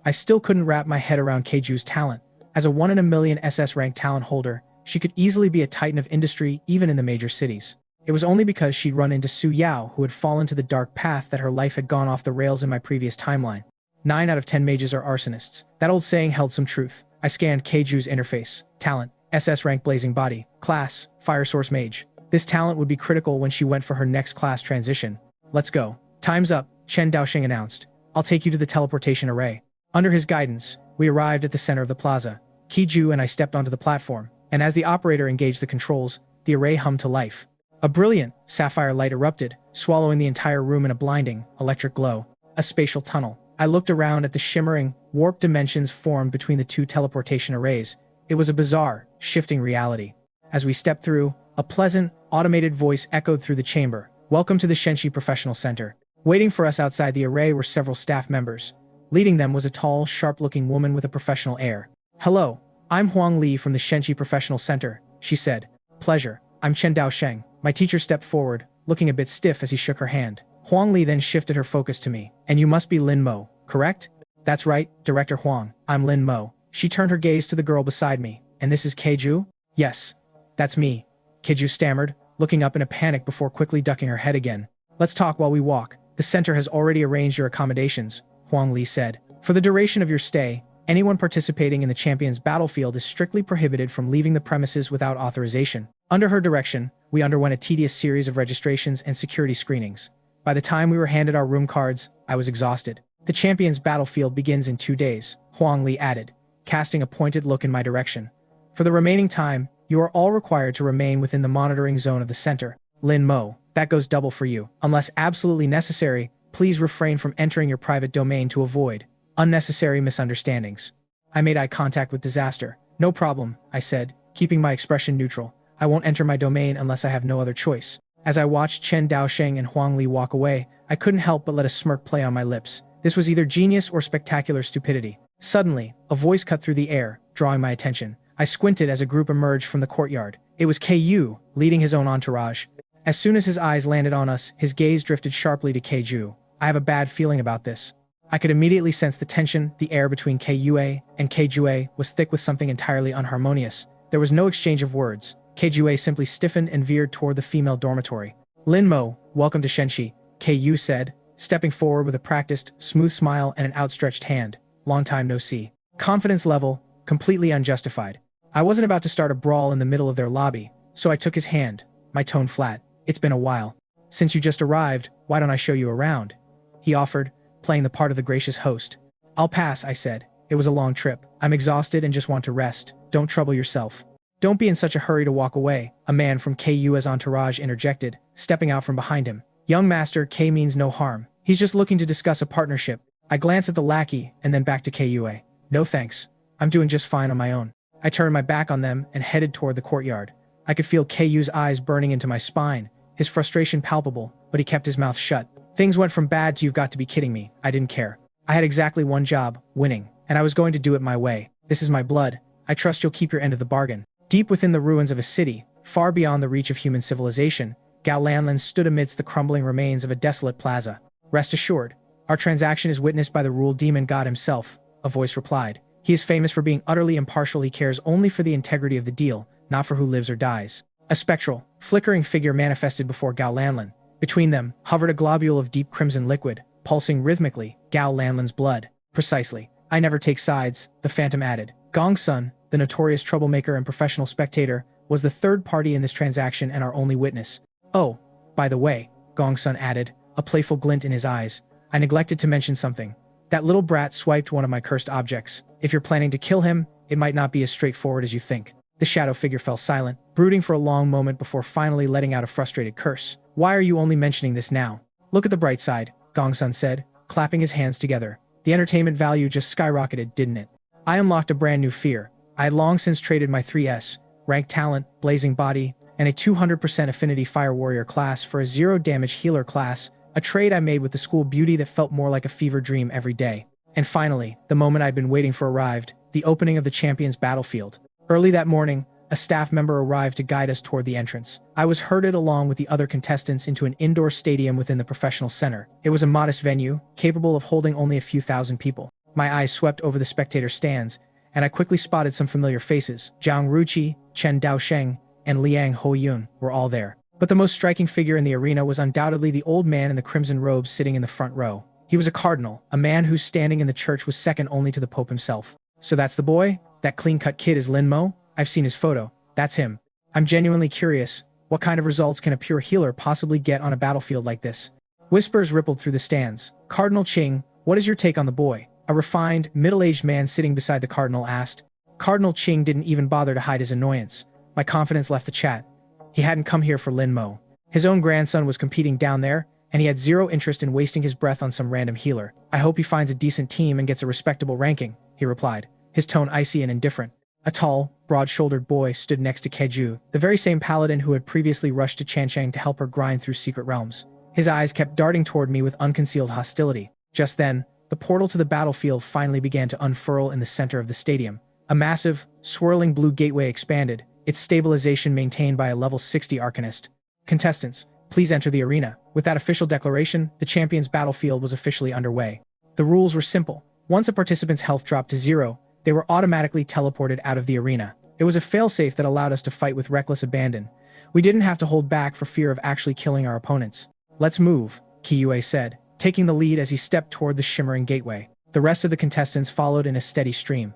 I still couldn't wrap my head around Keiju's talent. As a 1 in a million SS-rank talent holder, she could easily be a titan of industry even in the major cities. It was only because she'd run into Su Yao who had fallen to the dark path that her life had gone off the rails in my previous timeline. 9 out of 10 mages are arsonists. That old saying held some truth. I scanned Keiju's interface. Talent, SS-rank blazing body. Class, fire source mage. This talent would be critical when she went for her next class transition. Let's go. Time's up, Chen Daosheng announced. I'll take you to the teleportation array. Under his guidance, we arrived at the center of the plaza. Keiju and I stepped onto the platform, and as the operator engaged the controls, the array hummed to life. A brilliant, sapphire light erupted, swallowing the entire room in a blinding, electric glow. A spatial tunnel. I looked around at the shimmering, warped dimensions formed between the two teleportation arrays. It was a bizarre, shifting reality. As we stepped through, a pleasant, automated voice echoed through the chamber. Welcome to the Shenxi Professional Center. Waiting for us outside the array were several staff members. Leading them was a tall, sharp-looking woman with a professional air. Hello, I'm Huang Li from the Shenxi Professional Center, she said. Pleasure, I'm Chen Daosheng. My teacher stepped forward, looking a bit stiff as he shook her hand. Huang Li then shifted her focus to me. And you must be Lin Mo, correct? That's right, Director Huang. I'm Lin Mo. She turned her gaze to the girl beside me. And this is Keiju? Yes, that's me, Keiju stammered, looking up in a panic before quickly ducking her head again. Let's talk while we walk. The center has already arranged your accommodations, Huang Li said. For the duration of your stay, anyone participating in the champion's battlefield is strictly prohibited from leaving the premises without authorization. Under her direction, we underwent a tedious series of registrations and security screenings. By the time we were handed our room cards, I was exhausted. The champion's battlefield begins in 2 days, Huang Li added, casting a pointed look in my direction. For the remaining time, you are all required to remain within the monitoring zone of the center. Lin Mo, that goes double for you. Unless absolutely necessary, please refrain from entering your private domain to avoid unnecessary misunderstandings. I made eye contact with Disaster. No problem, I said, keeping my expression neutral. I won't enter my domain unless I have no other choice. As I watched Chen Daosheng and Huang Li walk away, I couldn't help but let a smirk play on my lips. This was either genius or spectacular stupidity. Suddenly, a voice cut through the air, drawing my attention. I squinted as a group emerged from the courtyard. It was Ku, leading his own entourage. As soon as his eyes landed on us, his gaze drifted sharply to Keiju. I have a bad feeling about this. I could immediately sense the tension. The air between Keyue and Keijue was thick with something entirely unharmonious. There was no exchange of words. Keijue simply stiffened and veered toward the female dormitory. Lin Mo, welcome to Shenxi, Keiyu said, stepping forward with a practiced, smooth smile and an outstretched hand. Long time no see. Confidence level, completely unjustified. I wasn't about to start a brawl in the middle of their lobby, so I took his hand, my tone flat. It's been a while. Since you just arrived, why don't I show you around? He offered, playing the part of the gracious host. I'll pass, I said. It was a long trip. I'm exhausted and just want to rest. Don't trouble yourself. Don't be in such a hurry to walk away, a man from Keyu's entourage interjected, stepping out from behind him. Young master, K means no harm. He's just looking to discuss a partnership. I glanced at the lackey and then back to Keyue. No thanks. I'm doing just fine on my own. I turned my back on them and headed toward the courtyard. I could feel Keyu's eyes burning into my spine, his frustration palpable, but he kept his mouth shut. Things went from bad to you've got to be kidding me. I didn't care. I had exactly one job, winning, and I was going to do it my way. This is my blood. I trust you'll keep your end of the bargain. Deep within the ruins of a city, far beyond the reach of human civilization, Gao Lanlin stood amidst the crumbling remains of a desolate plaza. Rest assured, our transaction is witnessed by the rule demon god himself, a voice replied. He is famous for being utterly impartial. He cares only for the integrity of the deal, not for who lives or dies. A spectral, flickering figure manifested before Gao Lanlin. Between them, hovered a globule of deep crimson liquid, pulsing rhythmically, Gao Lanlin's blood. Precisely. I never take sides, the phantom added. Gong Sun, the notorious troublemaker and professional spectator, was the third party in this transaction and our only witness. Oh, by the way, Gong Sun added, a playful glint in his eyes. I neglected to mention something. That little brat swiped one of my cursed objects. If you're planning to kill him, it might not be as straightforward as you think. The shadow figure fell silent, brooding for a long moment before finally letting out a frustrated curse. Why are you only mentioning this now? Look at the bright side, Gong Sun said, clapping his hands together. The entertainment value just skyrocketed, didn't it? I unlocked a brand new fear. I had long since traded my 3S, rank talent, blazing body, and a 200% affinity fire warrior class for a 0 damage healer class, a trade I made with the school beauty that felt more like a fever dream every day. And finally, the moment I'd been waiting for arrived, the opening of the champion's battlefield. Early that morning, a staff member arrived to guide us toward the entrance. I was herded along with the other contestants into an indoor stadium within the professional center. It was a modest venue, capable of holding only a few thousand people. My eyes swept over the spectator stands, and I quickly spotted some familiar faces. Jiang Ruqi, Chen Daosheng, and Liang Hoyun were all there. But the most striking figure in the arena was undoubtedly the old man in the crimson robes sitting in the front row. He was a cardinal, a man whose standing in the church was second only to the Pope himself. So that's the boy? That clean-cut kid is Lin Mo? I've seen his photo. That's him. I'm genuinely curious. What kind of results can a pure healer possibly get on a battlefield like this? Whispers rippled through the stands. Cardinal Qing, what is your take on the boy? A refined, middle-aged man sitting beside the cardinal asked. Cardinal Qing didn't even bother to hide his annoyance. My confidence left the chat. He hadn't come here for Lin Mo. His own grandson was competing down there, and he had zero interest in wasting his breath on some random healer. I hope he finds a decent team and gets a respectable ranking, he replied, his tone icy and indifferent. A tall, broad-shouldered boy stood next to Keju, the very same paladin who had previously rushed to Chanchang to help her grind through secret realms. His eyes kept darting toward me with unconcealed hostility. Just then, the portal to the battlefield finally began to unfurl in the center of the stadium. A massive, swirling blue gateway expanded, its stabilization maintained by a level 60 arcanist. Contestants, please enter the arena. With that official declaration, the champion's battlefield was officially underway. The rules were simple. Once a participant's health dropped to 0, they were automatically teleported out of the arena. It It was a failsafe that allowed us to fight with reckless abandon. We didn't have to hold back for fear of actually killing our opponents. "Let's move," Kiyue said, taking the lead as he stepped toward the shimmering gateway. The rest of the contestants followed in a steady stream.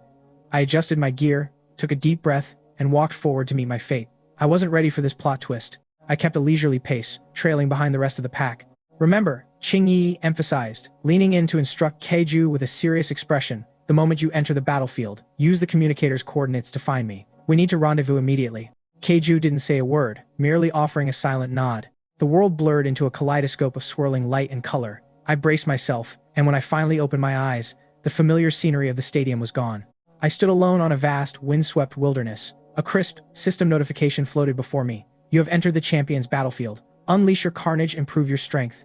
I adjusted my gear, took a deep breath, and walked forward to meet my fate. I wasn't ready for this plot twist. I kept a leisurely pace, trailing behind the rest of the pack. "Remember," Qingyi emphasized, leaning in to instruct Keiju with a serious expression, "the moment you enter the battlefield, use the communicator's coordinates to find me. We need to rendezvous immediately." Keiju didn't say a word, merely offering a silent nod. The world blurred into a kaleidoscope of swirling light and color. I braced myself, and when I finally opened my eyes, the familiar scenery of the stadium was gone. I stood alone on a vast, windswept wilderness. A crisp, system notification floated before me. "You have entered the champion's battlefield. Unleash your carnage and prove your strength."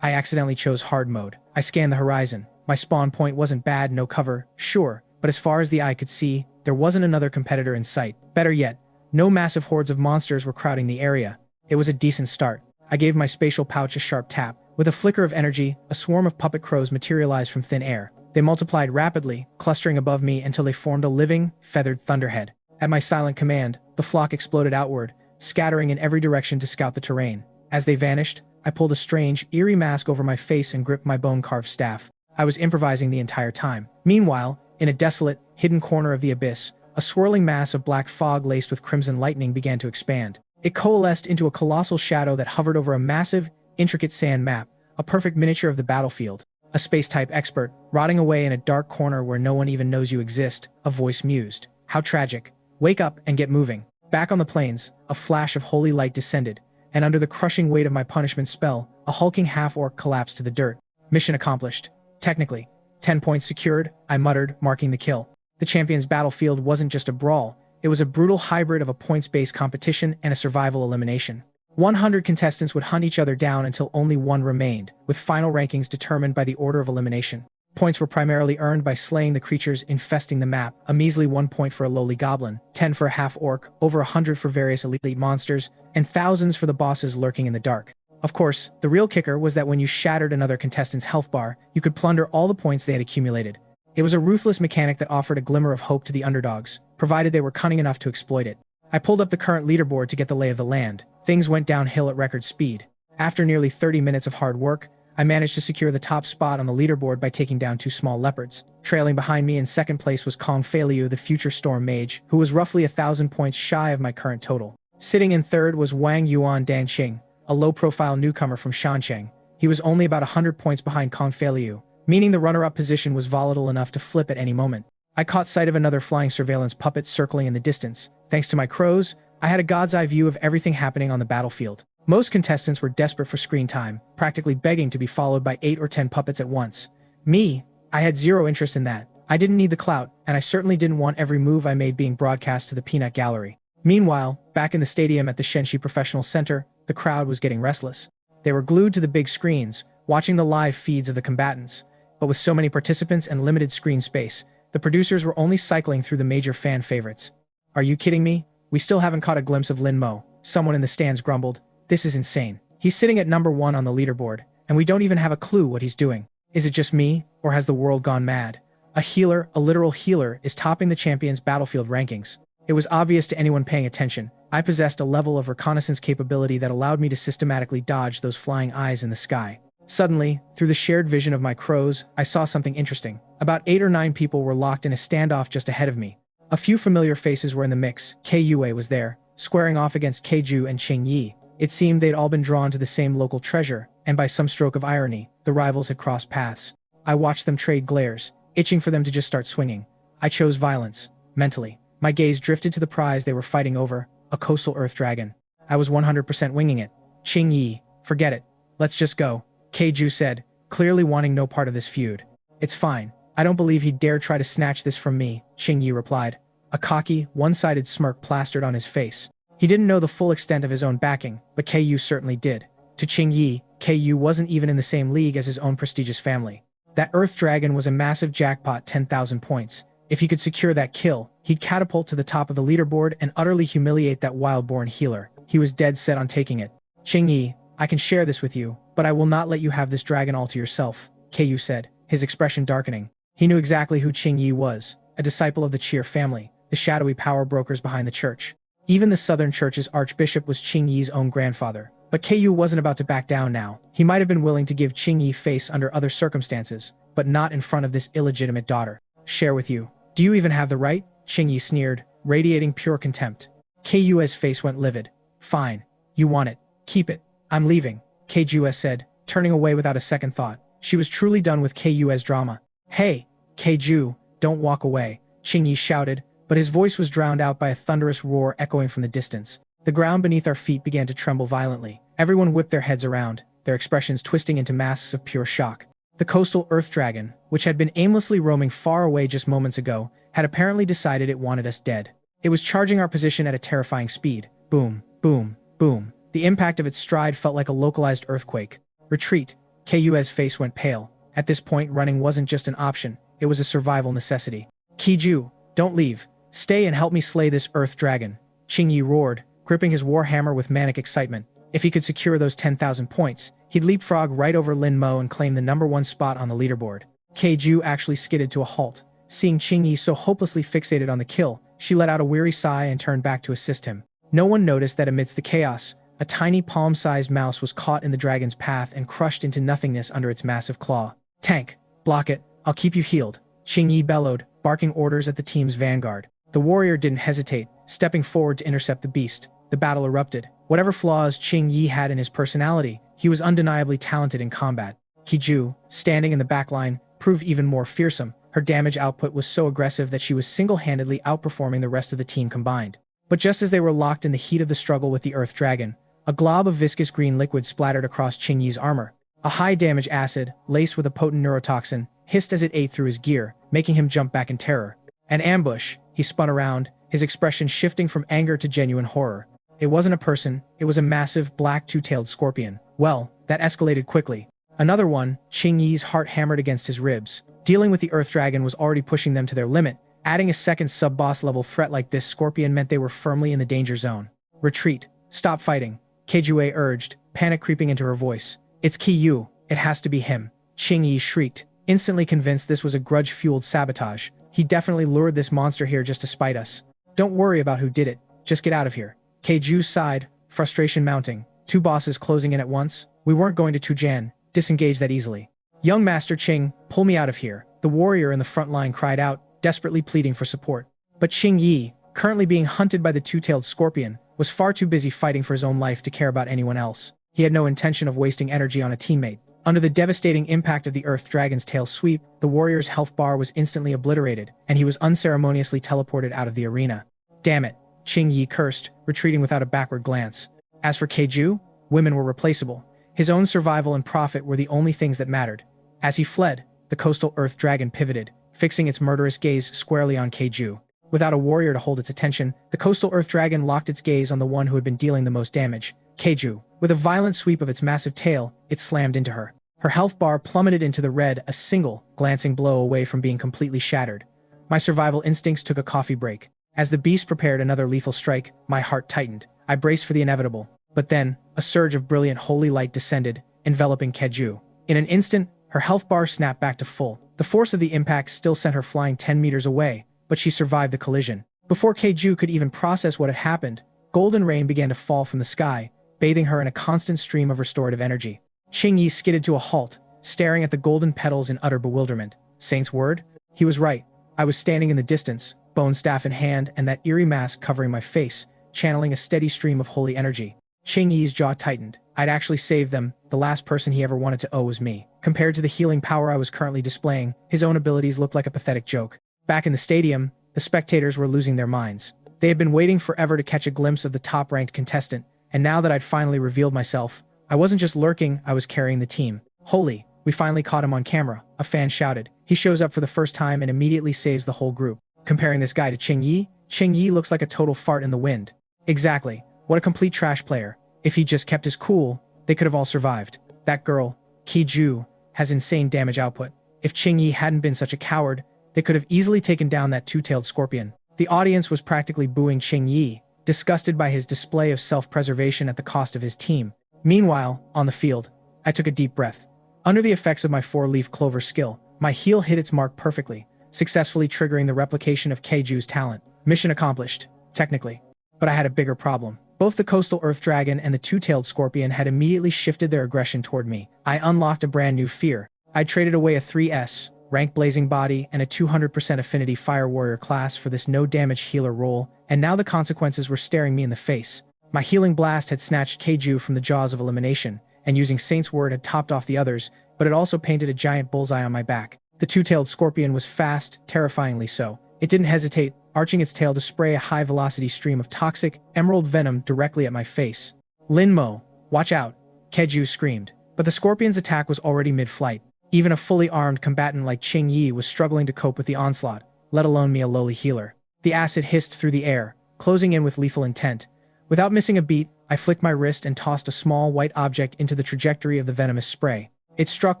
I accidentally chose hard mode. I scanned the horizon. My spawn point wasn't bad, no cover, sure, but as far as the eye could see, there wasn't another competitor in sight. Better yet, no massive hordes of monsters were crowding the area. It was a decent start. I gave my spatial pouch a sharp tap. With a flicker of energy, a swarm of puppet crows materialized from thin air. They multiplied rapidly, clustering above me until they formed a living, feathered thunderhead. At my silent command, the flock exploded outward, scattering in every direction to scout the terrain. As they vanished, I pulled a strange, eerie mask over my face and gripped my bone-carved staff. I was improvising the entire time. Meanwhile, in a desolate, hidden corner of the abyss, a swirling mass of black fog laced with crimson lightning began to expand. It coalesced into a colossal shadow that hovered over a massive, intricate sand map, a perfect miniature of the battlefield. A space-type expert, rotting away in a dark corner where no one even knows you exist, a voice mused. "How tragic. Wake up and get moving." Back on the plains, a flash of holy light descended, and under the crushing weight of my punishment spell, a hulking half-orc collapsed to the dirt. Mission accomplished. Technically. 10 points secured, I muttered, marking the kill. The champion's battlefield wasn't just a brawl, it was a brutal hybrid of a points-based competition and a survival elimination. 100 contestants would hunt each other down until only one remained, with final rankings determined by the order of elimination. Points were primarily earned by slaying the creatures infesting the map, a measly 1 point for a lowly goblin, 10 for a half-orc, over 100 for various elite monsters, and thousands for the bosses lurking in the dark. Of course, the real kicker was that when you shattered another contestant's health bar, you could plunder all the points they had accumulated. It was a ruthless mechanic that offered a glimmer of hope to the underdogs, provided they were cunning enough to exploit it. I pulled up the current leaderboard to get the lay of the land. Things went downhill at record speed. After nearly 30 minutes of hard work, I managed to secure the top spot on the leaderboard by taking down 2 small leopards. Trailing behind me in second place was Kong Feiliu, the future Storm Mage, who was roughly 1,000 points shy of my current total. Sitting in third was Wang Yuan Danqing, a low-profile newcomer from Shancheng. He was only about 100 points behind Kong Feiliu, meaning the runner-up position was volatile enough to flip at any moment. I caught sight of another flying surveillance puppet circling in the distance. Thanks to my crows, I had a god's-eye view of everything happening on the battlefield. Most contestants were desperate for screen time, practically begging to be followed by 8 or 10 puppets at once. Me, I had zero interest in that. I didn't need the clout, and I certainly didn't want every move I made being broadcast to the peanut gallery. Meanwhile, back in the stadium at the Shenxi Professional Center, the crowd was getting restless. They were glued to the big screens, watching the live feeds of the combatants. But with so many participants and limited screen space, the producers were only cycling through the major fan favorites. "Are you kidding me? We still haven't caught a glimpse of Lin Mo," someone in the stands grumbled. "This is insane. He's sitting at number 1 on the leaderboard, and we don't even have a clue what he's doing. Is it just me, or has the world gone mad?" A healer, a literal healer, is topping the champion's battlefield rankings. It was obvious to anyone paying attention. I possessed a level of reconnaissance capability that allowed me to systematically dodge those flying eyes in the sky. Suddenly, through the shared vision of my crows, I saw something interesting. About 8 or 9 people were locked in a standoff just ahead of me. A few familiar faces were in the mix. Kiyue was there, squaring off against Keiju and Qingyi. It seemed they'd all been drawn to the same local treasure, and by some stroke of irony, the rivals had crossed paths. I watched them trade glares, itching for them to just start swinging. I chose violence, mentally. My gaze drifted to the prize they were fighting over, a coastal earth dragon. I was 100% winging it. "Qingyi, forget it. Let's just go," Keiju said, clearly wanting no part of this feud. "It's fine. I don't believe he'd dare try to snatch this from me," Qingyi replied. A cocky, one-sided smirk plastered on his face. He didn't know the full extent of his own backing, but Keiju certainly did. To Qingyi, Keiju wasn't even in the same league as his own prestigious family. That Earth Dragon was a massive jackpot, 10,000 points. If he could secure that kill, he'd catapult to the top of the leaderboard and utterly humiliate that wild-born healer. He was dead set on taking it. "Qingyi, I can share this with you, but I will not let you have this dragon all to yourself," Keiju said, his expression darkening. He knew exactly who Qingyi was, a disciple of the Cheer family. the shadowy power brokers behind the church. Even the southern church's archbishop was Qing Yi's own grandfather. But Ku wasn't about to back down now. He might have been willing to give Qing Yi face under other circumstances, but not in front of this illegitimate daughter. Share with you. Do you even have the right? Qing Yi sneered, radiating pure contempt. Ku's face went livid. Fine. You want it. Keep it. I'm leaving, Ku said, turning away without a second thought. She was truly done with Ku's drama. Hey, Ku, don't walk away, Qing Yi shouted, but his voice was drowned out by a thunderous roar echoing from the distance. The ground beneath our feet began to tremble violently. Everyone whipped their heads around, their expressions twisting into masks of pure shock. The coastal earth dragon, which had been aimlessly roaming far away just moments ago, had apparently decided it wanted us dead. It was charging our position at a terrifying speed. Boom, boom, boom. The impact of its stride felt like a localized earthquake. Retreat. Ku's face went pale. At this point, running wasn't just an option, it was a survival necessity. Kiju, don't leave. Stay and help me slay this earth dragon, Qing Yi roared, gripping his warhammer with manic excitement. If he could secure those 10,000 points, he'd leapfrog right over Lin Mo and claim the #1 spot on the leaderboard. Keiju actually skidded to a halt. Seeing Qing Yi so hopelessly fixated on the kill, she let out a weary sigh and turned back to assist him. No one noticed that amidst the chaos, a tiny palm-sized mouse was caught in the dragon's path and crushed into nothingness under its massive claw. Tank, block it, I'll keep you healed, Qing Yi bellowed, barking orders at the team's vanguard. The warrior didn't hesitate, stepping forward to intercept the beast. The battle erupted. Whatever flaws Qing Yi had in his personality, he was undeniably talented in combat. Kiju, standing in the backline, proved even more fearsome. Her damage output was so aggressive that she was single-handedly outperforming the rest of the team combined. But just as they were locked in the heat of the struggle with the Earth Dragon, a glob of viscous green liquid splattered across Qing Yi's armor. A high-damage acid, laced with a potent neurotoxin, hissed as it ate through his gear, making him jump back in terror. An ambush. He spun around, his expression shifting from anger to genuine horror. It wasn't a person, it was a massive, black two-tailed scorpion. Well, that escalated quickly. Another one, Qing Yi's heart hammered against his ribs. Dealing with the Earth Dragon was already pushing them to their limit. Adding a second sub-boss level threat like this scorpion meant they were firmly in the danger zone. Retreat. Stop fighting, Keijue urged, panic creeping into her voice. It's Kiyu. It has to be him. Qing Yi shrieked, instantly convinced this was a grudge-fueled sabotage. He definitely lured this monster here just to spite us. Don't worry about who did it. Just get out of here. Keiju sighed, frustration mounting. Two bosses closing in at once? We weren't going to Tujan, disengage that easily. Young Master Qing, pull me out of here, the warrior in the front line cried out, desperately pleading for support. But Qing Yi, currently being hunted by the two-tailed scorpion, was far too busy fighting for his own life to care about anyone else. He had no intention of wasting energy on a teammate. Under the devastating impact of the Earth Dragon's tail sweep, the warrior's health bar was instantly obliterated, and he was unceremoniously teleported out of the arena. Damn it, Qing Yi cursed, retreating without a backward glance. As for Keiju, women were replaceable. His own survival and profit were the only things that mattered. As he fled, the coastal Earth Dragon pivoted, fixing its murderous gaze squarely on Keiju. Without a warrior to hold its attention, the coastal Earth Dragon locked its gaze on the one who had been dealing the most damage, Keiju. With a violent sweep of its massive tail, it slammed into her. Her health bar plummeted into the red, a single, glancing blow away from being completely shattered. My survival instincts took a coffee break. As the beast prepared another lethal strike, my heart tightened. I braced for the inevitable. But then, a surge of brilliant holy light descended, enveloping Keiju. In an instant, her health bar snapped back to full. The force of the impact still sent her flying 10 meters away, but she survived the collision. Before Keiju could even process what had happened, golden rain began to fall from the sky, bathing her in a constant stream of restorative energy. Qing Yi skidded to a halt, staring at the golden petals in utter bewilderment. Saint's word? He was right. I was standing in the distance, bone staff in hand and that eerie mask covering my face, channeling a steady stream of holy energy. Qing Yi's jaw tightened. I'd actually saved them. The last person he ever wanted to owe was me. Compared to the healing power I was currently displaying, his own abilities looked like a pathetic joke. Back in the stadium, the spectators were losing their minds. They had been waiting forever to catch a glimpse of the top-ranked contestant, and now that I'd finally revealed myself, I wasn't just lurking, I was carrying the team. Holy, we finally caught him on camera, a fan shouted. He shows up for the first time and immediately saves the whole group. Comparing this guy to Qing Yi looks like a total fart in the wind. Exactly. What a complete trash player. If he just kept his cool, they could have all survived. That girl, Keiju, has insane damage output. If Qing Yi hadn't been such a coward, they could have easily taken down that two-tailed scorpion. The audience was practically booing Qing Yi, disgusted by his display of self-preservation at the cost of his team. Meanwhile, on the field, I took a deep breath. Under the effects of my four-leaf clover skill, my heel hit its mark perfectly, successfully triggering the replication of Keiju's talent. Mission accomplished, technically. But I had a bigger problem. Both the coastal earth dragon and the two-tailed scorpion had immediately shifted their aggression toward me. I unlocked a brand new fear. I traded away a 3S, rank blazing body, and a 200% affinity fire warrior class for this no-damage healer role, and now the consequences were staring me in the face. My healing blast had snatched Keiju from the jaws of elimination, and using Saint's Word had topped off the others, but it also painted a giant bullseye on my back. The two-tailed scorpion was fast, terrifyingly so. It didn't hesitate, arching its tail to spray a high-velocity stream of toxic, emerald venom directly at my face. Linmo, watch out, Keiju screamed. But the scorpion's attack was already mid-flight. Even a fully armed combatant like Qing Yi was struggling to cope with the onslaught, let alone me, a lowly healer. The acid hissed through the air, closing in with lethal intent. Without missing a beat, I flicked my wrist and tossed a small white object into the trajectory of the venomous spray. It struck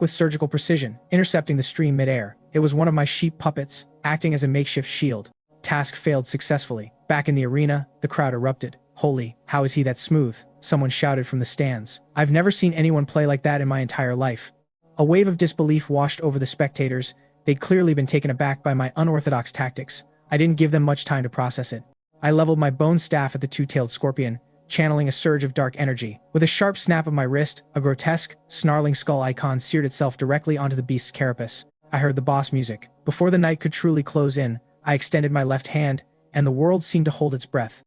with surgical precision, intercepting the stream mid-air. It was one of my sheep puppets, acting as a makeshift shield. Task failed successfully. Back in the arena, the crowd erupted. Holy, how is he that smooth? Someone shouted from the stands. I've never seen anyone play like that in my entire life. A wave of disbelief washed over the spectators. They'd clearly been taken aback by my unorthodox tactics. I didn't give them much time to process it. I leveled my bone staff at the two-tailed scorpion, channeling a surge of dark energy. With a sharp snap of my wrist, a grotesque, snarling skull icon seared itself directly onto the beast's carapace. I heard the boss music. Before the night could truly close in, I extended my left hand, and the world seemed to hold its breath.